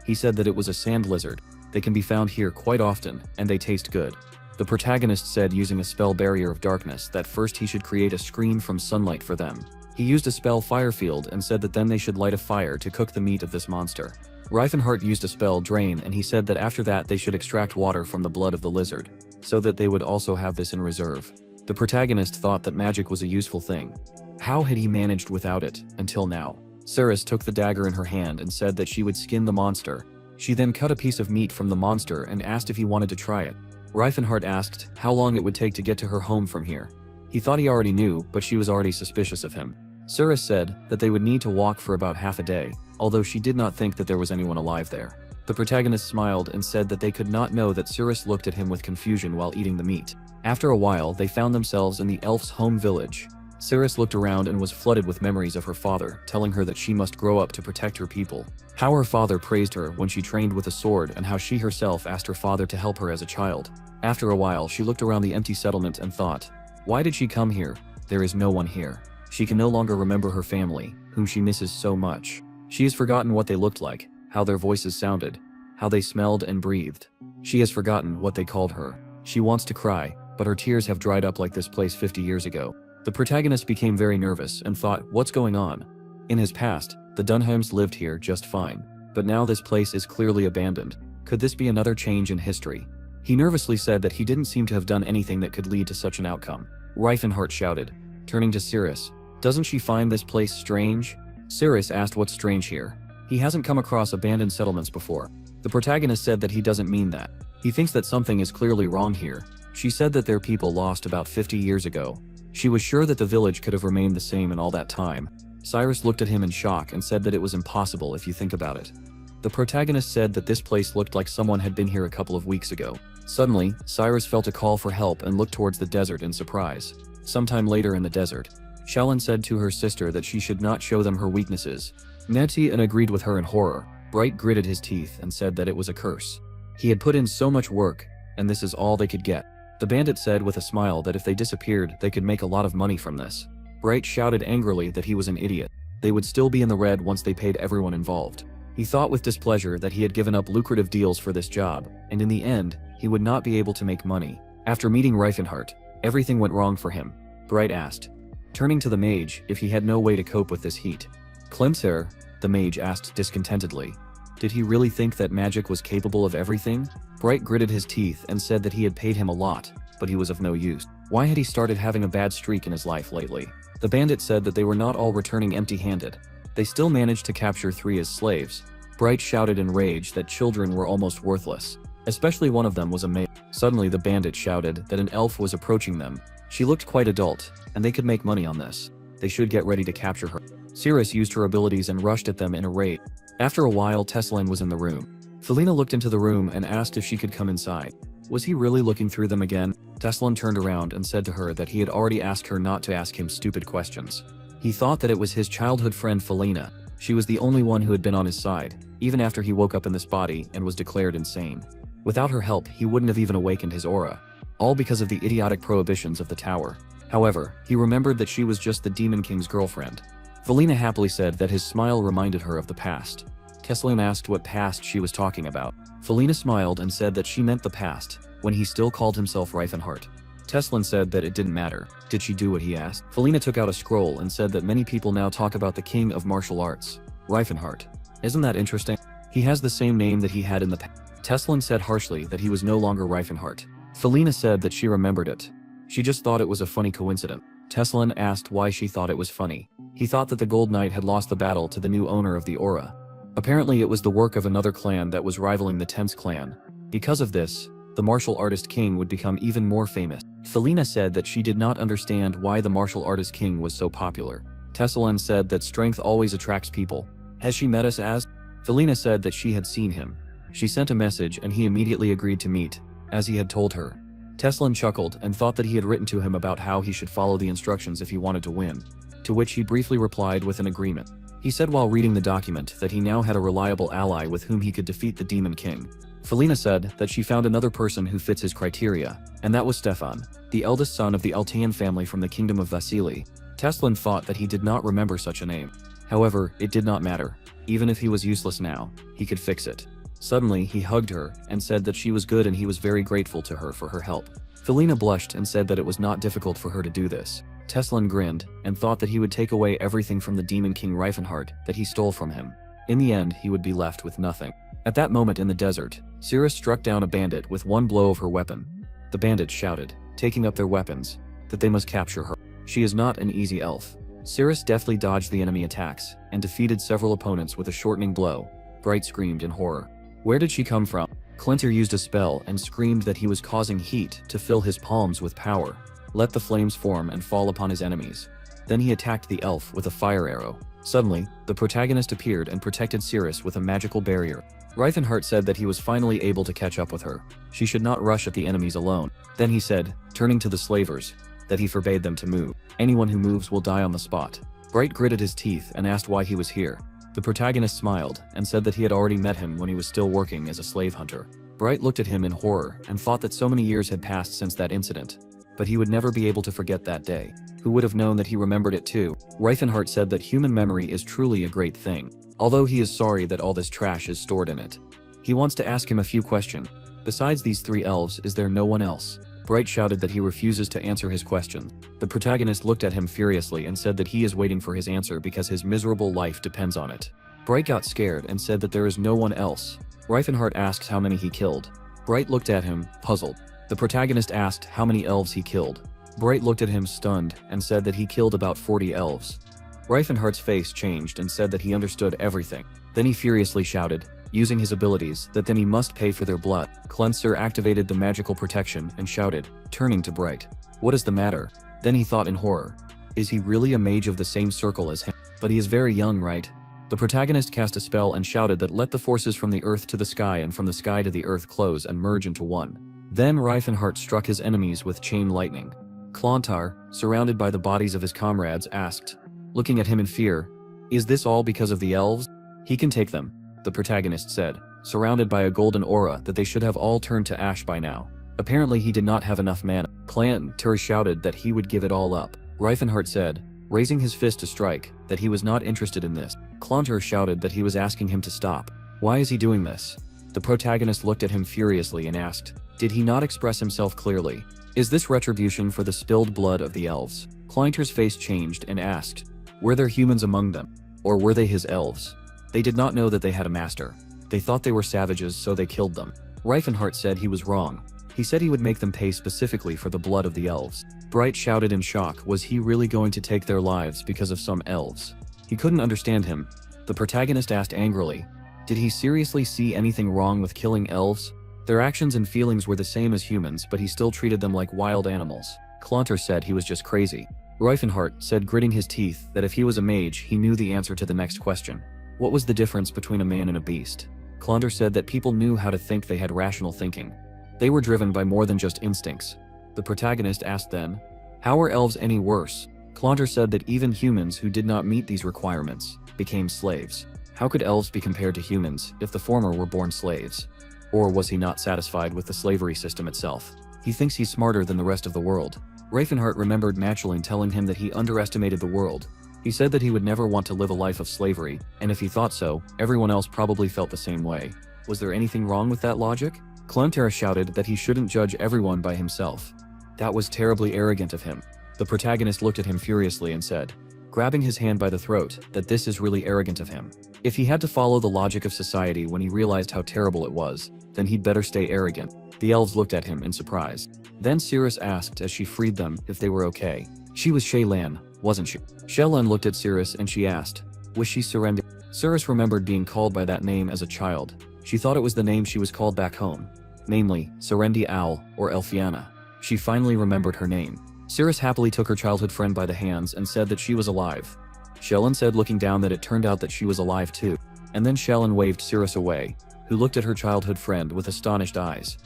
[SPEAKER 1] He said that it was a sand lizard. They can be found here quite often, and they taste good. The protagonist said using a spell Barrier of Darkness that first he should create a screen from sunlight for them. He used a spell Firefield and said that then they should light a fire to cook the meat of this monster. Reifenhart used a spell Drain and he said that after that they should extract water from the blood of the lizard, so that they would also have this in reserve. The protagonist thought that magic was a useful thing. How had he managed without it, until now? Cyrus took the dagger in her hand and said that she would skin the monster. She then cut a piece of meat from the monster and asked if he wanted to try it. Reifenhart asked how long it would take to get to her home from here. He thought he already knew, but she was already suspicious of him. Cyrus said that they would need to walk for about half a day, although she did not think that there was anyone alive there. The protagonist smiled and said that they could not know that Cyrus looked at him with confusion while eating the meat. After a while, they found themselves in the elf's home village. Cirrus looked around and was flooded with memories of her father, telling her that she must grow up to protect her people. How her father praised her when she trained with a sword, and how she herself asked her father to help her as a child. After a while, she looked around the empty settlement and thought, why did she come here? There is no one here. She can no longer remember her family, whom she misses so much. She has forgotten what they looked like, how their voices sounded, how they smelled and breathed. She has forgotten what they called her. She wants to cry, but her tears have dried up like this place 50 years ago. The protagonist became very nervous and thought, what's going on? In his past, the Dunhams lived here just fine, but now this place is clearly abandoned. Could this be another change in history? He nervously said that he didn't seem to have done anything that could lead to such an outcome. Reifenhart shouted, turning to Cirrus, doesn't she find this place strange? Cirrus asked what's strange here. He hasn't come across abandoned settlements before. The protagonist said that he doesn't mean that. He thinks that something is clearly wrong here. She said that their people lost about 50 years ago. She was sure that the village could have remained the same in all that time. Cyrus looked at him in shock and said that it was impossible if you think about it. The protagonist said that this place looked like someone had been here a couple of weeks ago. Suddenly, Cyrus felt a call for help and looked towards the desert in surprise. Sometime later in the desert, Xiaolin said to her sister that she should not show them her weaknesses. Netian agreed with her in horror. Bright gritted his teeth and said that it was a curse. He had put in so much work, and this is all they could get. The bandit said with a smile that if they disappeared, they could make a lot of money from this. Bright shouted angrily that he was an idiot. They would still be in the red once they paid everyone involved. He thought with displeasure that he had given up lucrative deals for this job, and in the end, he would not be able to make money. After meeting Reifenhart, everything went wrong for him. Bright asked, turning to the mage, if he had no way to cope with this heat. Klemser, the mage asked discontentedly. Did he really think that magic was capable of everything? Bright gritted his teeth and said that he had paid him a lot, but he was of no use. Why had he started having a bad streak in his life lately? The bandit said that they were not all returning empty-handed. They still managed to capture 3 as slaves. Bright shouted in rage that children were almost worthless. Especially one of them was a male. Suddenly the bandit shouted that an elf was approaching them. She looked quite adult, and they could make money on this. They should get ready to capture her. Cirrus used her abilities and rushed at them in a rage. After a while, Tessalin was in the room. Felina looked into the room and asked if she could come inside. Was he really looking through them again? Tessalin turned around and said to her that he had already asked her not to ask him stupid questions. He thought that it was his childhood friend Felina. She was the only one who had been on his side, even after he woke up in this body and was declared insane. Without her help, he wouldn't have even awakened his aura. All because of the idiotic prohibitions of the tower. However, he remembered that she was just the Demon King's girlfriend. Felina happily said that his smile reminded her of the past. Tessalin asked what past she was talking about. Felina smiled and said that she meant the past, when he still called himself Reifenhart. Tessalin said that it didn't matter. Did she do what he asked? Felina took out a scroll and said that many people now talk about the king of martial arts, Reifenhart. Isn't that interesting? He has the same name that he had in the past. Tessalin said harshly that he was no longer Reifenhart. Felina said that she remembered it. She just thought it was a funny coincidence. Tessalin asked why she thought it was funny. He thought that the Gold Knight had lost the battle to the new owner of the aura. Apparently it was the work of another clan that was rivaling the Tense clan. Because of this, the martial artist king would become even more famous. Felina said that she did not understand why the martial artist king was so popular. Tessalin said that strength always attracts people. Has she met us as? Felina said that she had seen him. She sent a message and he immediately agreed to meet, as he had told her. Tessalin chuckled and thought that he had written to him about how he should follow the instructions if he wanted to win, to which he briefly replied with an agreement. He said while reading the document that he now had a reliable ally with whom he could defeat the Demon King. Felina said that she found another person who fits his criteria, and that was Stefan, the eldest son of the Altean family from the kingdom of Vasily. Tessalin thought that he did not remember such a name. However, it did not matter. Even if he was useless now, he could fix it. Suddenly, he hugged her and said that she was good and he was very grateful to her for her help. Felina blushed and said that it was not difficult for her to do this. Tessalin grinned and thought that he would take away everything from the Demon King Reifenhart that he stole from him. In the end, he would be left with nothing. At that moment in the desert, Cirrus struck down a bandit with one blow of her weapon. The bandits shouted, taking up their weapons, that they must capture her. She is not an easy elf. Cirrus deftly dodged the enemy attacks and defeated several opponents with a shortening blow. Bright screamed in horror. Where did she come from? Clinter used a spell and screamed that he was causing heat to fill his palms with power. Let the flames form and fall upon his enemies. Then he attacked the elf with a fire arrow. Suddenly, the protagonist appeared and protected Cirrus with a magical barrier. Reifenhart said that he was finally able to catch up with her. She should not rush at the enemies alone. Then he said, turning to the slavers, that he forbade them to move. Anyone who moves will die on the spot. Bright gritted his teeth and asked why he was here. The protagonist smiled and said that he had already met him when he was still working as a slave hunter. Bright looked at him in horror and thought that so many years had passed since that incident. But he would never be able to forget that day. Who would have known that he remembered it too? Reifenhart said that human memory is truly a great thing, although he is sorry that all this trash is stored in it. He wants to ask him a few questions. Besides these three elves, is there no one else? Bright shouted that he refuses to answer his question. The protagonist looked at him furiously and said that he is waiting for his answer because his miserable life depends on it. Bright got scared and said that there is no one else. Reifenhart asked how many he killed. Bright looked at him, puzzled. The protagonist asked how many elves he killed. Bright looked at him stunned and said that he killed about 40 elves. Reifenhart's face changed and said that he understood everything. Then he furiously shouted, using his abilities, that then he must pay for their blood. Cleanser activated the magical protection and shouted, turning to Bright. What is the matter? Then he thought in horror. Is he really a mage of the same circle as him? But he is very young, right? The protagonist cast a spell and shouted that let the forces from the earth to the sky and from the sky to the earth close and merge into one. Then Reifenhart struck his enemies with chain lightning. Clontar, surrounded by the bodies of his comrades, asked, looking at him in fear, is this all because of the elves? He can take them, the protagonist said, surrounded by a golden aura that they should have all turned to ash by now. Apparently he did not have enough mana. Clantur shouted that he would give it all up. Reifenhart said, raising his fist to strike, that he was not interested in this. Clontar shouted that he was asking him to stop. Why is he doing this? The protagonist looked at him furiously and asked, did he not express himself clearly? Is this retribution for the spilled blood of the elves? Clontar's face changed and asked, were there humans among them? Or were they his elves? They did not know that they had a master. They thought they were savages, so they killed them. Reifenhart said he was wrong. He said he would make them pay specifically for the blood of the elves. Bright shouted in shock, was he really going to take their lives because of some elves? He couldn't understand him. The protagonist asked angrily, did he seriously see anything wrong with killing elves? Their actions and feelings were the same as humans, but he still treated them like wild animals. Clontar said he was just crazy. Reifenhart said, gritting his teeth, that if he was a mage, he knew the answer to the next question. What was the difference between a man and a beast? Clontar said that people knew how to think, they had rational thinking. They were driven by more than just instincts. The protagonist asked then, how are elves any worse? Clontar said that even humans who did not meet these requirements became slaves. How could elves be compared to humans if the former were born slaves? Or was he not satisfied with the slavery system itself? He thinks he's smarter than the rest of the world. Reifenhart remembered Maturin telling him that he underestimated the world. He said that he would never want to live a life of slavery, and if he thought so, everyone else probably felt the same way. Was there anything wrong with that logic? Clontar shouted that he shouldn't judge everyone by himself. That was terribly arrogant of him. The protagonist looked at him furiously and said, grabbing his hand by the throat, that this is really arrogant of him. If he had to follow the logic of society when he realized how terrible it was, then he'd better stay arrogant. The elves looked at him in surprise. Then Cirrus asked as she freed them if they were okay. She was Shaylan, wasn't she? Shaylan looked at Cirrus and she asked, was she Serendi? Cirrus remembered being called by that name as a child. She thought it was the name she was called back home, namely, Serendi Owl or Elfiana. She finally remembered her name. Cirrus happily took her childhood friend by the hands and said that she was alive. Shaylan said, looking down, that it turned out that she was alive too. And then Shaylan waved Cirrus away, who looked at her childhood friend with astonished eyes.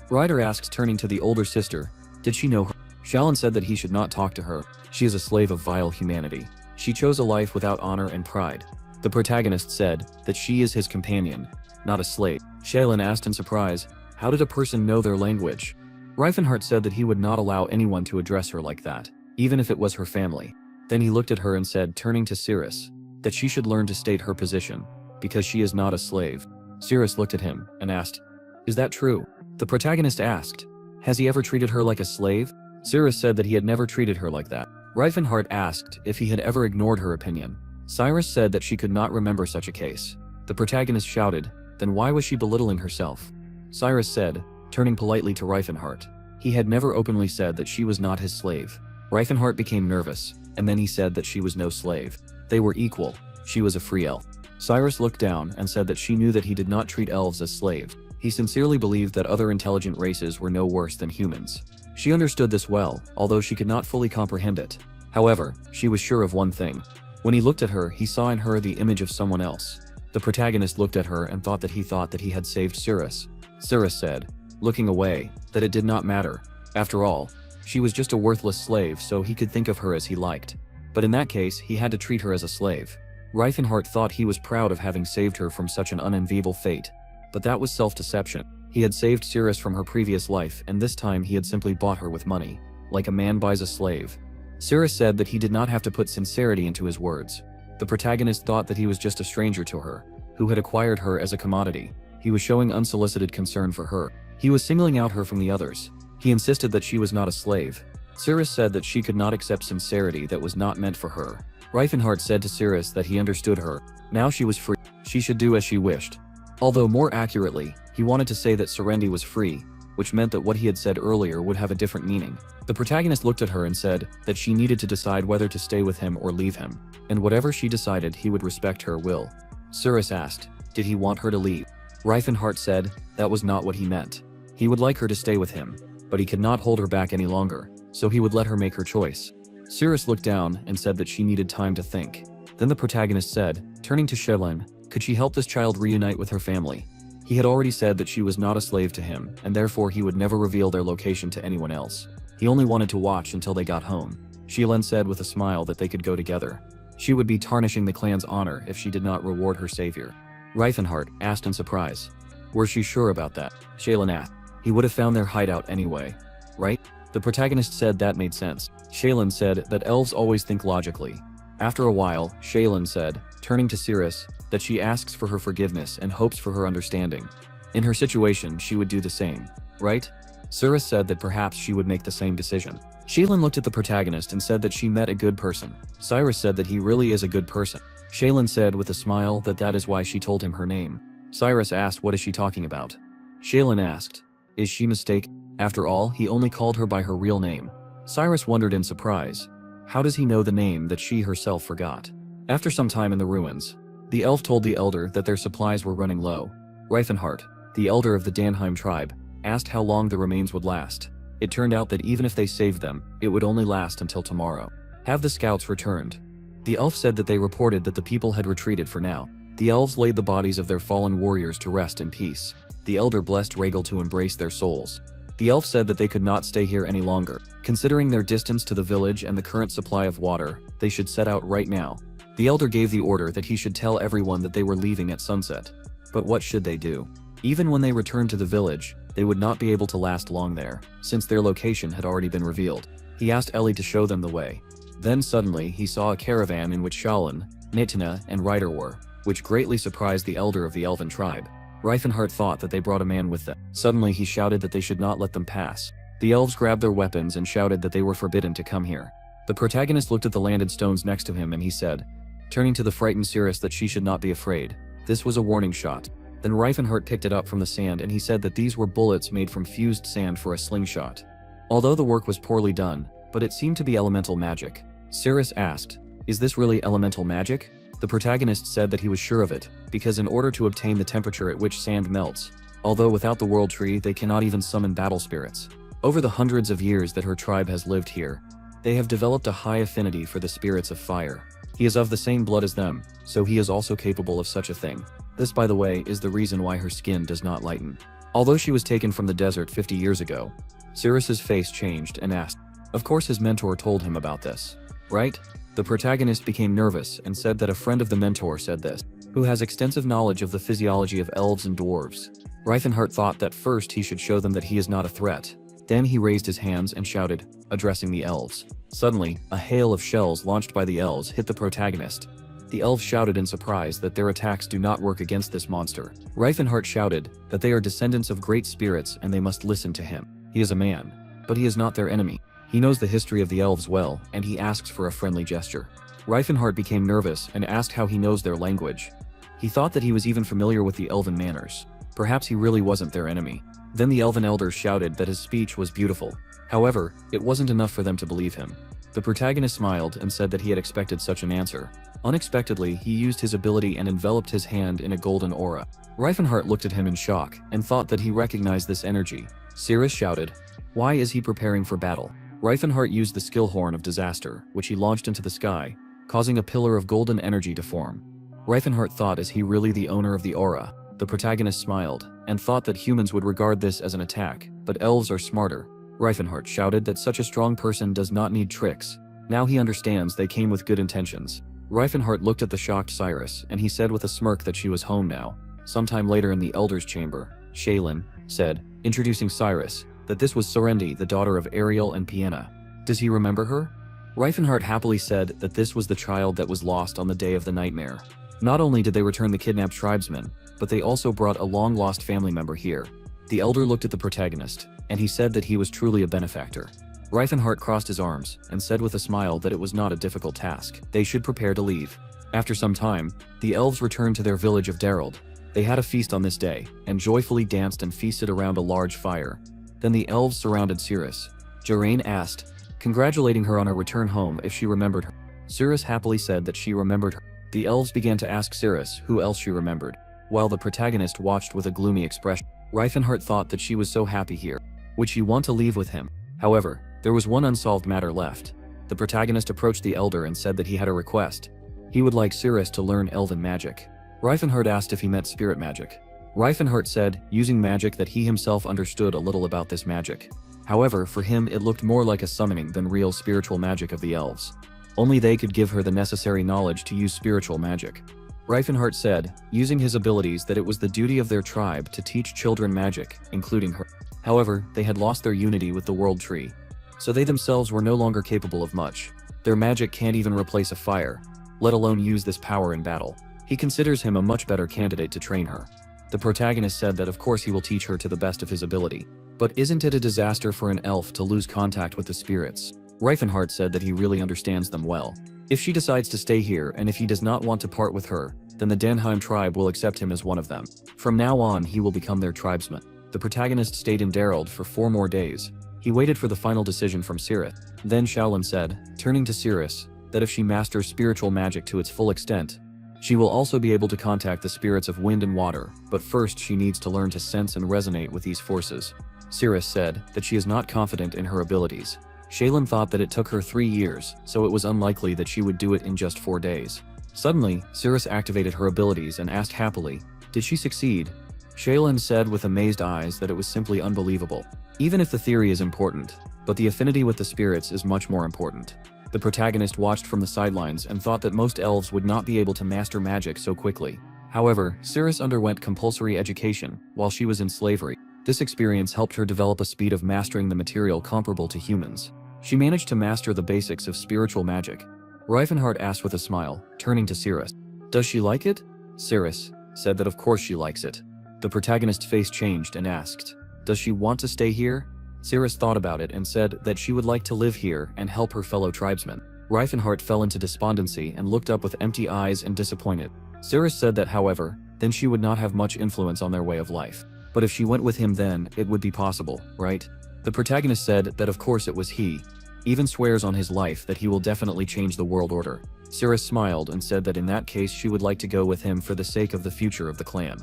[SPEAKER 1] Ryder asked, turning to the older sister, did she know her? Shaylan said that he should not talk to her. She is a slave of vile humanity. She chose a life without honor and pride. The protagonist said that she is his companion, not a slave. Shaylan asked in surprise, how did a person know their language? Reifenhart said that he would not allow anyone to address her like that, even if it was her family. Then he looked at her and said, turning to Cirrus, that she should learn to state her position, because she is not a slave. Cirrus looked at him and asked, is that true? The protagonist asked, has he ever treated her like a slave? Cirrus said that he had never treated her like that. Reifenhart asked if he had ever ignored her opinion. Cyrus said that she could not remember such a case. The protagonist shouted, then why was she belittling herself? Cyrus said, turning politely to Reifenhart, he had never openly said that she was not his slave. Reifenhart became nervous, and then he said that she was no slave. They were equal. She was a free elf. Cyrus looked down and said that she knew that he did not treat elves as slaves. He sincerely believed that other intelligent races were no worse than humans. She understood this well, although she could not fully comprehend it. However, she was sure of one thing. When he looked at her, he saw in her the image of someone else. The protagonist looked at her and thought that he had saved Cirrus. Cirrus said, looking away, that it did not matter. After all, She was just a worthless slave, so he could think of her as he liked. But in that case, he had to treat her as a slave. Reifenhart thought he was proud of having saved her from such an unenviable fate. But that was self-deception. He had saved Cirrus from her previous life, and this time he had simply bought her with money. Like a man buys a slave. Cirrus said that he did not have to put sincerity into his words. The protagonist thought that he was just a stranger to her, who had acquired her as a commodity. He was showing unsolicited concern for her. He was singling out her from the others. He insisted that she was not a slave. Cirrus said that she could not accept sincerity that was not meant for her. Reifenhart said to Cirrus that he understood her. Now she was free. She should do as she wished. Although more accurately, he wanted to say that Serendi was free, which meant that what he had said earlier would have a different meaning. The protagonist looked at her and said that she needed to decide whether to stay with him or leave him, and whatever she decided, he would respect her will. Cirrus asked, did he want her to leave? Reifenhart said that was not what he meant. He would like her to stay with him, but he could not hold her back any longer, so he would let her make her choice. Cirrus looked down and said that she needed time to think. Then the protagonist said, turning to Shelin, could she help this child reunite with her family? He had already said that she was not a slave to him, and therefore he would never reveal their location to anyone else. He only wanted to watch until they got home. Shelin said with a smile that they could go together. She would be tarnishing the clan's honor if she did not reward her savior. Reifenhart asked in surprise. Were she sure about that? Shelin asked. He would have found their hideout anyway, right? The protagonist said that made sense. Shelin said that elves always think logically. After a while, Shelin said, turning to Cirrus, that she asks for her forgiveness and hopes for her understanding. In her situation, she would do the same, right? Cirrus said that perhaps she would make the same decision. Shelin looked at the protagonist and said that she met a good person. Cyrus said that he really is a good person. Shelin said with a smile that that is why she told him her name. Cyrus asked what is she talking about. Shelin asked, is she mistaken? After all, he only called her by her real name. Cyrus wondered in surprise. How does he know the name that she herself forgot? After some time in the ruins, the elf told the elder that their supplies were running low. Reifenhart, the elder of the Danheim tribe, asked how long the remains would last. It turned out that even if they saved them, it would only last until tomorrow. Have the scouts returned? The elf said that they reported that the people had retreated for now. The elves laid the bodies of their fallen warriors to rest in peace. The elder blessed Rhaegal to embrace their souls. The elf said that they could not stay here any longer. Considering their distance to the village and the current supply of water, they should set out right now. The elder gave the order that he should tell everyone that they were leaving at sunset. But what should they do? Even when they returned to the village, they would not be able to last long there, since their location had already been revealed. He asked Ellie to show them the way. Then suddenly, he saw a caravan in which Shalin, Nitina, and Ryder were, which greatly surprised the elder of the elven tribe. Reifenhart thought that they brought a man with them. Suddenly he shouted that they should not let them pass. The elves grabbed their weapons and shouted that they were forbidden to come here. The protagonist looked at the landed stones next to him and he said, turning to the frightened Cirrus, that she should not be afraid. This was a warning shot. Then Reifenhart picked it up from the sand and he said that these were bullets made from fused sand for a slingshot. Although the work was poorly done, but it seemed to be elemental magic. Cirrus asked, is this really elemental magic? The protagonist said that he was sure of it, because in order to obtain the temperature at which sand melts, although without the world tree they cannot even summon battle spirits. Over the hundreds of years that her tribe has lived here, they have developed a high affinity for the spirits of fire. He is of the same blood as them, so he is also capable of such a thing. This, by the way, is the reason why her skin does not lighten. Although she was taken from the desert 50 years ago, Cirrus's face changed and asked. Of course his mentor told him about this, right? The protagonist became nervous and said that a friend of the mentor said this, who has extensive knowledge of the physiology of elves and dwarves. Reifenhart thought that first he should show them that he is not a threat. Then he raised his hands and shouted, addressing the elves. Suddenly, a hail of shells launched by the elves hit the protagonist. The elves shouted in surprise that their attacks do not work against this monster. Reifenhart shouted that they are descendants of great spirits and they must listen to him. He is a man, but he is not their enemy. He knows the history of the elves well, and he asks for a friendly gesture. Reifenhart became nervous and asked how he knows their language. He thought that he was even familiar with the elven manners. Perhaps he really wasn't their enemy. Then the elven elders shouted that his speech was beautiful. However, it wasn't enough for them to believe him. The protagonist smiled and said that he had expected such an answer. Unexpectedly, he used his ability and enveloped his hand in a golden aura. Reifenhart looked at him in shock and thought that he recognized this energy. Cirrus shouted, why is he preparing for battle? Reifenhart used the skill horn of disaster, which he launched into the sky, causing a pillar of golden energy to form. Reifenhart thought, is he really the owner of the aura? The protagonist smiled, and thought that humans would regard this as an attack, but elves are smarter. Reifenhart shouted that such a strong person does not need tricks. Now he understands they came with good intentions. Reifenhart looked at the shocked Cyrus, and he said with a smirk that she was home now. Sometime later in the Elder's chamber, Shaylin said, introducing Cyrus, that this was Serendi, the daughter of Ariel and Piena. Does he remember her? Reifenhart happily said that this was the child that was lost on the day of the nightmare. Not only did they return the kidnapped tribesmen, but they also brought a long-lost family member here. The Elder looked at the protagonist, and he said that he was truly a benefactor. Reifenhart crossed his arms and said with a smile that it was not a difficult task. They should prepare to leave. After some time, the elves returned to their village of Darold. They had a feast on this day, and joyfully danced and feasted around a large fire. Then the elves surrounded Cirrus. Geraint asked, congratulating her on her return home, if she remembered her. Cirrus happily said that she remembered her. The elves began to ask Cirrus who else she remembered, while the protagonist watched with a gloomy expression. Reifenhart thought that she was so happy here. Would she want to leave with him? However, there was one unsolved matter left. The protagonist approached the Elder and said that he had a request. He would like Cirrus to learn elven magic. Reifenhart asked if he meant spirit magic. Reifenhart said, using magic, that he himself understood a little about this magic. However, for him it looked more like a summoning than real spiritual magic of the elves. Only they could give her the necessary knowledge to use spiritual magic. Reifenhart said, using his abilities, that it was the duty of their tribe to teach children magic, including her. However, they had lost their unity with the World Tree. So they themselves were no longer capable of much. Their magic can't even replace a fire, let alone use this power in battle. He considers him a much better candidate to train her. The protagonist said that of course he will teach her to the best of his ability. But isn't it a disaster for an elf to lose contact with the spirits? Reifenhart said that he really understands them well. If she decides to stay here and if he does not want to part with her, then the Denheim tribe will accept him as one of them. From now on he will become their tribesman. The protagonist stayed in Darold for 4 more days. He waited for the final decision from Cirrus. Then Shaolin said, turning to Cirrus, that if she masters spiritual magic to its full extent, she will also be able to contact the spirits of wind and water, but first she needs to learn to sense and resonate with these forces. Cirrus said that she is not confident in her abilities. Shaylin thought that it took her 3 years, so it was unlikely that she would do it in just 4 days. Suddenly, Cirrus activated her abilities and asked happily, did she succeed? Shaylin said with amazed eyes that it was simply unbelievable. Even if the theory is important, but the affinity with the spirits is much more important. The protagonist watched from the sidelines and thought that most elves would not be able to master magic so quickly. However, Cirrus underwent compulsory education while she was in slavery. This experience helped her develop a speed of mastering the material comparable to humans. She managed to master the basics of spiritual magic. Reifenhart asked with a smile, turning to Cirrus. Does she like it? Cirrus said that of course she likes it. The protagonist's face changed and asked, does she want to stay here? Cirrus thought about it and said that she would like to live here and help her fellow tribesmen. Reifenhart fell into despondency and looked up with empty eyes and disappointed. Cirrus said that however, then she would not have much influence on their way of life. But if she went with him then, it would be possible, right? The protagonist said that of course it was he. Even swears on his life that he will definitely change the world order. Cirrus smiled and said that in that case she would like to go with him for the sake of the future of the clan.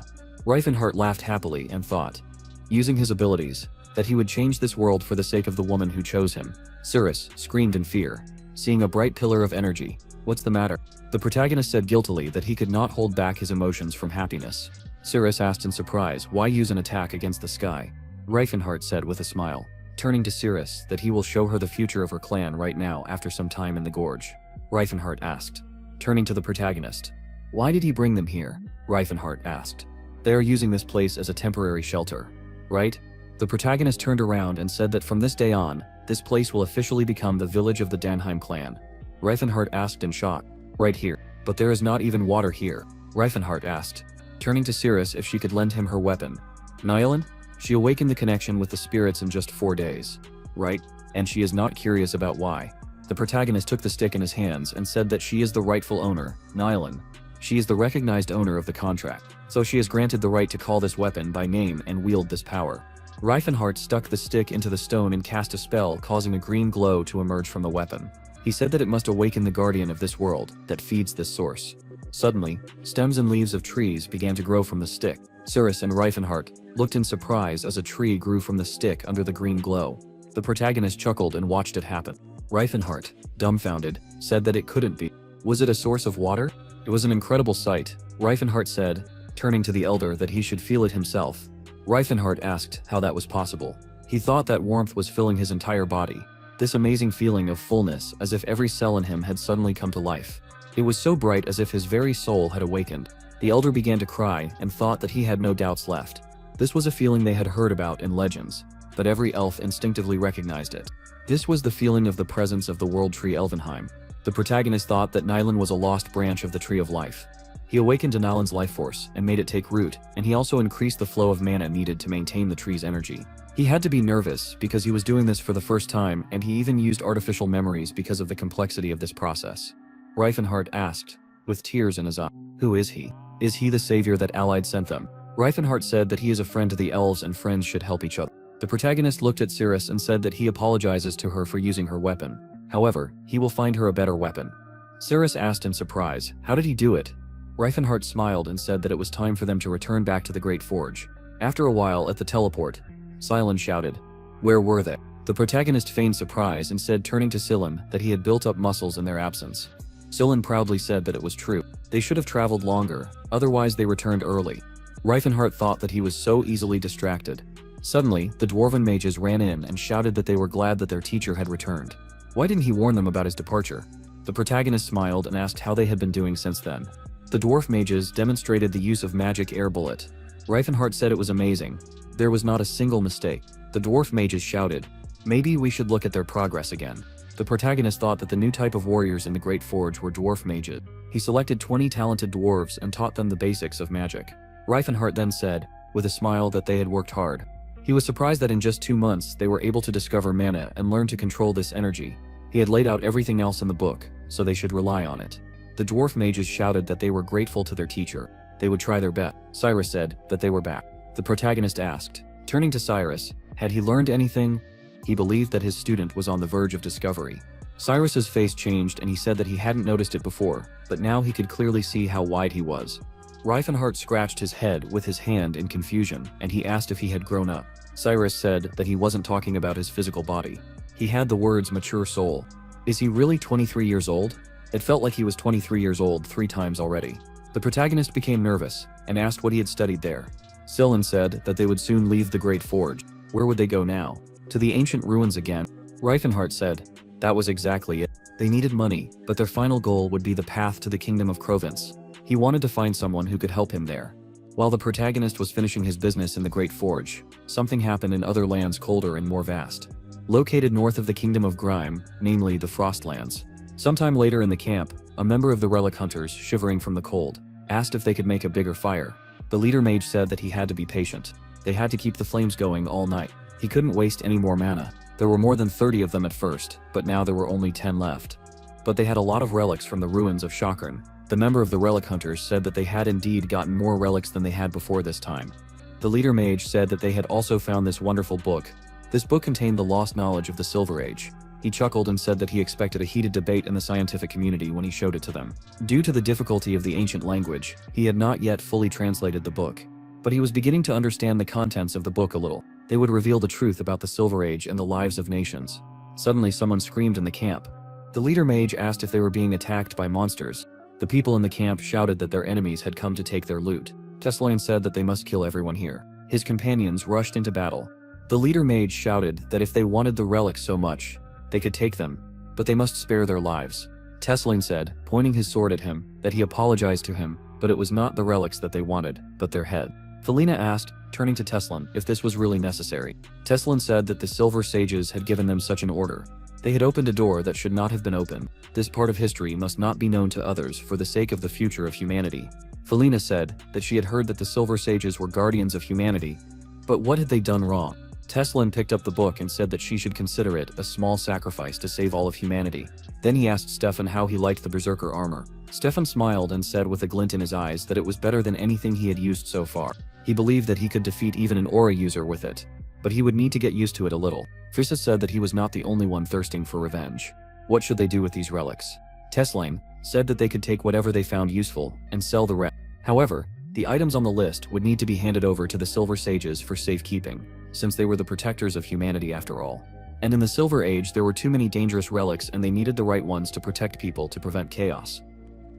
[SPEAKER 1] Reifenhart laughed happily and thought, using his abilities, that he would change this world for the sake of the woman who chose him. Cirrus screamed in fear, seeing a bright pillar of energy. What's the matter? The protagonist said guiltily that he could not hold back his emotions from happiness. Cirrus asked in surprise, why use an attack against the sky? Reifenhart said with a smile, turning to Cirrus, that he will show her the future of her clan right now after some time in the gorge. Reifenhart asked, turning to the protagonist. Why did he bring them here? Reifenhart asked. They are using this place as a temporary shelter, right? The protagonist turned around and said that from this day on, this place will officially become the village of the Denheim clan. Reifenhart asked in shock, right here, but there is not even water here. Reifenhart asked, turning to Cirrus if she could lend him her weapon. Nylon? She awakened the connection with the spirits in just 4 days, right? And she is not curious about why. The protagonist took the stick in his hands and said that she is the rightful owner, Nylon. She is the recognized owner of the contract, so she is granted the right to call this weapon by name and wield this power. Reifenhart stuck the stick into the stone and cast a spell, causing a green glow to emerge from the weapon. He said that it must awaken the guardian of this world that feeds this source. Suddenly, stems and leaves of trees began to grow from the stick. Cirrus and Reifenhart looked in surprise as a tree grew from the stick under the green glow. The protagonist chuckled and watched it happen. Reifenhart, dumbfounded, said that it couldn't be. Was it a source of water? It was an incredible sight, Reifenhart said, turning to the elder that he should feel it himself. Reifenhart asked how that was possible. He thought that warmth was filling his entire body. This amazing feeling of fullness, as if every cell in him had suddenly come to life. It was so bright as if his very soul had awakened. The elder began to cry and thought that he had no doubts left. This was a feeling they had heard about in legends, but every elf instinctively recognized it. This was the feeling of the presence of the world tree Elvenheim. The protagonist thought that Nyland was a lost branch of the Tree of Life. He awakened to Nyland's life force and made it take root, and he also increased the flow of mana needed to maintain the tree's energy. He had to be nervous because he was doing this for the first time, and he even used artificial memories because of the complexity of this process. Reifenhard asked, with tears in his eyes, "Who is he? Is he the savior that Allied sent them?" Reifenhard said that he is a friend to the elves and friends should help each other. The protagonist looked at Cirrus and said that he apologizes to her for using her weapon. However, he will find her a better weapon. Cirrus asked in surprise, how did he do it? Reifenhard smiled and said that it was time for them to return back to the Great Forge. After a while at the teleport, Silen shouted, "Where were they?" The protagonist feigned surprise and said, turning to Silen, that he had built up muscles in their absence. Silen proudly said that it was true. They should have traveled longer, otherwise they returned early. Reifenhard thought that he was so easily distracted. Suddenly, the dwarven mages ran in and shouted that they were glad that their teacher had returned. Why didn't he warn them about his departure? The protagonist smiled and asked how they had been doing since then. The dwarf mages demonstrated the use of magic air bullet. Reifenhard said it was amazing. There was not a single mistake. The dwarf mages shouted, "Maybe we should look at their progress again." The protagonist thought that the new type of warriors in the Great Forge were dwarf mages. He selected 20 talented dwarves and taught them the basics of magic. Reifenhard then said, with a smile, that they had worked hard. He was surprised that in just 2 months they were able to discover mana and learn to control this energy. He had laid out everything else in the book, so they should rely on it. The dwarf mages shouted that they were grateful to their teacher. They would try their best. Cyrus said that they were back. The protagonist asked, turning to Cyrus, had he learned anything? He believed that his student was on the verge of discovery. Cyrus's face changed and he said that he hadn't noticed it before, but now he could clearly see how wide he was. Reifenhard scratched his head with his hand in confusion, and he asked if he had grown up. Cyrus said that he wasn't talking about his physical body. He had the words mature soul. Is he really 23 years old? It felt like he was 23 years old 3 times already. The protagonist became nervous and asked what he had studied there. Silen said that they would soon leave the Great Forge. Where would they go now? To the ancient ruins again. Reifenhard said, that was exactly it. They needed money, but their final goal would be the path to the kingdom of Provence. He wanted to find someone who could help him there. While the protagonist was finishing his business in the Great Forge, something happened in other lands colder and more vast. Located north of the Kingdom of Grime, namely the Frostlands. Sometime later in the camp, a member of the relic hunters, shivering from the cold, asked if they could make a bigger fire. The leader mage said that he had to be patient. They had to keep the flames going all night. He couldn't waste any more mana. There were more than 30 of them at first, but now there were only 10 left. But they had a lot of relics from the ruins of Chakran. The member of the relic hunters said that they had indeed gotten more relics than they had before this time. The leader mage said that they had also found this wonderful book. This book contained the lost knowledge of the Silver Age. He chuckled and said that he expected a heated debate in the scientific community when he showed it to them. Due to the difficulty of the ancient language, he had not yet fully translated the book. But he was beginning to understand the contents of the book a little. They would reveal the truth about the Silver Age and the lives of nations. Suddenly someone screamed in the camp. The leader mage asked if they were being attacked by monsters. The people in the camp shouted that their enemies had come to take their loot. Tesslain said that they must kill everyone here. His companions rushed into battle. The leader mage shouted that if they wanted the relics so much, they could take them, but they must spare their lives. Tesslain said, pointing his sword at him, that he apologized to him, but it was not the relics that they wanted, but their head. Felina asked, turning to Tesslain, if this was really necessary. Tesslain said that the Silver Sages had given them such an order. They had opened a door that should not have been opened. This part of history must not be known to others for the sake of the future of humanity. Felina said that she had heard that the Silver Sages were guardians of humanity, but what had they done wrong? Tesslain picked up the book and said that she should consider it a small sacrifice to save all of humanity. Then he asked Stefan how he liked the Berserker armor. Stefan smiled and said with a glint in his eyes that it was better than anything he had used so far. He believed that he could defeat even an aura user with it, but he would need to get used to it a little. Frissa said that he was not the only one thirsting for revenge. What should they do with these relics? Tesslain said that they could take whatever they found useful and sell the rest. However, the items on the list would need to be handed over to the Silver Sages for safekeeping, since they were the protectors of humanity after all. And in the Silver Age there were too many dangerous relics and they needed the right ones to protect people to prevent chaos.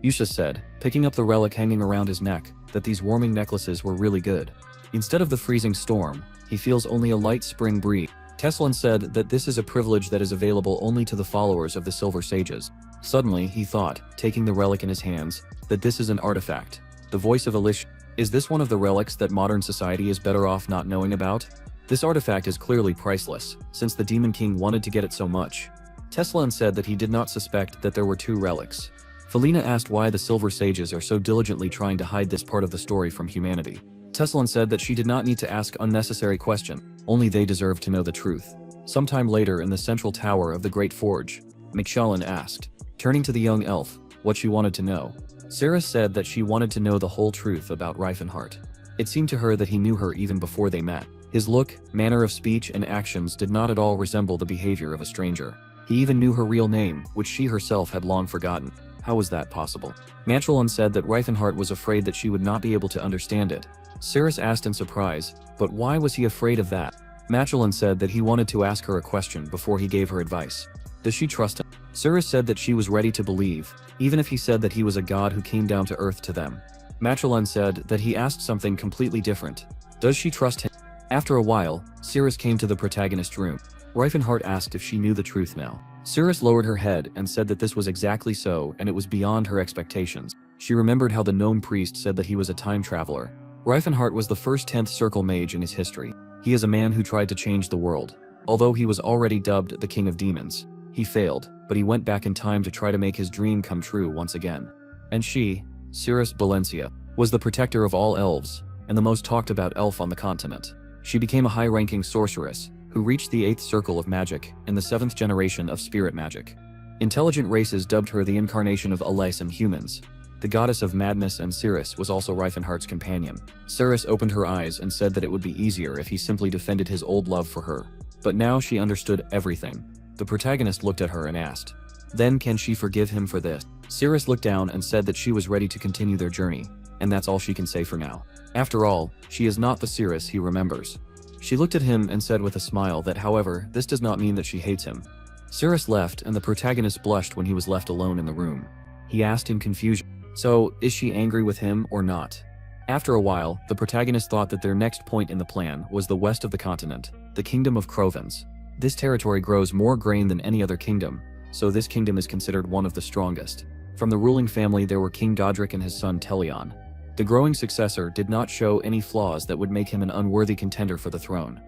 [SPEAKER 1] Yusha said, picking up the relic hanging around his neck, that these warming necklaces were really good. Instead of the freezing storm, he feels only a light spring breeze. Teslan said that this is a privilege that is available only to the followers of the Silver Sages. Suddenly, he thought, taking the relic in his hands, that this is an artifact. The voice of Alicia. Is this one of the relics that modern society is better off not knowing about? This artifact is clearly priceless, since the Demon King wanted to get it so much. Teslan said that he did not suspect that there were two relics. Felina asked why the Silver Sages are so diligently trying to hide this part of the story from humanity. Teslan said that she did not need to ask unnecessary questions, only they deserved to know the truth. Sometime later in the central tower of the Great Forge, McShallen asked, turning to the young elf, what she wanted to know. Sarah said that she wanted to know the whole truth about Reifenhart. It seemed to her that he knew her even before they met. His look, manner of speech and actions did not at all resemble the behavior of a stranger. He even knew her real name, which she herself had long forgotten. How was that possible? Manchulon said that Reifenhart was afraid that she would not be able to understand it. Cirrus asked in surprise, but why was he afraid of that? Manchulon said that he wanted to ask her a question before he gave her advice. Does she trust him? Cirrus said that she was ready to believe, even if he said that he was a god who came down to earth to them. Manchulon said that he asked something completely different. Does she trust him? After a while, Cirrus came to the protagonist's room. Reifenhart asked if she knew the truth now. Cirrus lowered her head and said that this was exactly so, and it was beyond her expectations. She remembered how the gnome priest said that he was a time traveler. Reifenhart was the first 10th Circle Mage in his history. He is a man who tried to change the world. Although he was already dubbed the King of Demons, he failed, but he went back in time to try to make his dream come true once again. And she, Cirrus Valencia, was the protector of all elves, and the most talked about elf on the continent. She became a high-ranking sorceress, who reached the 8th circle of magic in the 7th generation of spirit magic. Intelligent races dubbed her the incarnation of Elysium humans. The goddess of madness and Cirrus was also Reifenhart's companion. Cirrus opened her eyes and said that it would be easier if he simply defended his old love for her. But now she understood everything. The protagonist looked at her and asked, then can she forgive him for this? Cirrus looked down and said that she was ready to continue their journey, and that's all she can say for now. After all, she is not the Cirrus he remembers. She looked at him and said with a smile that, however, this does not mean that she hates him. Cirrus left, and the protagonist blushed when he was left alone in the room. He asked in confusion, so, is she angry with him or not? After a while, the protagonist thought that their next point in the plan was the west of the continent, the Kingdom of Crovens. This territory grows more grain than any other kingdom, so this kingdom is considered one of the strongest. From the ruling family there were King Godric and his son Telion. The growing successor did not show any flaws that would make him an unworthy contender for the throne.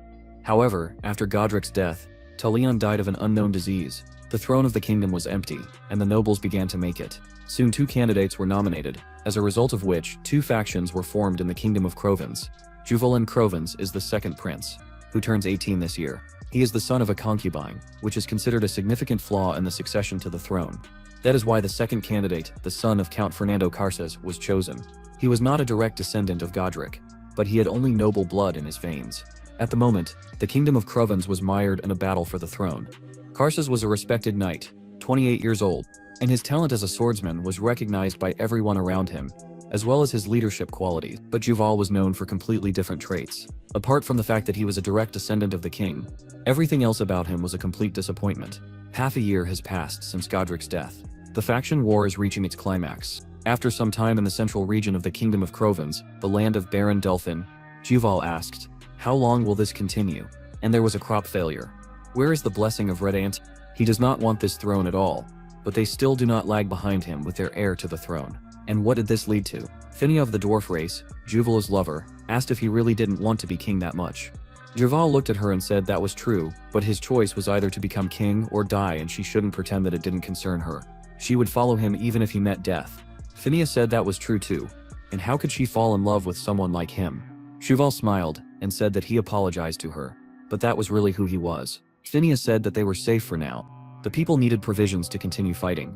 [SPEAKER 1] However, after Godric's death, Telion died of an unknown disease. The throne of the kingdom was empty, and the nobles began to make it. Soon 2 candidates were nominated, as a result of which 2 factions were formed in the Kingdom of Crovens. Juvalin Crovens is the second prince, who turns 18 this year. He is the son of a concubine, which is considered a significant flaw in the succession to the throne. That is why the second candidate, the son of Count Fernando Carces, was chosen. He was not a direct descendant of Godric, but he had only noble blood in his veins. At the moment, the Kingdom of Crovens was mired in a battle for the throne. Carces was a respected knight, 28 years old, and his talent as a swordsman was recognized by everyone around him, as well as his leadership qualities. But Juval was known for completely different traits. Apart from the fact that he was a direct descendant of the king, everything else about him was a complete disappointment. Half a year has passed since Godric's death. The faction war is reaching its climax. After some time in the central region of the Kingdom of Crovens, the land of Baron Delphin, Juval asked, how long will this continue? And there was a crop failure. Where is the blessing of Red Ant? He does not want this throne at all, but they still do not lag behind him with their heir to the throne. And what did this lead to? Finia of the dwarf race, Juval's lover, asked if he really didn't want to be king that much. Juval looked at her and said that was true, but his choice was either to become king or die, and she shouldn't pretend that it didn't concern her. She would follow him even if he met death. Finia said that was true too, and how could she fall in love with someone like him? Juval smiled and said that he apologized to her, but that was really who he was. Finia said that they were safe for now. The people needed provisions to continue fighting.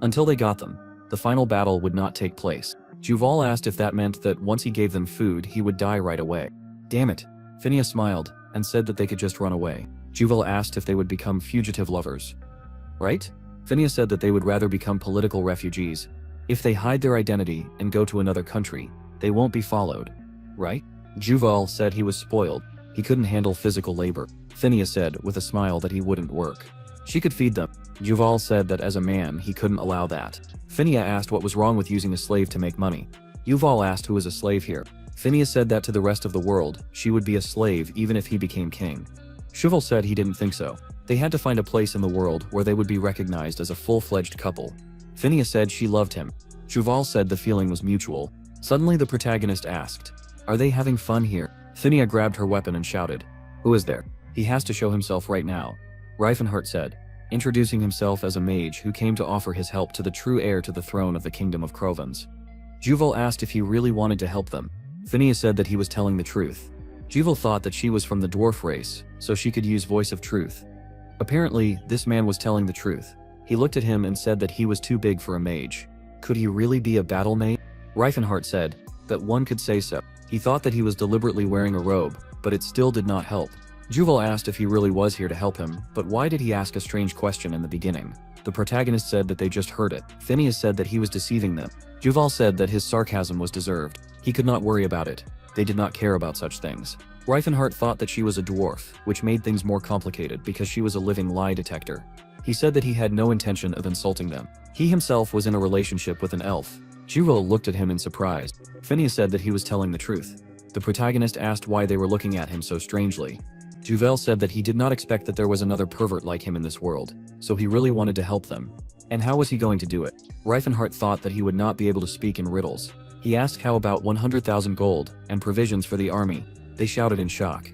[SPEAKER 1] Until they got them, the final battle would not take place. Juval asked if that meant that once he gave them food, he would die right away. Damn it. Finia smiled and said that they could just run away. Juval asked if they would become fugitive lovers. Right? Finia said that they would rather become political refugees. If they hide their identity and go to another country, they won't be followed. Right? Juval said he was spoiled. He couldn't handle physical labor. Finia said with a smile that he wouldn't work. She could feed them. Juval said that as a man, he couldn't allow that. Finia asked what was wrong with using a slave to make money. Juval asked who is a slave here. Phineas said that to the rest of the world, she would be a slave even if he became king. Juval said he didn't think so. They had to find a place in the world where they would be recognized as a full-fledged couple. Phineas said she loved him. Juval said the feeling was mutual. Suddenly the protagonist asked, "Are they having fun here?" Phineas grabbed her weapon and shouted, "Who is there? He has to show himself right now." Reifenhart said, introducing himself as a mage who came to offer his help to the true heir to the throne of the Kingdom of Crovens. Juval asked if he really wanted to help them. Phineas said that he was telling the truth. Juval thought that she was from the dwarf race, so she could use voice of truth. Apparently, this man was telling the truth. He looked at him and said that he was too big for a mage. Could he really be a battle mage? Reifenhart said that one could say so. He thought that he was deliberately wearing a robe, but it still did not help. Juval asked if he really was here to help him, but why did he ask a strange question in the beginning? The protagonist said that they just heard it. Phineas said that he was deceiving them. Juval said that his sarcasm was deserved. He could not worry about it. They did not care about such things. Reifenhart thought that she was a dwarf, which made things more complicated because she was a living lie detector. He said that he had no intention of insulting them. He himself was in a relationship with an elf. Juval looked at him in surprise. Phineas said that he was telling the truth. The protagonist asked why they were looking at him so strangely. Juval said that he did not expect that there was another pervert like him in this world, so he really wanted to help them. And how was he going to do it? Reifenhart thought that he would not be able to speak in riddles. He asked how about 100,000 gold and provisions for the army. They shouted in shock.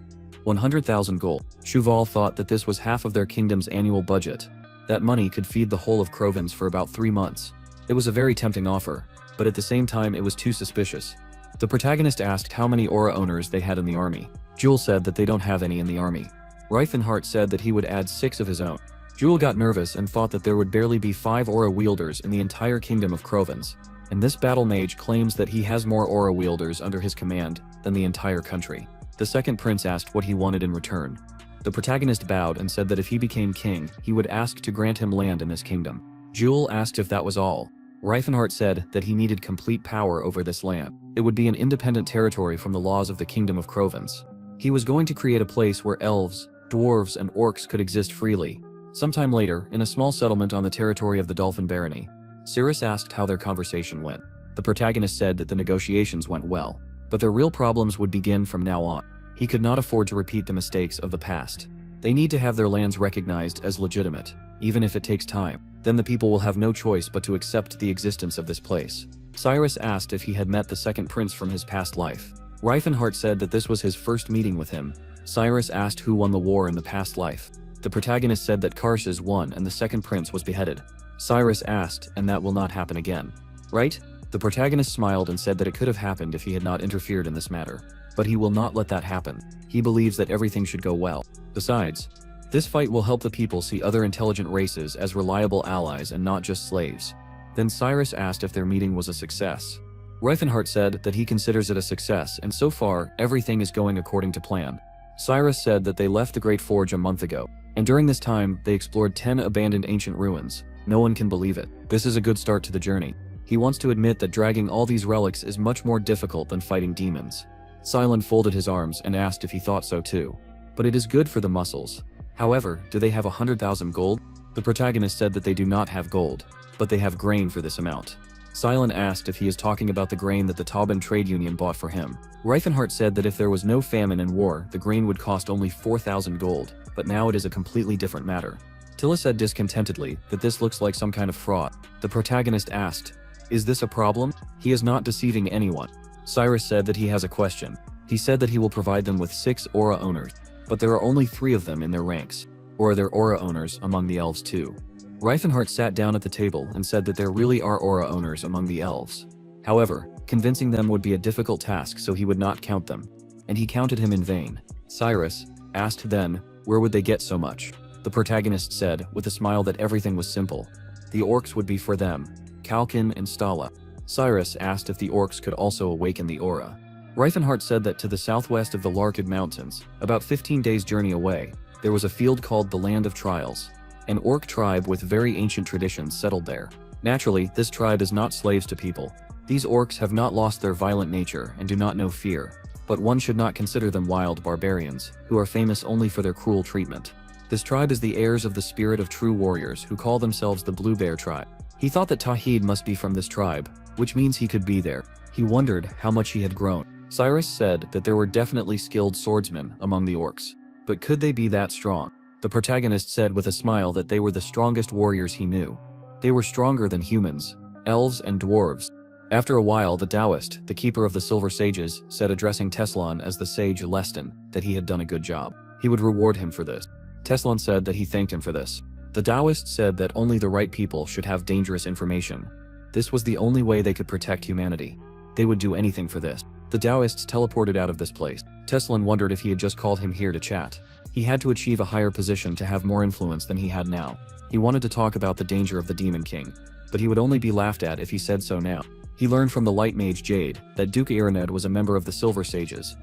[SPEAKER 1] 100,000 gold. Juval thought that this was half of their kingdom's annual budget. That money could feed the whole of Crovens for about 3 months. It was a very tempting offer, but at the same time it was too suspicious. The protagonist asked how many aura owners they had in the army. Juval said that they don't have any in the army. Reifenhart said that he would add 6 of his own. Juval got nervous and thought that there would barely be 5 aura wielders in the entire kingdom of Crovens. And this battle mage claims that he has more aura wielders under his command than the entire country. The second prince asked what he wanted in return. The protagonist bowed and said that if he became king, he would ask to grant him land in this kingdom. Juval asked if that was all. Reifenhart said that he needed complete power over this land. It would be an independent territory from the laws of the Kingdom of Crovens. He was going to create a place where elves, dwarves, and orcs could exist freely. Sometime later, in a small settlement on the territory of the Dolphin Barony, Cyrus asked how their conversation went. The protagonist said that the negotiations went well, but their real problems would begin from now on. He could not afford to repeat the mistakes of the past. They need to have their lands recognized as legitimate, even if it takes time. Then the people will have no choice but to accept the existence of this place. Cyrus asked if he had met the second prince from his past life. Reifenhart said that this was his first meeting with him. Cyrus asked who won the war in the past life. The protagonist said that Karses won and the second prince was beheaded. Cyrus asked, and that will not happen again, right? The protagonist smiled and said that it could have happened if he had not interfered in this matter. But he will not let that happen. He believes that everything should go well. Besides, this fight will help the people see other intelligent races as reliable allies and not just slaves. Then Cyrus asked if their meeting was a success. Reifenhart said that he considers it a success and so far, everything is going according to plan. Cyrus said that they left the Great Forge a month ago, and during this time, they explored 10 abandoned ancient ruins. No one can believe it. This is a good start to the journey. He wants to admit that dragging all these relics is much more difficult than fighting demons. Silent folded his arms and asked if he thought so too. But it is good for the muscles. However, do they have 100,000 gold? The protagonist said that they do not have gold, but they have grain for this amount. Silent asked if he is talking about the grain that the Tauban trade union bought for him. Reifenhart said that if there was no famine and war, the grain would cost only 4,000 gold, but now it is a completely different matter. Tilla said discontentedly that this looks like some kind of fraud. The protagonist asked, "Is this a problem?" He is not deceiving anyone. Cyrus said that he has a question. He said that he will provide them with 6 aura owners, but there are only 3 of them in their ranks. Or are there aura owners among the elves too? Reifenhart sat down at the table and said that there really are aura owners among the elves. However, convincing them would be a difficult task, so he would not count them. And he counted him in vain. Cyrus asked then, where would they get so much? The protagonist said, with a smile, that everything was simple. The orcs would be for them, Kalkin and Stala. Cyrus asked if the orcs could also awaken the aura. Reifenhart said that to the southwest of the Larkid Mountains, about 15 days' journey away, there was a field called the Land of Trials. An orc tribe with very ancient traditions settled there. Naturally, this tribe is not slaves to people. These orcs have not lost their violent nature and do not know fear, but one should not consider them wild barbarians, who are famous only for their cruel treatment. This tribe is the heirs of the spirit of true warriors who call themselves the Blue Bear tribe. He thought that Tahid must be from this tribe, which means he could be there. He wondered how much he had grown. Cyrus said that there were definitely skilled swordsmen among the orcs. But could they be that strong? The protagonist said with a smile that they were the strongest warriors he knew. They were stronger than humans, elves and dwarves. After a while, the Taoist, the keeper of the Silver Sages, said, addressing Teslan as the sage Leston, that he had done a good job. He would reward him for this. Teslan said that he thanked him for this. The Taoist said that only the right people should have dangerous information. This was the only way they could protect humanity. They would do anything for this. The Taoists teleported out of this place. Teslan wondered if he had just called him here to chat. He had to achieve a higher position to have more influence than he had now. He wanted to talk about the danger of the Demon King, but he would only be laughed at if he said so now. He learned from the light mage Jade that Duke Ironed was a member of the Silver Sages.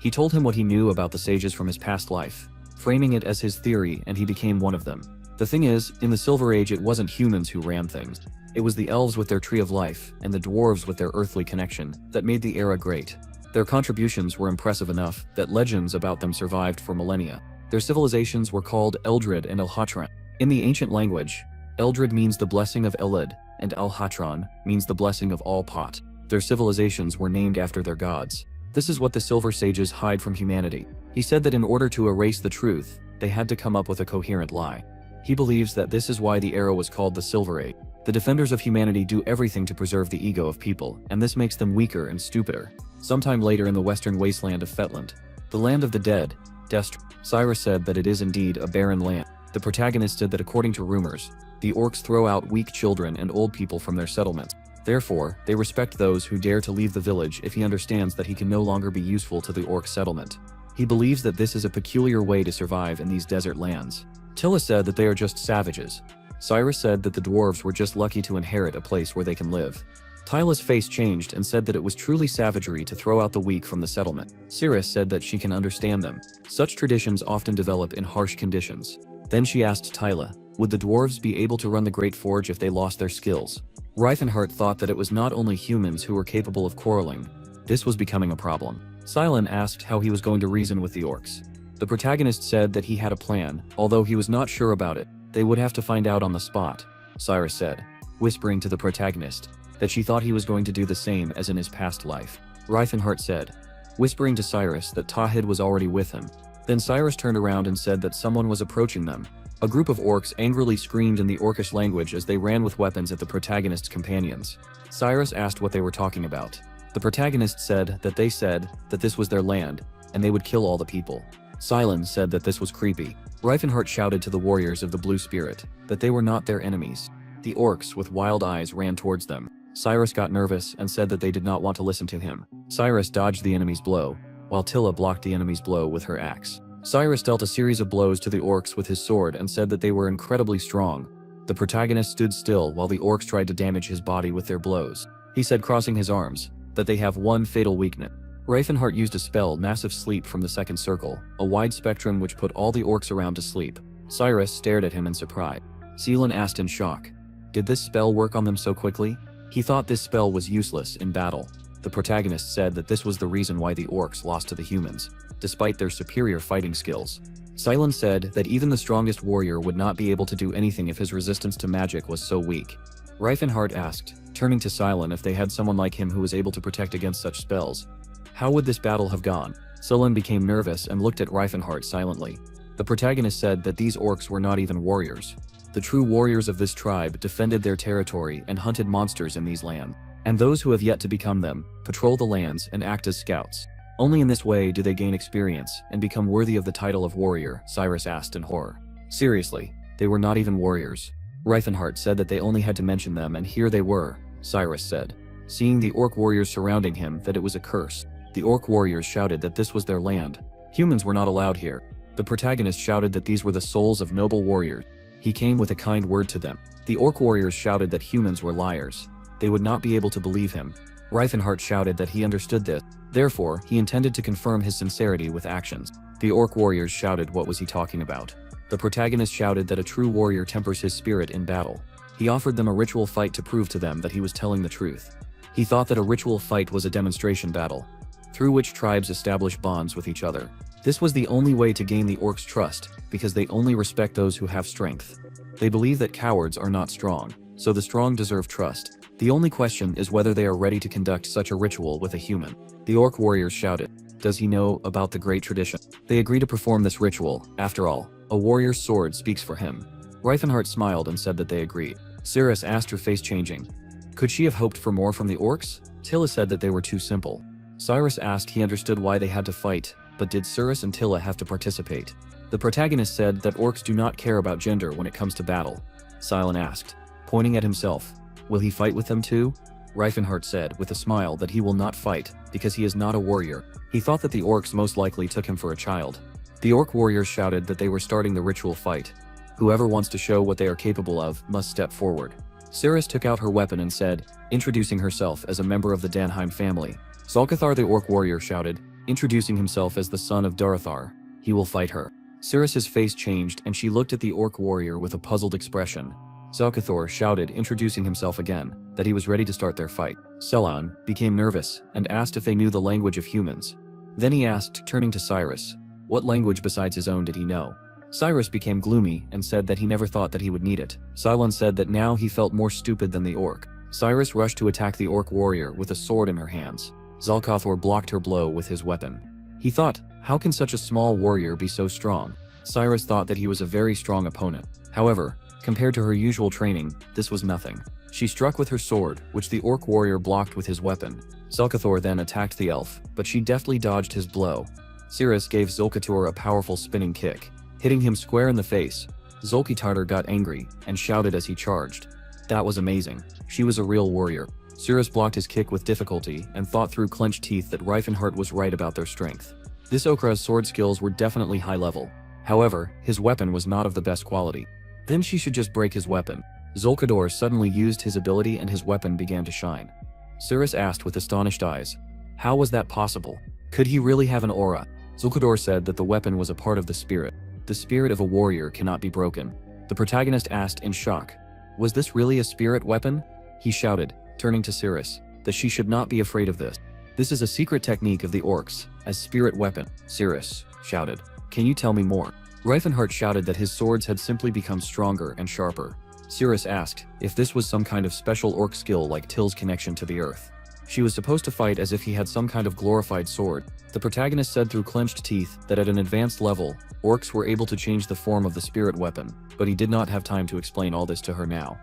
[SPEAKER 1] He told him what he knew about the sages from his past life, framing it as his theory, and he became one of them. The thing is, in the Silver Age it wasn't humans who ran things. It was the elves with their Tree of Life, and the dwarves with their earthly connection, that made the era great. Their contributions were impressive enough that legends about them survived for millennia. Their civilizations were called Eldred and Elhatran. In the ancient language, Eldred means the blessing of Elid, and Elhatran means the blessing of all Pot. Their civilizations were named after their gods. This is what the Silver Sages hide from humanity. He said that in order to erase the truth, they had to come up with a coherent lie. He believes that this is why the era was called the Silver Age. The defenders of humanity do everything to preserve the ego of people, and this makes them weaker and stupider. Sometime later in the western wasteland of Fetland, the land of the dead, Destr, Cyrus said that it is indeed a barren land. The protagonist said that according to rumors, the orcs throw out weak children and old people from their settlements. Therefore, they respect those who dare to leave the village if he understands that he can no longer be useful to the orc settlement. He believes that this is a peculiar way to survive in these desert lands. Tilla said that they are just savages. Cyrus said that the dwarves were just lucky to inherit a place where they can live. Tyla's face changed and said that it was truly savagery to throw out the weak from the settlement. Cirrus said that she can understand them. Such traditions often develop in harsh conditions. Then she asked Tyla, would the dwarves be able to run the Great Forge if they lost their skills? Reifenhart thought that it was not only humans who were capable of quarreling. This was becoming a problem. Silen asked how he was going to reason with the orcs. The protagonist said that he had a plan, although he was not sure about it. They would have to find out on the spot, Cyrus said, whispering to the protagonist that she thought he was going to do the same as in his past life. Reifenhart said, whispering to Cyrus that Tahid was already with him. Then Cyrus turned around and said that someone was approaching them. A group of orcs angrily screamed in the orcish language as they ran with weapons at the protagonist's companions. Cyrus asked what they were talking about. The protagonist said that they said that this was their land, and they would kill all the people. Silen said that this was creepy. Reifenhart shouted to the warriors of the Blue Spirit that they were not their enemies. The orcs with wild eyes ran towards them. Cyrus got nervous and said that they did not want to listen to him. Cyrus dodged the enemy's blow, while Tilla blocked the enemy's blow with her axe. Cyrus dealt a series of blows to the orcs with his sword and said that they were incredibly strong. The protagonist stood still while the orcs tried to damage his body with their blows. He said, crossing his arms, that they have one fatal weakness. Reifenhart used a spell, Massive Sleep, from the second circle, a wide spectrum which put all the orcs around to sleep. Cyrus stared at him in surprise. Seelan asked in shock, did this spell work on them so quickly? He thought this spell was useless in battle. The protagonist said that this was the reason why the orcs lost to the humans, despite their superior fighting skills. Silen said that even the strongest warrior would not be able to do anything if his resistance to magic was so weak. Reifenhart asked, turning to Silen, if they had someone like him who was able to protect against such spells. How would this battle have gone? Silen became nervous and looked at Reifenhart silently. The protagonist said that these orcs were not even warriors. The true warriors of this tribe defended their territory and hunted monsters in these lands. And those who have yet to become them, patrol the lands and act as scouts. Only in this way do they gain experience and become worthy of the title of warrior, Cyrus asked in horror. Seriously, they were not even warriors. Reifenhart said that they only had to mention them, and here they were, Cyrus said, seeing the orc warriors surrounding him, that it was a curse. The orc warriors shouted that this was their land. Humans were not allowed here. The protagonist shouted that these were the souls of noble warriors. He came with a kind word to them. The orc warriors shouted that humans were liars. They would not be able to believe him. Reifenhart shouted that he understood this. Therefore, he intended to confirm his sincerity with actions. The orc warriors shouted what was he talking about. The protagonist shouted that a true warrior tempers his spirit in battle. He offered them a ritual fight to prove to them that he was telling the truth. He thought that a ritual fight was a demonstration battle, through which tribes establish bonds with each other. This was the only way to gain the orcs' trust, because they only respect those who have strength. They believe that cowards are not strong, so the strong deserve trust. The only question is whether they are ready to conduct such a ritual with a human. The orc warriors shouted, "Does he know about the great tradition?" They agree to perform this ritual. After all, a warrior's sword speaks for him. Reifenhart smiled and said that they agreed. Cirrus asked, her face changing. Could she have hoped for more from the orcs? Tilla said that they were too simple. Cyrus asked he understood why they had to fight, but did Cirrus and Tilla have to participate? The protagonist said that orcs do not care about gender when it comes to battle. Silent asked, pointing at himself, will he fight with them too? Reifenhart said with a smile that he will not fight, because he is not a warrior. He thought that the orcs most likely took him for a child. The orc warriors shouted that they were starting the ritual fight. Whoever wants to show what they are capable of must step forward. Cirrus took out her weapon and said, introducing herself as a member of the Danheim family. Zalcathar the orc warrior shouted, introducing himself as the son of Durathar. He will fight her. Cirrus's face changed and she looked at the orc warrior with a puzzled expression. Zalcathar shouted, introducing himself again, that he was ready to start their fight. Selan became nervous and asked if they knew the language of humans. Then he asked, turning to Cyrus, what language besides his own did he know? Cyrus became gloomy and said that he never thought that he would need it. Selan said that now he felt more stupid than the orc. Cyrus rushed to attack the orc warrior with a sword in her hands. Zalcathar blocked her blow with his weapon. He thought, how can such a small warrior be so strong? Cyrus thought that he was a very strong opponent. However, compared to her usual training, this was nothing. She struck with her sword, which the orc warrior blocked with his weapon. Zalcathar then attacked the elf, but she deftly dodged his blow. Cirrus gave Zalcathar a powerful spinning kick, hitting him square in the face. Zalcathar got angry and shouted as he charged. That was amazing. She was a real warrior. Cirrus blocked his kick with difficulty and thought through clenched teeth that Reifenhart was right about their strength. This Okra's sword skills were definitely high level. However, his weapon was not of the best quality. Then she should just break his weapon. Zalcathar suddenly used his ability and his weapon began to shine. Cirrus asked with astonished eyes, how was that possible? Could he really have an aura? Zalcathar said that the weapon was a part of the spirit. The spirit of a warrior cannot be broken. The protagonist asked in shock, was this really a spirit weapon? He shouted, turning to Cirrus, that she should not be afraid of this. This is a secret technique of the orcs, as spirit weapon. Cirrus shouted, can you tell me more? Reifenhart shouted that his swords had simply become stronger and sharper. Cirrus asked if this was some kind of special orc skill like Till's connection to the earth. She was supposed to fight as if he had some kind of glorified sword. The protagonist said through clenched teeth that at an advanced level, orcs were able to change the form of the spirit weapon, but he did not have time to explain all this to her now.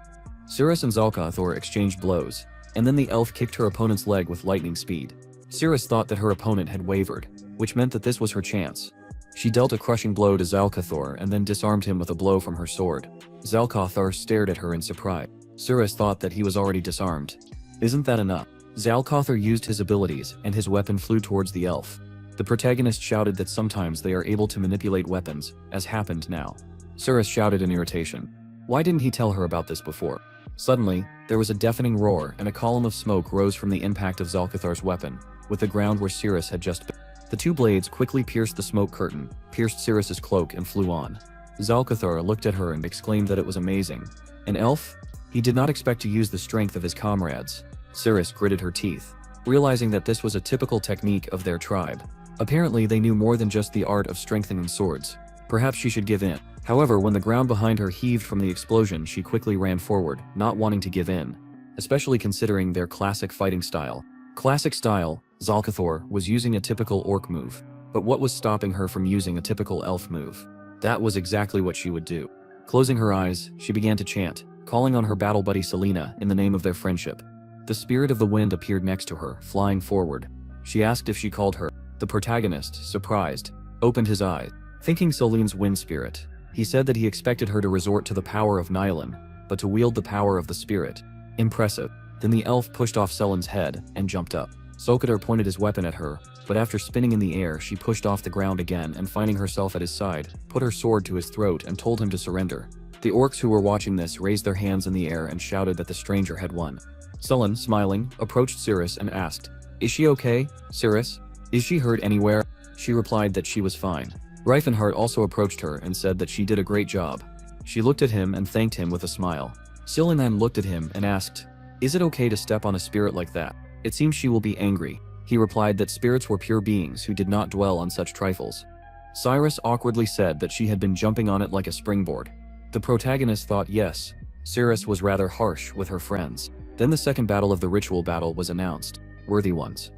[SPEAKER 1] Cirrus and Zalcathar exchanged blows, and then the elf kicked her opponent's leg with lightning speed. Cirrus thought that her opponent had wavered, which meant that this was her chance. She dealt a crushing blow to Zalcathar and then disarmed him with a blow from her sword. Zalcathar stared at her in surprise. Cirrus thought that he was already disarmed. Isn't that enough? Zalcathar used his abilities and his weapon flew towards the elf. The protagonist shouted that sometimes they are able to manipulate weapons, as happened now. Cirrus shouted in irritation. Why didn't he tell her about this before? Suddenly, there was a deafening roar and a column of smoke rose from the impact of Zalcathar's weapon, with the ground where Cirrus had just been. The two blades quickly pierced the smoke curtain, pierced Cirrus's cloak and flew on. Zalcathar looked at her and exclaimed that it was amazing. An elf? He did not expect to use the strength of his comrades. Cirrus gritted her teeth, realizing that this was a typical technique of their tribe. Apparently they knew more than just the art of strengthening swords. Perhaps she should give in. However, when the ground behind her heaved from the explosion, she quickly ran forward, not wanting to give in, especially considering their classic fighting style. Classic style, Zalcathar was using a typical orc move. But what was stopping her from using a typical elf move? That was exactly what she would do. Closing her eyes, she began to chant, calling on her battle buddy Selena in the name of their friendship. The spirit of the wind appeared next to her, flying forward. She asked if she called her. The protagonist, surprised, opened his eyes, thinking Selene's wind spirit. He said that he expected her to resort to the power of Nylon, but to wield the power of the spirit. Impressive. Then the elf pushed off Selene's head and jumped up. Zalcathar pointed his weapon at her, but after spinning in the air she pushed off the ground again and finding herself at his side, put her sword to his throat and told him to surrender. The orcs who were watching this raised their hands in the air and shouted that the stranger had won. Selene, smiling, approached Cirrus and asked, "Is she okay, Cirrus? Is she hurt anywhere?" She replied that she was fine. Reifenhart also approached her and said that she did a great job. She looked at him and thanked him with a smile. Selene looked at him and asked, "Is it okay to step on a spirit like that? It seems she will be angry." He replied that spirits were pure beings who did not dwell on such trifles. Cyrus awkwardly said that she had been jumping on it like a springboard. The protagonist thought yes, Cirrus was rather harsh with her friends. Then the second battle of the ritual battle was announced. Worthy ones,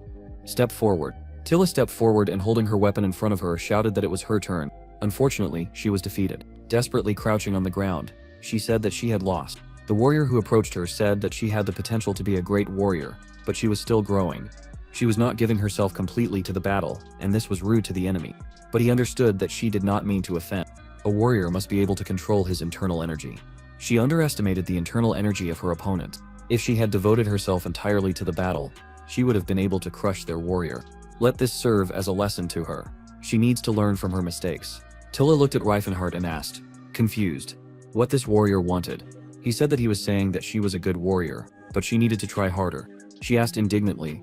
[SPEAKER 1] step forward. Tilla stepped forward and holding her weapon in front of her shouted that it was her turn. Unfortunately, she was defeated. Desperately crouching on the ground, she said that she had lost. The warrior who approached her said that she had the potential to be a great warrior, but she was still growing. She was not giving herself completely to the battle, and this was rude to the enemy. But he understood that she did not mean to offend. A warrior must be able to control his internal energy. She underestimated the internal energy of her opponent. If she had devoted herself entirely to the battle, she would have been able to crush their warrior. Let this serve as a lesson to her. She needs to learn from her mistakes. Tilla looked at Reifenhart and asked, confused, what this warrior wanted. He said that he was saying that she was a good warrior, but she needed to try harder. She asked indignantly.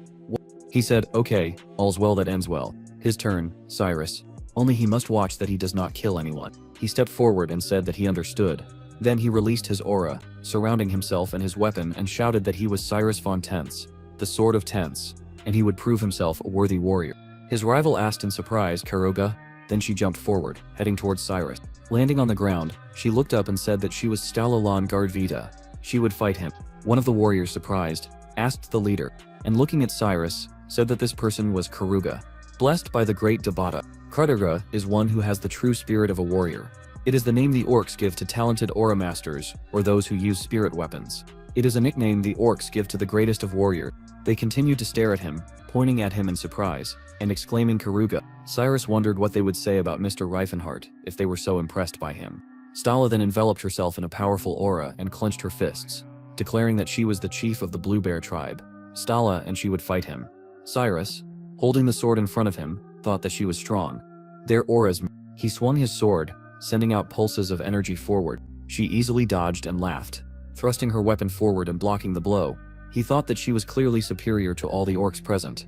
[SPEAKER 1] He said, okay, all's well that ends well. His turn, Cyrus. Only he must watch that he does not kill anyone. He stepped forward and said that he understood. Then he released his aura, surrounding himself and his weapon, and shouted that he was Cyrus von Tense, the Sword of Tense, and he would prove himself a worthy warrior. His rival asked in surprise, Karuga? Then she jumped forward, heading towards Cyrus. Landing on the ground, she looked up and said that she was Stalalan Gardvita. She would fight him. One of the warriors, surprised, asked the leader, and looking at Cyrus, said that this person was Karuga. Blessed by the great Dabata, Karuga is one who has the true spirit of a warrior. It is the name the orcs give to talented aura masters, or those who use spirit weapons. It is a nickname the orcs give to the greatest of warriors. They continued to stare at him, pointing at him in surprise, and exclaiming Karuga. Cyrus wondered what they would say about Mr. Reifenhart if they were so impressed by him. Stala then enveloped herself in a powerful aura and clenched her fists, declaring that she was the chief of the Blue Bear tribe. Stala and she would fight him. Cyrus, holding the sword in front of him, thought that she was strong. Their auras. He swung his sword, sending out pulses of energy forward. She easily dodged and laughed, thrusting her weapon forward and blocking the blow. He thought that she was clearly superior to all the orcs present.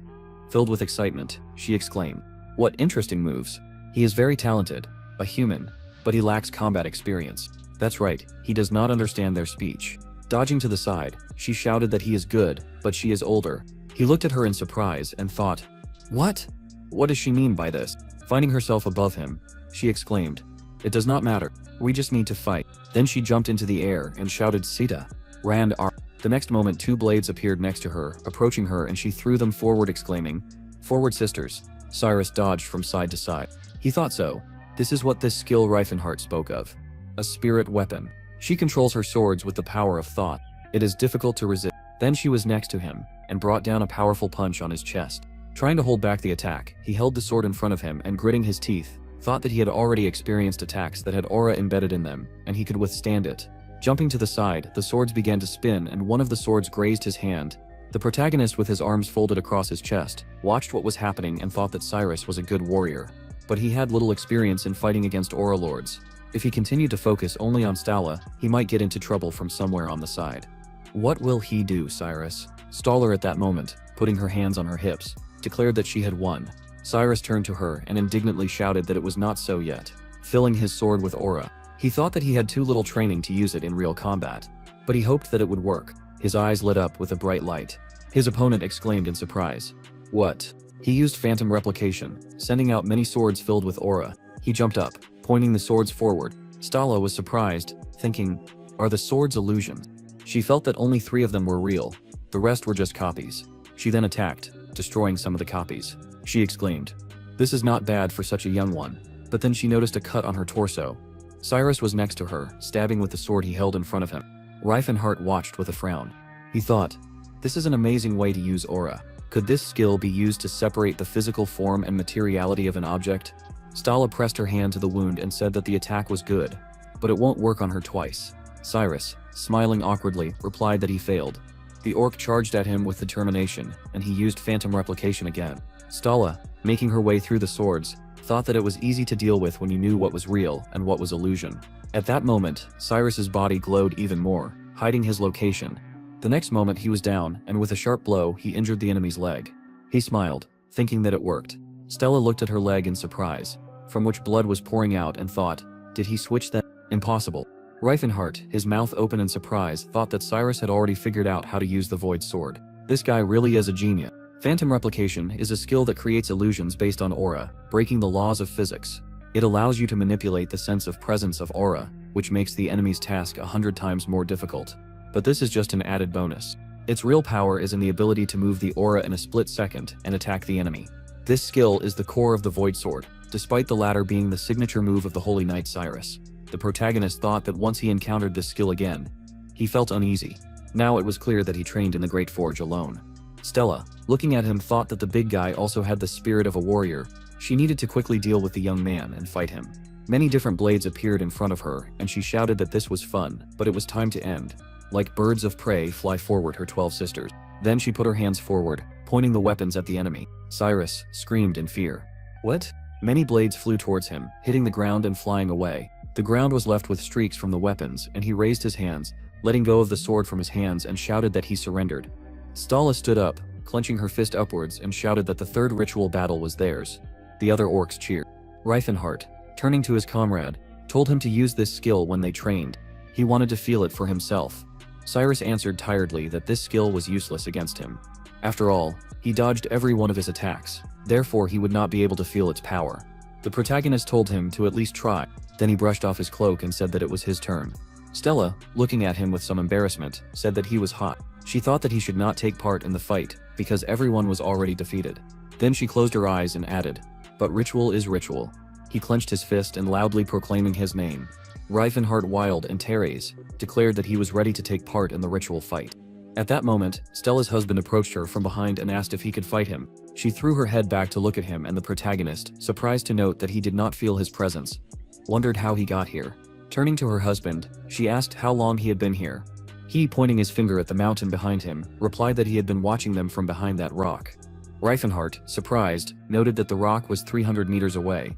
[SPEAKER 1] Filled with excitement, she exclaimed, what interesting moves. He is very talented, a human, but he lacks combat experience. That's right, he does not understand their speech. Dodging to the side, she shouted that he is good, but she is older. He looked at her in surprise and thought, what? What does she mean by this? Finding herself above him, she exclaimed, it does not matter, we just need to fight. Then she jumped into the air and shouted Sita, Rand R. The next moment 2 blades appeared next to her, approaching her, and she threw them forward exclaiming, forward sisters. Cyrus dodged from side to side. He thought so. This is what this skill Reifenhart spoke of. A spirit weapon. She controls her swords with the power of thought. It is difficult to resist. Then she was next to him, and brought down a powerful punch on his chest. Trying to hold back the attack, he held the sword in front of him and gritting his teeth, thought that he had already experienced attacks that had aura embedded in them, and he could withstand it. Jumping to the side, the swords began to spin and one of the swords grazed his hand. The protagonist, with his arms folded across his chest, watched what was happening and thought that Cyrus was a good warrior. But he had little experience in fighting against aura lords. If he continued to focus only on Stala, he might get into trouble from somewhere on the side. What will he do, Cyrus? Staller at that moment, putting her hands on her hips, declared that she had won. Cyrus turned to her and indignantly shouted that it was not so yet, filling his sword with aura. He thought that he had too little training to use it in real combat, but he hoped that it would work. His eyes lit up with a bright light. His opponent exclaimed in surprise. What? He used phantom replication, sending out many swords filled with aura. He jumped up, pointing the swords forward. Stala was surprised, thinking, are the swords illusions? She felt that only 3 of them were real. The rest were just copies. She then attacked, destroying some of the copies. She exclaimed, this is not bad for such a young one. But then she noticed a cut on her torso. Cyrus was next to her, stabbing with the sword he held in front of him. Reifenhart watched with a frown. He thought, this is an amazing way to use aura. Could this skill be used to separate the physical form and materiality of an object? Stala pressed her hand to the wound and said that the attack was good, but it won't work on her twice. Cyrus, smiling awkwardly, replied that he failed. The orc charged at him with determination, and he used phantom replication again. Stala, making her way through the swords, thought that it was easy to deal with when you knew what was real and what was illusion. At that moment, Cyrus's body glowed even more, hiding his location. The next moment he was down, and with a sharp blow, he injured the enemy's leg. He smiled, thinking that it worked. Stella looked at her leg in surprise, from which blood was pouring out, and thought, did he switch then? Impossible. Reifenhart, his mouth open in surprise, thought that Cyrus had already figured out how to use the void sword. This guy really is a genius. Phantom replication is a skill that creates illusions based on aura, breaking the laws of physics. It allows you to manipulate the sense of presence of aura, which makes the enemy's task 100 times more difficult. But this is just an added bonus. Its real power is in the ability to move the aura in a split second and attack the enemy. This skill is the core of the Void Sword, despite the latter being the signature move of the Holy Knight Cyrus. The protagonist thought that once he encountered this skill again, he felt uneasy. Now it was clear that he trained in the Great Forge alone. Stella, looking at him, thought that the big guy also had the spirit of a warrior. She needed to quickly deal with the young man and fight him. Many different blades appeared in front of her, and she shouted that this was fun, but it was time to end. Like birds of prey fly forward her 12 sisters. Then she put her hands forward, pointing the weapons at the enemy. Cyrus screamed in fear. What? Many blades flew towards him, hitting the ground and flying away. The ground was left with streaks from the weapons, and he raised his hands, letting go of the sword from his hands, and shouted that he surrendered. Stella stood up, clenching her fist upwards, and shouted that the third ritual battle was theirs. The other orcs cheered. Reincarnates, turning to his comrade, told him to use this skill when they trained. He wanted to feel it for himself. Cyrus answered tiredly that this skill was useless against him. After all, he dodged every one of his attacks, therefore he would not be able to feel its power. The protagonist told him to at least try, then he brushed off his cloak and said that it was his turn. Stella, looking at him with some embarrassment, said that he was hot. She thought that he should not take part in the fight, because everyone was already defeated. Then she closed her eyes and added, "But ritual is ritual." He clenched his fist and loudly proclaiming his name, Reincarnates Wild and Teres, declared that he was ready to take part in the ritual fight. At that moment, Stella's husband approached her from behind and asked if he could fight him. She threw her head back to look at him, and the protagonist, surprised to note that he did not feel his presence, wondered how he got here. Turning to her husband, she asked how long he had been here. He, pointing his finger at the mountain behind him, replied that he had been watching them from behind that rock. Reincarnates, surprised, noted that the rock was 300 meters away.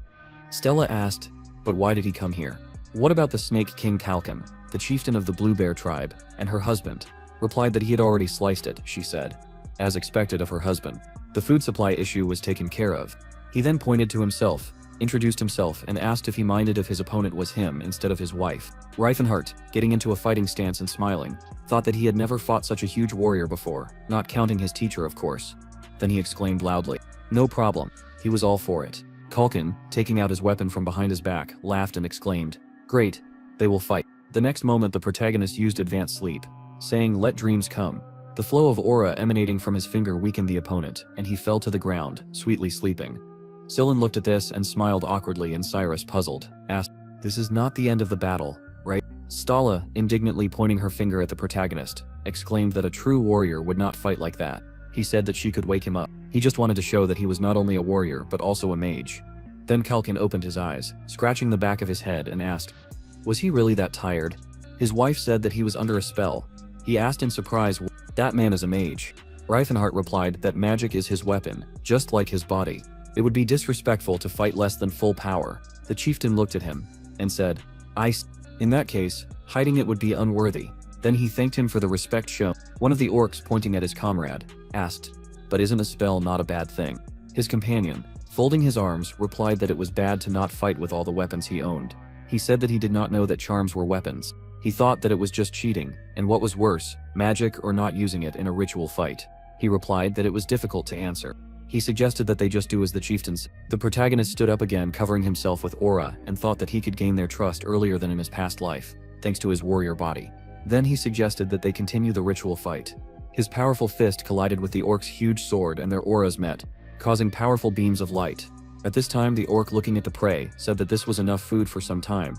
[SPEAKER 1] Stella asked, "But why did he come here? What about the Snake King Kalkin, the chieftain of the Blue Bear tribe?" And her husband replied that he had already sliced it, she said. As expected of her husband, the food supply issue was taken care of. He then pointed to himself, introduced himself, and asked if he minded if his opponent was him instead of his wife. Reincarnates, getting into a fighting stance and smiling, thought that he had never fought such a huge warrior before, not counting his teacher, of course. Then he exclaimed loudly, "No problem." He was all for it. Kalkin, taking out his weapon from behind his back, laughed and exclaimed, "Great, they will fight." The next moment the protagonist used advanced sleep, saying, "Let dreams come." The flow of aura emanating from his finger weakened the opponent, and he fell to the ground, sweetly sleeping. Scylla looked at this and smiled awkwardly, and Cyrus, puzzled, asked, "This is not the end of the battle, right?" Stella, indignantly pointing her finger at the protagonist, exclaimed that a true warrior would not fight like that. He said that she could wake him up. He just wanted to show that he was not only a warrior but also a mage. Then Kalkin opened his eyes, scratching the back of his head, and asked, "Was he really that tired?" His wife said that he was under a spell. He asked in surprise, "That man is a mage." Reincarnates replied that magic is his weapon, just like his body. It would be disrespectful to fight less than full power. The chieftain looked at him and said, In that case, hiding it would be unworthy." Then he thanked him for the respect shown. One of the orcs, pointing at his comrade, asked, "But isn't a spell not a bad thing?" His companion, folding his arms, replied that it was bad to not fight with all the weapons he owned. He said that he did not know that charms were weapons. He thought that it was just cheating, and what was worse, magic or not using it in a ritual fight. He replied that it was difficult to answer. He suggested that they just do as the chieftains. The protagonist stood up again, covering himself with aura, and thought that he could gain their trust earlier than in his past life, thanks to his warrior body. Then he suggested that they continue the ritual fight. His powerful fist collided with the orc's huge sword, and their auras met, causing powerful beams of light. At this time, the orc, looking at the prey, said that this was enough food for some time.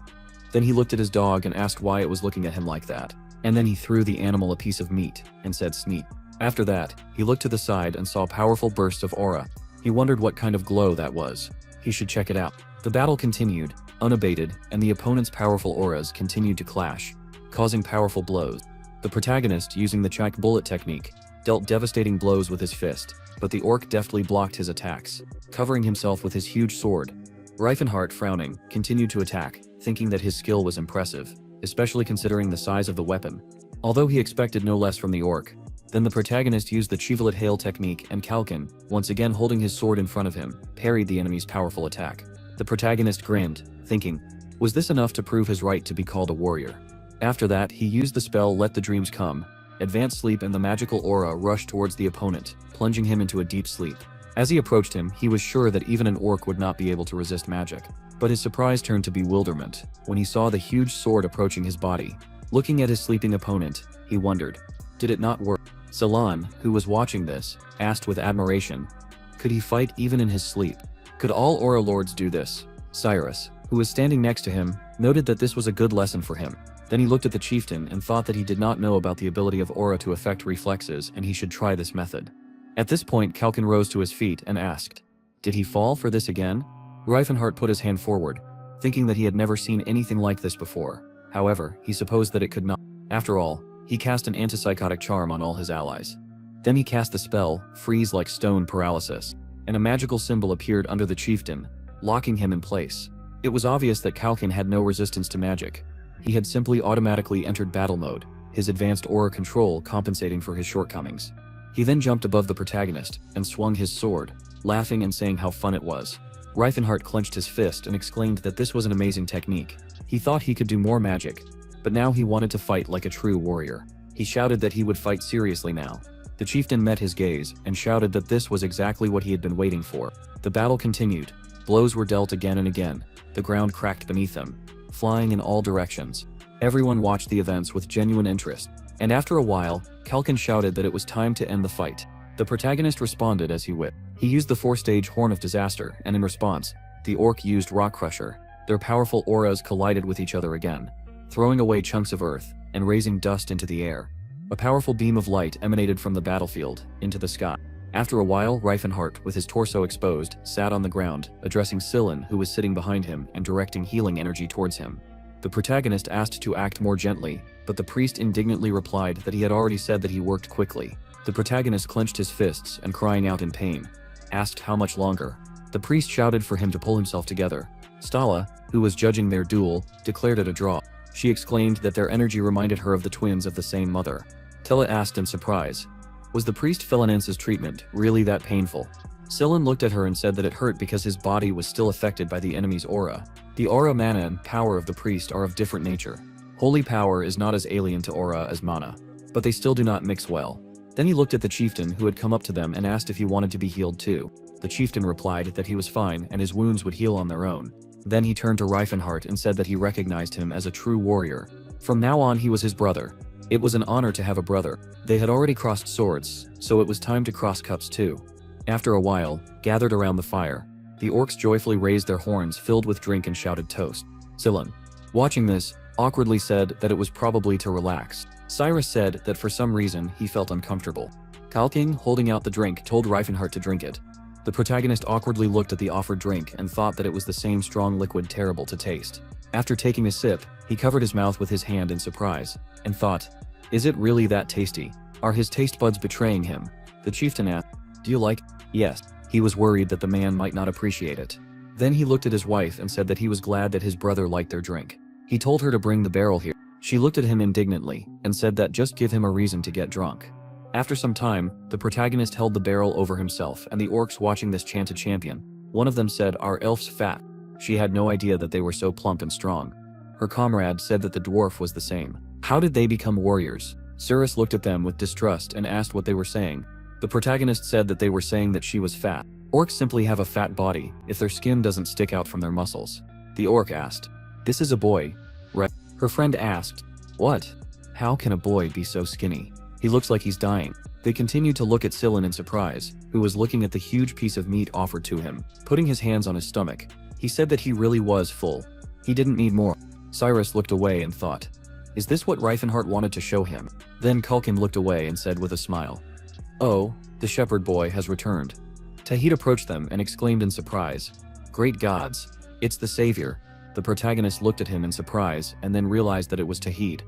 [SPEAKER 1] Then he looked at his dog and asked why it was looking at him like that. And then he threw the animal a piece of meat and said, "Sneak." After that, he looked to the side and saw powerful bursts of aura. He wondered what kind of glow that was. He should check it out. The battle continued, unabated, and the opponent's powerful auras continued to clash, causing powerful blows. The protagonist, using the Chike bullet technique, dealt devastating blows with his fist, but the orc deftly blocked his attacks, covering himself with his huge sword. Reincarnates, frowning, continued to attack, thinking that his skill was impressive, especially considering the size of the weapon. Although he expected no less from the orc. Then the protagonist used the Chivalet Hail technique, and Kalkin, once again holding his sword in front of him, parried the enemy's powerful attack. The protagonist grinned, thinking, was this enough to prove his right to be called a warrior? After that, he used the spell Let the Dreams Come, advanced sleep, and the magical aura rushed towards the opponent, plunging him into a deep sleep. As he approached him, he was sure that even an orc would not be able to resist magic. But his surprise turned to bewilderment when he saw the huge sword approaching his body. Looking at his sleeping opponent, he wondered, did it not work? Salon, who was watching this, asked with admiration, could he fight even in his sleep? Could all Aura Lords do this? Cyrus, who was standing next to him, noted that this was a good lesson for him. Then he looked at the chieftain and thought that he did not know about the ability of aura to affect reflexes and he should try this method. At this point, Kalkin rose to his feet and asked, did he fall for this again? Reifenhart put his hand forward, thinking that he had never seen anything like this before. However, he supposed that it could not. After all, he cast an antipsychotic charm on all his allies. Then he cast the spell, Freeze like Stone Paralysis, and a magical symbol appeared under the chieftain, locking him in place. It was obvious that Kalkin had no resistance to magic. He had simply automatically entered battle mode, his advanced aura control compensating for his shortcomings. He then jumped above the protagonist and swung his sword, laughing and saying how fun it was. Reifenhart clenched his fist and exclaimed that this was an amazing technique. He thought he could do more magic, but now he wanted to fight like a true warrior. He shouted that he would fight seriously now. The chieftain met his gaze and shouted that this was exactly what he had been waiting for. The battle continued. Blows were dealt again and again. The ground cracked beneath them, flying in all directions. Everyone watched the events with genuine interest, and after a while, Kalkin shouted that it was time to end the fight. The protagonist responded as he whipped. He used the 4-stage Horn of Disaster, and in response, the orc used Rock Crusher. Their powerful auras collided with each other again, throwing away chunks of earth and raising dust into the air. A powerful beam of light emanated from the battlefield into the sky. After a while, Reifenhart, with his torso exposed, sat on the ground, addressing Sillin, who was sitting behind him and directing healing energy towards him. The protagonist asked to act more gently, but the priest indignantly replied that he had already said that he worked quickly. The protagonist clenched his fists and, crying out in pain, asked how much longer. The priest shouted for him to pull himself together. Stala, who was judging their duel, declared it a draw. She exclaimed that their energy reminded her of the twins of the same mother. Tella asked in surprise, was the priest Felinence's treatment really that painful? Sillin looked at her and said that it hurt because his body was still affected by the enemy's aura. The aura, mana, and power of the priest are of different nature. Holy power is not as alien to aura as mana, but they still do not mix well. Then he looked at the chieftain who had come up to them and asked if he wanted to be healed too. The chieftain replied that he was fine and his wounds would heal on their own. Then he turned to Reifenhart and said that he recognized him as a true warrior. From now on he was his brother. It was an honor to have a brother. They had already crossed swords, so it was time to cross cups too. After a while, gathered around the fire, the orcs joyfully raised their horns filled with drink and shouted toast. Sillin, watching this, awkwardly said that it was probably to relax. Cyrus said that for some reason he felt uncomfortable. Kalkin, holding out the drink, told Reifenhart to drink it. The protagonist awkwardly looked at the offered drink and thought that it was the same strong liquid terrible to taste. After taking a sip, he covered his mouth with his hand in surprise, and thought, is it really that tasty? Are his taste buds betraying him? The chieftain asked, do you like it? Yes. He was worried that the man might not appreciate it. Then he looked at his wife and said that he was glad that his brother liked their drink. He told her to bring the barrel here. She looked at him indignantly and said that just give him a reason to get drunk. After some time, the protagonist held the barrel over himself and the orcs watching this chanted champion. One of them said, are elves fat? She had no idea that they were so plump and strong. Her comrade said that the dwarf was the same. How did they become warriors? Cyrus looked at them with distrust and asked what they were saying. The protagonist said that they were saying that she was fat. Orcs simply have a fat body if their skin doesn't stick out from their muscles. The orc asked, this is a boy, right? Her friend asked, what? How can a boy be so skinny? He looks like he's dying. They continued to look at Sillin in surprise, who was looking at the huge piece of meat offered to him, putting his hands on his stomach. He said that he really was full. He didn't need more. Cyrus looked away and thought, is this what Reifenhart wanted to show him? Then Kalkin looked away and said with a smile, oh, the shepherd boy has returned. Tahid approached them and exclaimed in surprise, great gods, it's the savior. The protagonist looked at him in surprise and then realized that it was Tahid.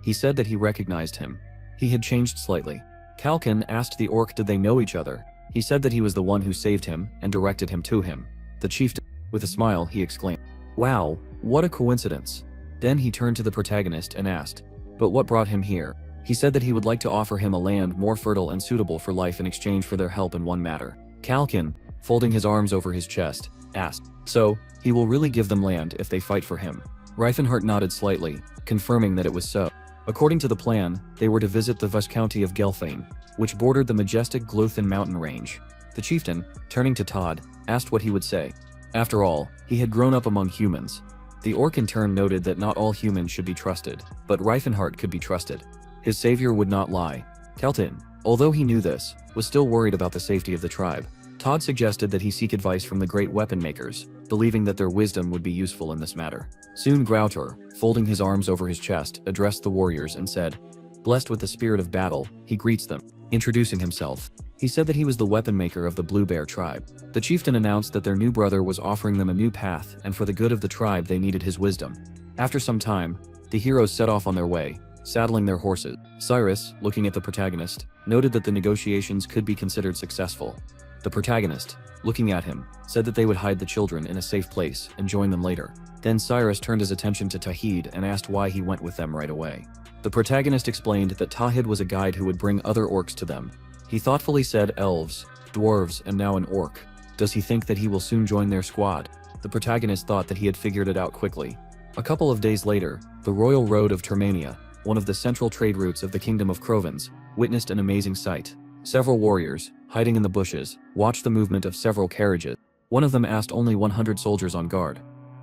[SPEAKER 1] He said that he recognized him. He had changed slightly. Kalkin asked the orc did they know each other. He said that he was the one who saved him and directed him to him. The chieftain, with a smile, he exclaimed, wow, what a coincidence. Then he turned to the protagonist and asked, but what brought him here? He said that he would like to offer him a land more fertile and suitable for life in exchange for their help in one matter. Kalkin, folding his arms over his chest, asked, so, he will really give them land if they fight for him? Reifenhart nodded slightly, confirming that it was so. According to the plan, they were to visit the Viscounty of Gelfane, which bordered the majestic Glothin mountain range. The chieftain, turning to Todd, asked what he would say. After all, he had grown up among humans. The orc in turn noted that not all humans should be trusted, but Reifenhart could be trusted. His savior would not lie. Kelton, Although he knew this, was still worried about the safety of the tribe. Todd suggested that he seek advice from the great weapon makers, believing that their wisdom would be useful in this matter. Soon Grouter, folding his arms over his chest, addressed the warriors and said, "Blessed with the spirit of battle, he greets them." Introducing himself, he said that he was the weapon maker of the Blue Bear tribe. The chieftain announced that their new brother was offering them a new path, and for the good of the tribe they needed his wisdom. After some time, the heroes set off on their way, saddling their horses. Cyrus, looking at the protagonist, noted that the negotiations could be considered successful. The protagonist, looking at him, said that they would hide the children in a safe place and join them later. Then Cyrus turned his attention to Tahid and asked why he went with them right away. The protagonist explained that Tahid was a guide who would bring other orcs to them. He thoughtfully said elves, dwarves, and now an orc. Does he think that he will soon join their squad? The protagonist thought that he had figured it out quickly. A couple of days later, the Royal Road of Termania, one of the central trade routes of the Kingdom of Crovens, witnessed an amazing sight. Several warriors, hiding in the bushes, watched the movement of several carriages. One of them asked only 100 soldiers on guard.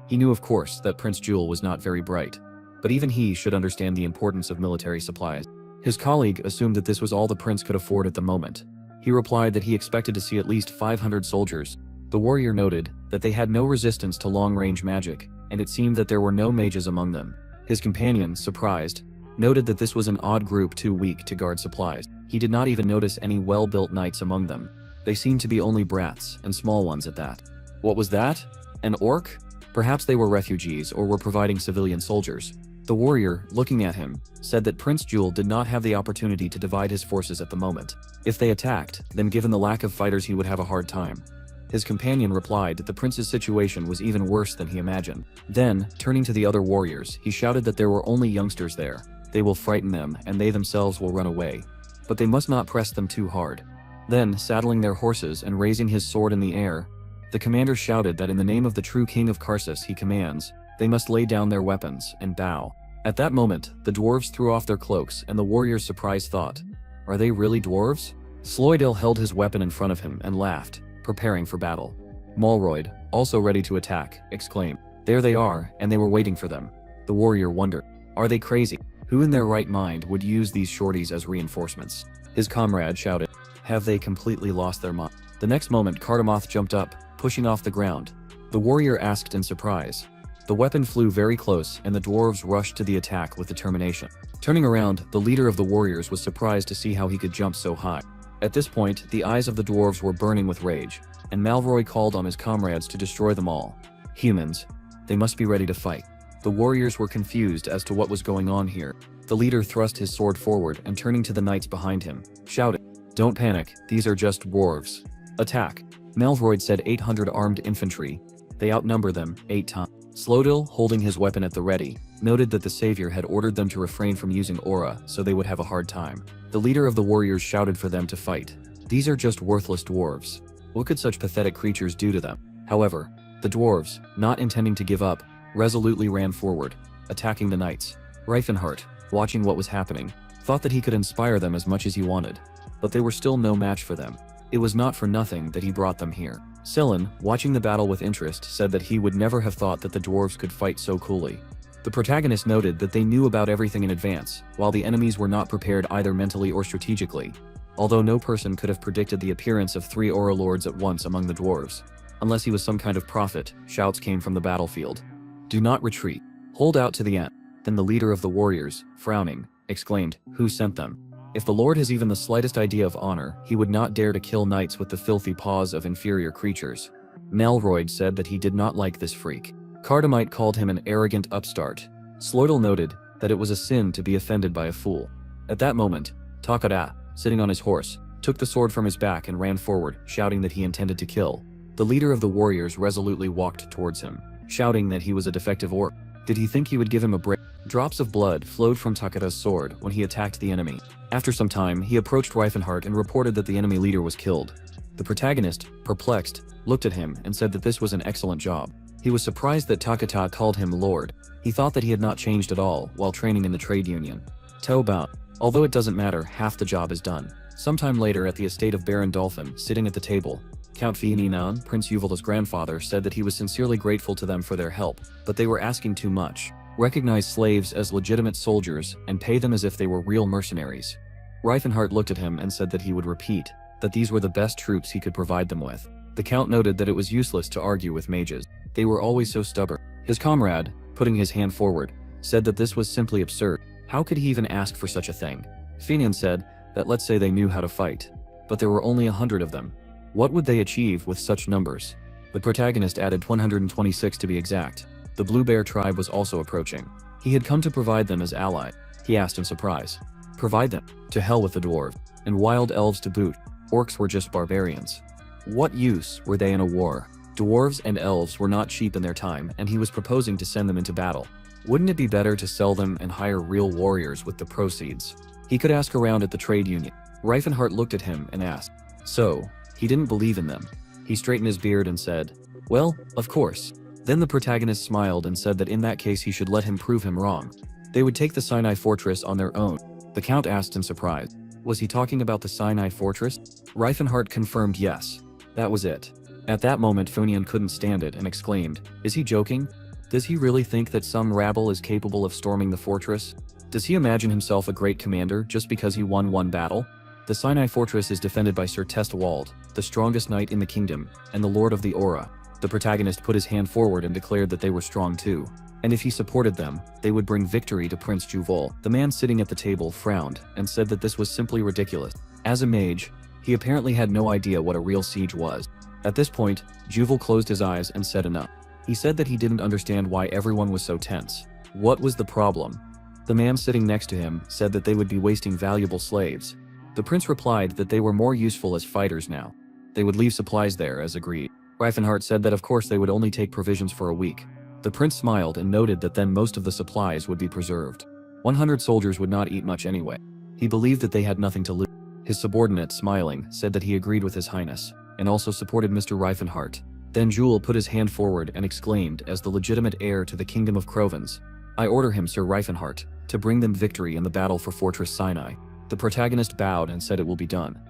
[SPEAKER 1] He knew, of course, that Prince Jewel was not very bright, but even he should understand the importance of military supplies. His colleague assumed that this was all the prince could afford at the moment. He replied that he expected to see at least 500 soldiers. The warrior noted that they had no resistance to long-range magic, and it seemed that there were no mages among them. His companion, surprised, noted that this was an odd group too weak to guard supplies. He did not even notice any well-built knights among them. They seemed to be only brats, and small ones at that. What was that? An orc? Perhaps they were refugees or were providing civilian soldiers. The warrior, looking at him, said that Prince Jewel did not have the opportunity to divide his forces at the moment. If they attacked, then given the lack of fighters he would have a hard time. His companion replied that the prince's situation was even worse than he imagined. Then, turning to the other warriors, he shouted that there were only youngsters there. They will frighten them, and they themselves will run away. But they must not press them too hard. Then, saddling their horses and raising his sword in the air, the commander shouted that in the name of the true king of Karsus he commands, they must lay down their weapons and bow. At that moment, the dwarves threw off their cloaks and the warrior's surprised thought, "Are they really dwarves?" Sloydale held his weapon in front of him and laughed, preparing for battle. Malroyd, also ready to attack, exclaimed, "There they are, and they were waiting for them." The warrior wondered, "Are they crazy? Who in their right mind would use these shorties as reinforcements?" His comrade shouted, "Have they completely lost their mind?" The next moment Cardamoth jumped up, pushing off the ground. The warrior asked in surprise. The weapon flew very close and the dwarves rushed to the attack with determination. Turning around, the leader of the warriors was surprised to see how he could jump so high. At this point, the eyes of the dwarves were burning with rage, and Malroy called on his comrades to destroy them all. Humans. They must be ready to fight. The warriors were confused as to what was going on here. The leader thrust his sword forward and turning to the knights behind him, shouted, "Don't panic, these are just dwarves. Attack." Malroyd said 800 armed infantry. They outnumber them 8 times. Slodil, holding his weapon at the ready, noted that the savior had ordered them to refrain from using aura so they would have a hard time. The leader of the warriors shouted for them to fight. These are just worthless dwarves. What could such pathetic creatures do to them? However, the dwarves, not intending to give up, resolutely ran forward, attacking the knights. Reifenhart, watching what was happening, thought that he could inspire them as much as he wanted, but they were still no match for them. It was not for nothing that he brought them here. Sillin, watching the battle with interest, said that he would never have thought that the dwarves could fight so coolly. The protagonist noted that they knew about everything in advance, while the enemies were not prepared either mentally or strategically. Although no person could have predicted the appearance of 3 Aura Lords at once among the dwarves. Unless he was some kind of prophet, shouts came from the battlefield. "Do not retreat. Hold out to the end." Then the leader of the warriors, frowning, exclaimed, "Who sent them? If the Lord has even the slightest idea of honor, he would not dare to kill knights with the filthy paws of inferior creatures." Malroyd said that he did not like this freak. Cardamite called him an arrogant upstart. Sloydal noted that it was a sin to be offended by a fool. At that moment, Takada, sitting on his horse, took the sword from his back and ran forward, shouting that he intended to kill. The leader of the warriors resolutely walked towards him, shouting that he was a defective orc. Did he think he would give him a break? Drops of blood flowed from Takada's sword when he attacked the enemy. After some time, he approached Reifenhart and reported that the enemy leader was killed. The protagonist, perplexed, looked at him and said that this was an excellent job. He was surprised that Takata called him Lord. He thought that he had not changed at all while training in the trade union. Toba. Although it doesn't matter, half the job is done. Sometime later at the estate of Baron Dolphin, sitting at the table, Count Fieninan, Prince Yuvalda's grandfather, said that he was sincerely grateful to them for their help, but they were asking too much. Recognize slaves as legitimate soldiers and pay them as if they were real mercenaries. Reifenhart looked at him and said that he would repeat that these were the best troops he could provide them with. The Count noted that it was useless to argue with mages. They were always so stubborn. His comrade, putting his hand forward, said that this was simply absurd. How could he even ask for such a thing? Finian said that let's say they knew how to fight, but there were only 100 of them. What would they achieve with such numbers? The protagonist added 126 to be exact. The Blue Bear tribe was also approaching. He had come to provide them as allies. He asked in surprise. Provide them? To hell with the dwarves. And wild elves to boot. Orcs were just barbarians. What use were they in a war? Dwarves and elves were not cheap in their time, and he was proposing to send them into battle. Wouldn't it be better to sell them and hire real warriors with the proceeds? He could ask around at the trade union. Reifenhart looked at him and asked. So, he didn't believe in them. He straightened his beard and said, well, of course. Then the protagonist smiled and said that in that case he should let him prove him wrong. They would take the Sinai fortress on their own. The Count asked in surprise. Was he talking about the Sinai fortress? Reifenhart confirmed yes. That was it. At that moment Finian couldn't stand it and exclaimed, is he joking? Does he really think that some rabble is capable of storming the fortress? Does he imagine himself a great commander just because he won one battle? The Sinai fortress is defended by Sir Testwald, the strongest knight in the kingdom, and the Lord of the Aura. The protagonist put his hand forward and declared that they were strong too. And if he supported them, they would bring victory to Prince Juval. The man sitting at the table frowned and said that this was simply ridiculous. As a mage, he apparently had no idea what a real siege was. At this point, Juval closed his eyes and said enough. He said that he didn't understand why everyone was so tense. What was the problem? The man sitting next to him said that they would be wasting valuable slaves. The prince replied that they were more useful as fighters now. They would leave supplies there as agreed. Reifenhart said that of course they would only take provisions for a week. The prince smiled and noted that then most of the supplies would be preserved. 100 soldiers would not eat much anyway. He believed that they had nothing to lose. His subordinate, smiling, said that he agreed with his highness, and also supported Mr. Reifenhart. Then Jewel put his hand forward and exclaimed as the legitimate heir to the kingdom of Crovens, I order him, Sir Reifenhart, to bring them victory in the battle for Fortress Sinai. The protagonist bowed and said it will be done.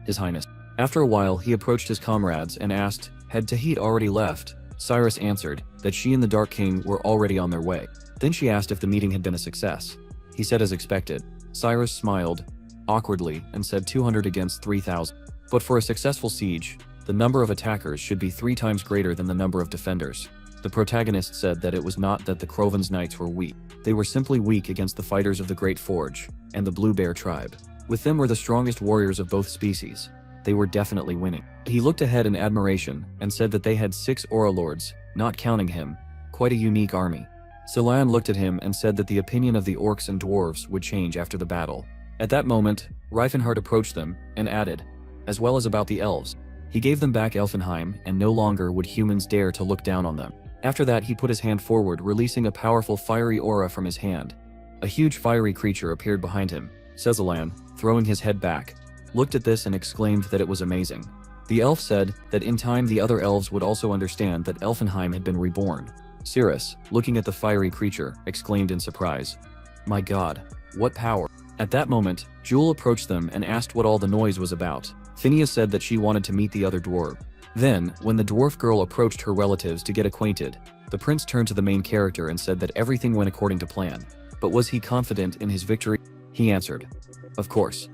[SPEAKER 1] His highness. After a while he approached his comrades and asked, had Tahit already left? Cyrus answered that she and the Dark King were already on their way. Then she asked if the meeting had been a success. He said as expected. Cyrus smiled awkwardly and said 200 against 3,000. But for a successful siege, the number of attackers should be 3 times greater than the number of defenders. The protagonist said that it was not that the Crovens knights were weak. They were simply weak against the fighters of the Great Forge and the Blue Bear tribe. With them were the strongest warriors of both species. They were definitely winning. He looked ahead in admiration and said that they had 6 Aura Lords, not counting him. Quite a unique army. Silan looked at him and said that the opinion of the orcs and dwarves would change after the battle. At that moment, Reifenhart approached them and added, as well as about the elves. He gave them back Elfenheim, and no longer would humans dare to look down on them. After that he put his hand forward, releasing a powerful fiery aura from his hand. A huge fiery creature appeared behind him. Sezalan, throwing his head back, looked at this and exclaimed that it was amazing. The elf said that in time the other elves would also understand that Elfenheim had been reborn. Cirrus, looking at the fiery creature, exclaimed in surprise, my god, what power! At that moment, Jewel approached them and asked what all the noise was about. Phineas said that she wanted to meet the other dwarf. Then, when the dwarf girl approached her relatives to get acquainted, the prince turned to the main character and said that everything went according to plan. But was he confident in his victory? He answered, of course.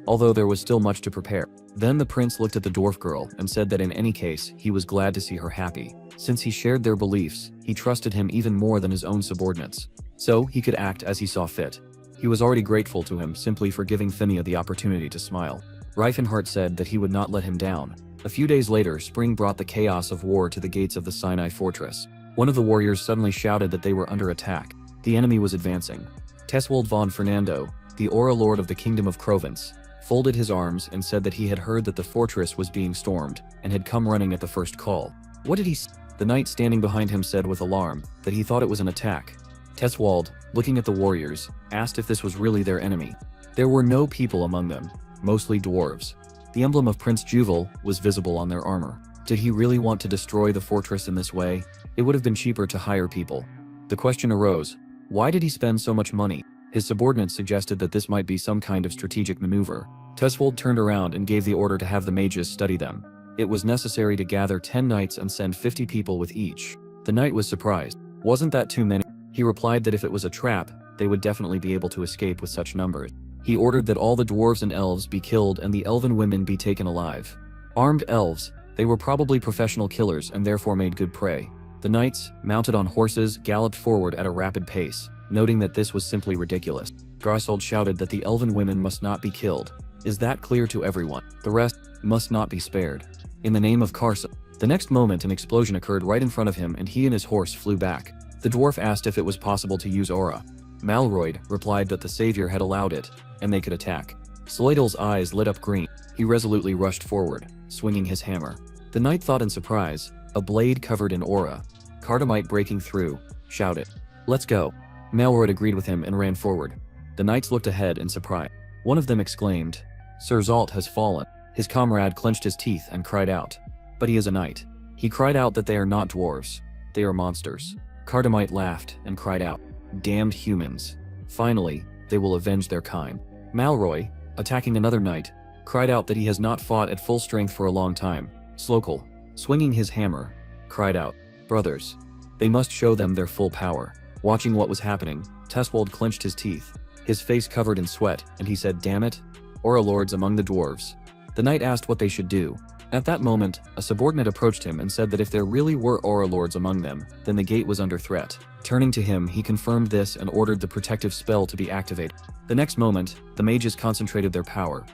[SPEAKER 1] Although there was still much to prepare. Then the prince looked at the dwarf girl and said that in any case, he was glad to see her happy. Since he shared their beliefs, he trusted him even more than his own subordinates. So, he could act as he saw fit. He was already grateful to him simply for giving Phinia the opportunity to smile. Reifenhart said that he would not let him down. A few days later, spring brought the chaos of war to the gates of the Sinai fortress. One of the warriors suddenly shouted that they were under attack. The enemy was advancing. Teswold von Fernando, the Aura Lord of the Kingdom of Crovens, folded his arms and said that he had heard that the fortress was being stormed and had come running at the first call. What did he say? The knight standing behind him said with alarm that he thought it was an attack. Teswold, looking at the warriors, asked if this was really their enemy. There were no people among them, mostly dwarves. The emblem of Prince Juval was visible on their armor. Did he really want to destroy the fortress in this way? It would have been cheaper to hire people. The question arose, why did he spend so much money? His subordinates suggested that this might be some kind of strategic maneuver. Teswold turned around and gave the order to have the mages study them. It was necessary to gather 10 knights and send 50 people with each. The knight was surprised. Wasn't that too many? He replied that if it was a trap, they would definitely be able to escape with such numbers. He ordered that all the dwarves and elves be killed and the elven women be taken alive. Armed elves, they were probably professional killers and therefore made good prey. The knights, mounted on horses, galloped forward at a rapid pace, noting that this was simply ridiculous. Grausold shouted that the elven women must not be killed. Is that clear to everyone? The rest must not be spared. In the name of Carson. The next moment an explosion occurred right in front of him and he and his horse flew back. The dwarf asked if it was possible to use aura. Malroyd replied that the savior had allowed it, and they could attack. Sloidal's eyes lit up green. He resolutely rushed forward, swinging his hammer. The knight thought in surprise, a blade covered in aura. Cardamite breaking through, shouted, "Let's go." Malroyd agreed with him and ran forward. The knights looked ahead in surprise. One of them exclaimed, "Sir Zalt has fallen." His comrade clenched his teeth and cried out, "But he is a knight." He cried out that they are not dwarves. They are monsters. Cardamite laughed and cried out, "Damned humans. Finally, they will avenge their kind." Malroy, attacking another knight, cried out that he has not fought at full strength for a long time. Slokal, swinging his hammer, cried out, "Brothers, they must show them their full power." Watching what was happening, Teswold clenched his teeth, his face covered in sweat, and he said, "Damn it, Aura Lords among the dwarves." The knight asked what they should do. At that moment, a subordinate approached him and said that if there really were Aura Lords among them, then the gate was under threat. Turning to him, he confirmed this and ordered the protective spell to be activated. The next moment, the mages concentrated their power,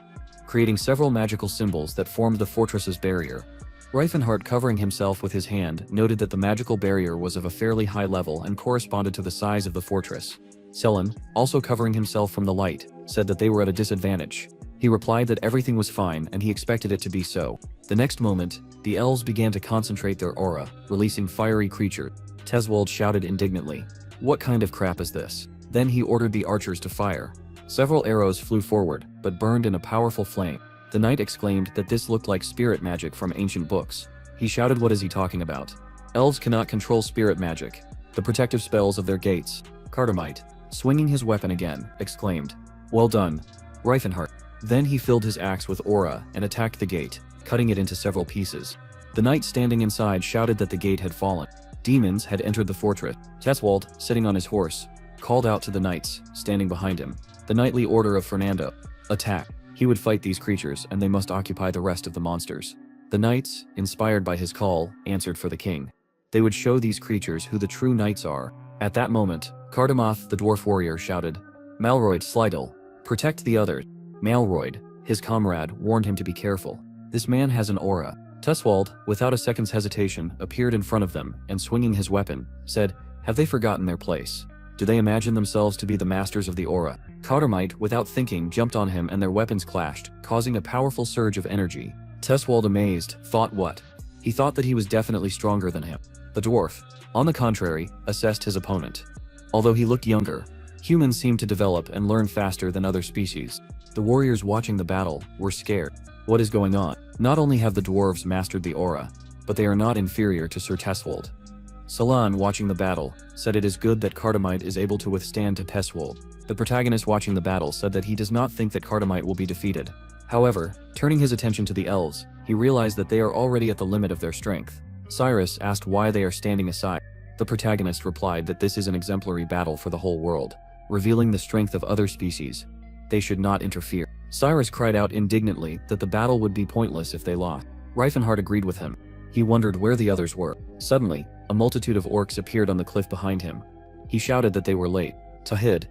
[SPEAKER 1] creating several magical symbols that formed the fortress's barrier. Reifenhart, covering himself with his hand, noted that the magical barrier was of a fairly high level and corresponded to the size of the fortress. Selen, also covering himself from the light, said that they were at a disadvantage. He replied that everything was fine and he expected it to be so. The next moment, the elves began to concentrate their aura, releasing fiery creatures. Teswold shouted indignantly, "What kind of crap is this?" Then he ordered the archers to fire. Several arrows flew forward, but burned in a powerful flame. The knight exclaimed that this looked like spirit magic from ancient books. He shouted, "What is he talking about? Elves cannot control spirit magic. The protective spells of their gates." Cardamite, swinging his weapon again, exclaimed, "Well done, Reifenhart." Then he filled his axe with aura and attacked the gate, cutting it into several pieces. The knight standing inside shouted that the gate had fallen. Demons had entered the fortress. Teswold, sitting on his horse, called out to the knights, standing behind him, the knightly order of Fernando, "Attack." He would fight these creatures and they must occupy the rest of the monsters. The knights, inspired by his call, answered for the king. They would show these creatures who the true knights are. At that moment, Cardamoth the dwarf warrior shouted, "Malroyd, Slidal, protect the others." Malroyd, his comrade, warned him to be careful. "This man has an aura." Teswold, without a second's hesitation, appeared in front of them and, swinging his weapon, said, "Have they forgotten their place? Do they imagine themselves to be the masters of the aura?" Cardamite, without thinking, jumped on him and their weapons clashed, causing a powerful surge of energy. Teswold, amazed, thought what? He thought that he was definitely stronger than him. The dwarf, on the contrary, assessed his opponent. Although he looked younger, humans seemed to develop and learn faster than other species. The warriors watching the battle were scared. What is going on? Not only have the dwarves mastered the aura, but they are not inferior to Sir Teswold. Salan, watching the battle, said it is good that Cardamite is able to withstand Teswold. The protagonist watching the battle said that he does not think that Cardamite will be defeated. However, turning his attention to the elves, he realized that they are already at the limit of their strength. Cyrus asked why they are standing aside. The protagonist replied that this is an exemplary battle for the whole world, revealing the strength of other species. They should not interfere. Cyrus cried out indignantly that the battle would be pointless if they lost. Reifenhart agreed with him. He wondered where the others were. Suddenly, a multitude of orcs appeared on the cliff behind him. He shouted that they were late. Tahid,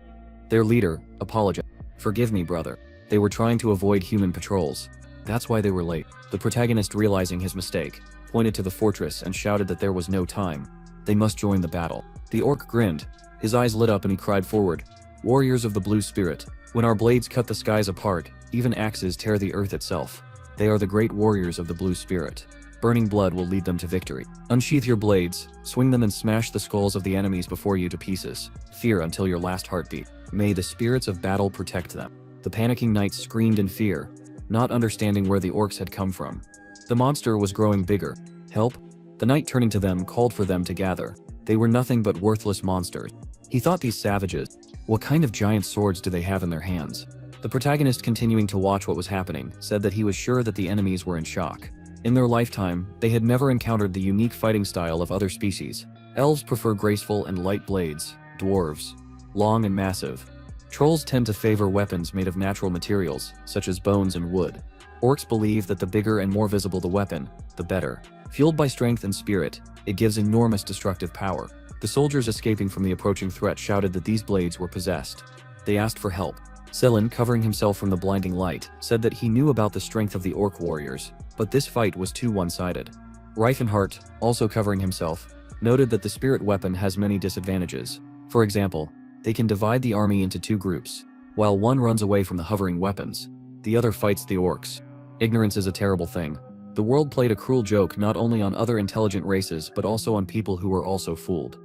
[SPEAKER 1] their leader, apologized. "Forgive me, brother. They were trying to avoid human patrols. That's why they were late." The protagonist, realizing his mistake, pointed to the fortress and shouted that there was no time. They must join the battle. The orc grinned. His eyes lit up and he cried forward, "Warriors of the blue spirit, when our blades cut the skies apart, even axes tear the earth itself. They are the great warriors of the blue spirit. Burning blood will lead them to victory. Unsheath your blades, swing them and smash the skulls of the enemies before you to pieces. Fear until your last heartbeat. May the spirits of battle protect them." The panicking knights screamed in fear, not understanding where the orcs had come from. The monster was growing bigger. "Help!" The knight, turning to them, called for them to gather. They were nothing but worthless monsters. He thought, these savages, what kind of giant swords do they have in their hands? The protagonist, continuing to watch what was happening, said that he was sure that the enemies were in shock. In their lifetime, they had never encountered the unique fighting style of other species. Elves prefer graceful and light blades, dwarves, long and massive. Trolls tend to favor weapons made of natural materials, such as bones and wood. Orcs believe that the bigger and more visible the weapon, the better. Fueled by strength and spirit, it gives enormous destructive power. The soldiers escaping from the approaching threat shouted that these blades were possessed. They asked for help. Selen, covering himself from the blinding light, said that he knew about the strength of the orc warriors, but this fight was too one-sided. Reifenhart, also covering himself, noted that the spirit weapon has many disadvantages. For example, they can divide the army into two groups. While one runs away from the hovering weapons, the other fights the orcs. Ignorance is a terrible thing. The world played a cruel joke not only on other intelligent races but also on people who were also fooled.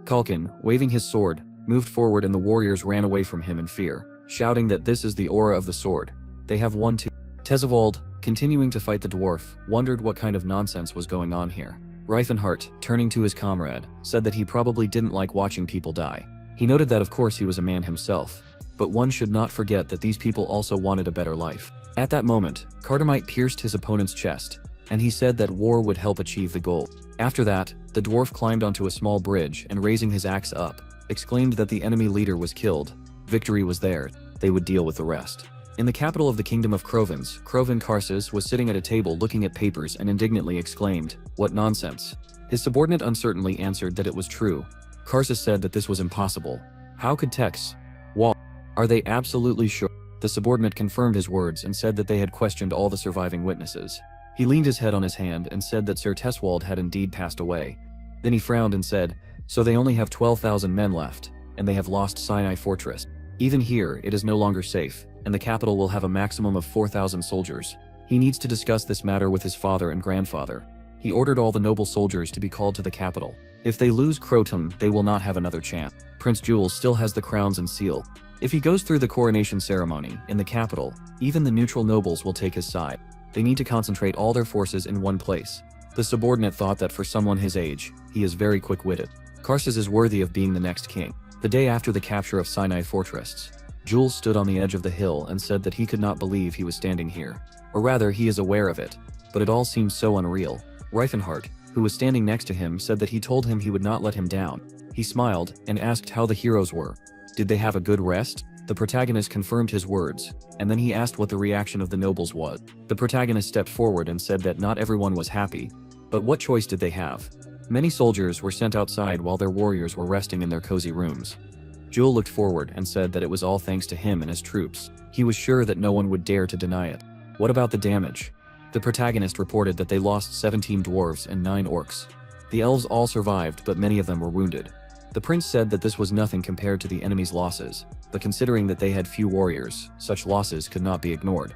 [SPEAKER 1] Kalkin, waving his sword, moved forward and the warriors ran away from him in fear, shouting that this is the aura of the sword. They have won too. Tesevald, continuing to fight the dwarf, wondered what kind of nonsense was going on here. Reifenhart, turning to his comrade, said that he probably didn't like watching people die. He noted that of course he was a man himself, but one should not forget that these people also wanted a better life. At that moment, Cardamite pierced his opponent's chest, and he said that war would help achieve the goal. After that, the dwarf climbed onto a small bridge and raising his axe up, exclaimed that the enemy leader was killed. Victory was there, they would deal with the rest. In the capital of the kingdom of Crovins, Crovin Karsus was sitting at a table looking at papers and indignantly exclaimed, "What nonsense." His subordinate uncertainly answered that it was true. Karsus said that this was impossible. How could Tex? Wall? Are they absolutely sure? The subordinate confirmed his words and said that they had questioned all the surviving witnesses. He leaned his head on his hand and said that Sir Teswald had indeed passed away. Then he frowned and said, "So they only have 12,000 men left, and they have lost Sinai Fortress. Even here, it is no longer safe, and the capital will have a maximum of 4,000 soldiers. He needs to discuss this matter with his father and grandfather." He ordered all the noble soldiers to be called to the capital. If they lose Croton, they will not have another chance. Prince Jules still has the crowns and seal. If he goes through the coronation ceremony in the capital, even the neutral nobles will take his side. They need to concentrate all their forces in one place. The subordinate thought that for someone his age, he is very quick-witted. Karsus is worthy of being the next king. The day after the capture of Sinai Fortress, Jules stood on the edge of the hill and said that he could not believe he was standing here. Or rather, he is aware of it, but it all seems so unreal. Reifenhart, who was standing next to him, said that he told him he would not let him down. He smiled and asked how the heroes were. Did they have a good rest? The protagonist confirmed his words, and then he asked what the reaction of the nobles was. The protagonist stepped forward and said that not everyone was happy, but what choice did they have? Many soldiers were sent outside while their warriors were resting in their cozy rooms. Jewel looked forward and said that it was all thanks to him and his troops. He was sure that no one would dare to deny it. What about the damage? The protagonist reported that they lost 17 dwarves and 9 orcs. The elves all survived, but many of them were wounded. The prince said that this was nothing compared to the enemy's losses, but considering that they had few warriors, such losses could not be ignored.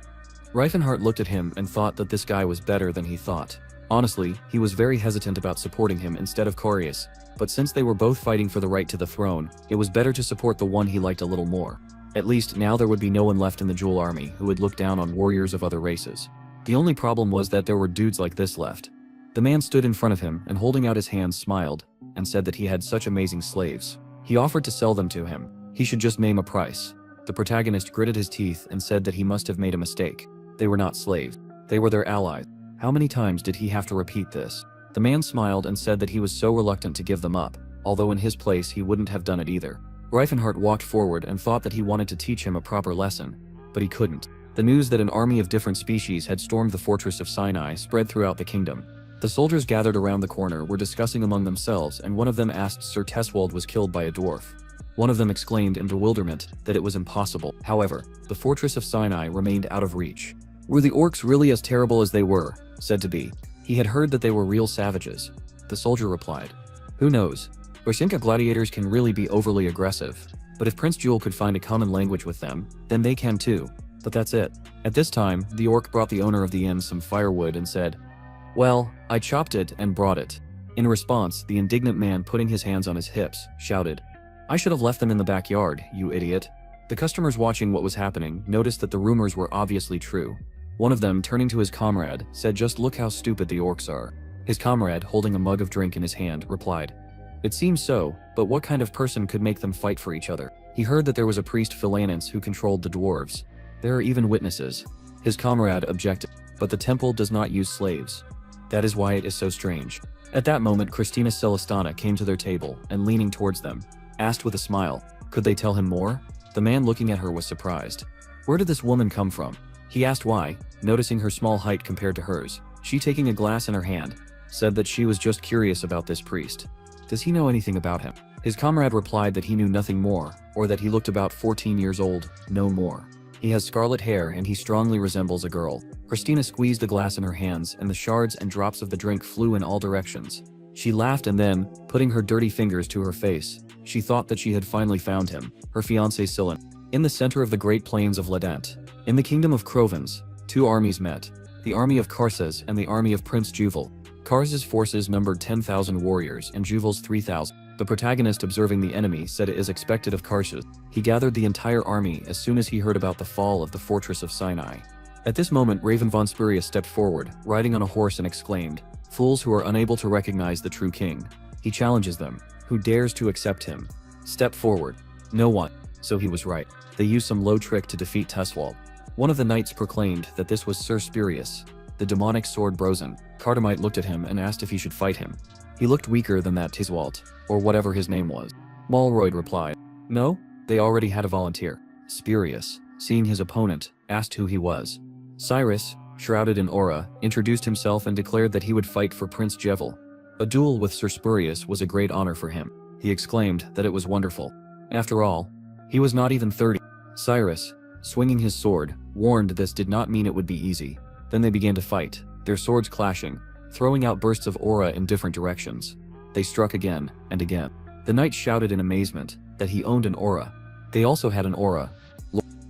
[SPEAKER 1] Reifenhart looked at him and thought that this guy was better than he thought. Honestly, he was very hesitant about supporting him instead of Corius, but since they were both fighting for the right to the throne, it was better to support the one he liked a little more. At least now there would be no one left in the Jewel army who would look down on warriors of other races. The only problem was that there were dudes like this left. The man stood in front of him and holding out his hands smiled, and said that he had such amazing slaves. He offered to sell them to him. He should just name a price. The protagonist gritted his teeth and said that he must have made a mistake. They were not slaves. They were their allies. How many times did he have to repeat this? The man smiled and said that he was so reluctant to give them up, although in his place he wouldn't have done it either. Reifenhart walked forward and thought that he wanted to teach him a proper lesson, but he couldn't. The news that an army of different species had stormed the fortress of Sinai spread throughout the kingdom. The soldiers gathered around the corner were discussing among themselves, and one of them asked Sir Teswald was killed by a dwarf. One of them exclaimed in bewilderment that it was impossible. However, the fortress of Sinai remained out of reach. Were the orcs really as terrible as they were said to be? He had heard that they were real savages. The soldier replied, "Who knows? Bersinka gladiators can really be overly aggressive, but if Prince Jewel could find a common language with them, then they can too. But that's it." At this time, the orc brought the owner of the inn some firewood and said, "Well, I chopped it and brought it." In response, the indignant man, putting his hands on his hips, shouted, "I should have left them in the backyard, you idiot." The customers watching what was happening noticed that the rumors were obviously true. One of them, turning to his comrade, said, "Just look how stupid the orcs are." His comrade, holding a mug of drink in his hand, replied, "It seems so, but what kind of person could make them fight for each other?" He heard that there was a priest Philanus who controlled the dwarves. There are even witnesses. His comrade objected, "But the temple does not use slaves. That is why it is so strange." At that moment, Christina Celestana came to their table and, leaning towards them, asked with a smile, could they tell him more? The man looking at her was surprised. Where did this woman come from? He asked why, noticing her small height compared to hers. She, taking a glass in her hand, said that she was just curious about this priest. Does he know anything about him? His comrade replied that he knew nothing more, or that he looked about 14 years old, no more. He has scarlet hair and he strongly resembles a girl. Christina squeezed the glass in her hands and the shards and drops of the drink flew in all directions. She laughed and then, putting her dirty fingers to her face, she thought that she had finally found him, her fiancé Silen. In the center of the great plains of Ledant, in the kingdom of Crovens, two armies met, the army of Karses and the army of Prince Juval. Kars's forces numbered 10,000 warriors and Juval's 3,000. The protagonist, observing the enemy, said it is expected of Karses. He gathered the entire army as soon as he heard about the fall of the fortress of Sinai. At this moment Raven von Spurius stepped forward, riding on a horse, and exclaimed, "Fools who are unable to recognize the true king." He challenges them. Who dares to accept him? Step forward. No one. So he was right. They used some low trick to defeat Teswald. One of the knights proclaimed that this was Sir Spurius, the demonic sword Brozen. Cardamite looked at him and asked if he should fight him. He looked weaker than that Tiswalt, or whatever his name was. Malroyd replied, "No, they already had a volunteer." Spurius, seeing his opponent, asked who he was. Cyrus, shrouded in aura, introduced himself and declared that he would fight for Prince Jevel. A duel with Sir Spurius was a great honor for him. He exclaimed that it was wonderful. After all, he was not even 30. Cyrus, swinging his sword, warned this did not mean it would be easy. Then they began to fight, their swords clashing, throwing out bursts of aura in different directions. They struck again and again. The knight shouted in amazement that he owned an aura. They also had an aura.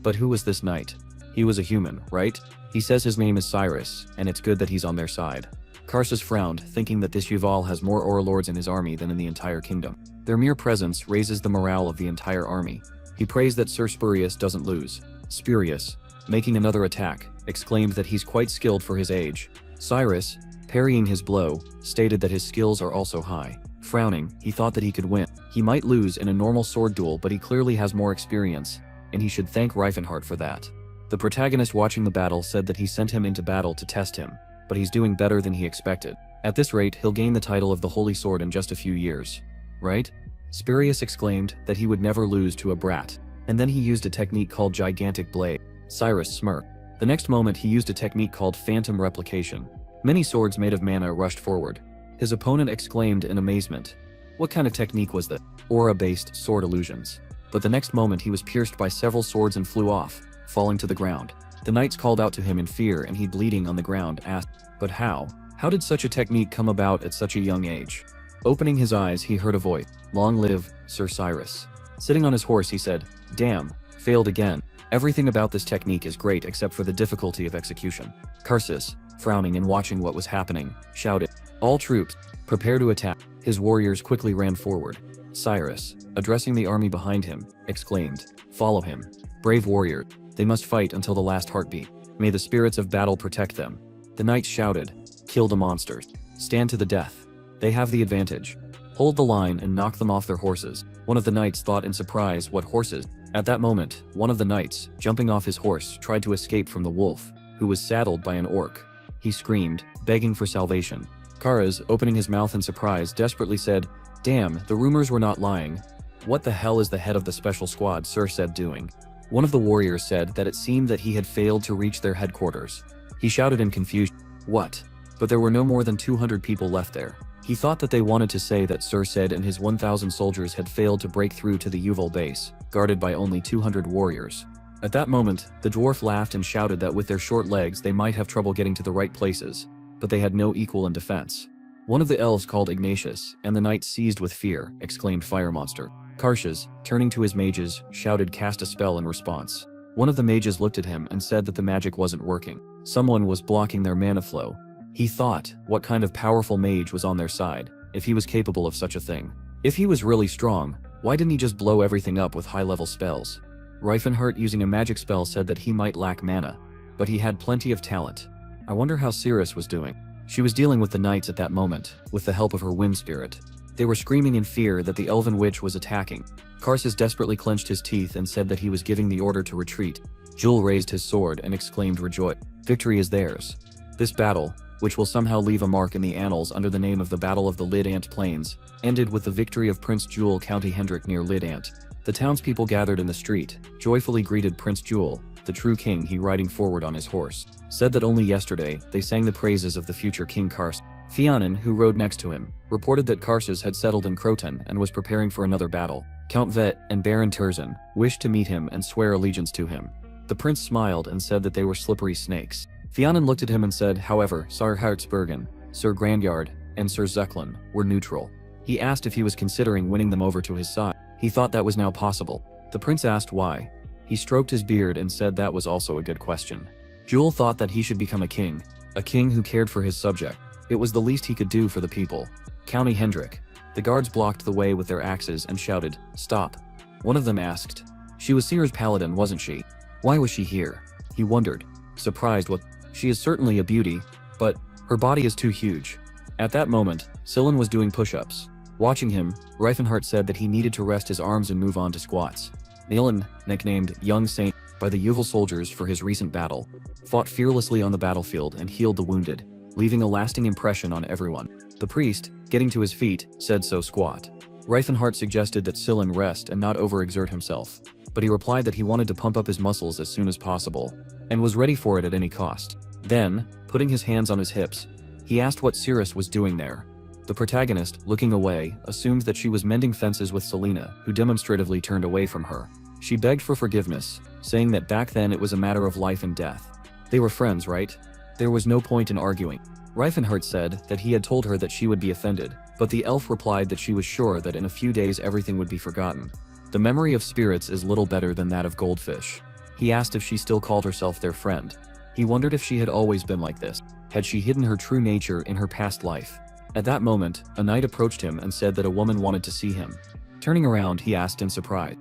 [SPEAKER 1] But who was this knight? He was a human, right? He says his name is Cyrus, and it's good that he's on their side. Karsus frowned, thinking that this Yuval has more aura lords in his army than in the entire kingdom. Their mere presence raises the morale of the entire army. He prays that Sir Spurius doesn't lose. Spurius, making another attack, exclaimed that he's quite skilled for his age. Cyrus, parrying his blow, stated that his skills are also high. Frowning, he thought that he could win. He might lose in a normal sword duel, but he clearly has more experience, and he should thank Reifenhardt for that. The protagonist watching the battle said that he sent him into battle to test him, but he's doing better than he expected. At this rate, he'll gain the title of the Holy Sword in just a few years. Right? Spurius exclaimed that he would never lose to a brat, and then he used a technique called Gigantic Blade. Cyrus smirked. The next moment he used a technique called Phantom Replication. Many swords made of mana rushed forward. His opponent exclaimed in amazement. What kind of technique was that? Aura-based sword illusions. But the next moment he was pierced by several swords and flew off, falling to the ground. The knights called out to him in fear, and he, bleeding on the ground, asked, "But how? How did such a technique come about at such a young age?" Opening his eyes, he heard a voice. "Long live Sir Cyrus." Sitting on his horse, he said, "Damn, failed again. Everything about this technique is great except for the difficulty of execution." Karsus, frowning and watching what was happening, shouted, "All troops, prepare to attack." His warriors quickly ran forward. Cyrus, addressing the army behind him, exclaimed, "Follow him. Brave warriors, they must fight until the last heartbeat. May the spirits of battle protect them." The knights shouted, "Kill the monsters. Stand to the death. They have the advantage. Hold the line and knock them off their horses." One of the knights thought in surprise, "What horses?" At that moment, one of the knights, jumping off his horse, tried to escape from the wolf, who was saddled by an orc. He screamed, begging for salvation. Karas, opening his mouth in surprise, desperately said, "Damn, the rumors were not lying. What the hell is the head of the special squad Sir said doing?" One of the warriors said that it seemed that he had failed to reach their headquarters. He shouted in confusion, "What?" But there were no more than 200 people left there. He thought that they wanted to say that Sir said and his 1,000 soldiers had failed to break through to the Yuval base, guarded by only 200 warriors. At that moment, the dwarf laughed and shouted that with their short legs they might have trouble getting to the right places, but they had no equal in defense. One of the elves called Ignatius, and the knight, seized with fear, exclaimed, "Fire monster." Karshas, turning to his mages, shouted, "Cast a spell" in response. One of the mages looked at him and said that the magic wasn't working. Someone was blocking their mana flow. He thought, what kind of powerful mage was on their side, if he was capable of such a thing? If he was really strong, why didn't he just blow everything up with high-level spells? Reifenhardt, using a magic spell, said that he might lack mana, but he had plenty of talent. I wonder how Cirrus was doing. She was dealing with the knights at that moment, with the help of her whim spirit. They were screaming in fear that the elven witch was attacking. Karsus desperately clenched his teeth and said that he was giving the order to retreat. Jul raised his sword and exclaimed, "Rejoice! Victory is theirs." This battle, which will somehow leave a mark in the annals under the name of the Battle of the Lid Ant Plains, ended with the victory of Prince Jul County Hendrik near Lid Ant. The townspeople gathered in the street, joyfully greeted Prince Jewel, the true king. He riding forward on his horse, said that only yesterday they sang the praises of the future King Kars. Fianan, who rode next to him, reported that Karsus had settled in Croton and was preparing for another battle. Count Vet and Baron Terzan wished to meet him and swear allegiance to him. The prince smiled and said that they were slippery snakes. Fianan looked at him and said, however, Sir Hartsbergen, Sir Grandyard, and Sir Zeklin were neutral. He asked if he was considering winning them over to his side. He thought that was now possible. The prince asked why. He stroked his beard and said that was also a good question. Jewel thought that he should become a king who cared for his subject. It was the least he could do for the people. County Hendrik. The guards blocked the way with their axes and shouted, "Stop." One of them asked. She was Seer's paladin, wasn't she? Why was she here? He wondered, surprised. What? She is certainly a beauty, but her body is too huge. At that moment, Sillin was doing push-ups. Watching him, Reifenhart said that he needed to rest his arms and move on to squats. Nilan, nicknamed Young Saint by the Yuval soldiers for his recent battle, fought fearlessly on the battlefield and healed the wounded, leaving a lasting impression on everyone. The priest, getting to his feet, said so squat. Reifenhart suggested that Sillin rest and not overexert himself, but he replied that he wanted to pump up his muscles as soon as possible, and was ready for it at any cost. Then, putting his hands on his hips, he asked what Cirrus was doing there. The protagonist, looking away, assumed that she was mending fences with Selena, who demonstratively turned away from her. She begged for forgiveness, saying that back then it was a matter of life and death. They were friends, right? There was no point in arguing. Reifenhart said that he had told her that she would be offended, but the elf replied that she was sure that in a few days everything would be forgotten. The memory of spirits is little better than that of goldfish. He asked if she still called herself their friend. He wondered if she had always been like this. Had she hidden her true nature in her past life? At that moment, a knight approached him and said that a woman wanted to see him. Turning around, he asked in surprise,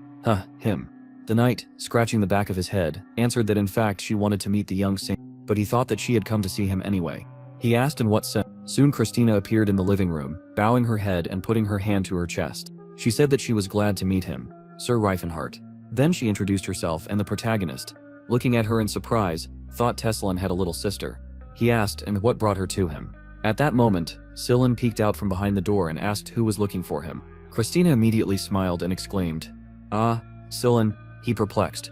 [SPEAKER 1] him. The knight, scratching the back of his head, answered that in fact she wanted to meet the young saint, but he thought that she had come to see him anyway. He asked in what sense. Soon Christina appeared in the living room, bowing her head and putting her hand to her chest. She said that she was glad to meet him, Sir Reifenhart. Then she introduced herself, and the protagonist, looking at her in surprise, thought Tessalin had a little sister. He asked and what brought her to him. At that moment, Sillin peeked out from behind the door and asked who was looking for him. Christina immediately smiled and exclaimed, "Ah, Sillin," he perplexed.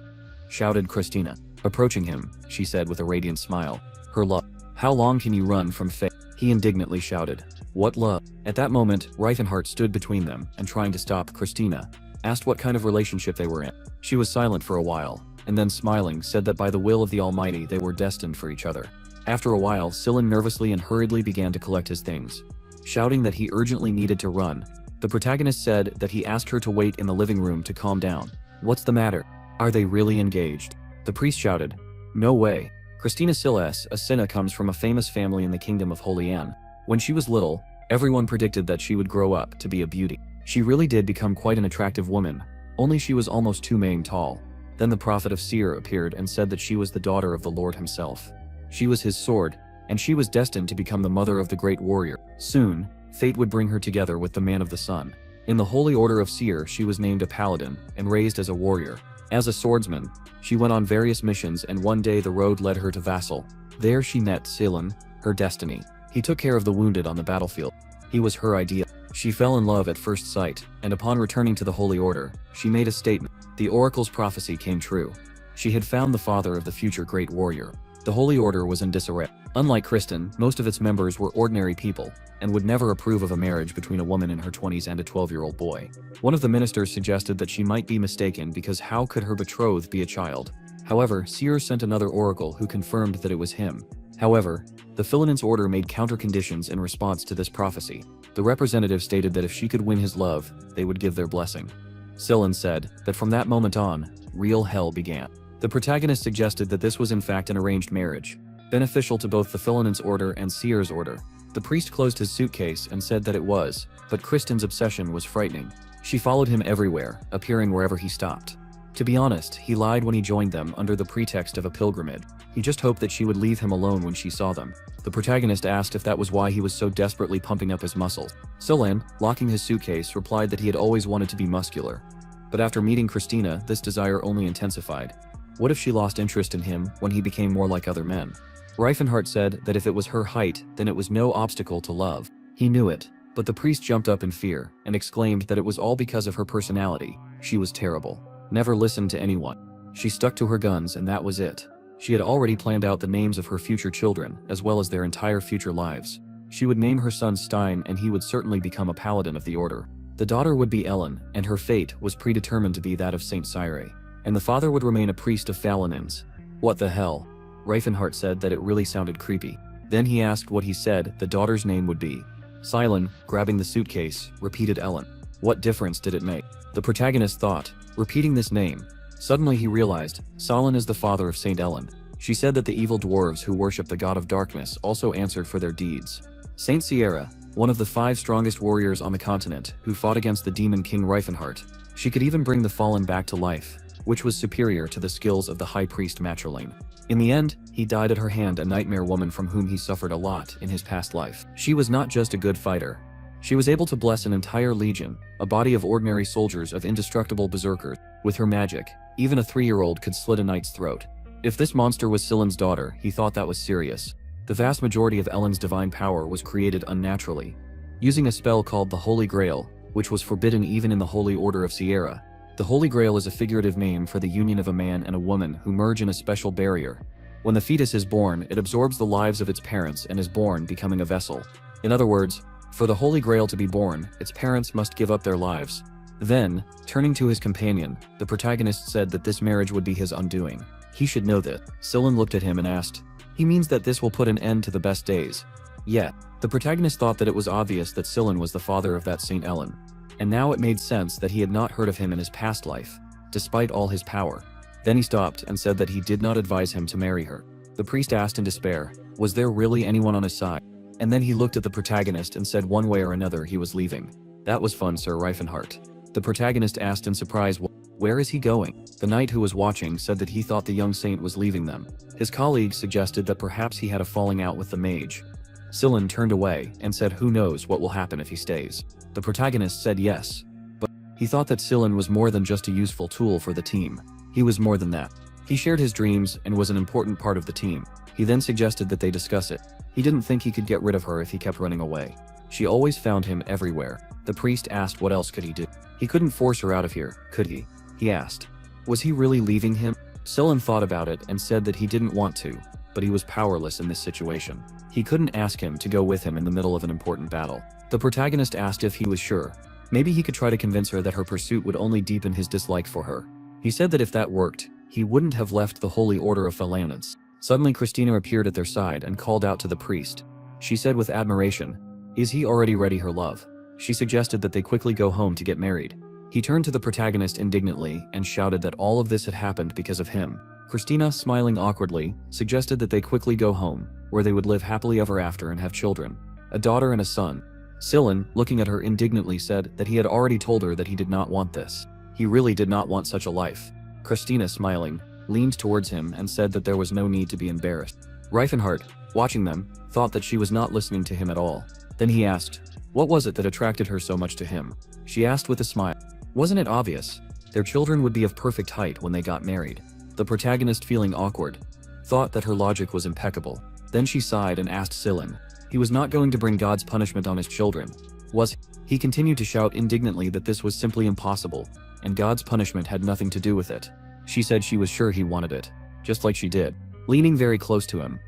[SPEAKER 1] Shouted Christina. Approaching him, she said with a radiant smile, "Her love. How long can you run from fate?" He indignantly shouted, "What love?" At that moment, Reifenhart stood between them and, trying to stop Christina, asked what kind of relationship they were in. She was silent for a while, and then smiling said that by the will of the Almighty they were destined for each other. After a while, Sillin nervously and hurriedly began to collect his things, shouting that he urgently needed to run. The protagonist said that he asked her to wait in the living room to calm down. "What's the matter? Are they really engaged?" The priest shouted, "No way." Christina Silas, a Sinna, comes from a famous family in the kingdom of Holy Anne. When she was little, everyone predicted that she would grow up to be a beauty. She really did become quite an attractive woman, only she was almost 2 main tall. Then the prophet of Seer appeared and said that she was the daughter of the Lord himself. She was his sword, and she was destined to become the mother of the great warrior. Soon, fate would bring her together with the man of the sun. In the Holy Order of Seer, she was named a paladin and raised as a warrior. As a swordsman, she went on various missions, and one day the road led her to Vassal. There she met Sillin, her destiny. He took care of the wounded on the battlefield. He was her ideal. She fell in love at first sight, and upon returning to the Holy Order, she made a statement. The oracle's prophecy came true. She had found the father of the future great warrior. The Holy Order was in disarray. Unlike Kristen, most of its members were ordinary people, and would never approve of a marriage between a woman in her 20s and a 12-year-old boy. One of the ministers suggested that she might be mistaken because how could her betrothed be a child? However, Seer sent another oracle who confirmed that it was him. However, the Philinins order made counter-conditions in response to this prophecy. The representative stated that if she could win his love, they would give their blessing. Sillin said that from that moment on, real hell began. The protagonist suggested that this was in fact an arranged marriage, beneficial to both the Philinins order and Seer's order. The priest closed his suitcase and said that it was, but Kristen's obsession was frightening. She followed him everywhere, appearing wherever he stopped. To be honest, he lied when he joined them under the pretext of a pilgrimage. He just hoped that she would leave him alone when she saw them. The protagonist asked if that was why he was so desperately pumping up his muscles. Sillin, locking his suitcase, replied that he had always wanted to be muscular. But after meeting Christina, this desire only intensified. What if she lost interest in him when he became more like other men? Reifenhart said that if it was her height, then it was no obstacle to love. He knew it, but the priest jumped up in fear and exclaimed that it was all because of her personality. She was terrible. Never listened to anyone. She stuck to her guns and that was it. She had already planned out the names of her future children, as well as their entire future lives. She would name her son Stein and he would certainly become a paladin of the order. The daughter would be Ellen, and her fate was predetermined to be that of Saint Cyre. And the father would remain a priest of Falinins. What the hell? Reifenhart said that it really sounded creepy. Then he asked what he said the daughter's name would be. Silen, grabbing the suitcase, repeated Ellen. What difference did it make? The protagonist thought, repeating this name. Suddenly he realized, Silen is the father of Saint Ellen. She said that the evil dwarves who worship the god of darkness also answered for their deeds. Saint Sierra, one of the 5 strongest warriors on the continent, who fought against the demon king Reifenhart. She could even bring the fallen back to life, which was superior to the skills of the high priest Matrelane. In the end, he died at her hand, a nightmare woman from whom he suffered a lot in his past life. She was not just a good fighter. She was able to bless an entire legion, a body of ordinary soldiers of indestructible berserkers. With her magic, even a 3-year-old could slit a knight's throat. If this monster was Silen's daughter, he thought that was serious. The vast majority of Ellen's divine power was created unnaturally, using a spell called the Holy Grail, which was forbidden even in the Holy Order of Sierra. The Holy Grail is a figurative name for the union of a man and a woman who merge in a special barrier. When the fetus is born, it absorbs the lives of its parents and is born, becoming a vessel. In other words, for the Holy Grail to be born, its parents must give up their lives. Then, turning to his companion, the protagonist said that this marriage would be his undoing. He should know that. Silen looked at him and asked, he means that this will put an end to the best days. Yet, the protagonist thought that it was obvious that Silen was the father of that Saint Ellen. And now it made sense that he had not heard of him in his past life, despite all his power. Then he stopped and said that he did not advise him to marry her. The priest asked in despair, was there really anyone on his side? And then he looked at the protagonist and said one way or another he was leaving. That was fun, Sir Reifenhart. The protagonist asked in surprise, where is he going? The knight who was watching said that he thought the young saint was leaving them. His colleague suggested that perhaps he had a falling out with the mage. Silen turned away and said who knows what will happen if he stays. The protagonist said yes, but he thought that Silen was more than just a useful tool for the team. He was more than that. He shared his dreams and was an important part of the team. He then suggested that they discuss it. He didn't think he could get rid of her if he kept running away. She always found him everywhere. The priest asked what else could he do. He couldn't force her out of here, could he? He asked. Was he really leaving him? Silen thought about it and said that he didn't want to, but he was powerless in this situation. He couldn't ask him to go with him in the middle of an important battle. The protagonist asked if he was sure. Maybe he could try to convince her that her pursuit would only deepen his dislike for her. He said that if that worked, he wouldn't have left the Holy Order of Falinins. Suddenly Christina appeared at their side and called out to the priest. She said with admiration, is he already ready, her love? She suggested that they quickly go home to get married. He turned to the protagonist indignantly and shouted that all of this had happened because of him. Christina, smiling awkwardly, suggested that they quickly go home, where they would live happily ever after and have children, a daughter and a son. Silen, looking at her indignantly, said that he had already told her that he did not want this. He really did not want such a life. Christina, smiling, leaned towards him and said that there was no need to be embarrassed. Reifenhart, watching them, thought that she was not listening to him at all. Then he asked, what was it that attracted her so much to him? She asked with a smile. Wasn't it obvious? Their children would be of perfect height when they got married. The protagonist, feeling awkward, thought that her logic was impeccable. Then she sighed and asked Silen. He was not going to bring God's punishment on his children, was he? He continued to shout indignantly that this was simply impossible, and God's punishment had nothing to do with it. She said she was sure he wanted it, just like she did. Leaning very close to him,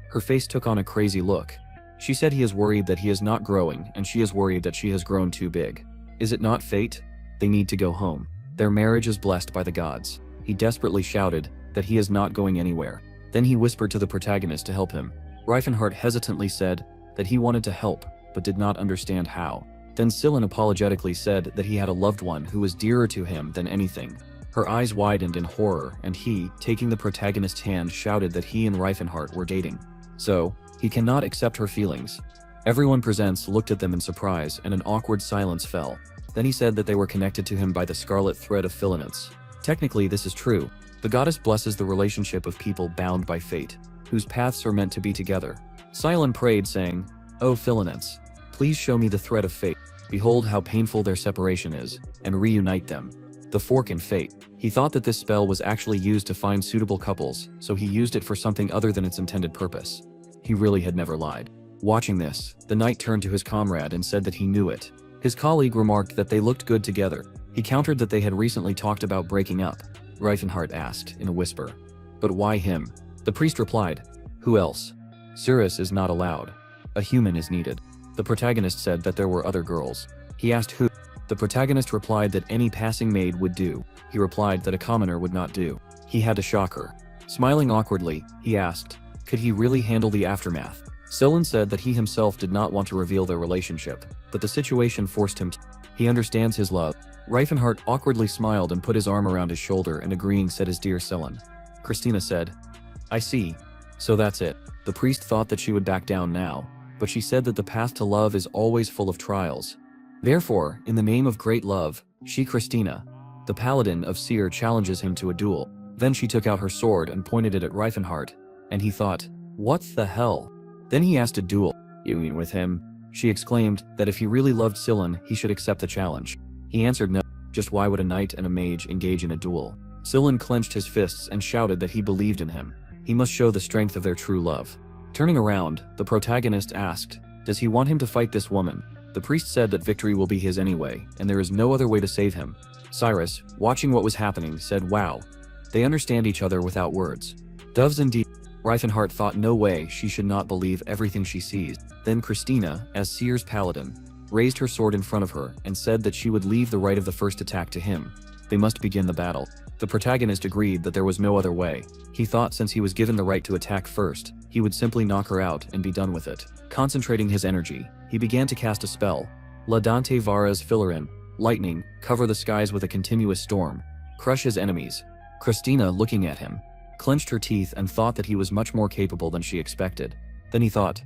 [SPEAKER 1] her face took on a crazy look. She said he is worried that he is not growing, and she is worried that she has grown too big. Is it not fate? They need to go home. Their marriage is blessed by the gods. He desperately shouted that he is not going anywhere. Then he whispered to the protagonist to help him. Reifenhart hesitantly said that he wanted to help, but did not understand how. Then Silen apologetically said that he had a loved one who was dearer to him than anything. Her eyes widened in horror, and he, taking the protagonist's hand, shouted that he and Reifenhart were dating. So, he cannot accept her feelings. Everyone present looked at them in surprise, and an awkward silence fell. Then he said that they were connected to him by the scarlet thread of Falinins. Technically, this is true. The goddess blesses the relationship of people bound by fate, whose paths are meant to be together. Silen prayed, saying, O Falinins, please show me the thread of fate. Behold how painful their separation is, and reunite them. The fork in fate. He thought that this spell was actually used to find suitable couples, so he used it for something other than its intended purpose. He really had never lied. Watching this, the knight turned to his comrade and said that he knew it. His colleague remarked that they looked good together. He countered that they had recently talked about breaking up. Reifenhard asked, in a whisper. But why him? The priest replied, who else? Cirrus is not allowed. A human is needed. The protagonist said that there were other girls. He asked who. The protagonist replied that any passing maid would do. He replied that a commoner would not do. He had to shock her. Smiling awkwardly, he asked, could he really handle the aftermath? Silen said that he himself did not want to reveal their relationship, but the situation forced him to. He understands his love. Reifenhard awkwardly smiled and put his arm around his shoulder and agreeing said his dear Silen. Christina said, I see. So that's it. The priest thought that she would back down now, but she said that the path to love is always full of trials. Therefore, in the name of great love, she Christina, the paladin of Seer, challenges him to a duel. Then she took out her sword and pointed it at Reifenhard, and he thought, what the hell? Then he asked a duel. You mean with him? She exclaimed that if he really loved Silen, he should accept the challenge. He answered no. Just why would a knight and a mage engage in a duel? Silen clenched his fists and shouted that he believed in him. He must show the strength of their true love. Turning around, the protagonist asked, does he want him to fight this woman? The priest said that victory will be his anyway, and there is no other way to save him. Cyrus, watching what was happening, said wow. They understand each other without words. Doves indeed. Reifenhard thought no way she should not believe everything she sees. Then Christina, as Seer's paladin, raised her sword in front of her and said that she would leave the right of the first attack to him. They must begin the battle. The protagonist agreed that there was no other way. He thought since he was given the right to attack first, he would simply knock her out and be done with it. Concentrating his energy, he began to cast a spell. La Dante Varas Filarin, lightning, cover the skies with a continuous storm. Crush his enemies. Christina, looking at him, clenched her teeth and thought that he was much more capable than she expected. Then he thought,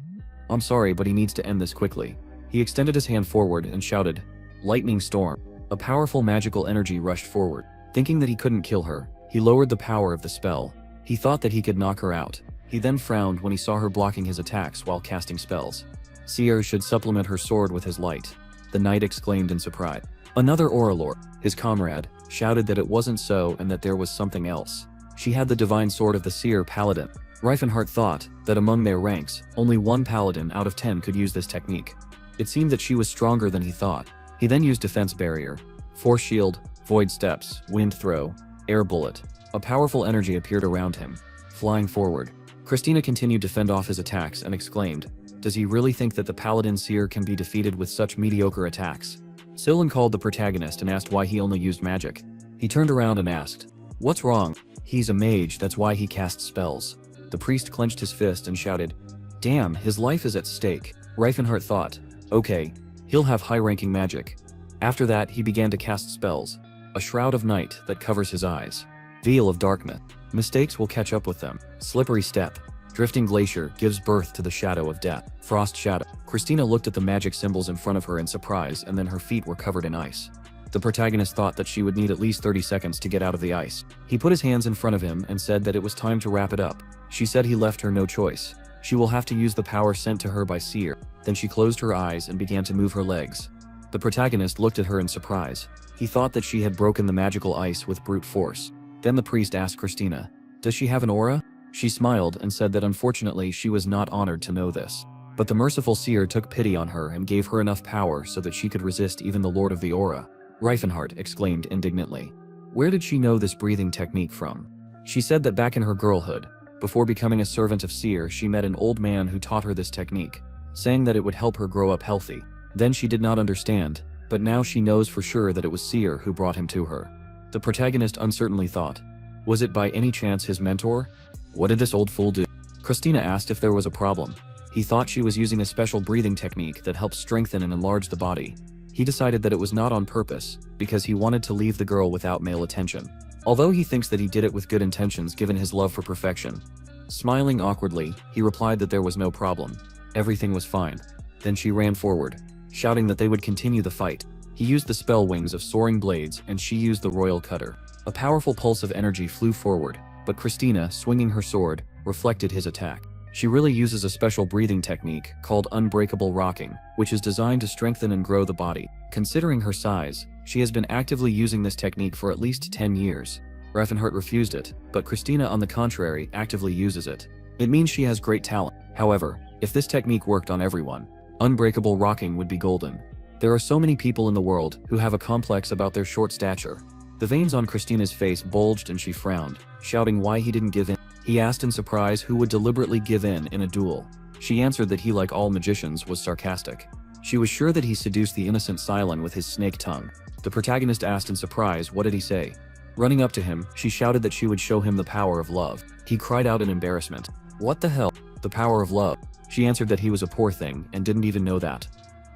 [SPEAKER 1] I'm sorry, but he needs to end this quickly. He extended his hand forward and shouted, lightning storm. A powerful magical energy rushed forward. Thinking that he couldn't kill her, he lowered the power of the spell. He thought that he could knock her out. He then frowned when he saw her blocking his attacks while casting spells. Seer should supplement her sword with his light. The knight exclaimed in surprise. Another Auralor, his comrade, shouted that it wasn't so and that there was something else. She had the divine sword of the Seer paladin. Reifenhard thought that among their ranks, only one paladin out of 10 could use this technique. It seemed that she was stronger than he thought. He then used defense barrier, force shield, void steps, wind throw, air bullet. A powerful energy appeared around him, flying forward. Christina continued to fend off his attacks and exclaimed, does he really think that the paladin Seer can be defeated with such mediocre attacks? Silen called the protagonist and asked why he only used magic. He turned around and asked, what's wrong? He's a mage, that's why he casts spells. The priest clenched his fist and shouted, damn, his life is at stake. Reifenhard thought, okay, he'll have high-ranking magic. After that, he began to cast spells. A shroud of night that covers his eyes. Veil of darkness. Mistakes will catch up with them. Slippery step. Drifting glacier gives birth to the shadow of death. Frost shadow. Christina looked at the magic symbols in front of her in surprise, and then her feet were covered in ice. The protagonist thought that she would need at least 30 seconds to get out of the ice. He put his hands in front of him and said that it was time to wrap it up. She said he left her no choice. She will have to use the power sent to her by Seer. Then she closed her eyes and began to move her legs. The protagonist looked at her in surprise. He thought that she had broken the magical ice with brute force. Then the priest asked Christina, does she have an aura? She smiled and said that unfortunately she was not honored to know this. But the merciful Seer took pity on her and gave her enough power so that she could resist even the Lord of the Aura. Reifenhard exclaimed indignantly. Where did she know this breathing technique from? She said that back in her girlhood, before becoming a servant of Seer, she met an old man who taught her this technique, saying that it would help her grow up healthy. Then she did not understand, but now she knows for sure that it was Seer who brought him to her. The protagonist uncertainly thought, was it by any chance his mentor? What did this old fool do? Christina asked if there was a problem. He thought she was using a special breathing technique that helps strengthen and enlarge the body. He decided that it was not on purpose, because he wanted to leave the girl without male attention. Although he thinks that he did it with good intentions given his love for perfection. Smiling awkwardly, he replied that there was no problem. Everything was fine. Then she ran forward, shouting that they would continue the fight. He used the spell wings of soaring blades and she used the royal cutter. A powerful pulse of energy flew forward, but Christina, swinging her sword, reflected his attack. She really uses a special breathing technique called unbreakable rocking, which is designed to strengthen and grow the body. Considering her size, she has been actively using this technique for at least 10 years. Reifenhard refused it, but Christina on the contrary actively uses it. It means she has great talent. However, if this technique worked on everyone, unbreakable rocking would be golden. There are so many people in the world who have a complex about their short stature. The veins on Christina's face bulged and she frowned, shouting why he didn't give in. He asked in surprise who would deliberately give in a duel. She answered that he, like all magicians, was sarcastic. She was sure that he seduced the innocent Cylon with his snake tongue. The protagonist asked in surprise, what did he say? Running up to him, she shouted that she would show him the power of love. He cried out in embarrassment. What the hell? The power of love? She answered that he was a poor thing and didn't even know that.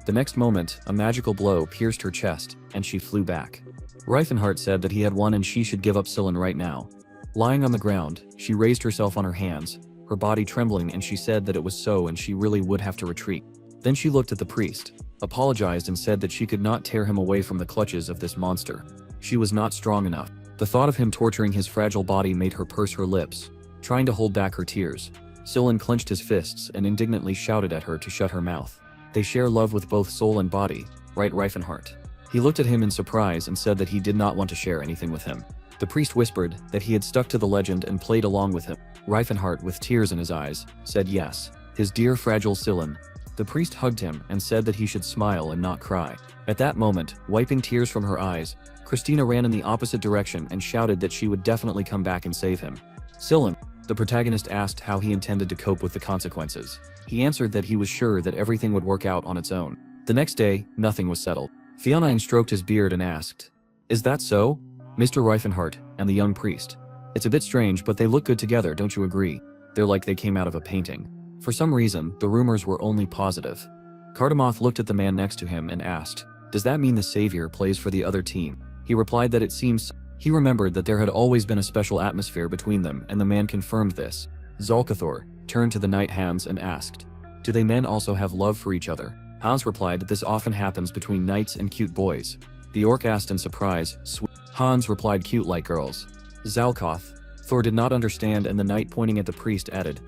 [SPEAKER 1] The next moment, a magical blow pierced her chest, and she flew back. Reifenhart said that he had won and she should give up Cylon right now. Lying on the ground, she raised herself on her hands, her body trembling, and she said that it was so and she really would have to retreat. Then she looked at the priest, apologized and said that she could not tear him away from the clutches of this monster. She was not strong enough. The thought of him torturing his fragile body made her purse her lips, trying to hold back her tears. Cylon clenched his fists and indignantly shouted at her to shut her mouth. They share love with both soul and body, right, Reifenhart? He looked at him in surprise and said that he did not want to share anything with him. The priest whispered that he had stuck to the legend and played along with him. Reifenhart, with tears in his eyes, said yes, his dear fragile Cylon. The priest hugged him and said that he should smile and not cry. At that moment, wiping tears from her eyes, Christina ran in the opposite direction and shouted that she would definitely come back and save him. Cylon, the protagonist asked how he intended to cope with the consequences. He answered that he was sure that everything would work out on its own. The next day, nothing was settled. Fionine stroked his beard and asked, "Is that so, Mr. Reifenhart and the young priest? It's a bit strange, but they look good together, don't you agree? They're like they came out of a painting." For some reason, the rumors were only positive. Cardamoth looked at the man next to him and asked, "Does that mean the savior plays for the other team?" He replied that it seems so. He remembered that there had always been a special atmosphere between them, and the man confirmed this. Zolcathor turned to the Night Hands and asked, "Do they men also have love for each other?" Hans replied that this often happens between knights and cute boys. The orc asked in surprise, "Sweet?" Hans replied, "Cute like girls." Zalkoth. Thor did not understand, and the knight pointing at the priest added,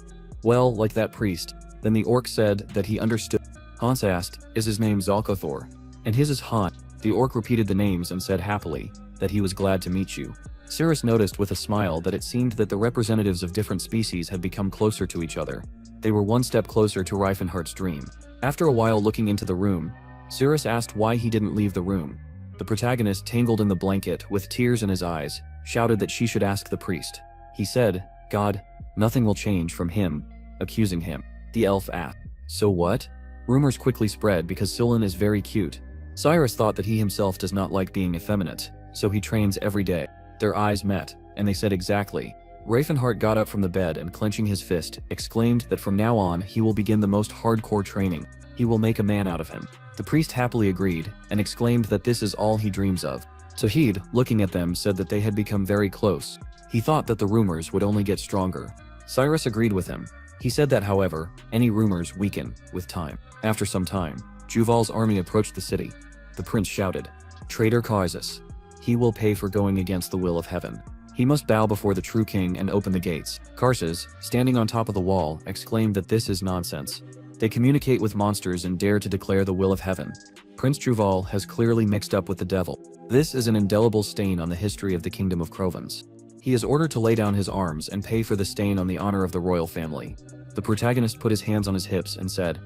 [SPEAKER 1] "Well, like that priest." Then the orc said that he understood. Hans asked, "Is his name Zalkothor?" "And his is Han." The orc repeated the names and said happily that he was glad to meet you. Cirrus noticed with a smile that it seemed that the representatives of different species had become closer to each other. They were one step closer to Reifenhart's dream. After a while looking into the room, Cirrus asked why he didn't leave the room. The protagonist, tangled in the blanket with tears in his eyes, shouted that she should ask the priest. He said, "God, nothing will change from him," accusing him. The elf asked, "So what?" Rumors quickly spread because Cylon is very cute. Cyrus thought that he himself does not like being effeminate, so he trains every day. Their eyes met, and they said exactly. Reifenhart got up from the bed and, clenching his fist, exclaimed that from now on he will begin the most hardcore training. He will make a man out of him. The priest happily agreed, and exclaimed that this is all he dreams of. Tahid, looking at them, said that they had become very close. He thought that the rumors would only get stronger. Cyrus agreed with him. He said that, however, any rumors weaken with time. After some time, Juval's army approached the city. The prince shouted, "Traitor Kaisus! He will pay for going against the will of heaven. He must bow before the true king and open the gates." Karsus, standing on top of the wall, exclaimed that this is nonsense. They communicate with monsters and dare to declare the will of heaven. Prince Juval has clearly mixed up with the devil. This is an indelible stain on the history of the kingdom of Crovens. He is ordered to lay down his arms and pay for the stain on the honor of the royal family. The protagonist put his hands on his hips and said,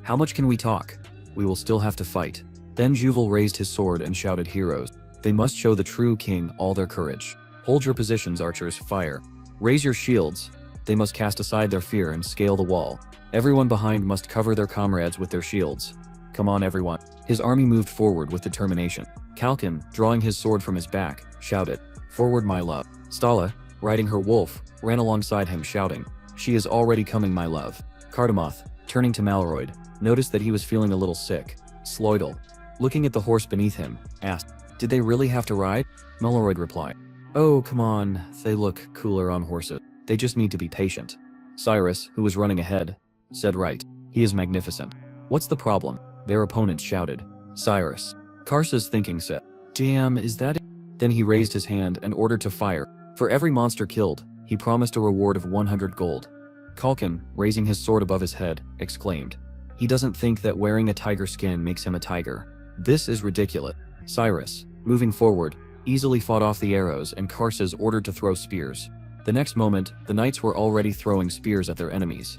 [SPEAKER 1] "How much can we talk? We will still have to fight." Then Juval raised his sword and shouted, "Heroes! They must show the true king all their courage. Hold your positions, archers, fire. Raise your shields. They must cast aside their fear and scale the wall. Everyone behind must cover their comrades with their shields. Come on, everyone." His army moved forward with determination. Kalkin, drawing his sword from his back, shouted, "Forward, my love." Stala, riding her wolf, ran alongside him shouting, "She is already coming, my love." Cardamoth, turning to Malroyd, noticed that he was feeling a little sick. Sloidel, looking at the horse beneath him, asked, "Did they really have to ride?" Malroyd replied, "Oh, come on, they look cooler on horses. They just need to be patient." Cyrus, who was running ahead, said, "Right. He is magnificent." "What's the problem?" their opponents shouted. Cyrus. Karsa's thinking said, "Damn, is that it?" Then he raised his hand and ordered to fire. For every monster killed, he promised a reward of 100 gold. Kalkin, raising his sword above his head, exclaimed, "He doesn't think that wearing a tiger skin makes him a tiger. This is ridiculous." Cyrus, moving forward, easily fought off the arrows, and Karsus ordered to throw spears. The next moment, the knights were already throwing spears at their enemies.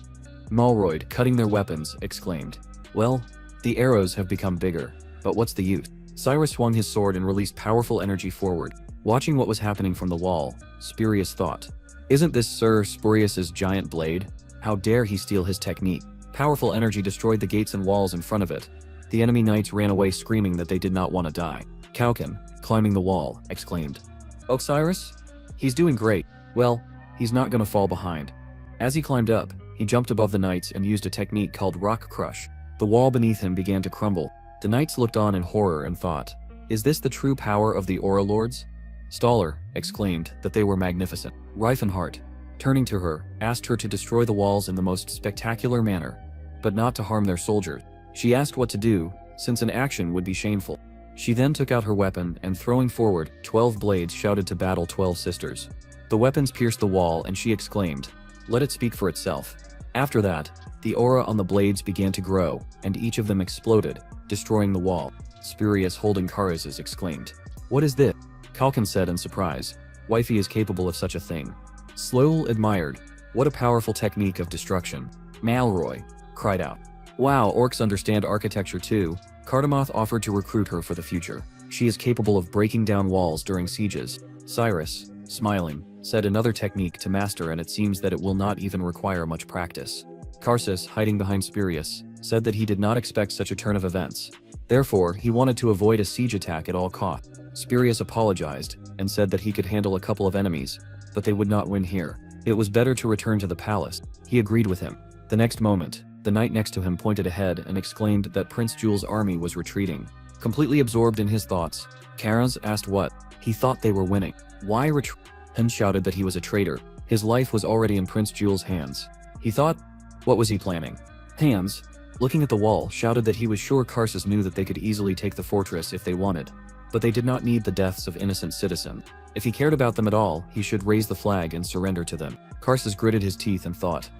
[SPEAKER 1] Malroyd, cutting their weapons, exclaimed, "Well, the arrows have become bigger." But what's the use? Cyrus swung his sword and released powerful energy forward. Watching what was happening from the wall, Spurius thought, "Isn't this Sir Spurius's giant blade? How dare he steal his technique?" Powerful energy destroyed the gates and walls in front of it. The enemy knights ran away screaming that they did not want to die. Kaukan, climbing the wall, exclaimed, "Oh, Cyrus? He's doing great. Well, he's not gonna fall behind." As he climbed up, he jumped above the knights and used a technique called rock crush. The wall beneath him began to crumble. The knights looked on in horror and thought, "Is this the true power of the Aura Lords?" Staller exclaimed that they were magnificent. Reifenhart, turning to her, asked her to destroy the walls in the most spectacular manner, but not to harm their soldiers. She asked what to do, since an action would be shameful. She then took out her weapon and, throwing forward 12 blades, shouted to battle 12 sisters. The weapons pierced the wall and she exclaimed, "Let it speak for itself." After that, the aura on the blades began to grow, and each of them exploded, destroying the wall. Spurius, holding Carus's, exclaimed, "What is this?" Kaukan said in surprise, "Wifey is capable of such a thing." Slowl admired, "What a powerful technique of destruction." Malroy cried out, "Wow, orcs understand architecture too." Cardamoth offered to recruit her for the future. She is capable of breaking down walls during sieges. Cyrus, smiling, said another technique to master, and it seems that it will not even require much practice. Karsus, hiding behind Spurius, said that he did not expect such a turn of events. Therefore, he wanted to avoid a siege attack at all costs. Spurius apologized and said that he could handle a couple of enemies, but they would not win here. It was better to return to the palace. He agreed with him. The next moment, the knight next to him pointed ahead and exclaimed that Prince Jul's army was retreating. Completely absorbed in his thoughts, Karus asked what. He thought they were winning. Why retreat? Hen shouted that he was a traitor. His life was already in Prince Jul's hands. He thought, what was he planning? Hans, looking at the wall, shouted that he was sure Karsus knew that they could easily take the fortress if they wanted. But they did not need the deaths of innocent citizens. If he cared about them at all, he should raise the flag and surrender to them. Karsus gritted his teeth and thought,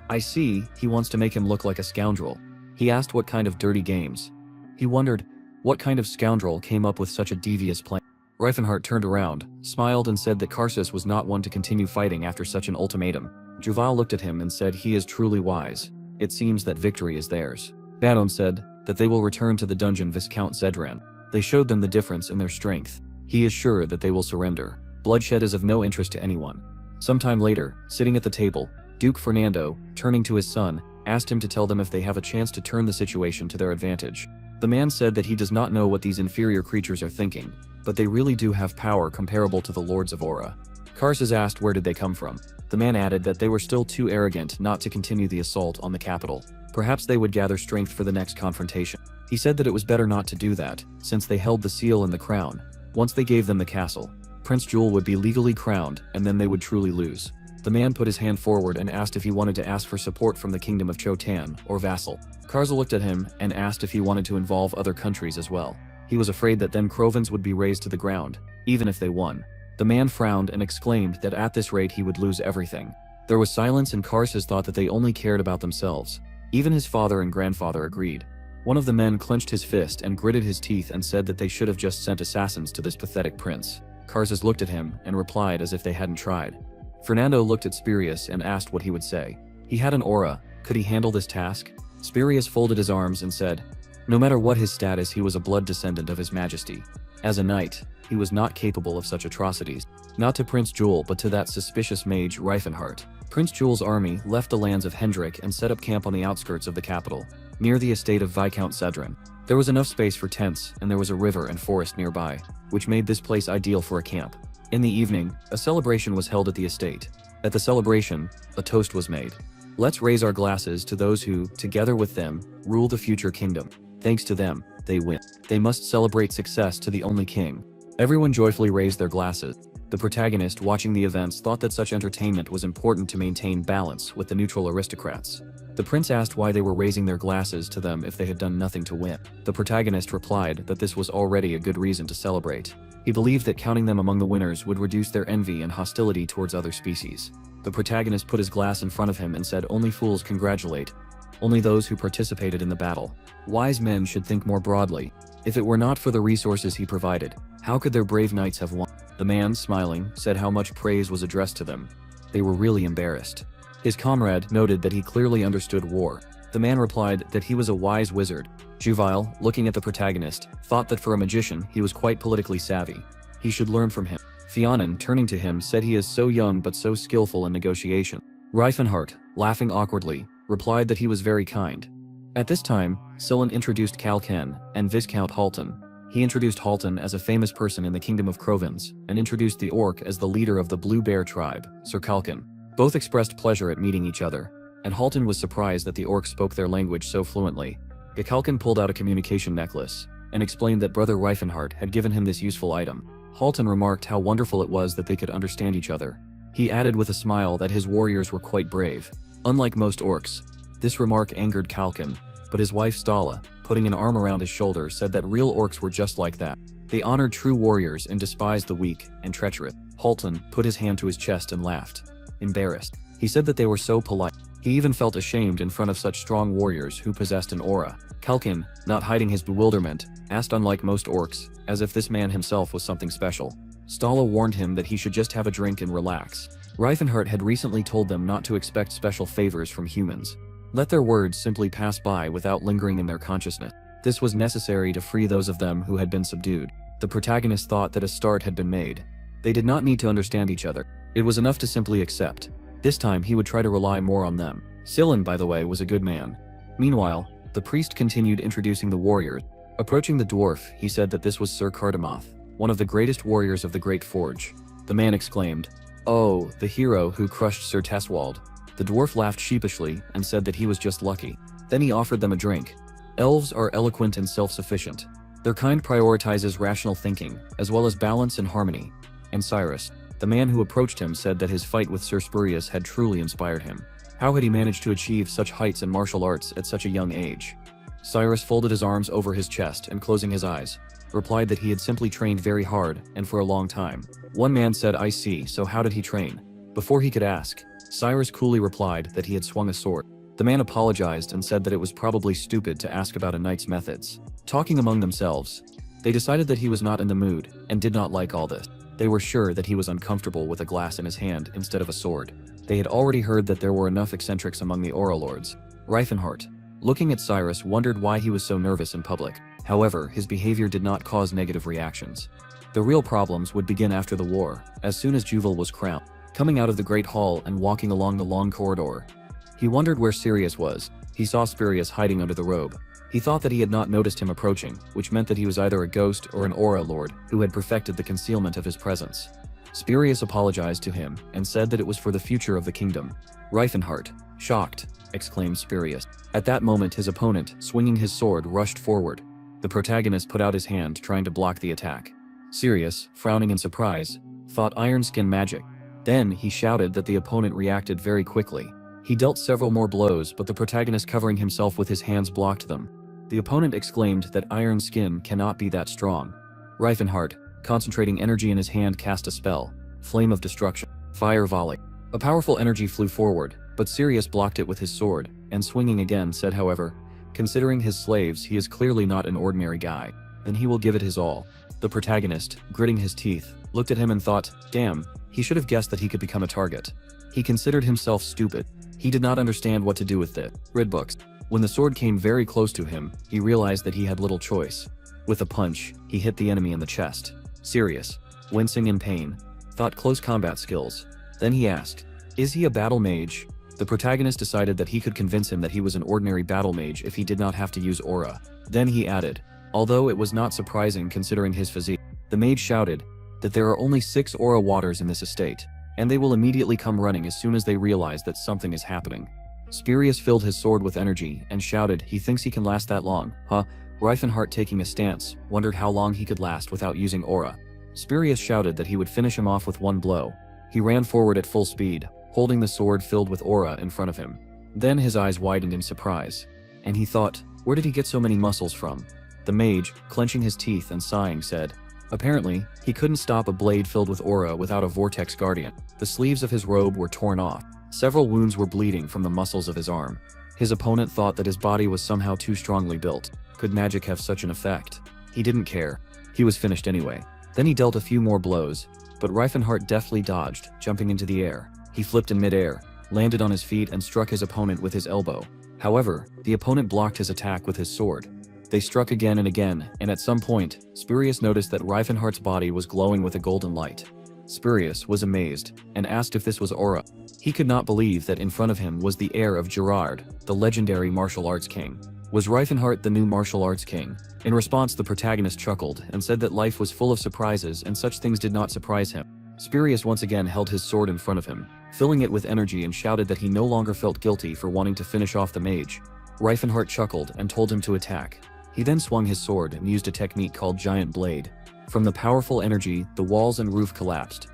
[SPEAKER 1] I see, he wants to make him look like a scoundrel. He asked what kind of dirty games. He wondered, what kind of scoundrel came up with such a devious plan? Reifenhart turned around, smiled and said that Karsus was not one to continue fighting after such an ultimatum. Juval looked at him and said he is truly wise. It seems that victory is theirs. Badon said that they will return to the dungeon Viscount Zedran. They showed them the difference in their strength. He is sure that they will surrender. Bloodshed is of no interest to anyone. Sometime later, sitting at the table, Duke Fernando, turning to his son, asked him to tell them if they have a chance to turn the situation to their advantage. The man said that he does not know what these inferior creatures are thinking, but they really do have power comparable to the Lords of Aura. Karsus asked where did they come from. The man added that they were still too arrogant not to continue the assault on the capital. Perhaps they would gather strength for the next confrontation. He said that it was better not to do that, since they held the seal and the crown. Once they gave them the castle, Prince Jul would be legally crowned, and then they would truly lose. The man put his hand forward and asked if he wanted to ask for support from the kingdom of Chotan, or vassal. Karza looked at him and asked if he wanted to involve other countries as well. He was afraid that then Krovans would be razed to the ground, even if they won. The man frowned and exclaimed that at this rate he would lose everything. There was silence, and Karsus thought that they only cared about themselves. Even his father and grandfather agreed. One of the men clenched his fist and gritted his teeth and said that they should have just sent assassins to this pathetic prince. Karsus looked at him and replied as if they hadn't tried. Fernando looked at Spurius and asked what he would say. He had an aura. Could he handle this task? Spurius folded his arms and said, no matter what his status, he was a blood descendant of his majesty. As a knight, he was not capable of such atrocities. Not to Prince Jul, but to that suspicious mage Reifenhart. Prince Jul's army left the lands of Hendrik and set up camp on the outskirts of the capital, near the estate of Viscount Zedran. There was enough space for tents, and there was a river and forest nearby, which made this place ideal for a camp. In the evening, a celebration was held at the estate. At the celebration, a toast was made. Let's raise our glasses to those who, together with them, rule the future kingdom. Thanks to them, they win. They must celebrate success to the only king. Everyone joyfully raised their glasses. The protagonist watching the events thought that such entertainment was important to maintain balance with the neutral aristocrats. The prince asked why they were raising their glasses to them if they had done nothing to win. The protagonist replied that this was already a good reason to celebrate. He believed that counting them among the winners would reduce their envy and hostility towards other species. The protagonist put his glass in front of him and said only fools congratulate. Only those who participated in the battle. Wise men should think more broadly. If it were not for the resources he provided, how could their brave knights have won? The man, smiling, said how much praise was addressed to them. They were really embarrassed. His comrade noted that he clearly understood war. The man replied that he was a wise wizard. Juvile, looking at the protagonist, thought that for a magician he was quite politically savvy. He should learn from him. Fionn, turning to him, said he is so young but so skillful in negotiation. Reifenhart, laughing awkwardly, replied that he was very kind. At this time, Sillin introduced Kalken and Viscount Halton. He introduced Halton as a famous person in the Kingdom of Crovins, and introduced the orc as the leader of the Blue Bear tribe, Sir Kalken. Both expressed pleasure at meeting each other, and Halton was surprised that the orc spoke their language so fluently. Kalken pulled out a communication necklace, and explained that Brother Reifenhart had given him this useful item. Halton remarked how wonderful it was that they could understand each other. He added with a smile that his warriors were quite brave, unlike most orcs. This remark angered Kalken, but his wife Stala, putting an arm around his shoulder, said that real orcs were just like that. They honored true warriors and despised the weak and treacherous. Halton put his hand to his chest and laughed, embarrassed. He said that they were so polite. He even felt ashamed in front of such strong warriors who possessed an aura. Kalken, not hiding his bewilderment, asked unlike most orcs, as if this man himself was something special. Stala warned him that he should just have a drink and relax. Reifenhart had recently told them not to expect special favors from humans. Let their words simply pass by without lingering in their consciousness. This was necessary to free those of them who had been subdued. The protagonist thought that a start had been made. They did not need to understand each other. It was enough to simply accept. This time he would try to rely more on them. Sillin, by the way, was a good man. Meanwhile, the priest continued introducing the warriors. Approaching the dwarf, he said that this was Sir Cardamoth, one of the greatest warriors of the Great Forge. The man exclaimed, "Oh, the hero who crushed Sir Teswald." The dwarf laughed sheepishly and said that he was just lucky. Then he offered them a drink. Elves are eloquent and self-sufficient. Their kind prioritizes rational thinking, as well as balance and harmony. And Cyrus, the man who approached him, said that his fight with Sir Spurius had truly inspired him. How had he managed to achieve such heights in martial arts at such a young age? Cyrus folded his arms over his chest and, closing his eyes, replied that he had simply trained very hard and for a long time. One man said, "I see, so how did he train?" Before he could ask, Cyrus coolly replied that he had swung a sword. The man apologized and said that it was probably stupid to ask about a knight's methods. Talking among themselves, they decided that he was not in the mood and did not like all this. They were sure that he was uncomfortable with a glass in his hand instead of a sword. They had already heard that there were enough eccentrics among the Aura Lords. Reifenhart, looking at Cyrus, wondered why he was so nervous in public. However, his behavior did not cause negative reactions. The real problems would begin after the war, as soon as Juval was crowned. Coming out of the Great Hall and walking along the long corridor, he wondered where Sirius was. He saw Spurius hiding under the robe. He thought that he had not noticed him approaching, which meant that he was either a ghost or an Aura Lord who had perfected the concealment of his presence. Spurius apologized to him and said that it was for the future of the kingdom. Reifenhart, shocked, exclaimed Spurius. At that moment his opponent, swinging his sword, rushed forward. The protagonist put out his hand, trying to block the attack. Sirius, frowning in surprise, thought iron skin magic. Then he shouted that the opponent reacted very quickly. He dealt several more blows, but the protagonist, covering himself with his hands, blocked them. The opponent exclaimed that iron skin cannot be that strong. Reifenhart, concentrating energy in his hand, cast a spell, Flame of Destruction, Fire Volley. A powerful energy flew forward, but Sirius blocked it with his sword, and swinging again said, however, "Considering his slaves, he is clearly not an ordinary guy. Then he will give it his all." The protagonist, gritting his teeth, looked at him and thought, damn, he should have guessed that he could become a target. He considered himself stupid. He did not understand what to do with it. Read books. When the sword came very close to him, he realized that he had little choice. With a punch, he hit the enemy in the chest. Sirius, wincing in pain, thought close combat skills. Then he asked, "Is he a battle mage?" The protagonist decided that he could convince him that he was an ordinary battle mage if he did not have to use aura. Then he added, although it was not surprising considering his physique. The mage shouted that there are only 6 aura waters in this estate, and they will immediately come running as soon as they realize that something is happening. Spurius filled his sword with energy and shouted, "He thinks he can last that long, huh?" Reifenhart, taking a stance, wondered how long he could last without using aura. Spurius shouted that he would finish him off with one blow. He ran forward at full speed, holding the sword filled with aura in front of him. Then his eyes widened in surprise, and he thought, where did he get so many muscles from? The mage, clenching his teeth and sighing, said, apparently, he couldn't stop a blade filled with aura without a vortex guardian. The sleeves of his robe were torn off. Several wounds were bleeding from the muscles of his arm. His opponent thought that his body was somehow too strongly built. Could magic have such an effect? He didn't care. He was finished anyway. Then he dealt a few more blows, but Reifenhart deftly dodged, jumping into the air. He flipped in midair, landed on his feet and struck his opponent with his elbow. However, the opponent blocked his attack with his sword. They struck again and again, and at some point, Spurius noticed that Reifenhardt's body was glowing with a golden light. Spurius was amazed, and asked if this was aura. He could not believe that in front of him was the heir of Gerard, the legendary martial arts king. Was Reifenhardt the new martial arts king? In response, the protagonist chuckled and said that life was full of surprises and such things did not surprise him. Spurius once again held his sword in front of him, filling it with energy, and shouted that he no longer felt guilty for wanting to finish off the mage. Reifenhardt chuckled and told him to attack. He then swung his sword and used a technique called Giant Blade. From the powerful energy, the walls and roof collapsed.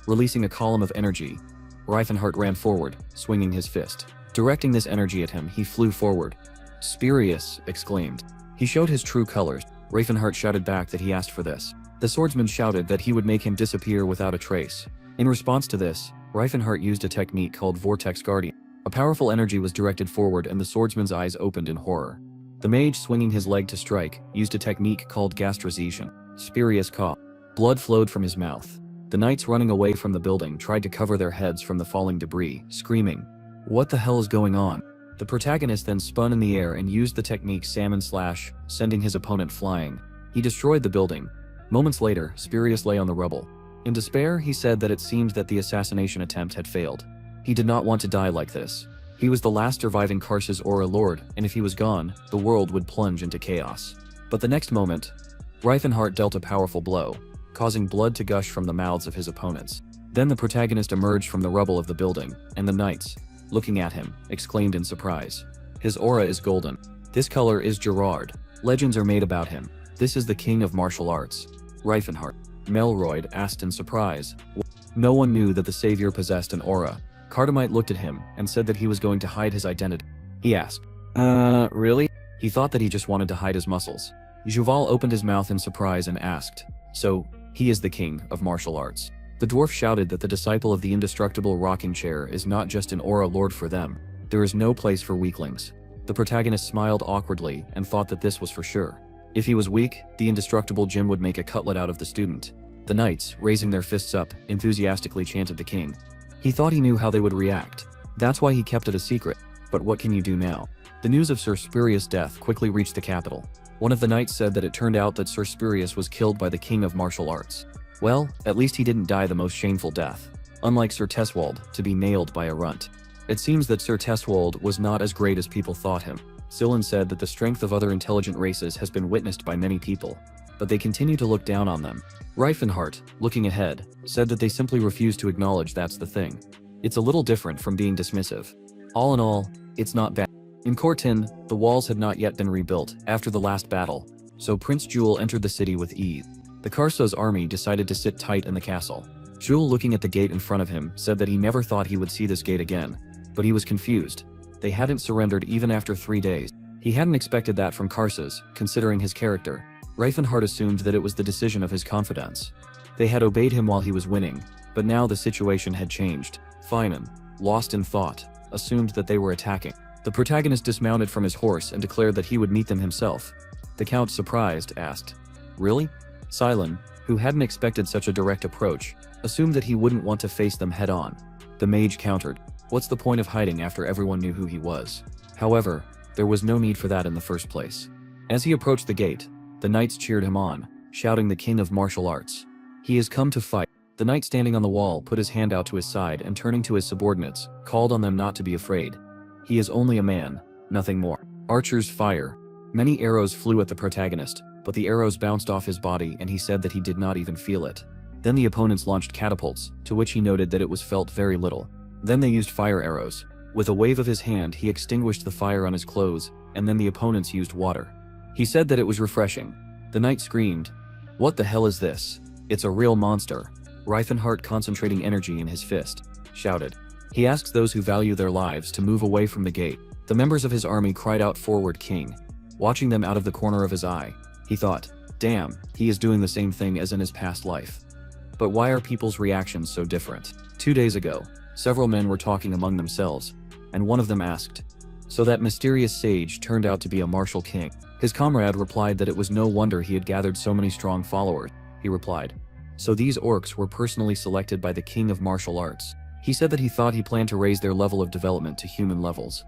[SPEAKER 1] Releasing a column of energy, Reifenhardt ran forward, swinging his fist. Directing this energy at him, he flew forward. Spurius exclaimed. He showed his true colors. Reifenhardt shouted back that he asked for this. The swordsman shouted that he would make him disappear without a trace. In response to this, Reifenhardt used a technique called Vortex Guardian. A powerful energy was directed forward and the swordsman's eyes opened in horror. The mage, swinging his leg to strike, used a technique called Gastrosation. Spurius coughed. Blood flowed from his mouth. The knights running away from the building tried to cover their heads from the falling debris, screaming, "What the hell is going on?" The protagonist then spun in the air and used the technique Salmon Slash, sending his opponent flying. He destroyed the building. Moments later, Spurius lay on the rubble. In despair, he said that it seemed that the assassination attempt had failed. He did not want to die like this. He was the last surviving Karsa's Aura Lord, and if he was gone, the world would plunge into chaos. But the next moment, Reifenhardt dealt a powerful blow, causing blood to gush from the mouths of his opponents. Then the protagonist emerged from the rubble of the building, and the knights, looking at him, exclaimed in surprise. His aura is golden. This color is Gerard. Legends are made about him. This is the king of martial arts. Reifenhardt. Melroyd asked in surprise. No one knew that the savior possessed an aura. Cardamite looked at him and said that he was going to hide his identity. He asked, really? He thought that he just wanted to hide his muscles. Juval opened his mouth in surprise and asked, so, he is the king of martial arts. The dwarf shouted that the disciple of the indestructible rocking chair is not just an aura lord for them. There is no place for weaklings. The protagonist smiled awkwardly and thought that this was for sure. If he was weak, the indestructible Jim would make a cutlet out of the student. The knights, raising their fists up, enthusiastically chanted the king. He thought he knew how they would react. That's why he kept it a secret. But what can you do now? The news of Sir Spurius' death quickly reached the capital. One of the knights said that it turned out that Sir Spurius was killed by the king of martial arts. Well, at least he didn't die the most shameful death. Unlike Sir Teswold, to be nailed by a runt. It seems that Sir Teswold was not as great as people thought him. Sillin said that the strength of other intelligent races has been witnessed by many people, but they continue to look down on them. Reifenhardt, looking ahead, said that they simply refuse to acknowledge that's the thing. It's a little different from being dismissive. All in all, it's not bad. In Cortin, the walls had not yet been rebuilt after the last battle, so Prince Jewel entered the city with ease. The Karso's army decided to sit tight in the castle. Jewel, looking at the gate in front of him, said that he never thought he would see this gate again, but he was confused. They hadn't surrendered even after 3 days. He hadn't expected that from Karsa's, considering his character. Reifenhardt assumed that it was the decision of his confidants. They had obeyed him while he was winning, but now the situation had changed. Finan, lost in thought, assumed that they were attacking. The protagonist dismounted from his horse and declared that he would meet them himself. The count, surprised, asked, "Really?" Silon, who hadn't expected such a direct approach, assumed that he wouldn't want to face them head-on. The mage countered, "What's the point of hiding after everyone knew who he was?" However, there was no need for that in the first place. As he approached the gate, the knights cheered him on, shouting the king of martial arts. "He has come to fight." The knight standing on the wall put his hand out to his side and, turning to his subordinates, called on them not to be afraid. He is only a man, nothing more. Archers fire. Many arrows flew at the protagonist, but the arrows bounced off his body and he said that he did not even feel it. Then the opponents launched catapults, to which he noted that it was felt very little. Then they used fire arrows. With a wave of his hand, he extinguished the fire on his clothes, and then the opponents used water. He said that it was refreshing. The knight screamed, "What the hell is this? It's a real monster." Reifenhardt, concentrating energy in his fist, shouted. He asks those who value their lives to move away from the gate. The members of his army cried out, "Forward, king." Watching them out of the corner of his eye, he thought, damn, he is doing the same thing as in his past life. But why are people's reactions so different? 2 days ago, several men were talking among themselves, and one of them asked, "So that mysterious sage turned out to be a martial king?" His comrade replied that it was no wonder he had gathered so many strong followers. He replied, "So these orcs were personally selected by the king of martial arts?" He said that he thought he planned to raise their level of development to human levels.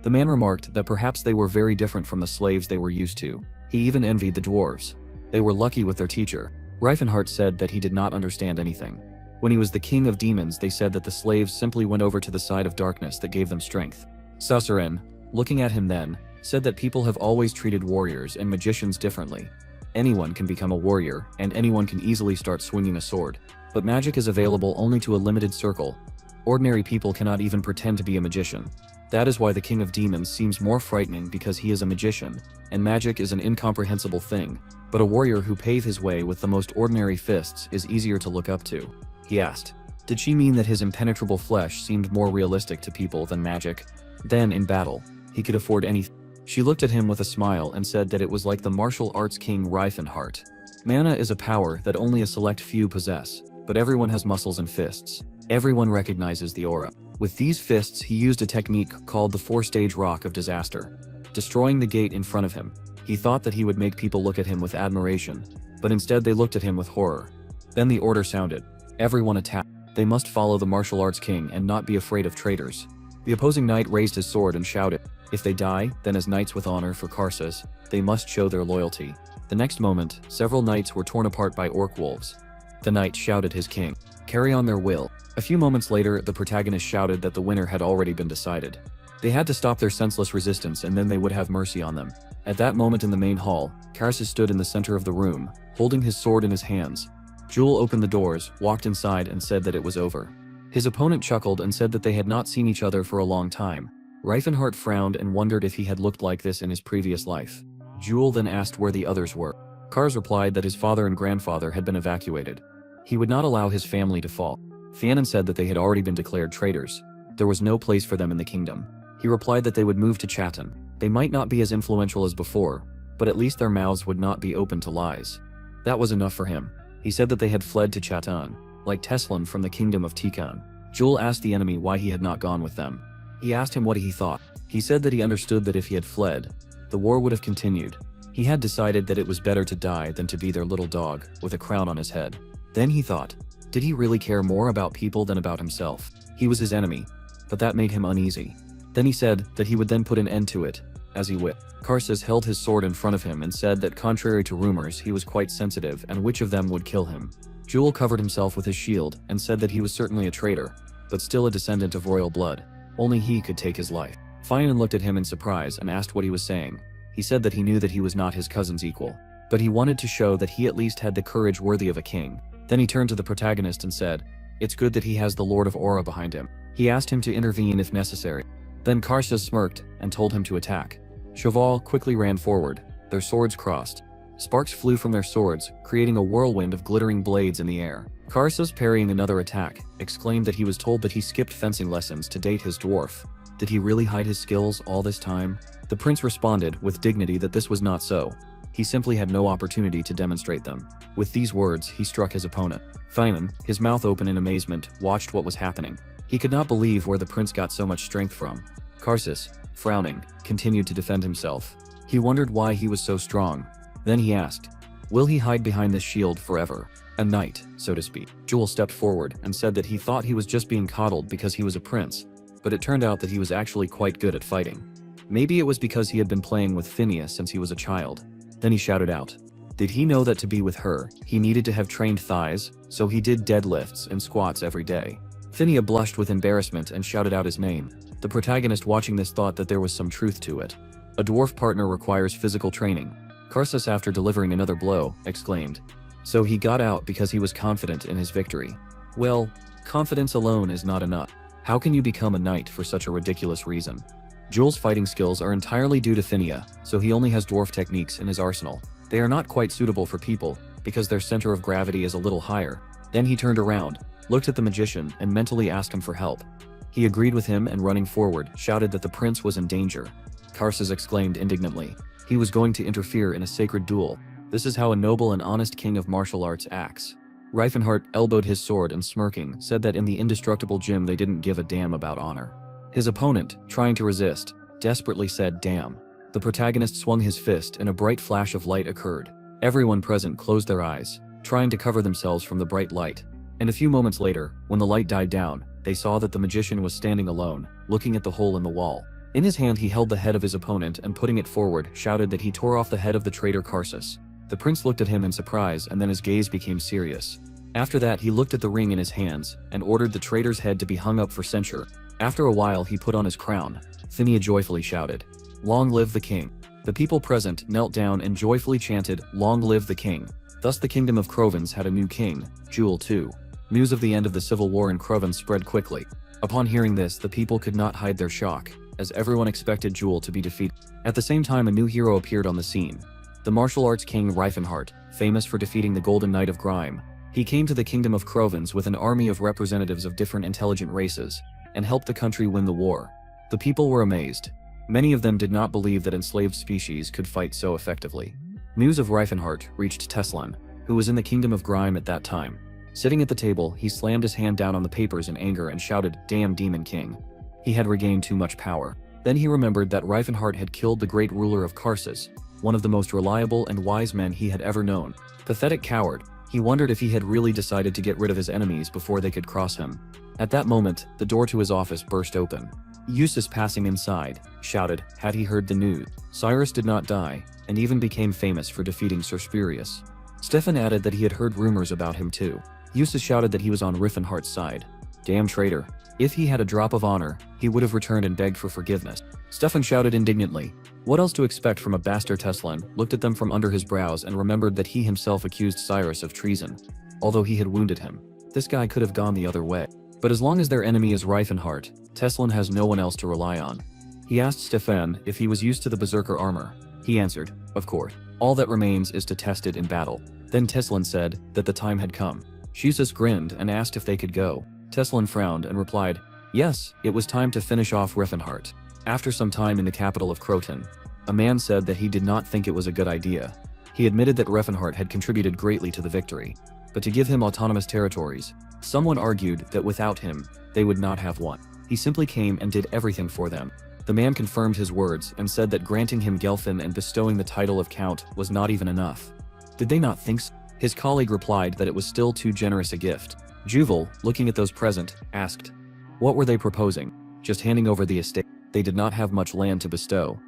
[SPEAKER 1] The man remarked that perhaps they were very different from the slaves they were used to. He even envied the dwarves. They were lucky with their teacher. Reifenhart said that he did not understand anything. When he was the king of demons, they said that the slaves simply went over to the side of darkness that gave them strength. Sasuren, looking at him then, said that people have always treated warriors and magicians differently. Anyone can become a warrior, and anyone can easily start swinging a sword. But magic is available only to a limited circle. Ordinary people cannot even pretend to be a magician. That is why the king of demons seems more frightening, because he is a magician, and magic is an incomprehensible thing. But a warrior who pave his way with the most ordinary fists is easier to look up to. He asked, did she mean that his impenetrable flesh seemed more realistic to people than magic? Then, in battle, he could afford anything. She looked at him with a smile and said that it was like the martial arts king Reifenhart. Mana is a power that only a select few possess, but everyone has muscles and fists. Everyone recognizes the aura. With these fists, he used a technique called the 4-stage rock of disaster, destroying the gate in front of him. He thought that he would make people look at him with admiration, but instead they looked at him with horror. Then the order sounded. Everyone attacked. They must follow the martial arts king and not be afraid of traitors. The opposing knight raised his sword and shouted, if they die, then as knights with honor for Karsus, they must show their loyalty. The next moment, several knights were torn apart by orc wolves. The knight shouted his king, carry on their will. A few moments later, the protagonist shouted that the winner had already been decided. They had to stop their senseless resistance, and then they would have mercy on them. At that moment in the main hall, Karsus stood in the center of the room, holding his sword in his hands. Jewel opened the doors, walked inside, and said that it was over. His opponent chuckled and said that they had not seen each other for a long time. Reifenhart frowned and wondered if he had looked like this in his previous life. Jewel then asked where the others were. Kars replied that his father and grandfather had been evacuated. He would not allow his family to fall. Fianan said that they had already been declared traitors. There was no place for them in the kingdom. He replied that they would move to Chatan. They might not be as influential as before, but at least their mouths would not be open to lies. That was enough for him. He said that they had fled to Chatan, like Teslan from the kingdom of Tikan. Jewel asked the enemy why he had not gone with them. He asked him what he thought. He said that he understood that if he had fled, the war would have continued. He had decided that it was better to die than to be their little dog, with a crown on his head. Then he thought, did he really care more about people than about himself? He was his enemy, but that made him uneasy. Then he said that he would then put an end to it, as he would. Karsus held his sword in front of him and said that contrary to rumors, he was quite sensitive and which of them would kill him. Jewel covered himself with his shield and said that he was certainly a traitor, but still a descendant of royal blood. Only he could take his life. Finan looked at him in surprise and asked what he was saying. He said that he knew that he was not his cousin's equal, but he wanted to show that he at least had the courage worthy of a king. Then he turned to the protagonist and said, it's good that he has the Lord of Aura behind him. He asked him to intervene if necessary. Then Karsus smirked and told him to attack. Cheval quickly ran forward. Their swords crossed. Sparks flew from their swords, creating a whirlwind of glittering blades in the air. Karsus, parrying another attack, exclaimed that he was told that he skipped fencing lessons to date his dwarf. Did he really hide his skills all this time? The prince responded with dignity that this was not so. He simply had no opportunity to demonstrate them. With these words, he struck his opponent. Finan, his mouth open in amazement, watched what was happening. He could not believe where the prince got so much strength from. Karsus, frowning, continued to defend himself. He wondered why he was so strong. Then he asked, will he hide behind this shield forever? A knight, so to speak. Jewel stepped forward and said that he thought he was just being coddled because he was a prince, but it turned out that he was actually quite good at fighting. Maybe it was because he had been playing with Phineas since he was a child. Then he shouted out. Did he know that to be with her, he needed to have trained thighs, so he did deadlifts and squats every day. Phineas blushed with embarrassment and shouted out his name. The protagonist watching this thought that there was some truth to it. A dwarf partner requires physical training. Karsus, after delivering another blow, exclaimed. So he got out because he was confident in his victory. Well, confidence alone is not enough. How can you become a knight for such a ridiculous reason? Jewel's fighting skills are entirely due to Phineas, so he only has dwarf techniques in his arsenal. They are not quite suitable for people, because their center of gravity is a little higher. Then he turned around, looked at the magician, and mentally asked him for help. He agreed with him and, running forward, shouted that the prince was in danger. Karsus exclaimed indignantly. He was going to interfere in a sacred duel. This is how a noble and honest king of martial arts acts. Reifenhart elbowed his sword and, smirking, said that in the indestructible gym they didn't give a damn about honor. His opponent, trying to resist, desperately said, damn. The protagonist swung his fist and a bright flash of light occurred. Everyone present closed their eyes, trying to cover themselves from the bright light. And a few moments later, when the light died down, They saw that the magician was standing alone, looking at the hole in the wall. In his hand he held the head of his opponent and putting it forward, shouted that he tore off the head of the traitor Karsus. The prince looked at him in surprise and then his gaze became serious. After that he looked at the ring in his hands and ordered the traitor's head to be hung up for censure. After a while he put on his crown. Phinia joyfully shouted, "Long live the king." The people present knelt down and joyfully chanted, "Long live the king." Thus the kingdom of Crovens had a new king, Jewel II. News of the end of the civil war in Crovens spread quickly. Upon hearing this, the people could not hide their shock, as everyone expected Jewel to be defeated. At the same time, a new hero appeared on the scene. The martial arts king Reifenhart, famous for defeating the Golden Knight of Grime. He came to the kingdom of Crovens with an army of representatives of different intelligent races, and helped the country win the war. The people were amazed. Many of them did not believe that enslaved species could fight so effectively. News of Reifenhart reached Teslan, who was in the kingdom of Grime at that time. Sitting at the table, he slammed his hand down on the papers in anger and shouted, "Damn Demon King." He had regained too much power. Then he remembered that Reifenhart had killed the great ruler of Karsus, one of the most reliable and wise men he had ever known. Pathetic coward. He wondered if he had really decided to get rid of his enemies before they could cross him. At that moment, the door to his office burst open. Eustace, passing inside, shouted, had he heard the news. Cyrus did not die, and even became famous for defeating Sir Spurius. Stefan added that he had heard rumors about him too. Eustace shouted that he was on Riffenhart's side. Damn traitor. If he had a drop of honor, he would have returned and begged for forgiveness. Stefan shouted indignantly. What else to expect from a bastard? Teslan looked at them from under his brows and remembered that he himself accused Cyrus of treason. Although he had wounded him, this guy could have gone the other way. But as long as their enemy is Reifenhart, Teslan has no one else to rely on. He asked Stefan if he was used to the berserker armor. He answered, of course. All that remains is to test it in battle. Then Teslan said that the time had come. Eustace grinned and asked if they could go. Teslan frowned and replied, yes, it was time to finish off Reifenhart. After some time in the capital of Croton, a man said that he did not think it was a good idea. He admitted that Reifenhart had contributed greatly to the victory, but to give him autonomous territories, someone argued that without him, they would not have won. He simply came and did everything for them. The man confirmed his words and said that granting him Gelfin and bestowing the title of Count was not even enough. Did they not think so? His colleague replied that it was still too generous a gift. Juval, looking at those present, asked, what were they proposing? Just handing over the estate? They did not have much land to bestow.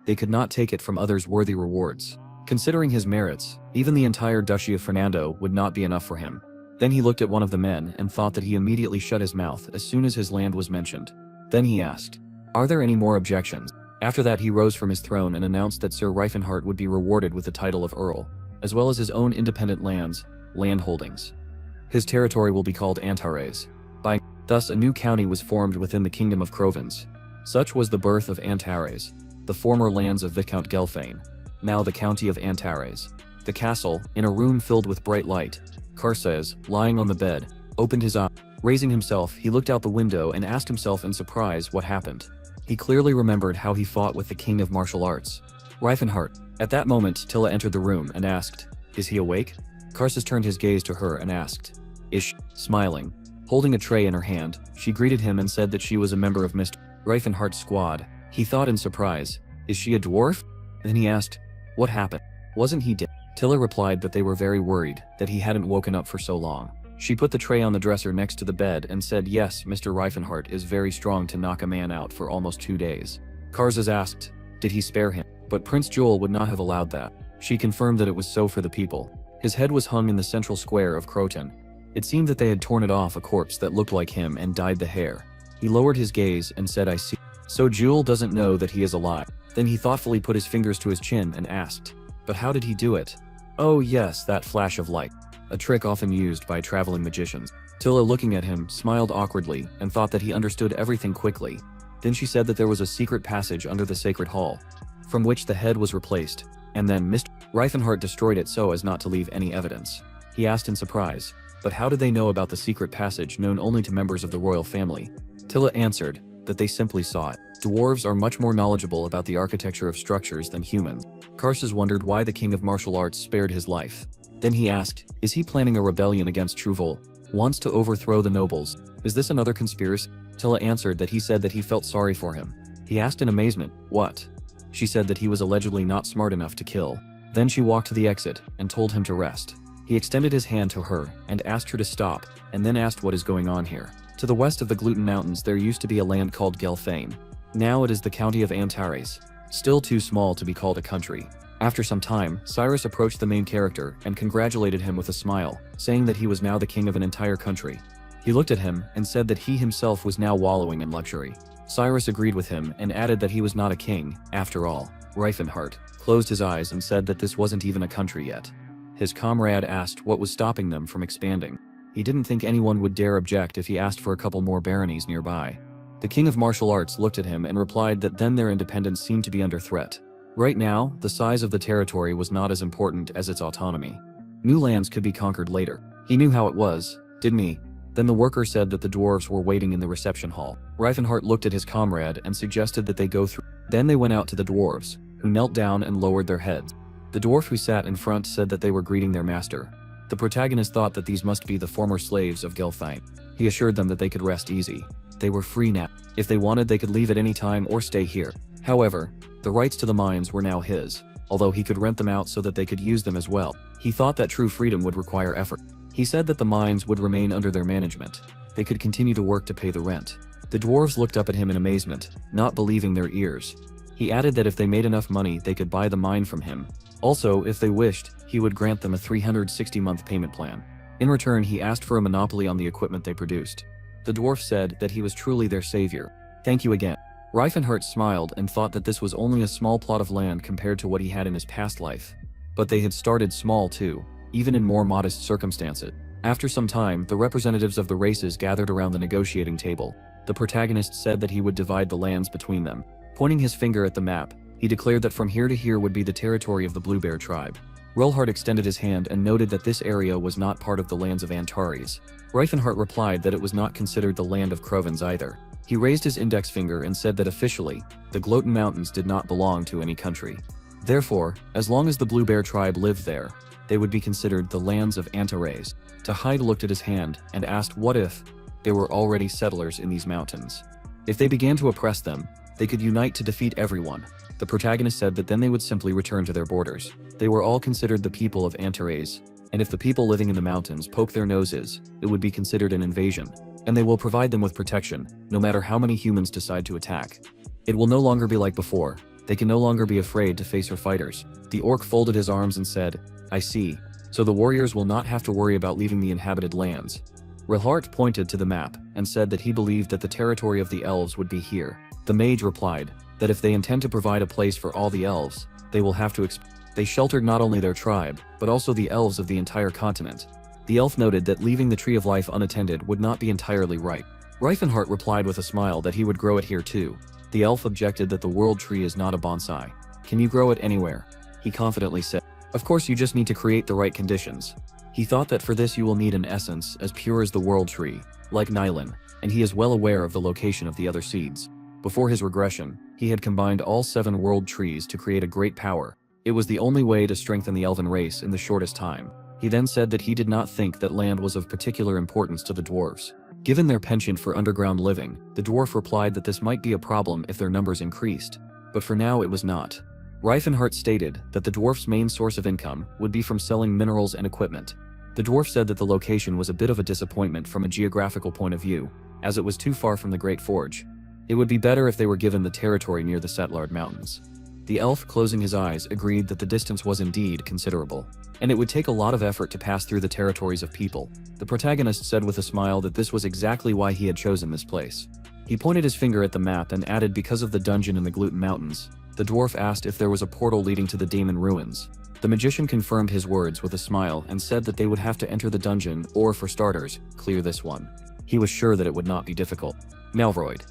[SPEAKER 1] They could not take it from others worthy rewards. Considering his merits, even the entire Duchy of Fernando would not be enough for him. Then he looked at one of the men and thought that he immediately shut his mouth as soon as his land was mentioned. Then he asked, are there any more objections? After that he rose from his throne and announced that Sir Reifenhart would be rewarded with the title of Earl, as well as his own independent land holdings. His territory will be called Antares. Thus a new county was formed within the kingdom of Crovens. Such was the birth of Antares, the former lands of Viscount Gelfane, now the county of Antares. The castle, in a room filled with bright light, Karses, lying on the bed, opened his eyes. Raising himself, he looked out the window and asked himself in surprise what happened. He clearly remembered how he fought with the king of martial arts, Reifenhart. At that moment, Tilla entered the room and asked, is he awake? Karses turned his gaze to her and asked, is she? Smiling, holding a tray in her hand, she greeted him and said that she was a member of Mr. Reifenhart's squad. He thought in surprise, is she a dwarf? Then he asked, what happened? Wasn't he dead? Tilla replied that they were very worried that he hadn't woken up for so long. She put the tray on the dresser next to the bed and said, yes, Mr. Reifenhart is very strong to knock a man out for almost 2 days. Karses asked, did he spare him? But Prince Joel would not have allowed that. She confirmed that it was so for the people. His head was hung in the central square of Croton. It seemed that they had torn it off a corpse that looked like him and dyed the hair. He lowered his gaze and said, I see. So Joel doesn't know that he is alive. Then he thoughtfully put his fingers to his chin and asked, but how did he do it? Oh yes, that flash of light. A trick often used by traveling magicians. Tilla, looking at him, smiled awkwardly and thought that he understood everything quickly. Then she said that there was a secret passage under the sacred hall, from which the head was replaced, and then Mr. Reifenhart destroyed it so as not to leave any evidence. He asked in surprise, but how did they know about the secret passage known only to members of the royal family? Tilla answered that they simply saw it. Dwarves are much more knowledgeable about the architecture of structures than humans. Karses wondered why the king of martial arts spared his life. Then he asked, is he planning a rebellion against Truvol? Wants to overthrow the nobles? Is this another conspiracy? Tilla answered that he said that he felt sorry for him. He asked in amazement, what? She said that he was allegedly not smart enough to kill. Then she walked to the exit and told him to rest. He extended his hand to her and asked her to stop, and then asked what is going on here. To the west of the Gluten Mountains there used to be a land called Gelfane. Now it is the county of Antares, still too small to be called a country. After some time, Cyrus approached the main character and congratulated him with a smile, saying that he was now the king of an entire country. He looked at him and said that he himself was now wallowing in luxury. Cyrus agreed with him and added that he was not a king, after all. Reincarnates closed his eyes and said that this wasn't even a country yet. His comrade asked what was stopping them from expanding. He didn't think anyone would dare object if he asked for a couple more baronies nearby. The king of martial arts looked at him and replied that then their independence seemed to be under threat. Right now, the size of the territory was not as important as its autonomy. New lands could be conquered later. He knew how it was, didn't he? Then the worker said that the dwarves were waiting in the reception hall. Reinhardt looked at his comrade and suggested that they go through. Then they went out to the dwarves, who knelt down and lowered their heads. The dwarf who sat in front said that they were greeting their master. The protagonist thought that these must be the former slaves of Gelfane. He assured them that they could rest easy. They were free now. If they wanted, they could leave at any time or stay here. However, the rights to the mines were now his, although he could rent them out so that they could use them as well. He thought that true freedom would require effort. He said that the mines would remain under their management. They could continue to work to pay the rent. The dwarves looked up at him in amazement, not believing their ears. He added that if they made enough money, they could buy the mine from him. Also, if they wished, he would grant them a 360-month payment plan. In return, he asked for a monopoly on the equipment they produced. The dwarf said that he was truly their savior. Thank you again. Reinhardt smiled and thought that this was only a small plot of land compared to what he had in his past life. But they had started small too, even in more modest circumstances. After some time, the representatives of the races gathered around the negotiating table. The protagonist said that he would divide the lands between them. Pointing his finger at the map, he declared that from here to here would be the territory of the Blue Bear tribe. Relhard extended his hand and noted that this area was not part of the lands of Antares. Reinhardt replied that it was not considered the land of Crovens either. He raised his index finger and said that officially, the Gluten Mountains did not belong to any country. Therefore, as long as the Blue Bear tribe lived there, they would be considered the lands of Antares. Tahide looked at his hand and asked what if there were already settlers in these mountains. If they began to oppress them, they could unite to defeat everyone. The protagonist said that then they would simply return to their borders. They were all considered the people of Antares, and if the people living in the mountains poke their noses, it would be considered an invasion, and they will provide them with protection, no matter how many humans decide to attack. It will no longer be like before. They can no longer be afraid to face her fighters. The orc folded his arms and said, I see. So the warriors will not have to worry about leaving the inhabited lands. Relhart pointed to the map and said that he believed that the territory of the elves would be here. The mage replied that if they intend to provide a place for all the elves, they will have to They sheltered not only their tribe, but also the elves of the entire continent. The elf noted that leaving the Tree of Life unattended would not be entirely right. Reinhardt replied with a smile that he would grow it here too. The elf objected that the world tree is not a bonsai. Can you grow it anywhere? He confidently said. Of course, you just need to create the right conditions. He thought that for this you will need an essence as pure as the world tree, like Nylon, and he is well aware of the location of the other seeds. Before his regression, he had combined all 7 world trees to create a great power. It was the only way to strengthen the elven race in the shortest time. He then said that he did not think that land was of particular importance to the dwarves. Given their penchant for underground living, the dwarf replied that this might be a problem if their numbers increased. But for now it was not. Reinhardt stated that the dwarf's main source of income would be from selling minerals and equipment. The dwarf said that the location was a bit of a disappointment from a geographical point of view, as it was too far from the Great Forge. It would be better if they were given the territory near the Setlard Mountains. The elf, closing his eyes, agreed that the distance was indeed considerable, and it would take a lot of effort to pass through the territories of people. The protagonist said with a smile that this was exactly why he had chosen this place. He pointed his finger at the map and added because of the dungeon in the Gluten Mountains. The dwarf asked if there was a portal leading to the Daemon Ruins. The magician confirmed his words with a smile and said that they would have to enter the dungeon or, for starters, clear this one. He was sure that it would not be difficult. Malroyd,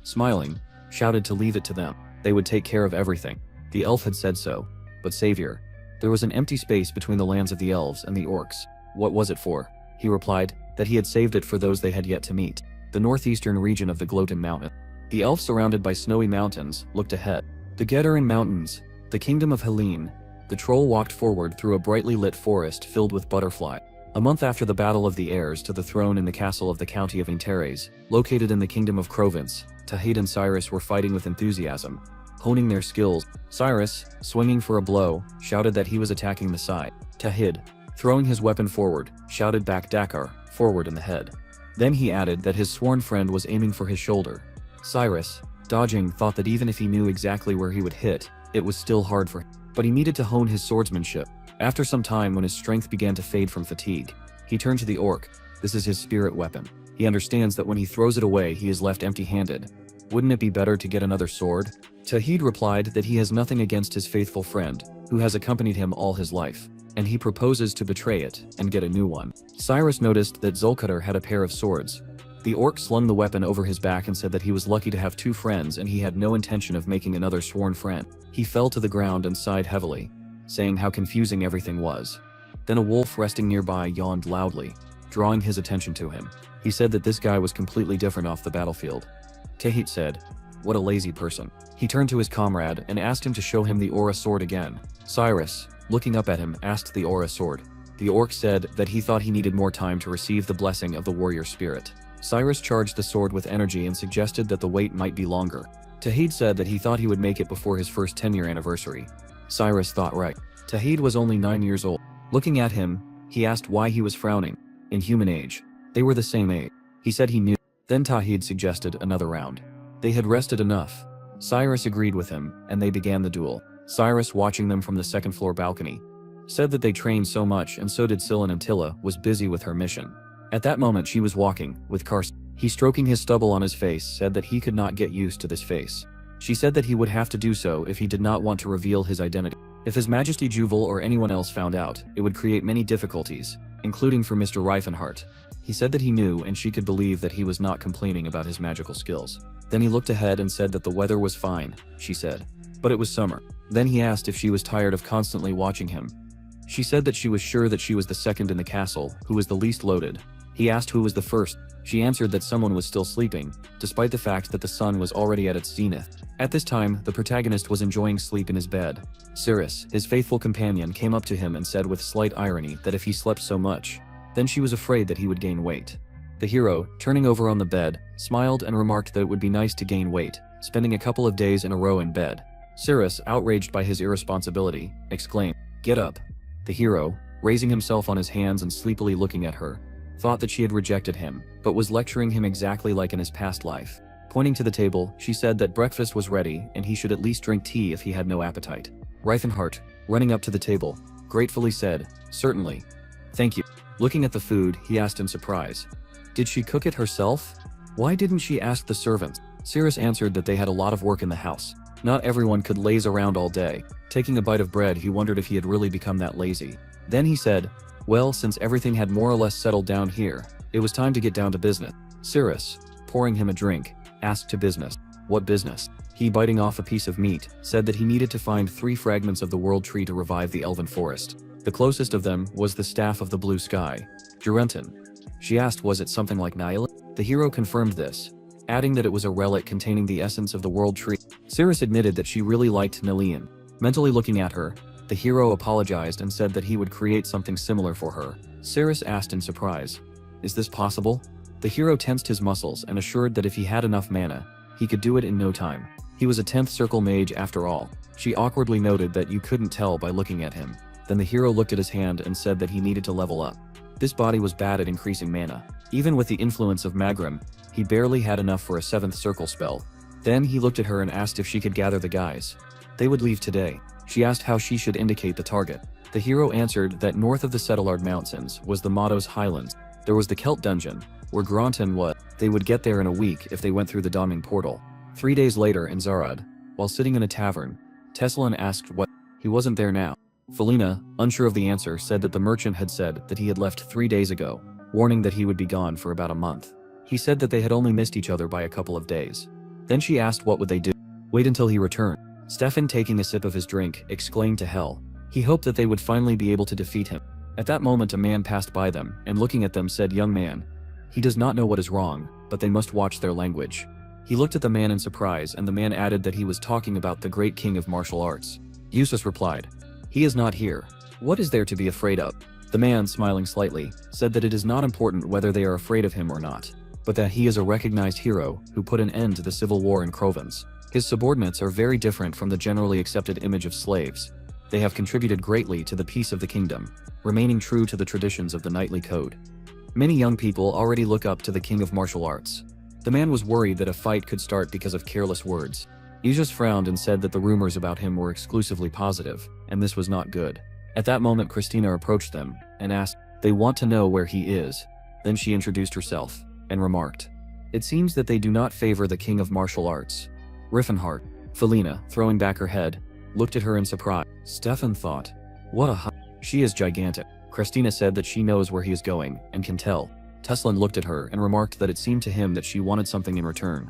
[SPEAKER 1] smiling, shouted to leave it to them. They would take care of everything. The elf had said so. But savior, there was an empty space between the lands of the elves and the orcs. What was it for? He replied that he had saved it for those they had yet to meet. The northeastern region of the Gluten Mountain. The elf, surrounded by snowy mountains, looked ahead. The Gedarin Mountains, the kingdom of Helene. The troll walked forward through a brightly lit forest filled with butterfly. A month after the battle of the heirs to the throne in the castle of the county of Antares, located in the kingdom of Crovens, Tahid and Cyrus were fighting with enthusiasm, honing their skills. Cyrus, swinging for a blow, shouted that he was attacking the side. Tahid, throwing his weapon forward, shouted back Dakar, forward in the head. Then he added that his sworn friend was aiming for his shoulder. Cyrus, dodging, thought that even if he knew exactly where he would hit, it was still hard for him. But he needed to hone his swordsmanship. After some time, when his strength began to fade from fatigue, he turned to the orc. This is his spirit weapon. He understands that when he throws it away, he is left empty-handed. Wouldn't it be better to get another sword? Tahid replied that he has nothing against his faithful friend, who has accompanied him all his life, and he proposes to betray it and get a new one. Cyrus noticed that Zulqadar had a pair of swords. The orc slung the weapon over his back and said that he was lucky to have two friends and he had no intention of making another sworn friend. He fell to the ground and sighed heavily, saying how confusing everything was. Then a wolf resting nearby yawned loudly, drawing his attention to him. He said that this guy was completely different off the battlefield. Tahit said, "What a lazy person." He turned to his comrade and asked him to show him the aura sword again. Cyrus, looking up at him, asked the aura sword. The orc said that he thought he needed more time to receive the blessing of the warrior spirit. Cyrus charged the sword with energy and suggested that the wait might be longer. Tahid said that he thought he would make it before his first 10-year anniversary. Cyrus thought right. Tahid was only 9 years old. Looking at him, he asked why he was frowning. In human age, they were the same age. He said he knew. Then Tahid suggested another round. They had rested enough. Cyrus agreed with him, and they began the duel. Cyrus, watching them from the second-floor balcony, said that they trained so much, and so did Scylla, and Tilla was busy with her mission. At that moment she was walking with Carson. He, stroking his stubble on his face, said that he could not get used to this face. She said that he would have to do so if he did not want to reveal his identity. If His Majesty Juval or anyone else found out, it would create many difficulties, including for Mr. Reifenhart. He said that he knew and she could believe that he was not complaining about his magical skills. Then he looked ahead and said that the weather was fine, she said. But it was summer. Then he asked if she was tired of constantly watching him. She said that she was sure that she was the second in the castle, who was the least loaded. He asked who was the first. She answered that someone was still sleeping, despite the fact that the sun was already at its zenith. At this time, the protagonist was enjoying sleep in his bed. Cyrus, his faithful companion, came up to him and said with slight irony that if he slept so much, then she was afraid that he would gain weight. The hero, turning over on the bed, smiled and remarked that it would be nice to gain weight, spending a couple of days in a row in bed. Cyrus, outraged by his irresponsibility, exclaimed, "Get up." The hero, raising himself on his hands and sleepily looking at her, thought that she had rejected him, but was lecturing him exactly like in his past life. Pointing to the table, she said that breakfast was ready and he should at least drink tea if he had no appetite. Reifenhart, running up to the table, gratefully said, "Certainly. Thank you." Looking at the food, he asked in surprise, "Did she cook it herself? Why didn't she ask the servants?" Cyrus answered that they had a lot of work in the house. Not everyone could laze around all day. Taking a bite of bread, he wondered if he had really become that lazy. Then he said, "Well, since everything had more or less settled down here, it was time to get down to business." Cyrus, pouring him a drink, asked to business. "What business?" He, biting off a piece of meat, said that he needed to find 3 fragments of the world tree to revive the elven forest. The closest of them was the staff of the blue sky, Jurenton. She asked was it something like Nihil? The hero confirmed this, adding that it was a relic containing the essence of the world tree. Cyrus admitted that she really liked Nilian. Mentally looking at her, the hero apologized and said that he would create something similar for her. Cyrus asked in surprise, "Is this possible?" The hero tensed his muscles and assured that if he had enough mana, he could do it in no time. He was a 10th circle mage after all. She awkwardly noted that you couldn't tell by looking at him. Then the hero looked at his hand and said that he needed to level up. This body was bad at increasing mana. Even with the influence of Magrim, he barely had enough for a 7th circle spell. Then he looked at her and asked if she could gather the guys. They would leave today. She asked how she should indicate the target. The hero answered that north of the Settlard Mountains was the Motto's Highlands. There was the Celt Dungeon, where Gronton was. They would get there in a week if they went through the Doming Portal. 3 days later in Zarad, while sitting in a tavern, Teslan asked what. He wasn't there now. Felina, unsure of the answer, said that the merchant had said that he had left 3 days ago, warning that he would be gone for about a month. He said that they had only missed each other by a couple of days. Then she asked what would they do. Wait until he returned. Stefan, taking a sip of his drink, exclaimed to Hel. He hoped that they would finally be able to defeat him. At that moment a man passed by them, and looking at them said, "Young man, he does not know what is wrong, but they must watch their language." He looked at the man in surprise, and the man added that he was talking about the great king of martial arts. Yusuf replied, "He is not here. What is there to be afraid of?" The man, smiling slightly, said that it is not important whether they are afraid of him or not, but that he is a recognized hero who put an end to the civil war in Crovence. His subordinates are very different from the generally accepted image of slaves. They have contributed greatly to the peace of the kingdom, remaining true to the traditions of the knightly code. Many young people already look up to the king of martial arts. The man was worried that a fight could start because of careless words. Aegis frowned and said that the rumors about him were exclusively positive, and this was not good. At that moment Christina approached them and asked, "They want to know where he is." Then she introduced herself and remarked, "It seems that they do not favor the king of martial arts." Riffenhart, Felina, throwing back her head, looked at her in surprise. Stefan thought, "What a she is gigantic." Christina said that she knows where he is going and can tell. Teslin looked at her and remarked that it seemed to him that she wanted something in return.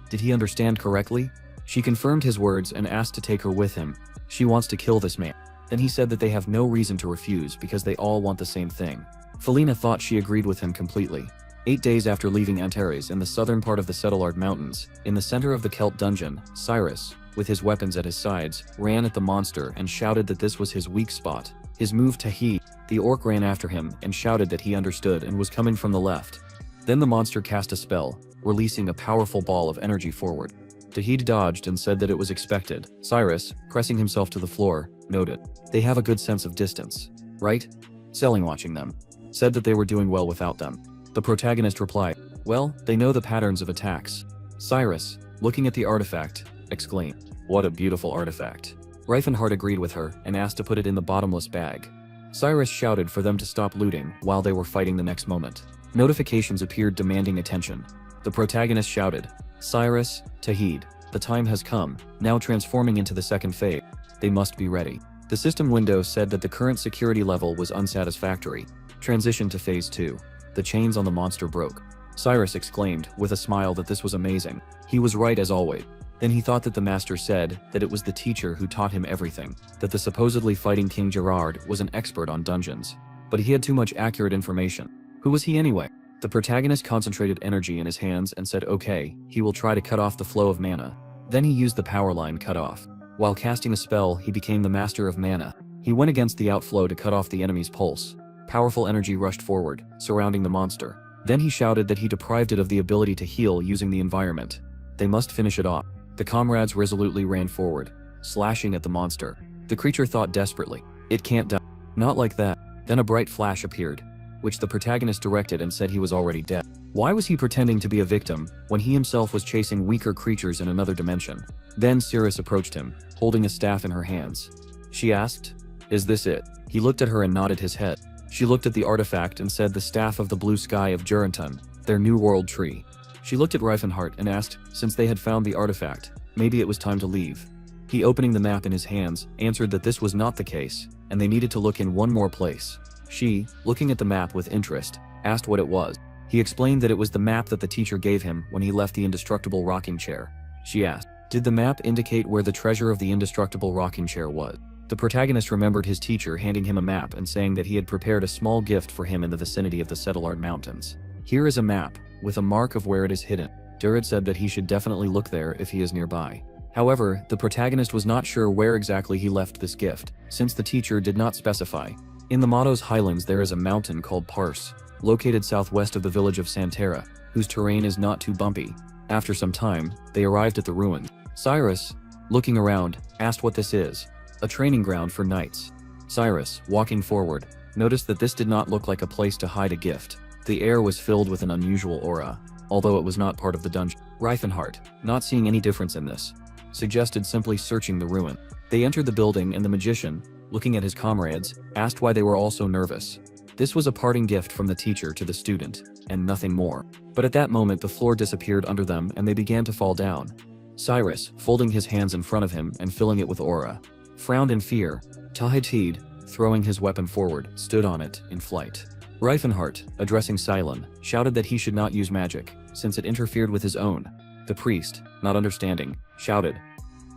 [SPEAKER 1] Did he understand correctly? She confirmed his words and asked to take her with him. She wants to kill this man. Then he said that they have no reason to refuse because they all want the same thing. Felina thought she agreed with him completely. 8 days after leaving Antares in the southern part of the Settlard Mountains, in the center of the Celt dungeon, Cyrus, with his weapons at his sides, ran at the monster and shouted that this was his weak spot. His move Tahid. The orc ran after him and shouted that he understood and was coming from the left. Then the monster cast a spell, releasing a powerful ball of energy forward. Tahid dodged and said that it was expected. Cyrus, pressing himself to the floor, noted, "They have a good sense of distance, right?" Selling watching them said that they were doing well without them. The protagonist replied, "Well, they know the patterns of attacks." Cyrus, looking at the artifact, exclaimed, "What a beautiful artifact." Reifenhart agreed with her and asked to put it in the bottomless bag. Cyrus shouted for them to stop looting while they were fighting the next moment. Notifications appeared demanding attention. The protagonist shouted, "Cyrus, Tahid, the time has come, now transforming into the second phase. They must be ready." The system window said that the current security level was unsatisfactory. Transition to phase 2. The chains on the monster broke. Cyrus exclaimed with a smile that this was amazing. He was right as always. Then he thought that the master said that it was the teacher who taught him everything, that the supposedly fighting King Gerard was an expert on dungeons. But he had too much accurate information. Who was he anyway? The protagonist concentrated energy in his hands and said okay, he will try to cut off the flow of mana. Then he used the power line cut off. While casting a spell, he became the master of mana. He went against the outflow to cut off the enemy's pulse. Powerful energy rushed forward, surrounding the monster. Then he shouted that he deprived it of the ability to heal using the environment. They must finish it off. The comrades resolutely ran forward, slashing at the monster. The creature thought desperately, "It can't die." Not like that. Then a bright flash appeared, which the protagonist directed and said he was already dead. Why was he pretending to be a victim when he himself was chasing weaker creatures in another dimension? Then Cirrus approached him, holding a staff in her hands. She asked, "Is this it?" He looked at her and nodded his head. She looked at the artifact and said the staff of the blue sky of Juranton, their new world tree. She looked at Reifenhart and asked, since they had found the artifact, maybe it was time to leave. He, opening the map in his hands, answered that this was not the case, and they needed to look in one more place. She, looking at the map with interest, asked what it was. He explained that it was the map that the teacher gave him when he left the indestructible rocking chair. She asked, did the map indicate where the treasure of the indestructible rocking chair was? The protagonist remembered his teacher handing him a map and saying that he had prepared a small gift for him in the vicinity of the Settlard Mountains. Here is a map, with a mark of where it is hidden. Durrett said that he should definitely look there if he is nearby. However, the protagonist was not sure where exactly he left this gift, since the teacher did not specify. In the Matos Highlands there is a mountain called Parse, located southwest of the village of Santera, whose terrain is not too bumpy. After some time, they arrived at the ruins. Cyrus, looking around, asked what this is. A training ground for knights. Cyrus, walking forward, noticed that this did not look like a place to hide a gift. The air was filled with an unusual aura, although it was not part of the dungeon. Reifenhart, not seeing any difference in this, suggested simply searching the ruin. They entered the building and the magician, looking at his comrades, asked why they were all so nervous. This was a parting gift from the teacher to the student, and nothing more. But at that moment the floor disappeared under them and they began to fall down. Cyrus, folding his hands in front of him and filling it with aura, frowned in fear. Tahid, throwing his weapon forward, stood on it, in flight. Reifenhart, addressing Cylon, shouted that he should not use magic, since it interfered with his own. The priest, not understanding, shouted,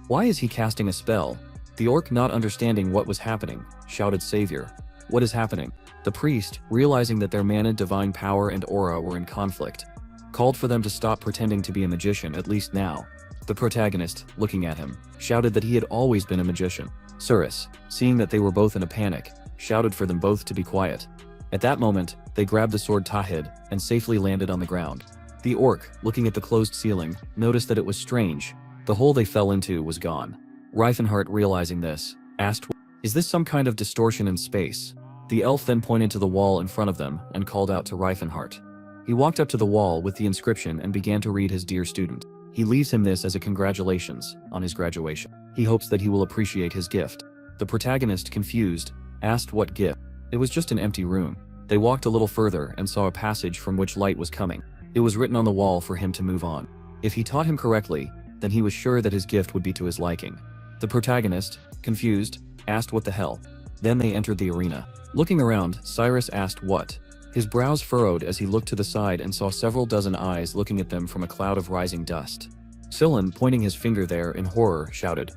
[SPEAKER 1] "Why is he casting a spell?" The orc, not understanding what was happening, shouted, "Savior, what is happening?" The priest, realizing that their mana, divine power, and aura were in conflict, called for them to stop pretending to be a magician, at least now. The protagonist, looking at him, shouted that he had always been a magician. Cirrus, seeing that they were both in a panic, shouted for them both to be quiet. At that moment, they grabbed the sword Tahid and safely landed on the ground. The orc, looking at the closed ceiling, noticed that it was strange. The hole they fell into was gone. Reifenhart, realizing this, asked, "Is this some kind of distortion in space?" The elf then pointed to the wall in front of them and called out to Reifenhart. He walked up to the wall with the inscription and began to read his dear student. He leaves him this as a congratulations on his graduation. He hopes that he will appreciate his gift. The protagonist, confused, asked what gift. It was just an empty room. They walked a little further and saw a passage from which light was coming. It was written on the wall for him to move on. If he taught him correctly, then he was sure that his gift would be to his liking. The protagonist, confused, asked what the hell. Then they entered the arena. Looking around, Cyrus asked what. His brows furrowed as he looked to the side and saw several dozen eyes looking at them from a cloud of rising dust. Scylla, pointing his finger there in horror, shouted,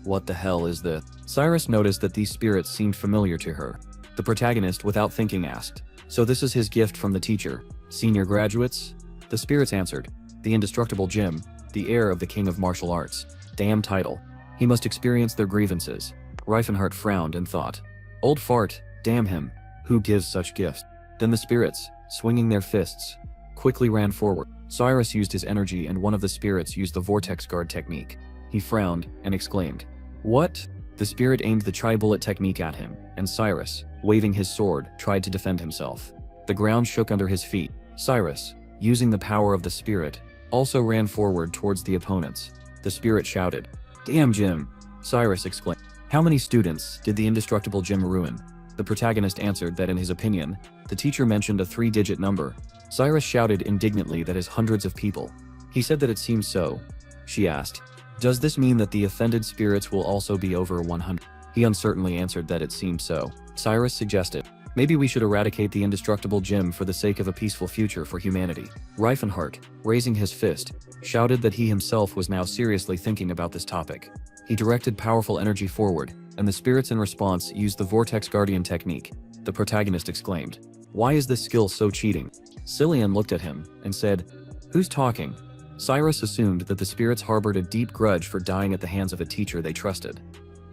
[SPEAKER 1] "What the hell is this?" Cyrus noticed that these spirits seemed familiar to her. The protagonist, without thinking, asked, "So this is his gift from the teacher, senior graduates?" The spirits answered, "The indestructible Jim, the heir of the king of martial arts. Damn title. He must experience their grievances." Reifenhart frowned and thought, "Old fart, damn him. Who gives such gifts?" Then the spirits, swinging their fists, quickly ran forward. Cyrus used his energy and one of the spirits used the vortex guard technique. He frowned and exclaimed, "What?" The spirit aimed the tri-bullet technique at him, and Cyrus, waving his sword, tried to defend himself. The ground shook under his feet. Cyrus, using the power of the spirit, also ran forward towards the opponents. The spirit shouted, "Damn Jim!" Cyrus exclaimed, "How many students did the indestructible Jim ruin?" The protagonist answered that in his opinion, the teacher mentioned a 3-digit number. Cyrus shouted indignantly that is hundreds of people. He said that it seems so. She asked, "Does this mean that the offended spirits will also be over 100? He uncertainly answered that it seemed so. Cyrus suggested, "Maybe we should eradicate the indestructible Jim for the sake of a peaceful future for humanity." Reifenhart, raising his fist, shouted that he himself was now seriously thinking about this topic. He directed powerful energy forward, and the spirits in response used the Vortex Guardian technique. The protagonist exclaimed, "Why is this skill so cheating?" Cillian looked at him and said, "Who's talking?" Cyrus assumed that the spirits harbored a deep grudge for dying at the hands of a teacher they trusted.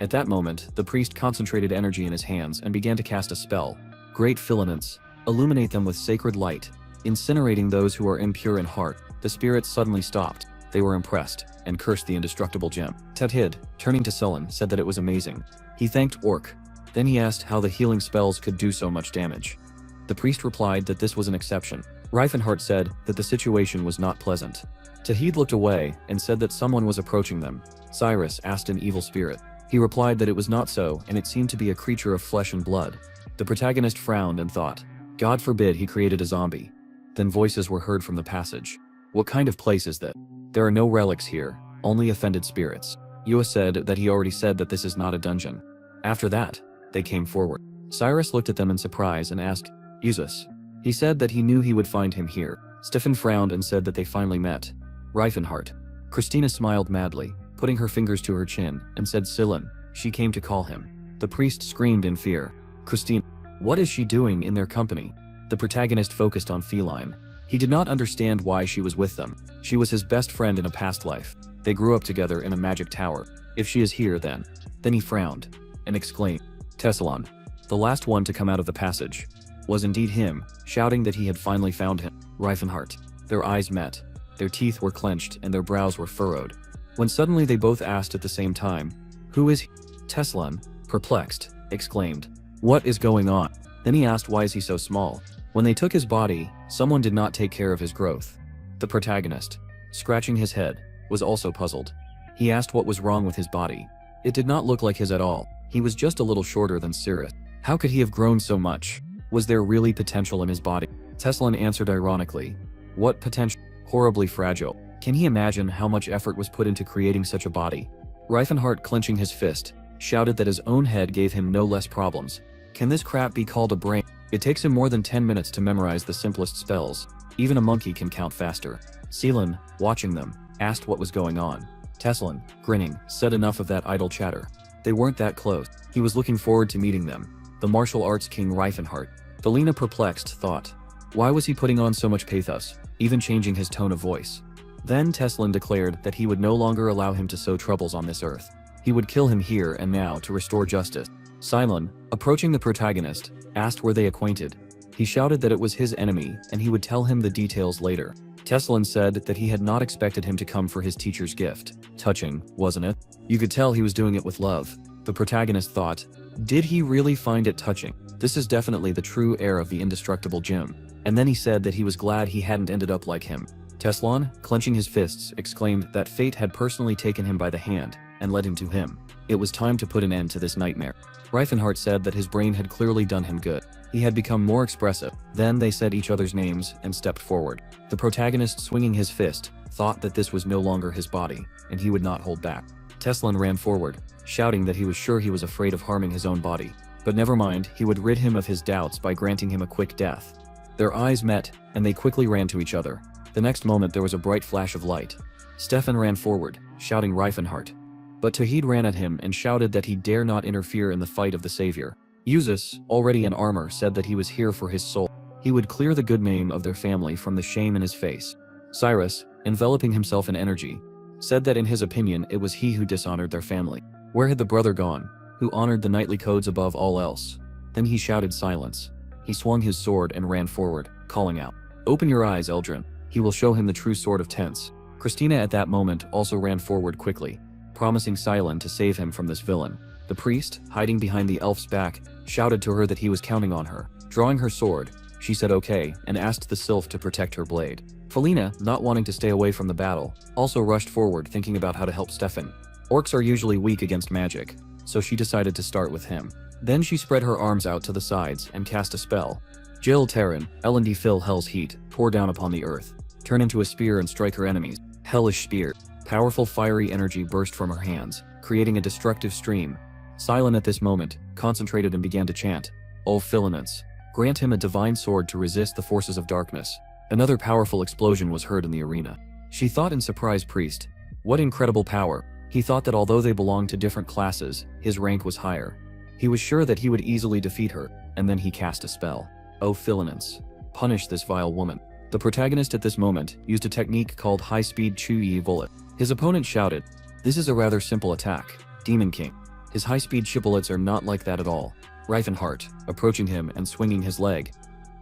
[SPEAKER 1] At that moment, the priest concentrated energy in his hands and began to cast a spell. Great filaments, illuminate them with sacred light, incinerating those who are impure in heart. The spirits suddenly stopped. They were impressed, and cursed the indestructible gem. Tethid, turning to Sullen, said that it was amazing. He thanked Orc. Then he asked how the healing spells could do so much damage. The priest replied that this was an exception. Reifenhart said that the situation was not pleasant. Tahid looked away and said that someone was approaching them. Cyrus asked an evil spirit. He replied that it was not so, and it seemed to be a creature of flesh and blood. The protagonist frowned and thought, God forbid he created a zombie. Then voices were heard from the passage. What kind of place is that? There are no relics here, only offended spirits. Yua said that he already said that this is not a dungeon. After that, they came forward. Cyrus looked at them in surprise and asked, Usus. He said that he knew he would find him here. Stefan frowned and said that they finally met. Reifenhart. Christina smiled madly, putting her fingers to her chin, and said Silen. She came to call him. The priest screamed in fear. Christina. What is she doing in their company? The protagonist focused on Feline. He did not understand why she was with them. She was his best friend in a past life. They grew up together in a magic tower. If she is here then. Then he frowned and exclaimed, Tessalon. The last one to come out of the passage was indeed him, shouting that he had finally found him. Reifenhart. Their eyes met. Their teeth were clenched and their brows were furrowed. When suddenly they both asked at the same time, Who is he? Tessalon, perplexed, exclaimed, What is going on? Then he asked why is he so small? When they took his body, someone did not take care of his growth. The protagonist, scratching his head, was also puzzled. He asked what was wrong with his body. It did not look like his at all. He was just a little shorter than Cirrus. How could he have grown so much? Was there really potential in his body? Tessalon answered ironically, What potential? Horribly fragile. Can he imagine how much effort was put into creating such a body? Reifenhart, clenching his fist, shouted that his own head gave him no less problems. Can this crap be called a brain? It takes him more than 10 minutes to memorize the simplest spells. Even a monkey can count faster. Seelan, watching them, asked what was going on. Tessalon, grinning, said enough of that idle chatter. They weren't that close. He was looking forward to meeting them. The martial arts king Reifenhart. Belina, perplexed, thought. Why was he putting on so much pathos, even changing his tone of voice? Then Tessalon declared that he would no longer allow him to sow troubles on this earth. He would kill him here and now to restore justice. Cylon, approaching the protagonist, asked were they acquainted. He shouted that it was his enemy and he would tell him the details later. Tessalon said that he had not expected him to come for his teacher's gift. Touching, wasn't it? You could tell he was doing it with love. The protagonist thought, Did he really find it touching? This is definitely the true heir of the indestructible gem. And then he said that he was glad he hadn't ended up like him. Teslan, clenching his fists, exclaimed that fate had personally taken him by the hand and led him to him. It was time to put an end to this nightmare. Reifenhardt said that his brain had clearly done him good. He had become more expressive. Then they said each other's names and stepped forward. The protagonist, swinging his fist, thought that this was no longer his body, and he would not hold back. Teslan ran forward, shouting that he was sure he was afraid of harming his own body. But never mind, he would rid him of his doubts by granting him a quick death. Their eyes met, and they quickly ran to each other. The next moment there was a bright flash of light. Stefan ran forward, shouting Reifenhardt. But Tahid ran at him and shouted that he dare not interfere in the fight of the savior. Usus, already in armor, said that he was here for his soul. He would clear the good name of their family from the shame in his face. Cyrus, enveloping himself in energy, said that in his opinion it was he who dishonored their family. Where had the brother gone, who honored the knightly codes above all else? Then he shouted silence. He swung his sword and ran forward, calling out, "Open your eyes, Eldrin. He will show him the true sword of Tense." Christina at that moment also ran forward quickly, promising Silen to save him from this villain. The priest, hiding behind the elf's back, shouted to her that he was counting on her. Drawing her sword, she said okay and asked the sylph to protect her blade. Felina, not wanting to stay away from the battle, also rushed forward thinking about how to help Stefan. Orcs are usually weak against magic, so she decided to start with him. Then she spread her arms out to the sides and cast a spell. Jill Terran, Elendil fill Hell's heat, pour down upon the earth, turn into a spear and strike her enemies. Hellish spear. Powerful fiery energy burst from her hands, creating a destructive stream. Silen at this moment, concentrated and began to chant, "O Philinance, grant him a divine sword to resist the forces of darkness." Another powerful explosion was heard in the arena. She thought in surprise, priest, what incredible power. He thought that although they belonged to different classes, his rank was higher. He was sure that he would easily defeat her, and then he cast a spell. "O Philinance, punish this vile woman." The protagonist at this moment used a technique called high-speed Chu-Yi Bullet. His opponent shouted, "This is a rather simple attack, Demon King." His high-speed shibboleths are not like that at all. Reifenhardt, approaching him and swinging his leg,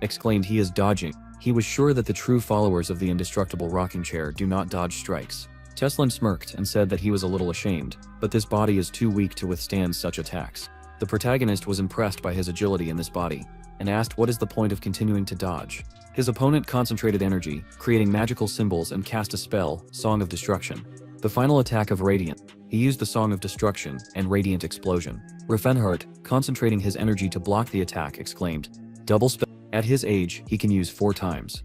[SPEAKER 1] exclaimed he is dodging. He was sure that the true followers of the indestructible rocking chair do not dodge strikes. Teslan smirked and said that he was a little ashamed, but this body is too weak to withstand such attacks. The protagonist was impressed by his agility in this body, and asked what is the point of continuing to dodge. His opponent concentrated energy, creating magical symbols and cast a spell, Song of Destruction. The final attack of Radiant. He used the Song of Destruction and Radiant Explosion. Reifenhardt, concentrating his energy to block the attack, exclaimed, "Double spell." At his age, he can use 4 times.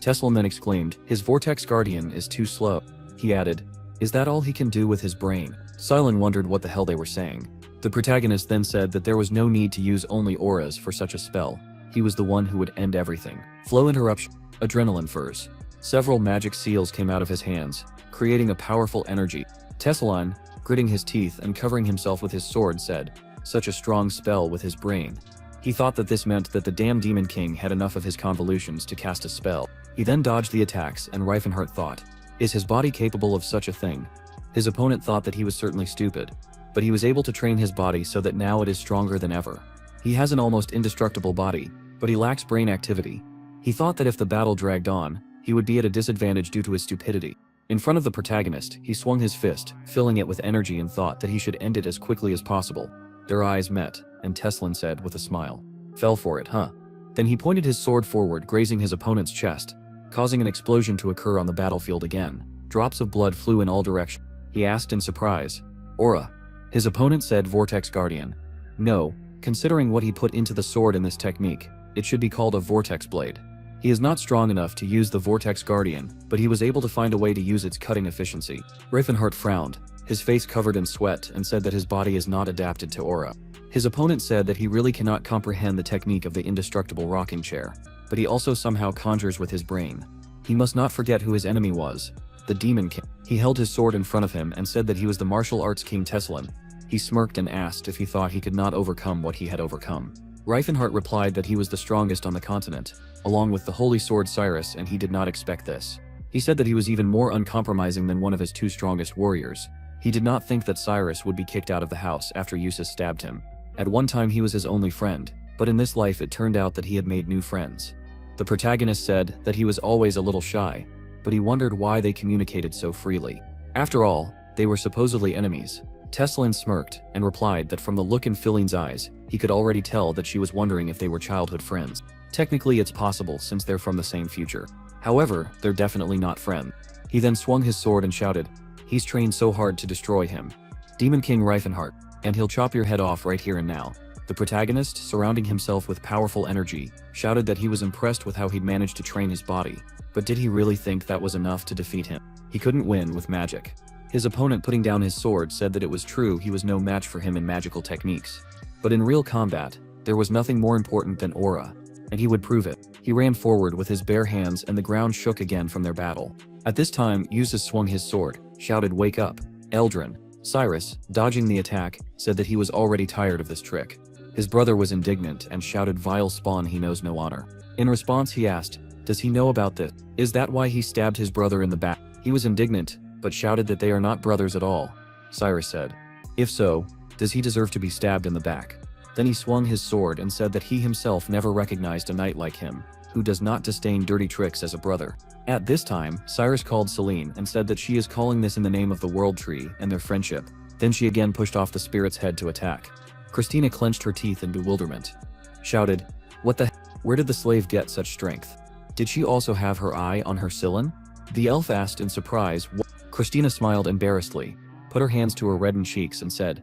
[SPEAKER 1] Teslan then exclaimed, "His Vortex Guardian is too slow." He added, "Is that all he can do with his brain?" Silen wondered what the hell they were saying. The protagonist then said that there was no need to use only auras for such a spell. He was the one who would end everything. Flow interruption. Adrenaline furs. Several magic seals came out of his hands, creating a powerful energy. Teslan, gritting his teeth and covering himself with his sword, said, "Such a strong spell with his brain." He thought that this meant that the damn Demon King had enough of his convolutions to cast a spell. He then dodged the attacks, and Reifenhardt thought, is his body capable of such a thing? His opponent thought that he was certainly stupid, but he was able to train his body so that now it is stronger than ever. He has an almost indestructible body, but he lacks brain activity. He thought that if the battle dragged on, he would be at a disadvantage due to his stupidity. In front of the protagonist, he swung his fist, filling it with energy, and thought that he should end it as quickly as possible. Their eyes met, and Teslan said with a smile, "Fell for it, huh?" Then he pointed his sword forward, grazing his opponent's chest, causing an explosion to occur on the battlefield again. Drops of blood flew in all directions. He asked in surprise, "Aura?" His opponent said Vortex Guardian. No, considering what he put into the sword in this technique, it should be called a Vortex Blade. He is not strong enough to use the Vortex Guardian, but he was able to find a way to use its cutting efficiency. Reifenhardt frowned, his face covered in sweat, and said that his body is not adapted to aura. His opponent said that he really cannot comprehend the technique of the indestructible rocking chair, but he also somehow conjures with his brain. He must not forget who his enemy was, the Demon King. He held his sword in front of him and said that he was the martial arts king Teslan. He smirked and asked if he thought he could not overcome what he had overcome. Reifenhardt replied that he was the strongest on the continent, along with the holy sword Cyrus, and he did not expect this. He said that he was even more uncompromising than one of his 2 strongest warriors. He did not think that Cyrus would be kicked out of the house after Usus stabbed him. At one time he was his only friend, but in this life it turned out that he had made new friends. The protagonist said that he was always a little shy, but he wondered why they communicated so freely. After all, they were supposedly enemies. Teslin smirked and replied that from the look in Filine's eyes, he could already tell that she was wondering if they were childhood friends. Technically it's possible since they're from the same future. However, they're definitely not friends. He then swung his sword and shouted, "He's trained so hard to destroy him. Demon King Reifenhart, and he'll chop your head off right here and now." The protagonist, surrounding himself with powerful energy, shouted that he was impressed with how he'd managed to train his body. But did he really think that was enough to defeat him? He couldn't win with magic. His opponent, putting down his sword, said that it was true he was no match for him in magical techniques. But in real combat, there was nothing more important than aura, and he would prove it. He ran forward with his bare hands and the ground shook again from their battle. At this time, Uzis swung his sword, shouted, "Wake up, Eldrin." Cyrus, dodging the attack, said that he was already tired of this trick. His brother was indignant and shouted, "Vile spawn, he knows no honor." In response, he asked, "Does he know about this? Is that why he stabbed his brother in the back?" He was indignant, but shouted that they are not brothers at all. Cyrus said, "If so, does he deserve to be stabbed in the back?" Then he swung his sword and said that he himself never recognized a knight like him, who does not disdain dirty tricks as a brother. At this time, Cyrus called Selene and said that she is calling this in the name of the World Tree and their friendship. Then she again pushed off the spirit's head to attack. Christina clenched her teeth in bewilderment. Shouted, "What the Where did the slave get such strength? Did she also have her eye on her Scylla?" The elf asked in surprise. Christina smiled embarrassedly, put her hands to her reddened cheeks and said,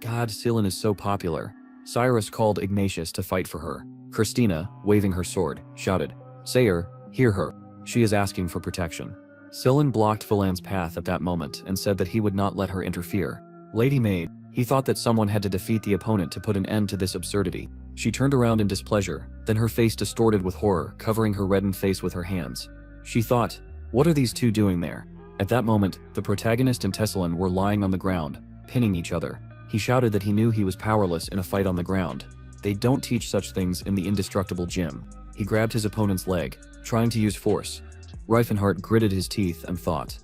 [SPEAKER 1] "God, Scylla is so popular." Cyrus called Ignatius to fight for her. Christina, waving her sword, shouted, "Sayer, hear her. She is asking for protection." Scylla blocked Philan's path at that moment and said that he would not let her interfere. Lady Maid, he thought that someone had to defeat the opponent to put an end to this absurdity. She turned around in displeasure, then her face distorted with horror, covering her reddened face with her hands. She thought, "What are these two doing there?" At that moment, the protagonist and Tessalin were lying on the ground, pinning each other. He shouted that he knew he was powerless in a fight on the ground. They don't teach such things in the indestructible gym. He grabbed his opponent's leg, trying to use force. Reifenhart gritted his teeth and thought,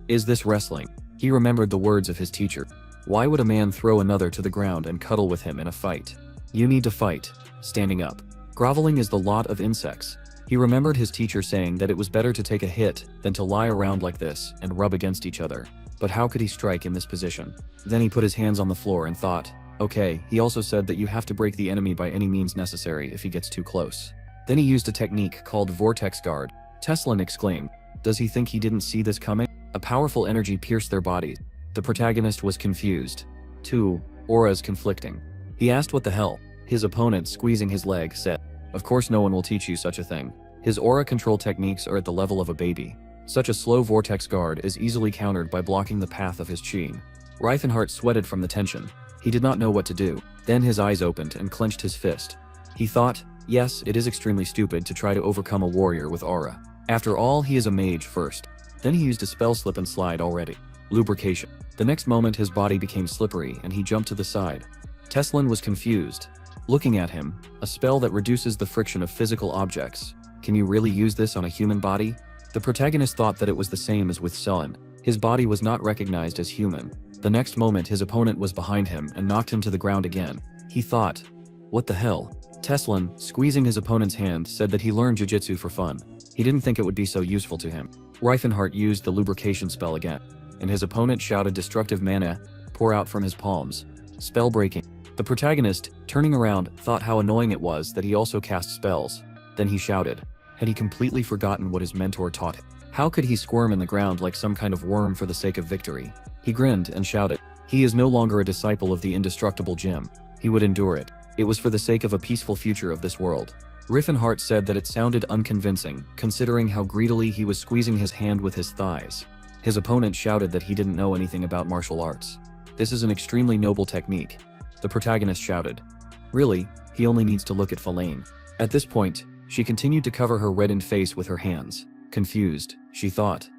[SPEAKER 1] "Is this wrestling?" He remembered the words of his teacher. Why would a man throw another to the ground and cuddle with him in a fight? You need to fight, standing up. Groveling is the lot of insects. He remembered his teacher saying that it was better to take a hit than to lie around like this and rub against each other. But how could he strike in this position? Then he put his hands on the floor and thought, okay, he also said that you have to break the enemy by any means necessary if he gets too close. Then he used a technique called Vortex Guard. Tessalin exclaimed, does he think he didn't see this coming? A powerful energy pierced their bodies. The protagonist was confused. Two auras conflicting. He asked what the hell. His opponent, squeezing his leg, said, of course no one will teach you such a thing. His aura control techniques are at the level of a baby. Such a slow vortex guard is easily countered by blocking the path of his chi. Reifenhart sweated from the tension. He did not know what to do. Then his eyes opened and clenched his fist. He thought, yes, it is extremely stupid to try to overcome a warrior with aura. After all, he is a mage first. Then he used a spell slip and slide already. Lubrication. The next moment his body became slippery and he jumped to the side. Tessalin was confused. Looking at him, a spell that reduces the friction of physical objects. Can you really use this on a human body? The protagonist thought that it was the same as with Selin. His body was not recognized as human. The next moment his opponent was behind him and knocked him to the ground again. He thought, what the hell? Tessalin, squeezing his opponent's hand, said that he learned jujitsu for fun. He didn't think it would be so useful to him. Reifenhart used the lubrication spell again, and his opponent shouted destructive mana pour out from his palms. Spell breaking. The protagonist, turning around, thought how annoying it was that he also cast spells. Then he shouted. Had he completely forgotten what his mentor taught him? How could he squirm in the ground like some kind of worm for the sake of victory? He grinned and shouted. He is no longer a disciple of the indestructible gem. He would endure it. It was for the sake of a peaceful future of this world. Reifenhart said that it sounded unconvincing, considering how greedily he was squeezing his hand with his thighs. His opponent shouted that he didn't know anything about martial arts. This is an extremely noble technique. The protagonist shouted. Really, he only needs to look at Philaine. At this point, she continued to cover her reddened face with her hands. Confused, she thought,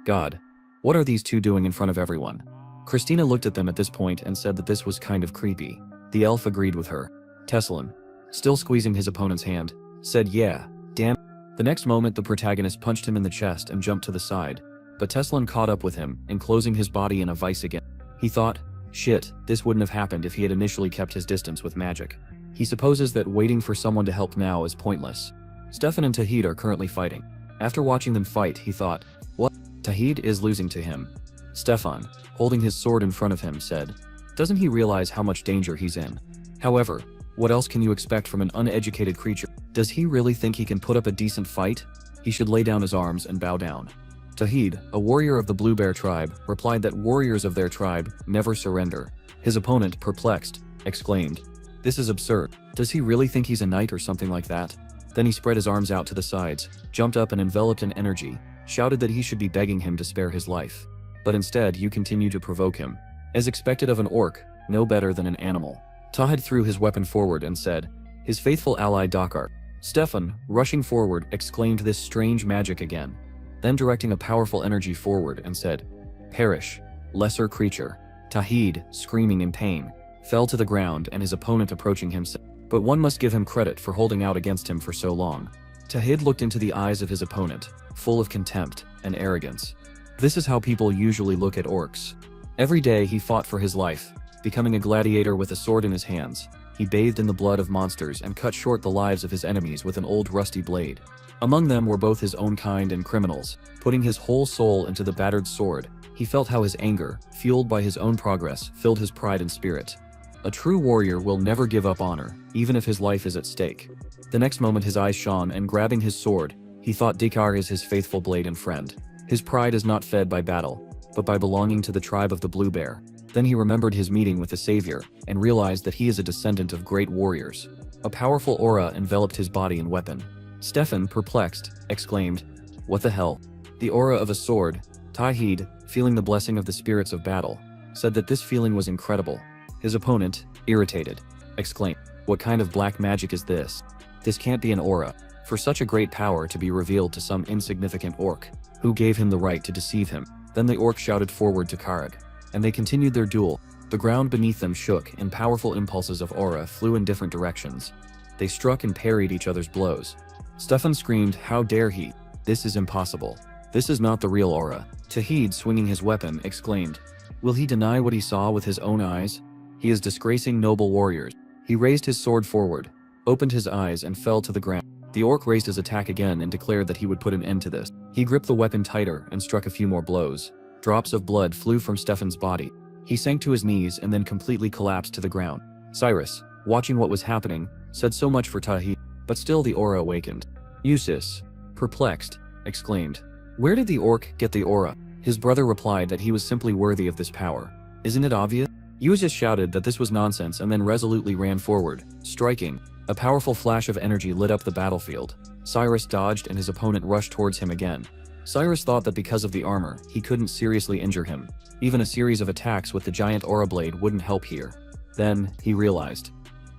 [SPEAKER 1] God, what are these two doing in front of everyone? Christina looked at them at this point and said that this was kind of creepy. The elf agreed with her. Tessalin, still squeezing his opponent's hand, said yeah, damn. The next moment the protagonist punched him in the chest and jumped to the side, but Tessalin caught up with him, enclosing his body in a vice again. He thought, shit, this wouldn't have happened if he had initially kept his distance with magic. He supposes that waiting for someone to help now is pointless. Stefan and Tahid are currently fighting. After watching them fight, he thought, what? Tahid is losing to him. Stefan, holding his sword in front of him, said, Doesn't he realize how much danger he's in? However, what else can you expect from an uneducated creature? Does he really think he can put up a decent fight? He should lay down his arms and bow down. Tahid, a warrior of the Blue Bear tribe, replied that warriors of their tribe never surrender. His opponent, perplexed, exclaimed, "This is absurd. Does he really think he's a knight or something like that?" Then he spread his arms out to the sides, jumped up and enveloped in energy, shouted that he should be begging him to spare his life. But instead, you continue to provoke him. As expected of an orc, no better than an animal. Tahid threw his weapon forward and said, his faithful ally Dakar. Stefan, rushing forward, exclaimed this strange magic again. Then directing a powerful energy forward and said, "Perish, lesser creature." Tahid, screaming in pain, fell to the ground and his opponent approaching him said, but one must give him credit for holding out against him for so long. Tahid looked into the eyes of his opponent, full of contempt and arrogance. This is how people usually look at orcs. Every day he fought for his life, becoming a gladiator with a sword in his hands. He bathed in the blood of monsters and cut short the lives of his enemies with an old rusty blade. Among them were both his own kind and criminals. Putting his whole soul into the battered sword, he felt how his anger, fueled by his own progress, filled his pride and spirit. A true warrior will never give up honor, even if his life is at stake. The next moment his eyes shone, and grabbing his sword, he thought Dakar is his faithful blade and friend. His pride is not fed by battle, but by belonging to the tribe of the Blue Bear. Then he remembered his meeting with the Savior, and realized that he is a descendant of great warriors. A powerful aura enveloped his body and weapon. Stefan, perplexed, exclaimed, "What the hell?" The aura of a sword. Tahid, feeling the blessing of the spirits of battle, said that this feeling was incredible. His opponent, irritated, exclaimed, "What kind of black magic is this? This can't be an aura. For such a great power to be revealed to some insignificant orc, who gave him the right to deceive him?" Then the orc shouted forward to Karag, and they continued their duel. The ground beneath them shook, and powerful impulses of aura flew in different directions. They struck and parried each other's blows. Stefan screamed, "How dare he? This is impossible. This is not the real aura." Tahid, swinging his weapon, exclaimed, "Will he deny what he saw with his own eyes? He is disgracing noble warriors." He raised his sword forward, opened his eyes and fell to the ground. The orc raised his attack again and declared that he would put an end to this. He gripped the weapon tighter and struck a few more blows. Drops of blood flew from Stefan's body. He sank to his knees and then completely collapsed to the ground. Cyrus, watching what was happening, said so much for Tahid, but still the aura awakened. Eustace, perplexed, exclaimed, "Where did the orc get the aura?" His brother replied that he was simply worthy of this power. "Isn't it obvious?" Eustace shouted that this was nonsense and then resolutely ran forward, striking. A powerful flash of energy lit up the battlefield. Cyrus dodged and his opponent rushed towards him again. Cyrus thought that because of the armor, he couldn't seriously injure him. Even a series of attacks with the giant aura blade wouldn't help here. Then, he realized.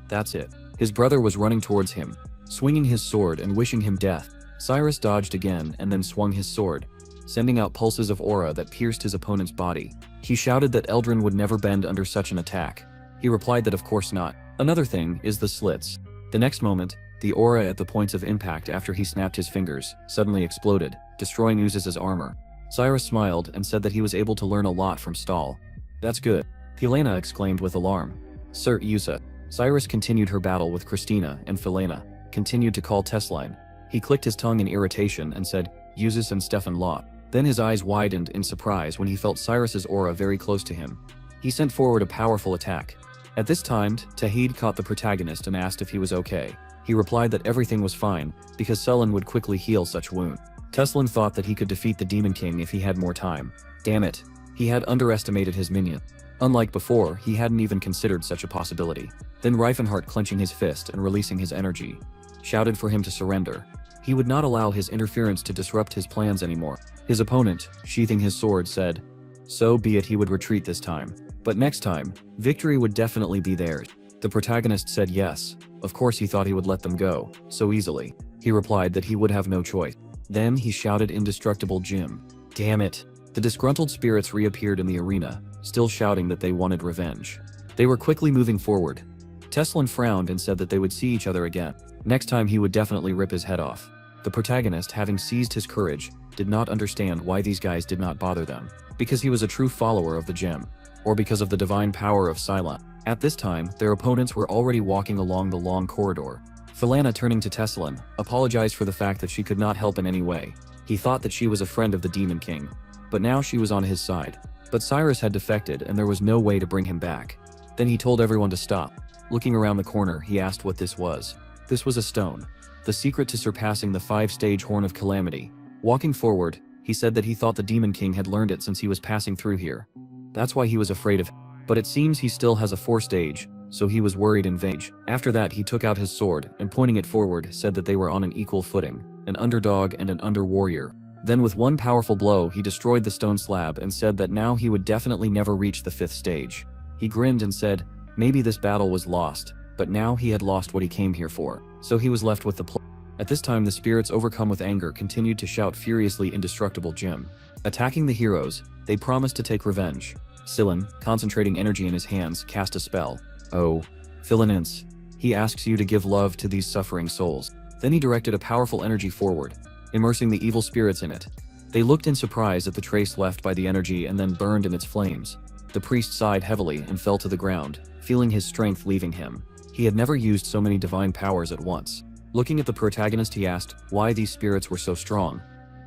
[SPEAKER 1] That's it. His brother was running towards him, swinging his sword and wishing him death. Cyrus dodged again and then swung his sword, sending out pulses of aura that pierced his opponent's body. He shouted that Eldrin would never bend under such an attack. He replied that of course not. Another thing is the slits. The next moment, the aura at the points of impact after he snapped his fingers suddenly exploded, destroying Uzis' armor. Cyrus smiled and said that he was able to learn a lot from Stahl. "That's good," Helena exclaimed with alarm. "Sir Yusa." Cyrus continued her battle with Christina, and Felena continued to call Tesline. He clicked his tongue in irritation and said, "Uzis and Stefan Law." Then his eyes widened in surprise when he felt Cyrus's aura very close to him. He sent forward a powerful attack. At this time, Tahid caught the protagonist and asked if he was okay. He replied that everything was fine, because Selen would quickly heal such wound. Teslin thought that he could defeat the Demon King if he had more time. Damn it, he had underestimated his minion. Unlike before, he hadn't even considered such a possibility. Then Reifenhart, clenching his fist and releasing his energy, shouted for him to surrender. He would not allow his interference to disrupt his plans anymore. His opponent, sheathing his sword, said, so be it, he would retreat this time. But next time, victory would definitely be theirs. The protagonist said yes. Of course he thought he would let them go so easily. He replied that he would have no choice. Then he shouted indestructible Jim. Damn it. The disgruntled spirits reappeared in the arena, still shouting that they wanted revenge. They were quickly moving forward. Teslin frowned and said that they would see each other again. Next time he would definitely rip his head off. The protagonist, having seized his courage, did not understand why these guys did not bother them. Because he was a true follower of the gem. Or because of the divine power of Sila. At this time, their opponents were already walking along the long corridor. Felana, turning to Teslin, apologized for the fact that she could not help in any way. He thought that she was a friend of the Demon King. But now she was on his side. But Cyrus had defected and there was no way to bring him back. Then he told everyone to stop. Looking around the corner, he asked what this was. This was a stone. The secret to surpassing the 5-stage Horn of Calamity. Walking forward, he said that he thought the Demon King had learned it since he was passing through here. That's why he was afraid of him. But it seems he still has a 4-stage, so he was worried in vain. After that, he took out his sword and pointing it forward said that they were on an equal footing, an underdog and an under-warrior. Then with one powerful blow he destroyed the stone slab and said that now he would definitely never reach the 5th stage. He grinned and said, maybe this battle was lost, but now he had lost what he came here for, so he was left with the At this time the spirits overcome with anger continued to shout furiously indestructible Jim. Attacking the heroes, they promised to take revenge. Silan, concentrating energy in his hands, cast a spell. Oh, Philinins. He asks you to give love to these suffering souls. Then he directed a powerful energy forward, immersing the evil spirits in it. They looked in surprise at the trace left by the energy and then burned in its flames. The priest sighed heavily and fell to the ground, feeling his strength leaving him. He had never used so many divine powers at once. Looking at the protagonist, he asked why these spirits were so strong.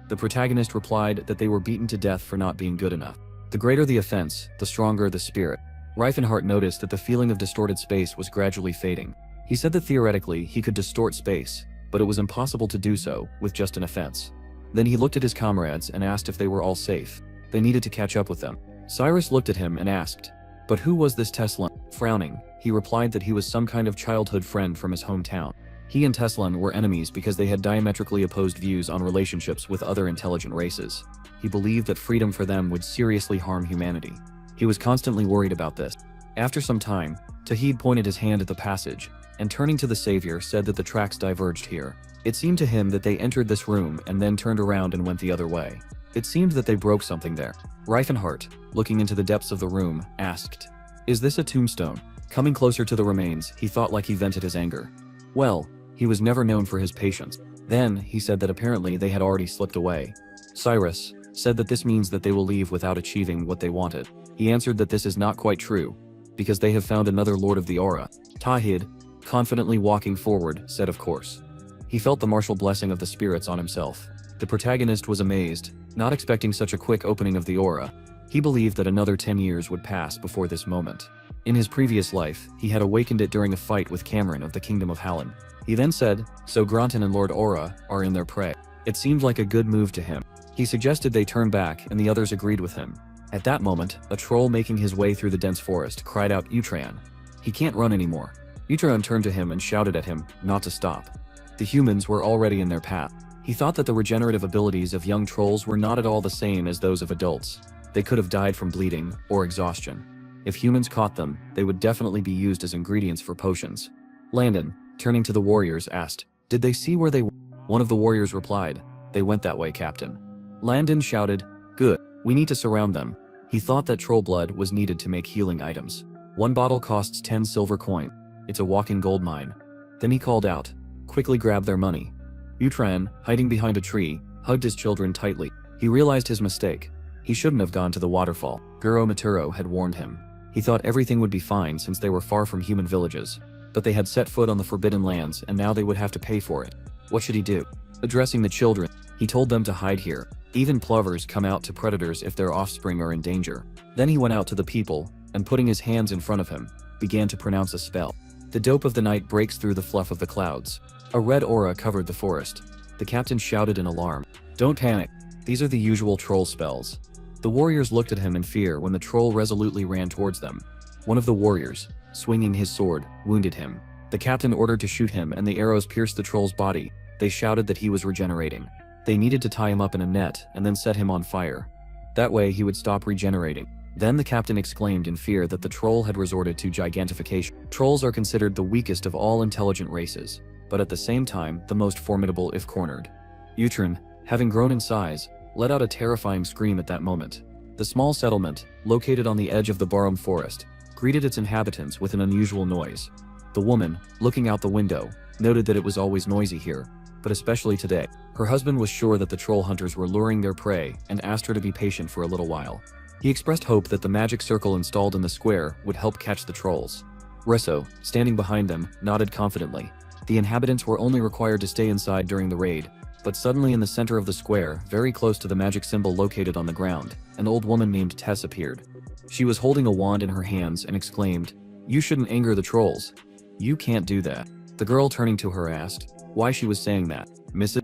[SPEAKER 1] The protagonist replied that they were beaten to death for not being good enough. The greater the offense, the stronger the spirit. Reifenhart noticed that the feeling of distorted space was gradually fading. He said that theoretically he could distort space, but it was impossible to do so with just an offense. Then he looked at his comrades and asked if they were all safe. They needed to catch up with them. Cyrus looked at him and asked, but who was this Teslan? Frowning, he replied that he was some kind of childhood friend from his hometown. He and Teslan were enemies because they had diametrically opposed views on relationships with other intelligent races. He believed that freedom for them would seriously harm humanity. He was constantly worried about this. After some time, Tahid pointed his hand at the passage, and turning to the savior said that the tracks diverged here. It seemed to him that they entered this room and then turned around and went the other way. It seemed that they broke something there. Reifenhart, looking into the depths of the room, asked, is this a tombstone? Coming closer to the remains, he thought like he vented his anger. Well, he was never known for his patience. Then, he said that apparently they had already slipped away. Cyrus said that this means that they will leave without achieving what they wanted. He answered that this is not quite true, because they have found another Lord of the Aura. Tahid, confidently walking forward, said of course. He felt the martial blessing of the spirits on himself. The protagonist was amazed, not expecting such a quick opening of the aura. He believed that another 10 years would pass before this moment. In his previous life, he had awakened it during a fight with Cameron of the Kingdom of Hallan. He then said, so Granton and Lord Aura are in their prey. It seemed like a good move to him. He suggested they turn back and the others agreed with him. At that moment, a troll making his way through the dense forest cried out Utran. He can't run anymore. Utran turned to him and shouted at him not to stop. The humans were already in their path. He thought that the regenerative abilities of young trolls were not at all the same as those of adults. They could have died from bleeding or exhaustion. If humans caught them, they would definitely be used as ingredients for potions. Landon, turning to the warriors, asked, did they see where they went? One of the warriors replied, they went that way, Captain. Landon shouted, good, we need to surround them. He thought that troll blood was needed to make healing items. One bottle costs 10 silver coin. It's a walk-in gold mine. Then he called out, quickly grab their money. Utran, hiding behind a tree, hugged his children tightly. He realized his mistake. He shouldn't have gone to the waterfall. Guro Maturo had warned him. He thought everything would be fine since they were far from human villages. But they had set foot on the Forbidden Lands and now they would have to pay for it. What should he do? Addressing the children, he told them to hide here. Even plovers come out to predators if their offspring are in danger. Then he went out to the people, and putting his hands in front of him, began to pronounce a spell. The dope of the night breaks through the fluff of the clouds. A red aura covered the forest. The captain shouted in alarm, don't panic. These are the usual troll spells. The warriors looked at him in fear when the troll resolutely ran towards them. One of the warriors, swinging his sword, wounded him. The captain ordered to shoot him and the arrows pierced the troll's body. They shouted that he was regenerating. They needed to tie him up in a net and then set him on fire. That way he would stop regenerating. Then the captain exclaimed in fear that the troll had resorted to gigantification. Trolls are considered the weakest of all intelligent races, but at the same time the most formidable if cornered. Utran, having grown in size, let out a terrifying scream at that moment. The small settlement, located on the edge of the Barum forest, greeted its inhabitants with an unusual noise. The woman, looking out the window, noted that it was always noisy here, but especially today. Her husband was sure that the troll hunters were luring their prey and asked her to be patient for a little while. He expressed hope that the magic circle installed in the square would help catch the trolls. Resso, standing behind them, nodded confidently. The inhabitants were only required to stay inside during the raid, but suddenly in the center of the square, very close to the magic symbol located on the ground, an old woman named Tess appeared. She was holding a wand in her hands and exclaimed, "You shouldn't anger the trolls. You can't do that." The girl turning to her asked why she was saying that. "Mrs.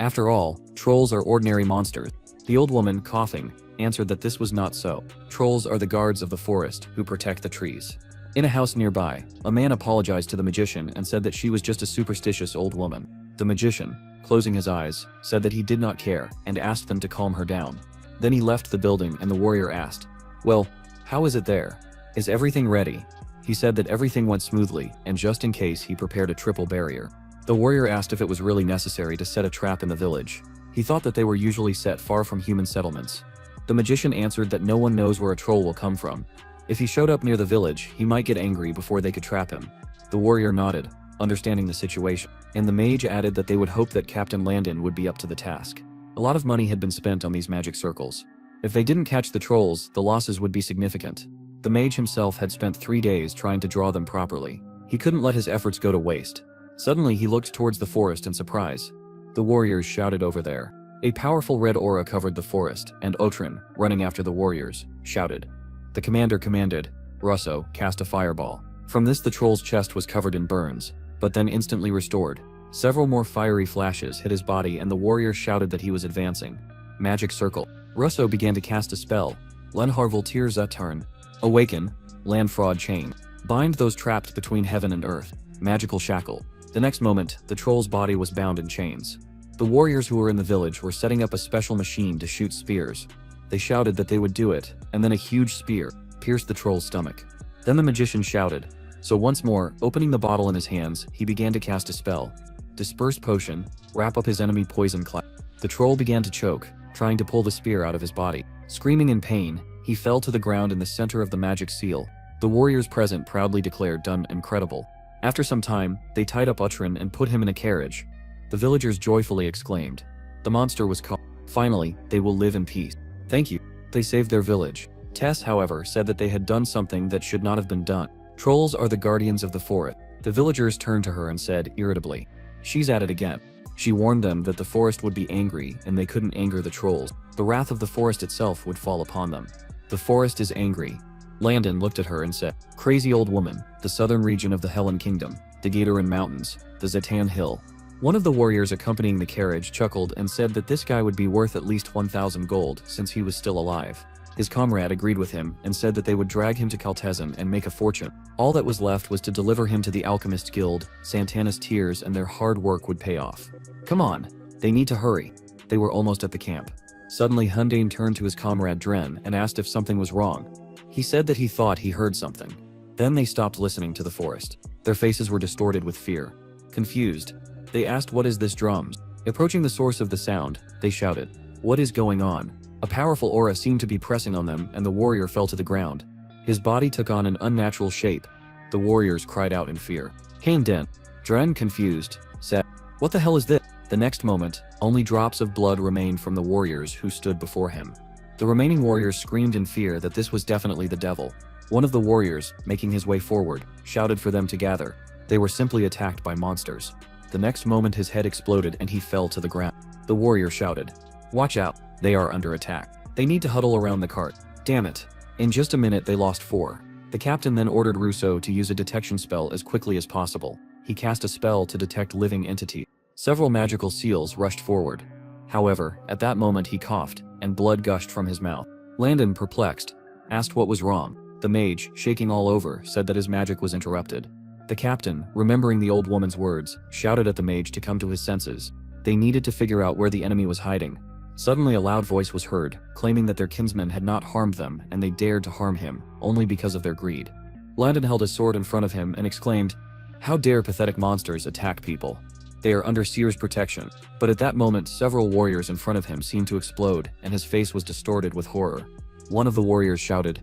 [SPEAKER 1] After all, trolls are ordinary monsters." The old woman, coughing, answered that this was not so. Trolls are the guards of the forest who protect the trees. In a house nearby, a man apologized to the magician and said that she was just a superstitious old woman. The magician, closing his eyes, said that he did not care and asked them to calm her down. Then he left the building and the warrior asked, "Well, how is it there? Is everything ready?" He said that everything went smoothly, and just in case he prepared a triple barrier. The warrior asked if it was really necessary to set a trap in the village. He thought that they were usually set far from human settlements. The magician answered that no one knows where a troll will come from. If he showed up near the village, he might get angry before they could trap him. The warrior nodded, understanding the situation, and the mage added that they would hope that Captain Landon would be up to the task. A lot of money had been spent on these magic circles. If they didn't catch the trolls, the losses would be significant. The mage himself had spent 3 days trying to draw them properly. He couldn't let his efforts go to waste. Suddenly he looked towards the forest in surprise. The warriors shouted over there. A powerful red aura covered the forest, and Otrin, running after the warriors, shouted. The commander commanded. Russo cast a fireball. From this the troll's chest was covered in burns, but then instantly restored. Several more fiery flashes hit his body and the warrior shouted that he was advancing. Magic circle. Russo began to cast a spell. Lenharvel Tir Zatarn. Awaken. Land fraud chain. Bind those trapped between heaven and earth. Magical shackle. The next moment, the troll's body was bound in chains. The warriors who were in the village were setting up a special machine to shoot spears. They shouted that they would do it, and then a huge spear pierced the troll's stomach. Then the magician shouted. So once more, opening the bottle in his hands, he began to cast a spell. Disperse potion, wrap up his enemy poison cloud. The troll began to choke, trying to pull the spear out of his body. Screaming in pain, he fell to the ground in the center of the magic seal. The warriors present proudly declared done incredible. After some time, they tied up Utrin and put him in a carriage. The villagers joyfully exclaimed. The monster was caught. Finally, they will live in peace. Thank you. They saved their village. Tess, however, said that they had done something that should not have been done. Trolls are the guardians of the forest. The villagers turned to her and said, irritably, "She's at it again." She warned them that the forest would be angry and they couldn't anger the trolls. The wrath of the forest itself would fall upon them. The forest is angry. Landon looked at her and said, "Crazy old woman, the southern region of the Helen Kingdom, the Gatoran Mountains, the Zatan Hill." One of the warriors accompanying the carriage chuckled and said that this guy would be worth at least 1,000 gold since he was still alive. His comrade agreed with him and said that they would drag him to Kaltezan and make a fortune. All that was left was to deliver him to the Alchemist Guild. Santana's tears and their hard work would pay off. Come on, they need to hurry. They were almost at the camp. Suddenly Hundane turned to his comrade Dren and asked if something was wrong. He said that he thought he heard something. Then they stopped listening to the forest. Their faces were distorted with fear. Confused, they asked, "What is this drums?" Approaching the source of the sound, they shouted, "What is going on?" A powerful aura seemed to be pressing on them and the warrior fell to the ground. His body took on an unnatural shape. The warriors cried out in fear. Hamden. Dren, confused, said, "What the hell is this?" The next moment, only drops of blood remained from the warriors who stood before him. The remaining warriors screamed in fear that this was definitely the devil. One of the warriors, making his way forward, shouted for them to gather. They were simply attacked by monsters. The next moment his head exploded and he fell to the ground. The warrior shouted, "Watch out, they are under attack. They need to huddle around the cart." Damn it. In just a minute they lost 4. The captain then ordered Russo to use a detection spell as quickly as possible. He cast a spell to detect living entities. Several magical seals rushed forward. However, at that moment he coughed, and blood gushed from his mouth. Landon, perplexed, asked what was wrong. The mage, shaking all over, said that his magic was interrupted. The captain, remembering the old woman's words, shouted at the mage to come to his senses. They needed to figure out where the enemy was hiding. Suddenly a loud voice was heard, claiming that their kinsman had not harmed them and they dared to harm him, only because of their greed. Landon held his sword in front of him and exclaimed, "How dare pathetic monsters attack people? They are under Seer's protection." But at that moment several warriors in front of him seemed to explode and his face was distorted with horror. One of the warriors shouted,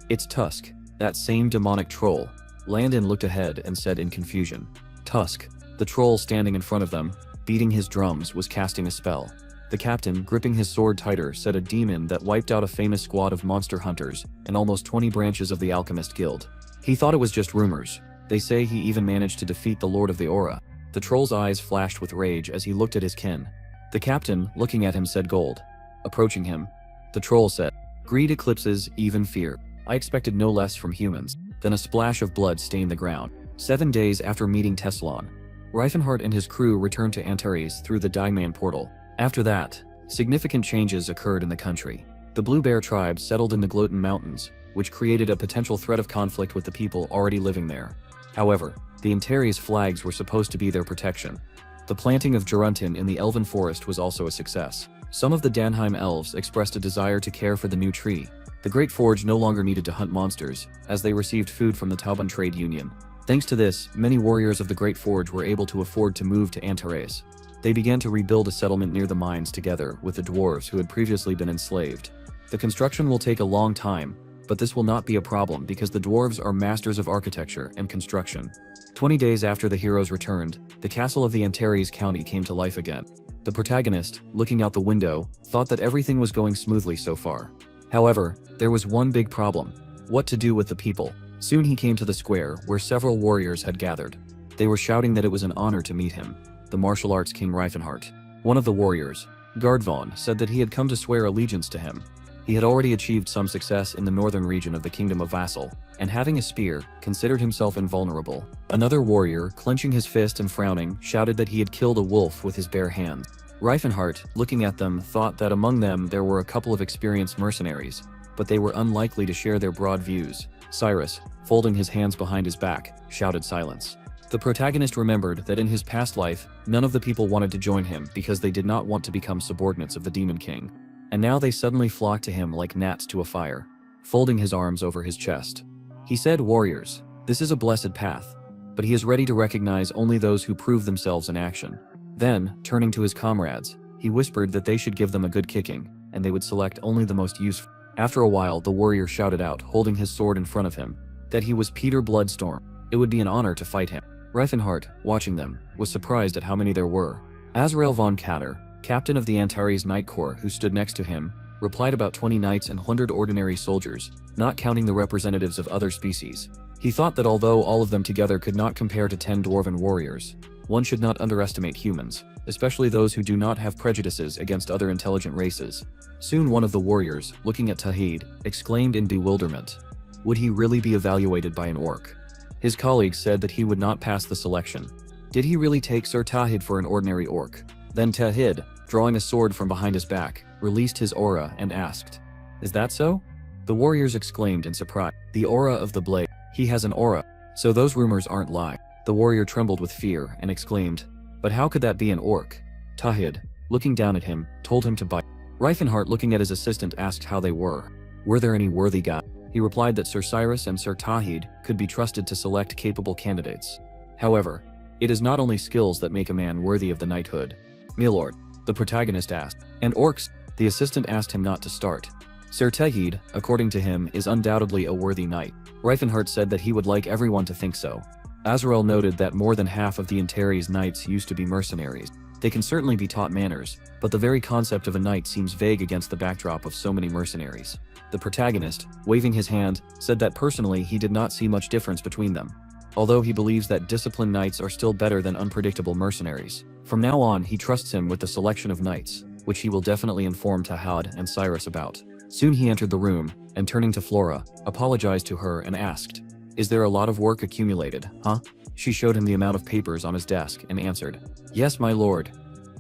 [SPEAKER 1] "It's Tusk, that same demonic troll." Landon looked ahead and said in confusion, "Tusk." The troll standing in front of them, beating his drums, was casting a spell. The captain, gripping his sword tighter, said a demon that wiped out a famous squad of monster hunters and almost 20 branches of the Alchemist Guild. He thought it was just rumors. They say he even managed to defeat the Lord of the Aura. The troll's eyes flashed with rage as he looked at his kin. The captain, looking at him, said gold. Approaching him, the troll said, "Greed eclipses even fear. I expected no less from humans." Then a splash of blood stained the ground. 7 days after meeting Tessalon, Reifenhardt and his crew returned to Antares through the Daiman portal. After that, significant changes occurred in the country. The Blue Bear tribe settled in the Gloten Mountains, which created a potential threat of conflict with the people already living there. However, the Antares flags were supposed to be their protection. The planting of Geruntin in the Elven Forest was also a success. Some of the Danheim elves expressed a desire to care for the new tree. The Great Forge no longer needed to hunt monsters, as they received food from the Tauban Trade Union. Thanks to this, many warriors of the Great Forge were able to afford to move to Antares. They began to rebuild a settlement near the mines together with the dwarves who had previously been enslaved. The construction will take a long time, but this will not be a problem because the dwarves are masters of architecture and construction. 20 days after the heroes returned, the castle of the Antares County came to life again. The protagonist, looking out the window, thought that everything was going smoothly so far. However, there was one big problem: what to do with the people. Soon he came to the square where several warriors had gathered. They were shouting that it was an honor to meet him, the martial arts king Reifenhardt. One of the warriors, Gardvon, said that he had come to swear allegiance to him. He had already achieved some success in the northern region of the Kingdom of Vassal, and having a spear, considered himself invulnerable. Another warrior, clenching his fist and frowning, shouted that he had killed a wolf with his bare hands. Reifenhardt, looking at them, thought that among them there were a couple of experienced mercenaries, but they were unlikely to share their broad views. Cyrus, folding his hands behind his back, shouted silence. The protagonist remembered that in his past life, none of the people wanted to join him because they did not want to become subordinates of the Demon King. And now they suddenly flocked to him like gnats to a fire, folding his arms over his chest. He said, "Warriors, this is a blessed path," but he is ready to recognize only those who prove themselves in action. Then, turning to his comrades, he whispered that they should give them a good kicking, and they would select only the most useful. After a while, the warrior shouted out, holding his sword in front of him, that he was Peter Bloodstorm. It would be an honor to fight him. Reifenhardt, watching them, was surprised at how many there were. Azrael von Katter, captain of the Antares Knight Corps who stood next to him, replied about 20 knights and 100 ordinary soldiers, not counting the representatives of other species. He thought that although all of them together could not compare to 10 dwarven warriors, one should not underestimate humans, especially those who do not have prejudices against other intelligent races. Soon one of the warriors, looking at Tahid, exclaimed in bewilderment, "Would he really be evaluated by an orc?" His colleagues said that he would not pass the selection. Did he really take Sir Tahid for an ordinary orc? Then Tahid, drawing a sword from behind his back, released his aura and asked, "Is that so?" The warriors exclaimed in surprise. "The aura of the blade. He has an aura. So those rumors aren't lying." The warrior trembled with fear and exclaimed, "But how could that be an orc?" Tahid, looking down at him, told him to bite. Reifenhardt, looking at his assistant, asked how they were. Were there any worthy guys? He replied that Sir Cyrus and Sir Tahid could be trusted to select capable candidates. However, it is not only skills that make a man worthy of the knighthood. "Milord," the protagonist asked. "And orcs?" The assistant asked him not to start. Sir Tahid, according to him, is undoubtedly a worthy knight. Reifenhardt said that he would like everyone to think so. Azrael noted that more than half of the Antares knights used to be mercenaries. They can certainly be taught manners, but the very concept of a knight seems vague against the backdrop of so many mercenaries. The protagonist, waving his hand, said that personally he did not see much difference between them, although he believes that disciplined knights are still better than unpredictable mercenaries. From now on, he trusts him with the selection of knights, which he will definitely inform Tahad and Cyrus about. Soon he entered the room, and turning to Flora, apologized to her and asked, "Is there a lot of work accumulated, huh?" She showed him the amount of papers on his desk and answered, "Yes, my lord.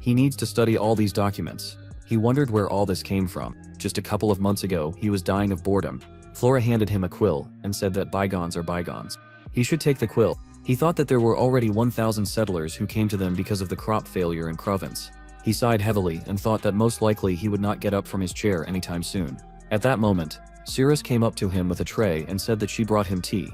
[SPEAKER 1] He needs to study all these documents." He wondered where all this came from. Just a couple of months ago, he was dying of boredom. Flora handed him a quill and said that bygones are bygones. He should take the quill. He thought that there were already 1,000 settlers who came to them because of the crop failure in Provence. He sighed heavily and thought that most likely he would not get up from his chair anytime soon. At that moment, Cyrus came up to him with a tray and said that she brought him tea.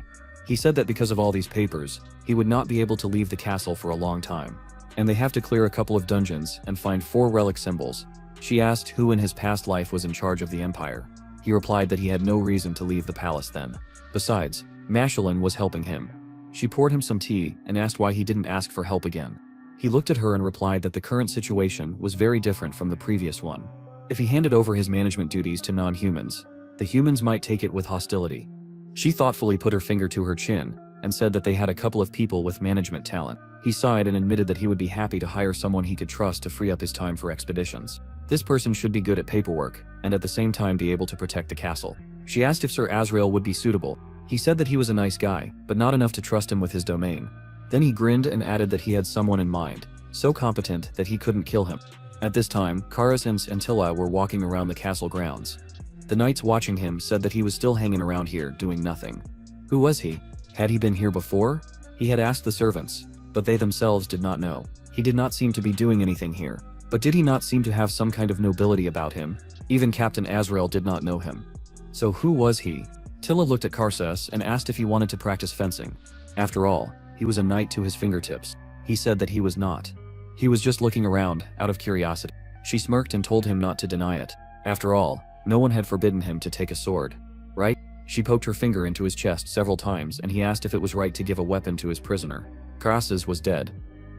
[SPEAKER 1] He said that because of all these papers, he would not be able to leave the castle for a long time, and they have to clear a couple of dungeons and find 4 relic symbols. She asked who in his past life was in charge of the empire. He replied that he had no reason to leave the palace then. Besides, Mashalin was helping him. She poured him some tea and asked why he didn't ask for help again. He looked at her and replied that the current situation was very different from the previous one. If he handed over his management duties to non-humans, the humans might take it with hostility. She thoughtfully put her finger to her chin and said that they had a couple of people with management talent. He sighed and admitted that he would be happy to hire someone he could trust to free up his time for expeditions. This person should be good at paperwork and at the same time be able to protect the castle. She asked if Sir Azrael would be suitable. He said that he was a nice guy, but not enough to trust him with his domain. Then he grinned and added that he had someone in mind, so competent that he couldn't kill him. At this time, Karas and Scintilla were walking around the castle grounds. The knights watching him said that he was still hanging around here, doing nothing. Who was he? Had he been here before? He had asked the servants, but they themselves did not know. He did not seem to be doing anything here. But did he not seem to have some kind of nobility about him? Even Captain Azrael did not know him. So who was he? Tilla looked at Karsus and asked if he wanted to practice fencing. After all, he was a knight to his fingertips. He said that he was not. He was just looking around, out of curiosity. She smirked and told him not to deny it. After all, no one had forbidden him to take a sword. Right? She poked her finger into his chest several times and he asked if it was right to give a weapon to his prisoner. Karsus was dead.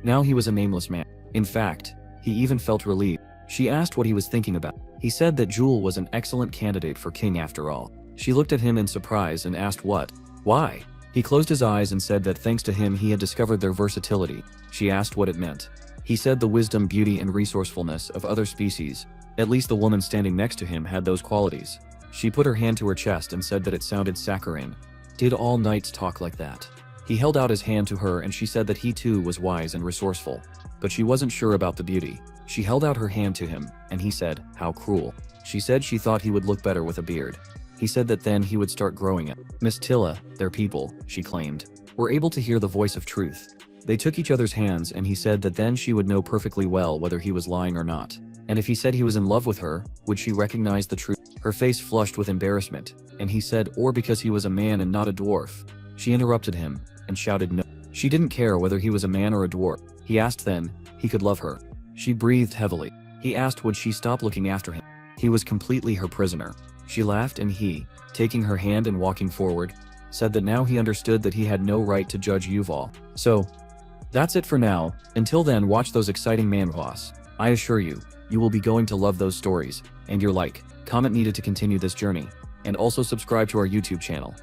[SPEAKER 1] Now he was a nameless man. In fact, he even felt relieved. She asked what he was thinking about. He said that Jewel was an excellent candidate for king after all. She looked at him in surprise and asked what? Why? He closed his eyes and said that thanks to him he had discovered their versatility. She asked what it meant. He said the wisdom, beauty, and resourcefulness of other species. At least the woman standing next to him had those qualities. She put her hand to her chest and said that it sounded saccharine. Did all knights talk like that? He held out his hand to her and she said that he too was wise and resourceful. But she wasn't sure about the beauty. She held out her hand to him, and he said, "How cruel." She said she thought he would look better with a beard. He said that then he would start growing it. Miss Tilla, their people, she claimed, were able to hear the voice of truth. They took each other's hands and he said that then she would know perfectly well whether he was lying or not. And if he said he was in love with her, would she recognize the truth? Her face flushed with embarrassment, and he said, or because he was a man and not a dwarf. She interrupted him, and shouted no. She didn't care whether he was a man or a dwarf. He asked then, he could love her. She breathed heavily. He asked would she stop looking after him. He was completely her prisoner. She laughed and he, taking her hand and walking forward, said that now he understood that he had no right to judge Yuval. So, that's it for now. Until then, watch those exciting manhwas. I assure you, you will be going to love those stories, and your comment needed to continue this journey, and also subscribe to our YouTube channel.